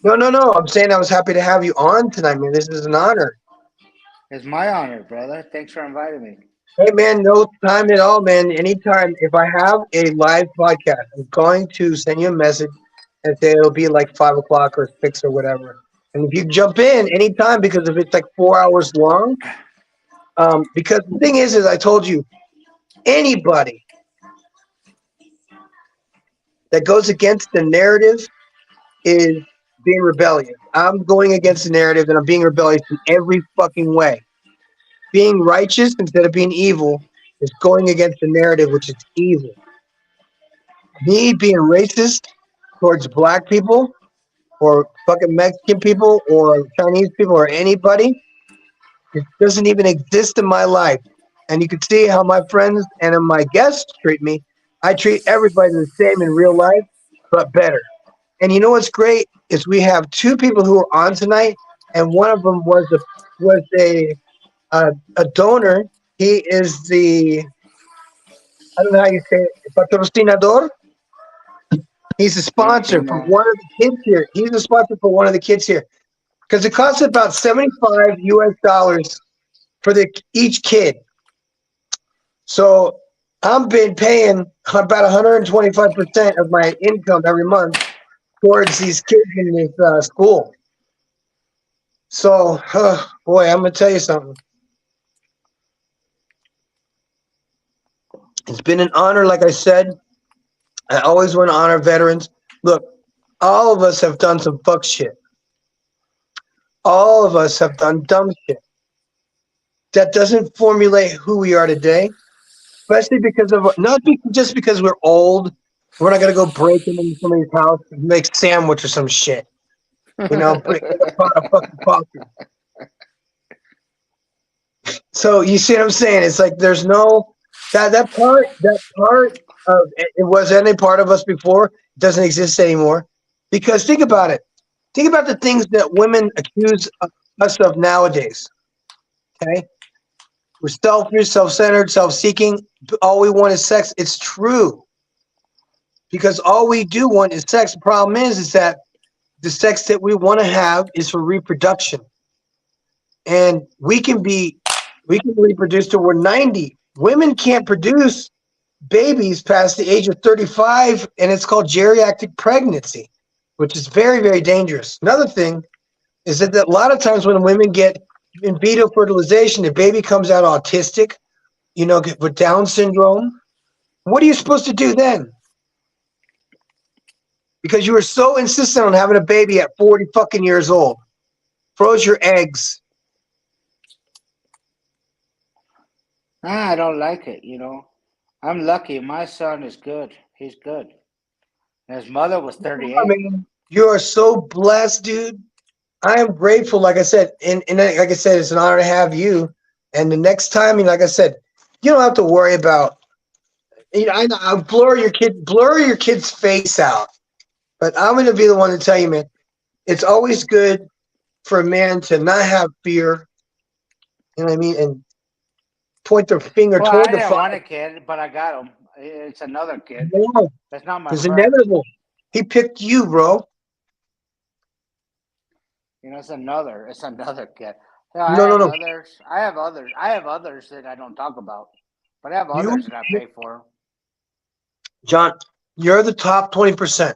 No. I'm saying I was happy to have you on tonight, man. This is an honor. It's my honor, brother. Thanks for inviting me. Hey, man, no time at all, man. Anytime. If I have a live podcast, I'm going to send you a message and say it'll be like 5 o'clock or 6 or whatever. And if you jump in anytime, because if it's like 4 hours long, because the thing is I told you, anybody that goes against the narrative is being rebellious. I'm going against the narrative, and I'm being rebellious in every fucking way. Being righteous instead of being evil is going against the narrative, which is evil. Me being racist towards black people or fucking Mexican people or Chinese people or anybody, it doesn't even exist in my life. And you can see how my friends and my guests treat me. I treat everybody the same in real life, but better. And you know what's great is we have 2 people who are on tonight, and one of them was a donor. He is the, I don't know how you say it, patrocinador. He's a sponsor for one of the kids here. He's a sponsor for one of the kids here, because it costs about $75 US for each kid. So I've been paying about 125% of my income every month towards these kids in this school. So, boy, I'm gonna tell you something. It's been an honor, like I said. I always want to honor veterans. Look, all of us have done some fuck shit. All of us have done dumb shit. That doesn't formulate who we are today, especially because of, just because we're old. We're not going to go break into somebody's house and make sandwich or some shit. You know, break a pot of fucking coffee. So you see what I'm saying? It's like there's no, that part of it was any part of us before doesn't exist anymore. Because think about it. Think about the things that women accuse us of nowadays. Okay? We're selfish, self-centered, self-seeking. All we want is sex. It's true. Because all we do want is sex. The problem is that the sex that we want to have is for reproduction. And we can reproduce till we're 90. Women can't produce babies past the age of 35, and it's called geriatric pregnancy, which is very, very dangerous. Another thing is that a lot of times when women get in vitro fertilization, the baby comes out autistic, you know, with Down syndrome. What are you supposed to do then? Because you were so insistent on having a baby at 40 fucking years old. Froze your eggs. I don't like it, you know. I'm lucky. My son is good. He's good. And his mother was 38. I mean, you are so blessed, dude. I am grateful, like I said, and like I said, it's an honor to have you. And the next time, like I said, you don't have to worry about You know, I'll blur your kid's face out. But I'm going to be the one to tell you, man. It's always good for a man to not have fear. You know what I mean? And point their finger Well, toward I the didn't father. want a kid, but I got him. It's another kid. No, That's not my it's first. inevitable. He picked you, bro. You know, it's another kid. No, I no, have no. others. I have others that I don't talk about. But I have You, others that I pay for. John, you're the top 20%.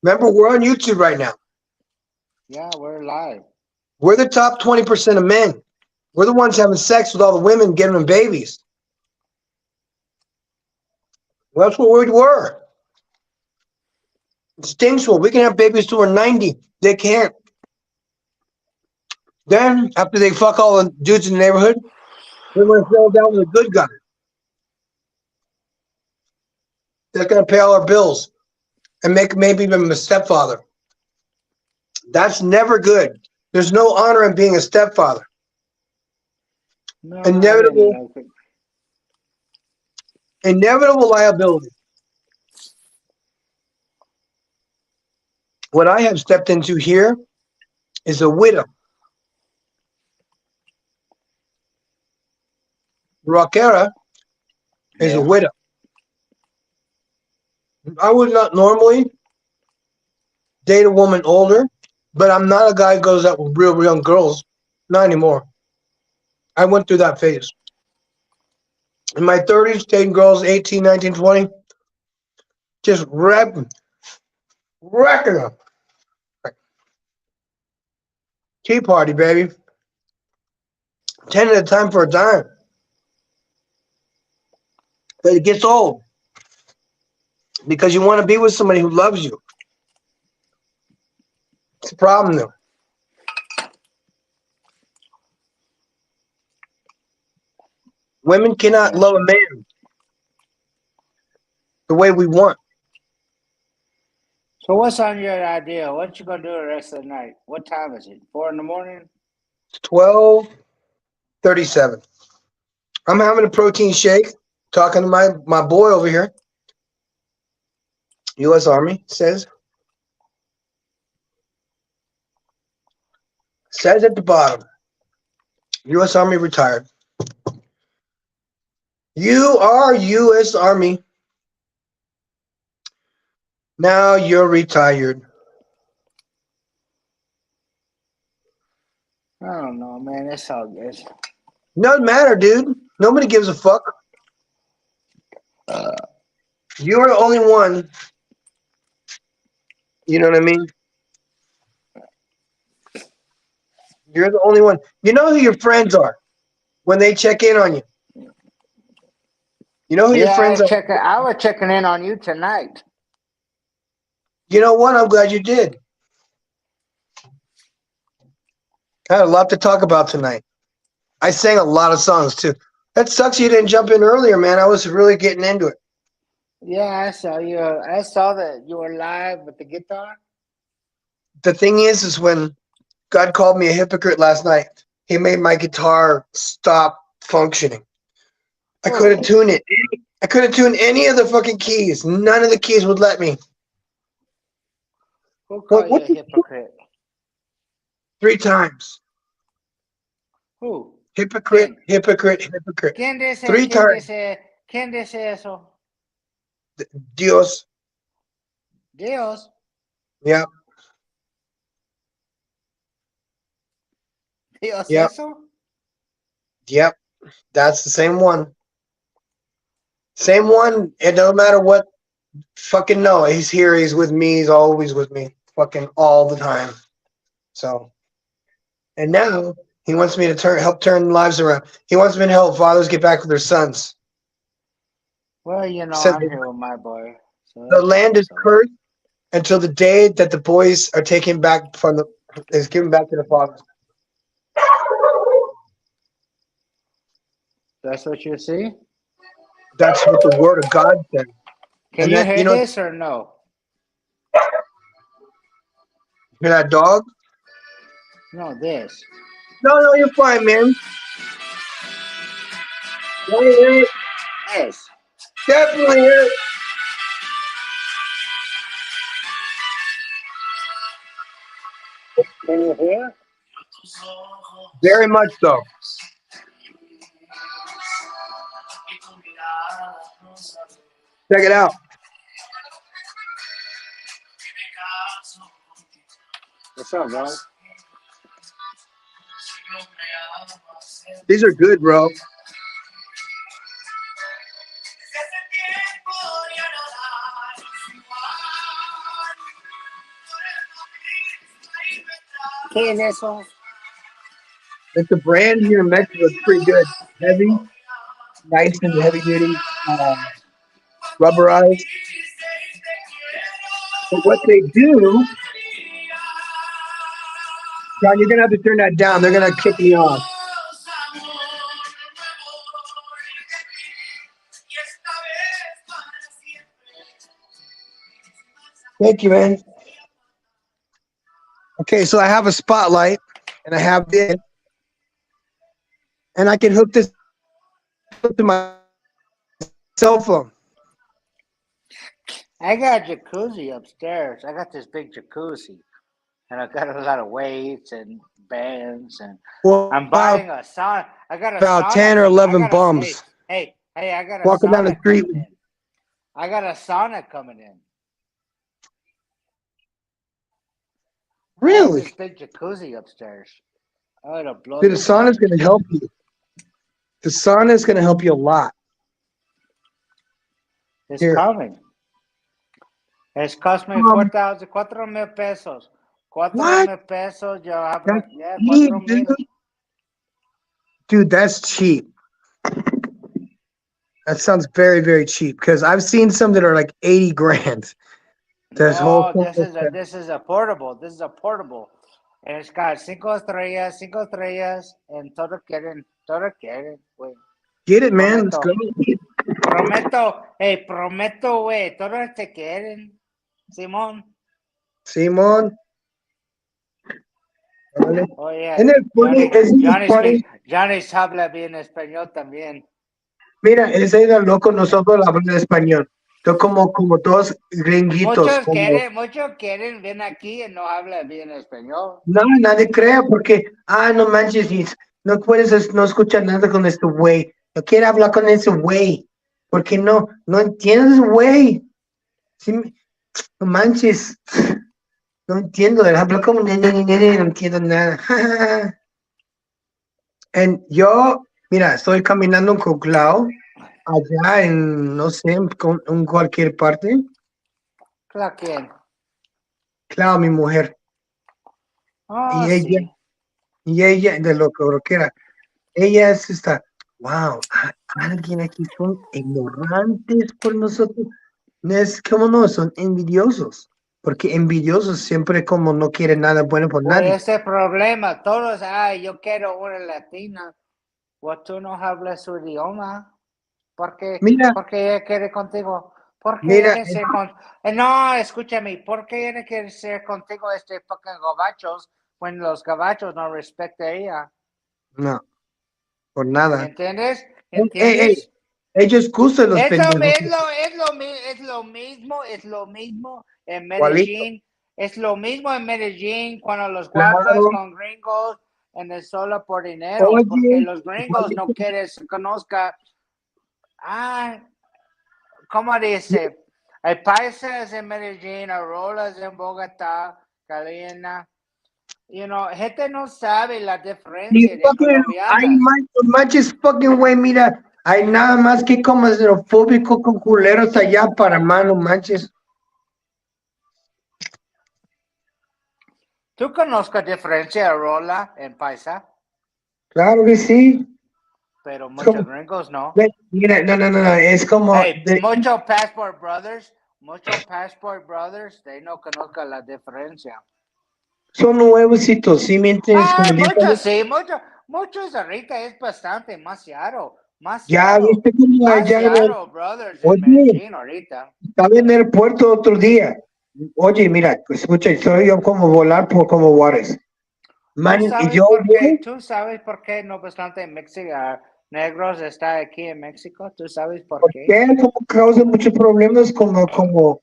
Remember, we're on YouTube right now. Yeah, we're live. We're the top 20% of men. We're the ones having sex with all the women, getting them babies. Well, that's what we were. It stinks. Well, we can have babies till we're 90. They can't. Then, after they fuck all the dudes in the neighborhood, they're going to settle down with a good guy. They're going to pay all our bills and make maybe even a stepfather. That's never good. There's no honor in being a stepfather. No, Inevitable liability. What I have stepped into here is a widow. Rockera is a widow. I would not normally date a woman older, but I'm not a guy who goes out with real young girls. Not anymore. I went through that phase. In my 30s, dating girls 18, 19, 20, just wrecking them. Tea party, baby. 10 at a time for a dime. But it gets old because you want to be with somebody who loves you. It's a problem, though. Women cannot love a man the way we want. So what's on your idea? What you gonna do the rest of the night? What time is it? 4 in the morning? It's 12:37. I'm having a protein shake, talking to my boy over here. U.S. Army says at the bottom, U.S. Army retired. You are U.S. Army. Now you're retired. I don't know, man. It's all good. Doesn't matter, dude. Nobody gives a fuck. You're the only one. You know what I mean? You're the only one. You know who your friends are when they check in on you. You know who your friends are. I was checking in on you tonight. You know what? I'm glad you did. I had a lot to talk about tonight. I sang a lot of songs too. That sucks you didn't jump in earlier, man. I was really getting into it. Yeah, I saw you. I saw that you were live with the guitar. The thing is when God called me a hypocrite last night, he made my guitar stop functioning. I couldn't tune it. I couldn't tune any of the fucking keys. None of the keys would let me. Who called you a hypocrite? 3 times. Who? Hypocrite, hypocrite, hypocrite. ¿Quién dice, 3 times. ¿Quién dice eso? Dios. Dios. Yep. Dios Yep. eso? Yep. That's the same one. Same one. It don't matter what. Fucking no. He's here. He's with me. He's always with me. Fucking all the time. So. And now he wants me to help turn lives around. He wants me to help fathers get back with their sons. Well, you know, Says I'm here with my boy. So the land is cursed until the day that the boys are taken back is given back to the fathers. That's what you see? That's what the word of God said. Can you hear this or no? Hear that dog? No, this. No, you're fine, man. This. Definitely hear it. Can you hear? Very much so. Check it out. What's up, bro? These are good, bro. ¿Qué es eso? It's a brand here in Mexico. It's pretty good. Heavy, nice and heavy duty, rubberized. But what they do, John, you're gonna have to turn that down. They're gonna kick me off. Thank you, man. Okay, so I have a spotlight, and I have this, and I can hook this up to my cell phone. I got a jacuzzi upstairs. I got this big jacuzzi, and I got a lot of weights and bands, and Well, I'm buying a sauna. I got a about sauna. 10 or 11 bums. Hey, I got a Walking sauna down the street. coming in. I got a sauna coming in. Really? This big jacuzzi upstairs. Oh, it'll blow. Dude, the sauna's going to help you. The sauna is going to help you a lot. It's Here. coming. It's cost me 4,000 pesos. 4,000 pesos. Yo hablo, yeah, Cheap, 4,000. dude. Dude, that's cheap. That sounds very, very cheap because I've seen some that are like 80 grand. This whole This is a portable. This is a portable. And it's got 5 estrellas, and todo quieren, güey. Get it, man. Let's go. Prometo, güey, todos te quieren, Simón. Simón. Vale. Oh, yeah. Isn't it funny? Isn't it funny? Janis habla bien español también. Mira, ese era loco, nosotros hablamos español. Yo como todos gringuitos. Muchos quieren, ven aquí y no habla bien español. No, nadie crea porque, no manches, no puedes, no escuchar nada con este güey. No quiero hablar con ese güey. Porque no entiendes, güey. Sí, no manches. No entiendo, hablo como no entiendo nada. Yo, mira, estoy caminando con Clau allá en, no sé, en cualquier parte. ¿Clau quién? Clau, mi mujer. Oh, y ella, de lo que era, ella es esta, wow, alguien aquí son ignorantes por nosotros. ¿Cómo no? Son envidiosos. Porque envidiosos siempre como no quieren nada bueno por nadie. Ese problema, todos, yo quiero una latina. Pues tú no hablas su idioma. Porque ella quiere contigo. No, escúchame. ¿Por qué ella quiere ser contigo fucking gabachos cuando los gabachos no respetan a ella? No, por nada. ¿Entiendes? Ellos gustan los pendejos. Es lo mismo en Medellín. Es lo mismo en Medellín cuando los guapos con gringos en el solo por dinero. Porque los gringos no quieren que conozca. ¿Cómo dice? Hay paisas en Medellín, arolas en Bogotá, Caliena. Gente no sabe la diferencia de colombianas. Manches fucking güey, mira. Hay nada más que como xenofóbico con culeros allá para mano, manches. ¿Tú conozcas diferencia de rola en paisa? Claro que sí. Pero muchos gringos no. Mira, no, es como... Muchos Passport Brothers, they no conozcan la diferencia. Son nuevecitos, ¿sí me entiendes? Muchos ahorita es bastante, demasiado. Ya viste cómo allá Oye, ahorita. Estaba en el puerto otro día. Oye, mira, escucha, soy yo como volar por como Juárez. Man, ¿Tú sabes por qué no bastante México negros está aquí en México? ¿Tú sabes por qué? ¿Qué? Como causa muchos problemas como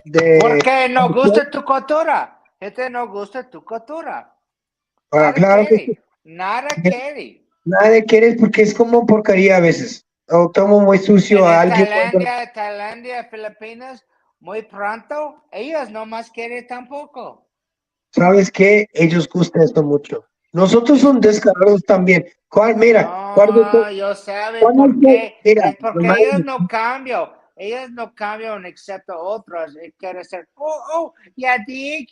de... Porque no gusta tu cultura. Gente no gusta tu cultura. Ah, Nada claro que sí. quiere. Nada quiere. Nadie quiere porque es como porquería a veces. O tomo muy sucio a alguien. Tailandia, Filipinas, muy pronto, ellos no más quieren tampoco. ¿Sabes qué? Ellos gustan esto mucho. Nosotros son descarados también. No, yo sabe por qué. Mira, Es porque ellos no cambian. Ellos no cambian excepto otros. Quieren ser, Dick.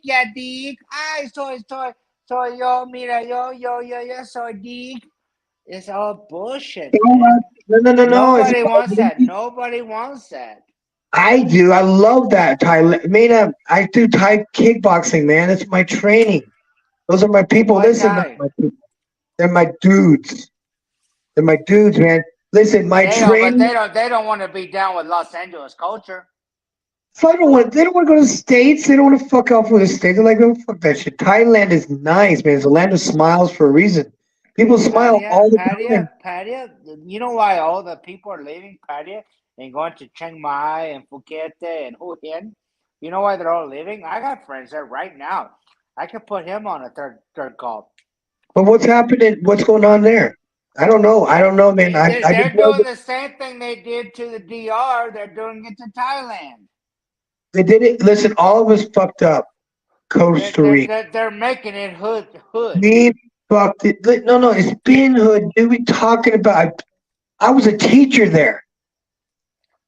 Ay, soy yo. Mira, yo soy Dick. It's all bullshit. No. Nobody wants that. Nobody wants that. I do. I love that. Thai. I do Thai kickboxing, man. It's my training. Those are my people. Listen, my people. They're my dudes. They're my dudes, man. Listen, my training. They don't want to be down with Los Angeles culture. So they don't want to go to the States. They don't want to fuck off with the States. They're like, oh, fuck that shit. Thailand is nice, man. It's a land of smiles for a reason. People smile all the time. Pattaya, you know why all the people are leaving Pattaya and going to Chiang Mai and Phuket and Hue Hin? You know why they're all leaving? I got friends there right now. I could put him on a third call. But what's happening? What's going on there? I don't know, man. They're doing the same thing they did to the DR. They're doing it to Thailand. They did it. Listen, all of us fucked up. Costa Rica. They're making it hood. We fucked it. No, it's been hood. Dude, we talking about. I was a teacher there.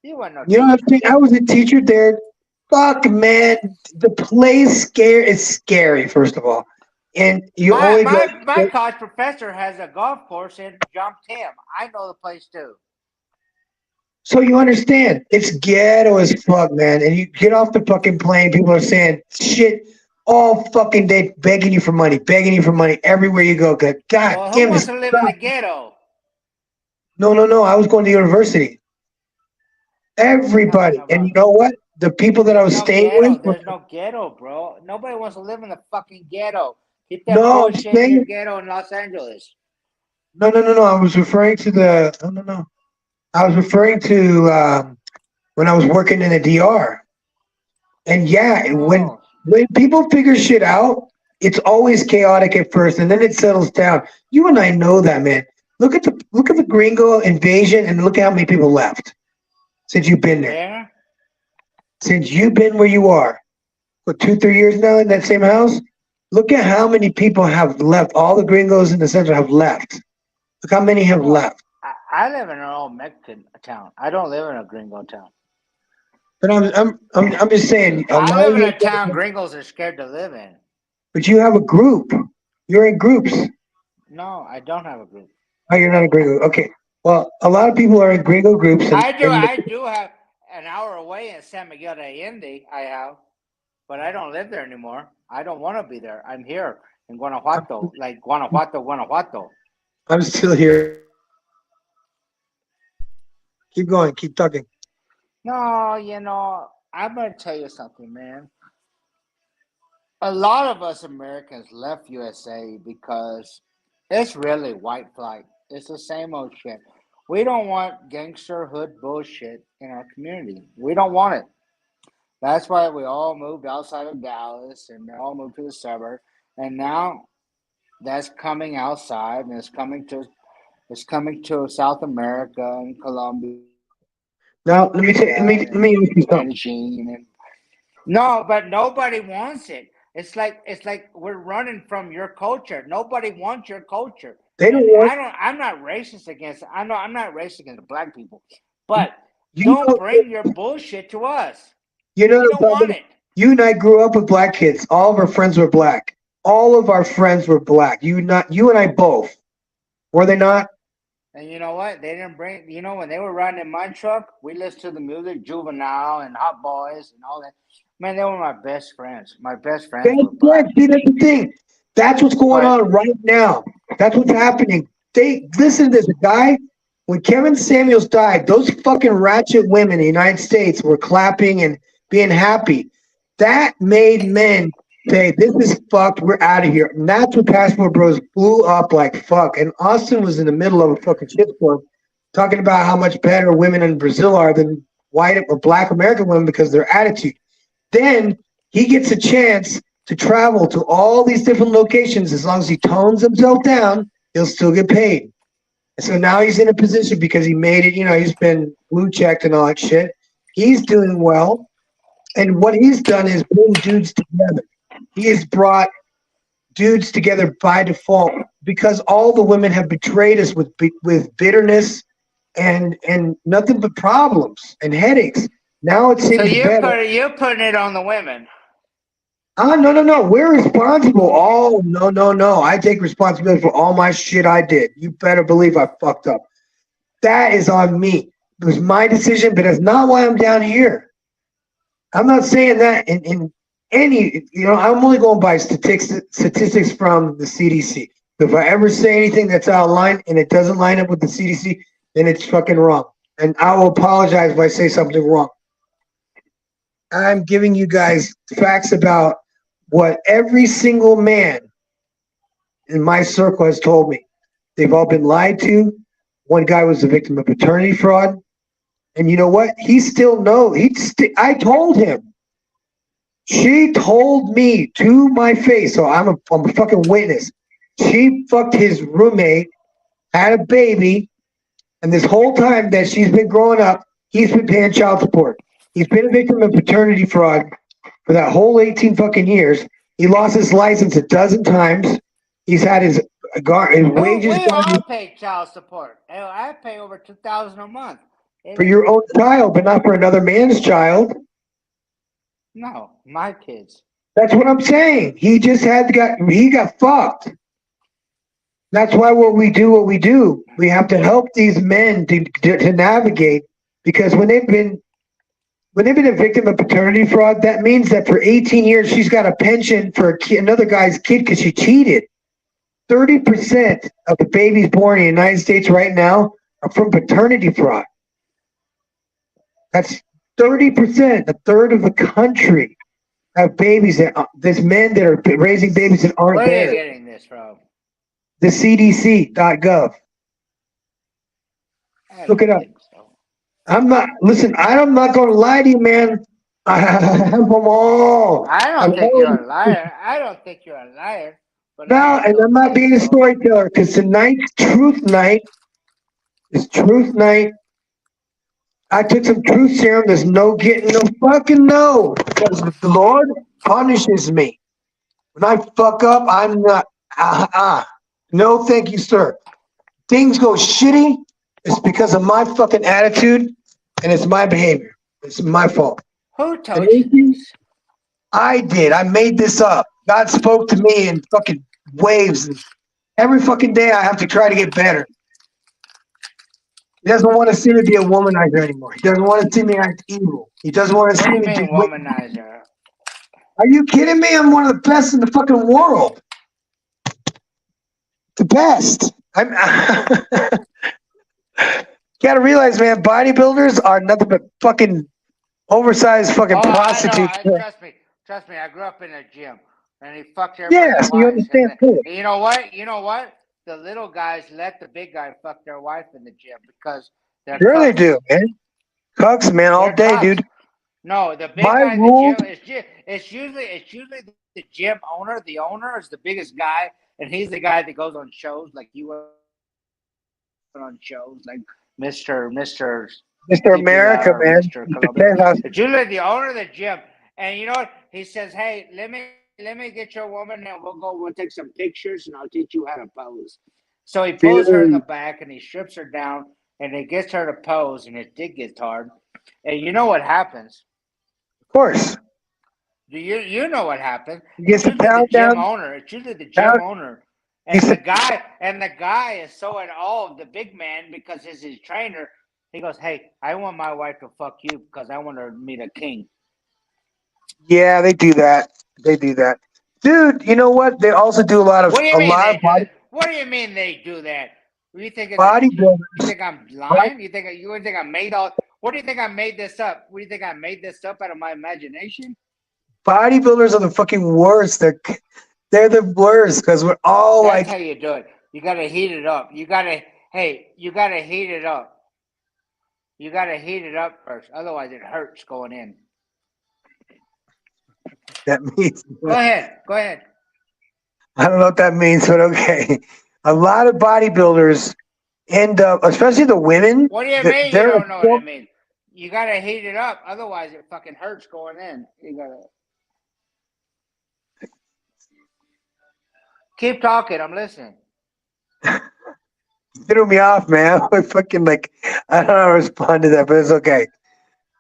You know what I'm saying? I was a teacher there. Fuck, man. The place is scary, first of all. And you my college professor has a golf course and jumped him. I know the place too. So you understand, it's ghetto as fuck, man. And you get off the fucking plane, people are saying shit all fucking day, begging you for money everywhere you go. God damn it. Who wants to live in the ghetto? No. I was going to university. Everybody. And you know what? The people that I was staying with. There's no ghetto, bro. Nobody wants to live in the fucking ghetto. Keep that bullshit in your ghetto in Los Angeles. No. I was referring to No. I was referring to when I was working in a DR. And when people figure shit out, it's always chaotic at first, and then it settles down. You and I know that, man. Look at the Gringo invasion, and look at how many people left since you've been there. Yeah. Since you've been where you are, what, 2-3 years now in that same house? Look at how many people have left. All the Gringos in the center have left. Look how many have left. I live in an old Mexican town. I don't live in a Gringo town. But I'm just saying. I live in a town Gringos are scared to live in. But you have a group. You're in groups. No, I don't have a group. Oh, you're not a Gringo. Okay. Well, a lot of people are in Gringo groups. I do have an hour away in San Miguel de Allende. I have, but I don't live there anymore. I don't want to be there. I'm here in Guanajuato, Guanajuato. I'm still here. Keep going. Keep talking. No, I'm going to tell you something, man. A lot of us Americans left USA because it's really white flight. It's the same old shit. We don't want gangster hood bullshit in our community. We don't want it. That's why we all moved outside of Dallas and they all moved to the suburbs. And now that's coming outside and it's coming to South America and Colombia. Now let me ask you something. No, but nobody wants it. It's like we're running from your culture. Nobody wants your culture. I'm not racist against. I'm not racist against black people, but don't bring your bullshit to us. You don't want it. You and I grew up with black kids. All of our friends were black. All of our friends were black. You and I both. Were they not? And you know what? They didn't bring. When they were riding in my truck, we listened to the music, Juvenile and Hot Boys and all that. Man, they were my best friends. My best friends. See, that's the thing. That's what's going on right now. That's what's happening. Listen to this, guy. When Kevin Samuels died, those fucking ratchet women in the United States were clapping and being happy. That made men say, this is fucked, we're out of here. And that's when Passport Bros blew up like fuck. And Austin was in the middle of a fucking shitstorm talking about how much better women in Brazil are than white or black American women because of their attitude. Then he gets a chance to travel to all these different locations. As long as he tones himself down, he'll still get paid. And so now he's in a position because he made it, he's been blue checked and all that shit. He's doing well. And what he's done is bring dudes together. He has brought dudes together by default because all the women have betrayed us with bitterness and nothing but problems and headaches. Now it seems so you're putting it on the women. No. We're responsible. Oh, no. I take responsibility for all my shit I did. You better believe I fucked up. That is on me. It was my decision, but that's not why I'm down here. I'm not saying that in any, I'm only going by statistics from the CDC. If I ever say anything that's out of line and it doesn't line up with the CDC, then it's fucking wrong. And I will apologize if I say something wrong. I'm giving you guys facts about what every single man in my circle has told me. They've all been lied to. One guy was a victim of paternity fraud. And you know what? He still knows. I told him. She told me to my face, so I'm a fucking witness. She fucked his roommate, had a baby, and this whole time that she's been growing up, he's been paying child support. He's been a victim of paternity fraud for that whole 18 fucking years. He lost his license a dozen times. He's had his wages. We all pay child support. I pay over $2,000 a month. For your own child, but not for another man's child. No, my kids. That's what I'm saying. He just got fucked. That's why we do. We have to help these men to navigate, because when they've been a victim of paternity fraud, that means that for 18 years she's got a pension for another guy's kid because she cheated. 30% of the babies born in the United States right now are from paternity fraud. That's 30%, a third of the country have babies there's men that are raising babies that aren't there. Where are you getting this from? The CDC.gov. Look it up. So. I'm not going to lie to you, man. I have them all. I don't think you're a liar. But no, and I'm not being a storyteller, because tonight's truth night is truth night. I took some truth serum. There's no getting no fucking no. Because the Lord punishes me. When I fuck up, I'm not. No, thank you, sir. Things go shitty. It's because of my fucking attitude, and it's my behavior. It's my fault. Who told you this? I did. I made this up. God spoke to me in fucking waves. And every fucking day I have to try to get better. He doesn't want to see me be a womanizer anymore. He doesn't want to see me act evil. He doesn't want to see me do womanizer. Are you kidding me? I'm one of the best in the fucking world. The best. Gotta realize, man, bodybuilders are nothing but fucking oversized fucking prostitutes. Trust me. I grew up in a gym, and he fucked everybody. Yeah, so you understand too. You know what? The little guys let the big guy fuck their wife in the gym because they're sure cucks. They do, man. Cucks, man, all day, cucks. Dude. No, the big guy in the gym it's usually the gym owner. The owner is the biggest guy, and he's the guy that goes on shows like you were on shows like Mr. America, man. It's usually the owner of the gym, and you know what? He says, "Hey, let me get your woman, and we'll take some pictures, and I'll teach you how to pose." So he pulls her in the back, and he strips her down, and he gets her to pose, and his dick gets hard. And you know what happens? Of course. Do you know what happens? He gets the pound gym down. owner. It's usually the gym owner. And the guy is so in awe of the big man because he's his trainer. He goes, "Hey, I want my wife to fuck you because I want her to meet a king." Yeah, they do that. Dude, you know what? They also do a lot of What do you mean they do that? What do you think? Bodybuilders. You think I'm lying? You think I made all? What do you think I made this up? What do you think I made this up out of my imagination? Bodybuilders are the fucking worst. They're the worst because we're all That's like. how you do it. You gotta heat it up. You gotta heat it up. You gotta heat it up first. Otherwise, it hurts going in. That means. Go ahead. I don't know what that means, but okay. A lot of bodybuilders end up, especially the women. What do you mean you don't know what it means? You gotta heat it up. Otherwise, it fucking hurts going in. You gotta. Keep talking. I'm listening. Threw me off, man. I fucking like, I don't know how to respond to that, but it's okay.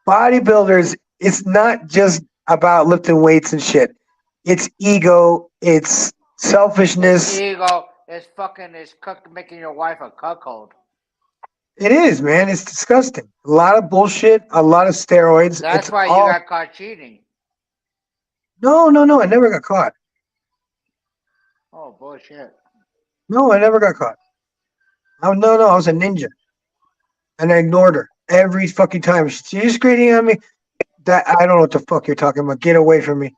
Bodybuilders, it's not just about lifting weights and shit. It's ego. It's selfishness. Ego. It's fucking making your wife a cuckold. It is, man. It's disgusting. A lot of bullshit. A lot of steroids. That's why you got caught cheating. No. I never got caught. Oh, bullshit. No, I never got caught. I was a ninja. And I ignored her every fucking time. She's just grading on me. That I don't know what the fuck you're talking about. Get away from me.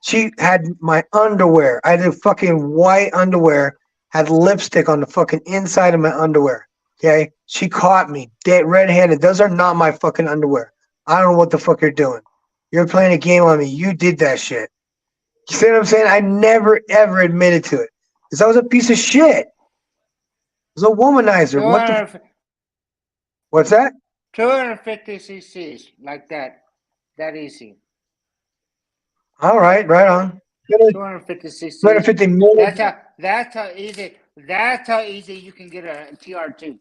She had my underwear. I had a fucking white underwear, had lipstick on the fucking inside of my underwear. Okay? She caught me dead red-handed. Those are not my fucking underwear. I don't know what the fuck you're doing. You're playing a game on me. You did that shit. You see what I'm saying? I never, ever admitted to it. Because I was a piece of shit. I was a womanizer. What's that? 250 cc's, like that. That easy. All right, right on. 250 cc's. 250 million. That's how easy you can get a TR2.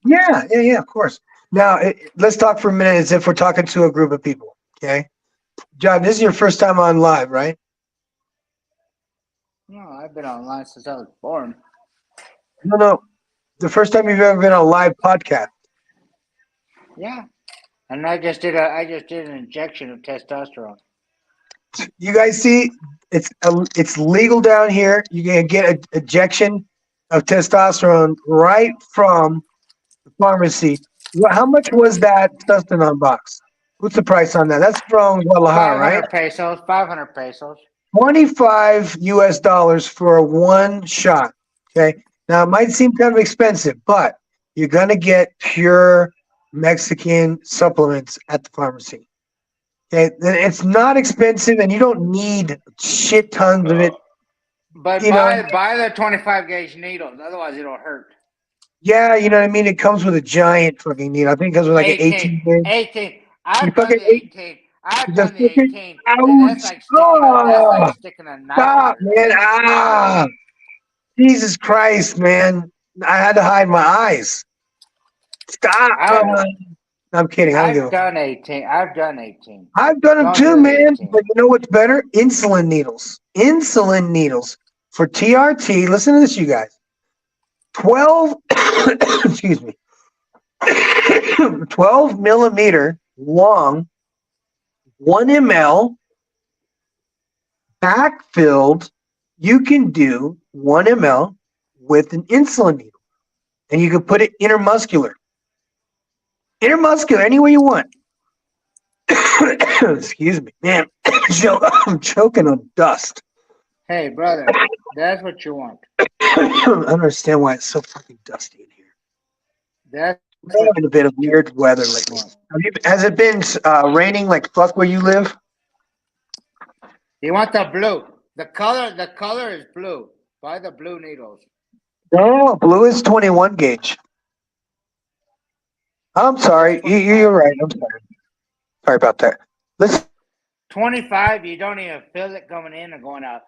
Yeah, of course. Now, let's talk for a minute as if we're talking to a group of people, okay? John, this is your first time on live, right? No, I've been online since I was born. No. The first time you've ever been on a live podcast. Yeah. And I just did an injection of testosterone. You guys see, it's legal down here. You can get an injection of testosterone right from the pharmacy. How much was that Sustanon box? What's the price on that? That's from Guadalajara, right? 500 pesos. $25 US for one shot. Okay. Now it might seem kind of expensive, but you're gonna get pure Mexican supplements at the pharmacy. Okay, it's not expensive, and you don't need shit tons of it. But buy the 25 gauge needles, otherwise it'll hurt. Yeah, you know what I mean. It comes with a giant fucking needle. I think it comes with like 18 an 18. 18. I've done the 18. I've done the 18. Ouch! That's like sticking a knife. Stop, man! Jesus Christ, man! I had to hide my eyes. Stop! I'm kidding. I've done 18. I've done 18. I've done them too, man. But you know what's better? Insulin needles. Insulin needles for TRT. Listen to this, you guys. 12. Excuse me. 12 millimeter long, 1 ml, backfilled. You can do 1 ml with an insulin needle, and you can put it intermuscular. Intermuscular, anywhere you want. Excuse me, man. I'm choking on dust. Hey, brother, that's what you want. I don't understand why it's so fucking dusty in here. We're having a bit of weird weather lately. Has it been raining like fuck where you live? You want the blue. The color is blue. Buy the blue needles. No, blue is 21 gauge. I'm sorry. You're right. I'm sorry. Sorry about that. Listen. 25, you don't even feel it coming in or going out.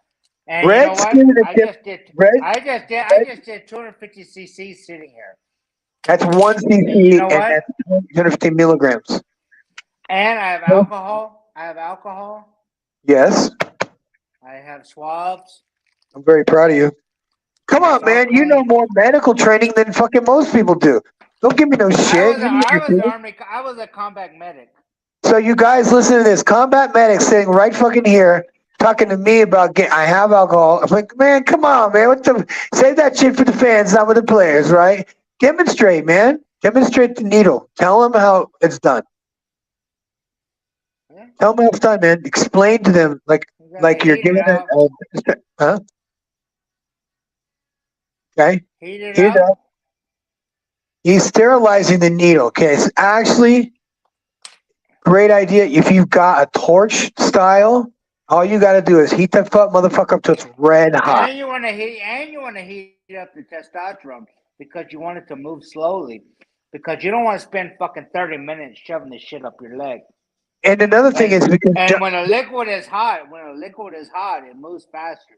And Red, you know what? I just did 250 cc's sitting here. That's 1 cc, you know, and that's 250 milligrams. And I have alcohol. Yes. I have swabs. I'm very proud of you. Come on, man. You know more medical training than fucking most people do. Don't give me no shit. I was a combat medic. So you guys listen to this. Combat medic sitting right fucking here talking to me about I have alcohol. I'm like, man, come on, man. Save that shit for the fans, not for the players, right? Demonstrate, man. Demonstrate the needle. Tell them how it's done. Yeah. Tell them outside, man. Explain to them like you're giving it. Huh? Okay. Heat it Heat it up. up. He's sterilizing the needle. Okay, it's actually great idea. If you've got a torch style, all you got to do is heat that motherfucker up till it's red hot. And you want to heat up the testosterone because you want it to move slowly. Because you don't want to spend fucking 30 minutes shoving this shit up your leg. And another thing is because when a liquid is hot, it moves faster.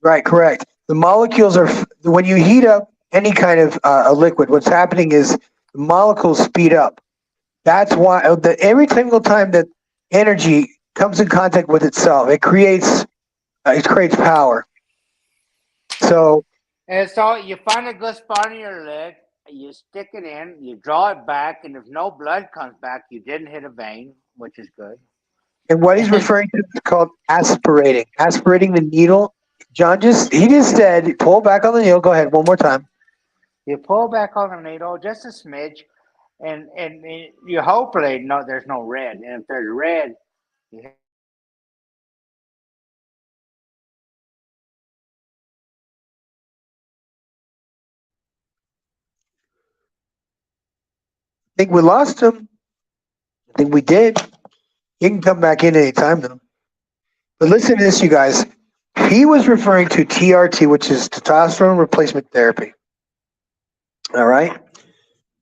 Right, correct. The molecules are when you heat up any kind of a liquid. What's happening is the molecules speed up. That's why every single time that energy comes in contact with itself, it creates power. So you find a good spot in your leg, you stick it in, you draw it back, and if no blood comes back, you didn't hit a vein, which is good. And what he's referring to is called aspirating the needle. John he just said, pull back on the needle. Go ahead, one more time. You pull back on the needle just a smidge, and you hopefully there's no red. And if there's red, I think we lost him. I think we did. He can come back in anytime though. But listen to this, you guys. He was referring to TRT, which is testosterone replacement therapy. All right?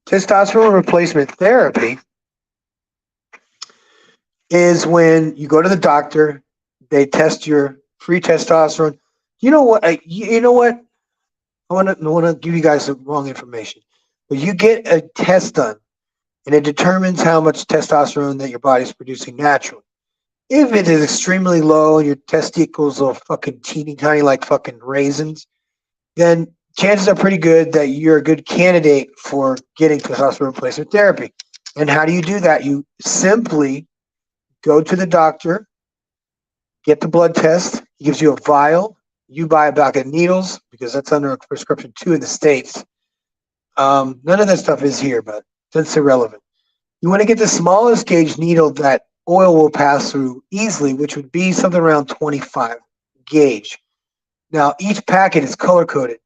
Testosterone replacement therapy is when you go to the doctor, they test your free testosterone. You know what? I want to give you guys the wrong information. But you get a test done, and it determines how much testosterone that your body's producing naturally. If it is extremely low and your testicles are fucking teeny tiny like fucking raisins, then chances are pretty good that you're a good candidate for getting testosterone replacement therapy. And how do you do that? You simply go to the doctor, get the blood test. He gives you a vial. You buy a bag of needles because that's under a prescription too in the States. None of that stuff is here, but that's irrelevant. You want to get the smallest gauge needle that oil will pass through easily, which would be something around 25 gauge. Now, each packet is color-coded,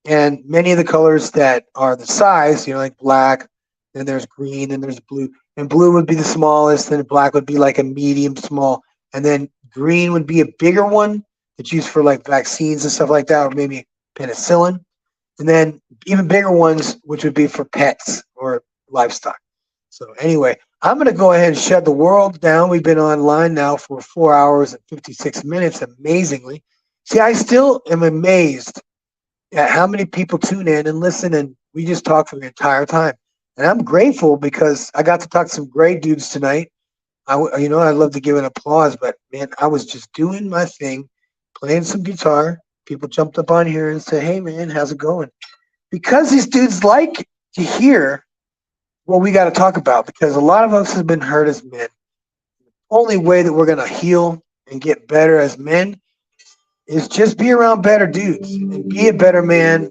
and many of the colors that are the size, like black, then there's green, then there's blue, and blue would be the smallest, then black would be like a medium small, and then green would be a bigger one that's used for like vaccines and stuff like that, or maybe penicillin, and then even bigger ones, which would be for pets or livestock. So anyway, I'm going to go ahead and shut the world down. We've been online now for 4 hours and 56 minutes, amazingly. See, I still am amazed at how many people tune in and listen, and we just talk for the entire time. And I'm grateful because I got to talk to some great dudes tonight. I'd love to give an applause, but, man, I was just doing my thing, playing some guitar. People jumped up on here and said, hey, man, how's it going? Because these dudes like to hear what we got to talk about, because a lot of us have been hurt as men. The only way that we're going to heal and get better as men is just be around better dudes and be a better man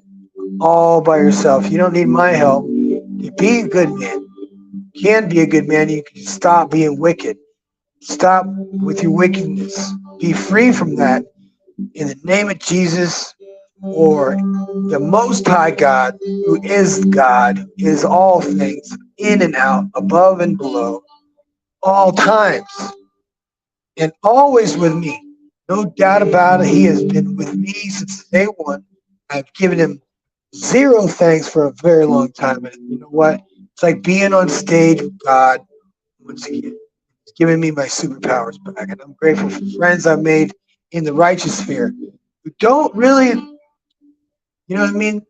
all by yourself. You don't need my help. You be a good man. You can be a good man. You can stop being wicked. Stop with your wickedness. Be free from that in the name of Jesus, or the Most High God, who is all things, in and out, above and below, all times, and always with me. No doubt about it. He has been with me since day one. I've given him zero thanks for a very long time. And you know what? It's like being on stage with God once again. He's giving me my superpowers back. And I'm grateful for friends I've made in the righteous sphere who don't really, you know what I mean?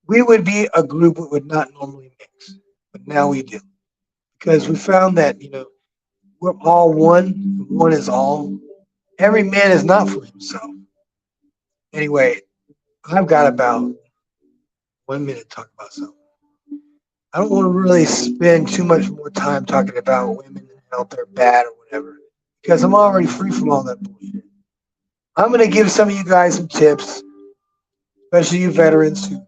We would be a group that would not normally mix, but now we do. Because we found that, we're all one. One is all. Every man is not for himself. Anyway, I've got about 1 minute to talk about something. I don't want to really spend too much more time talking about women and how they're bad or whatever, because I'm already free from all that bullshit. I'm going to give some of you guys some tips, especially you veterans who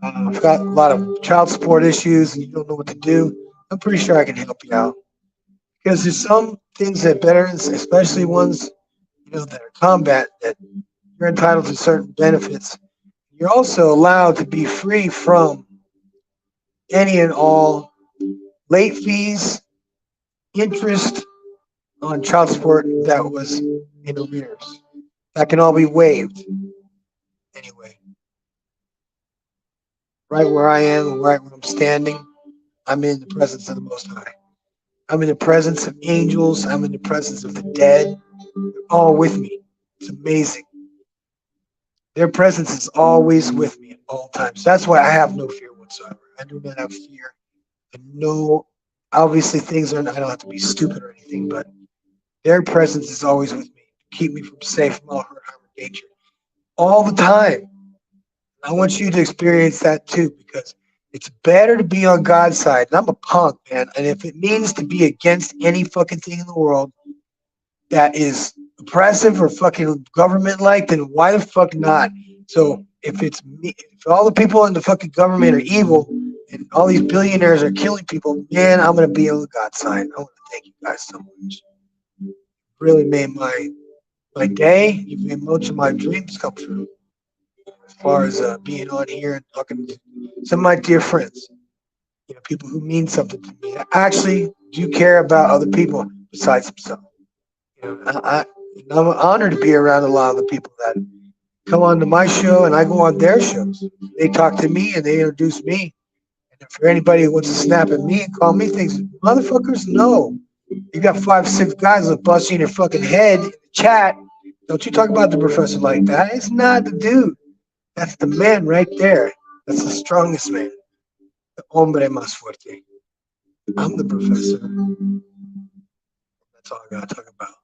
have got a lot of child support issues and you don't know what to do. I'm pretty sure I can help you out, Because there's some things that veterans, especially ones that are combat, that you're entitled to certain benefits. You're also allowed to be free from any and all late fees, interest on child support that was in arrears. That can all be waived. Anyway, right where I am, right where I'm standing, I'm in the presence of the Most High. I'm in the presence of angels. I'm in the presence of the dead. They're all with me. It's amazing. Their presence is always with me at all times. That's why I have no fear whatsoever. I do not have fear. I know, obviously, things are. I don't have to be stupid or anything, but their presence is always with me to keep me from safe from all hurt, harm, or danger. All the time. I want you to experience that too, because it's better to be on God's side. And I'm a punk, man. And if it means to be against any fucking thing in the world that is oppressive or fucking government-like, then why the fuck not? So if it's me, if all the people in the fucking government are evil and all these billionaires are killing people, man, I'm gonna be on God's side. I want to thank you guys so much. Really made my day. You've made most of my dreams come true. As far as being on here and talking to some of my dear friends, people who mean something to me. I actually do care about other people besides themselves. I'm honored to be around a lot of the people that come onto my show and I go on their shows. They talk to me and they introduce me. And if for anybody who wants to snap at me and call me things, motherfuckers, no. You got 5, 6 guys that bust you in your fucking head in the chat. Don't you talk about the professor like that. It's not the dude. That's the man right there. That's the strongest man. The hombre más fuerte. I'm the professor. That's all I gotta talk about.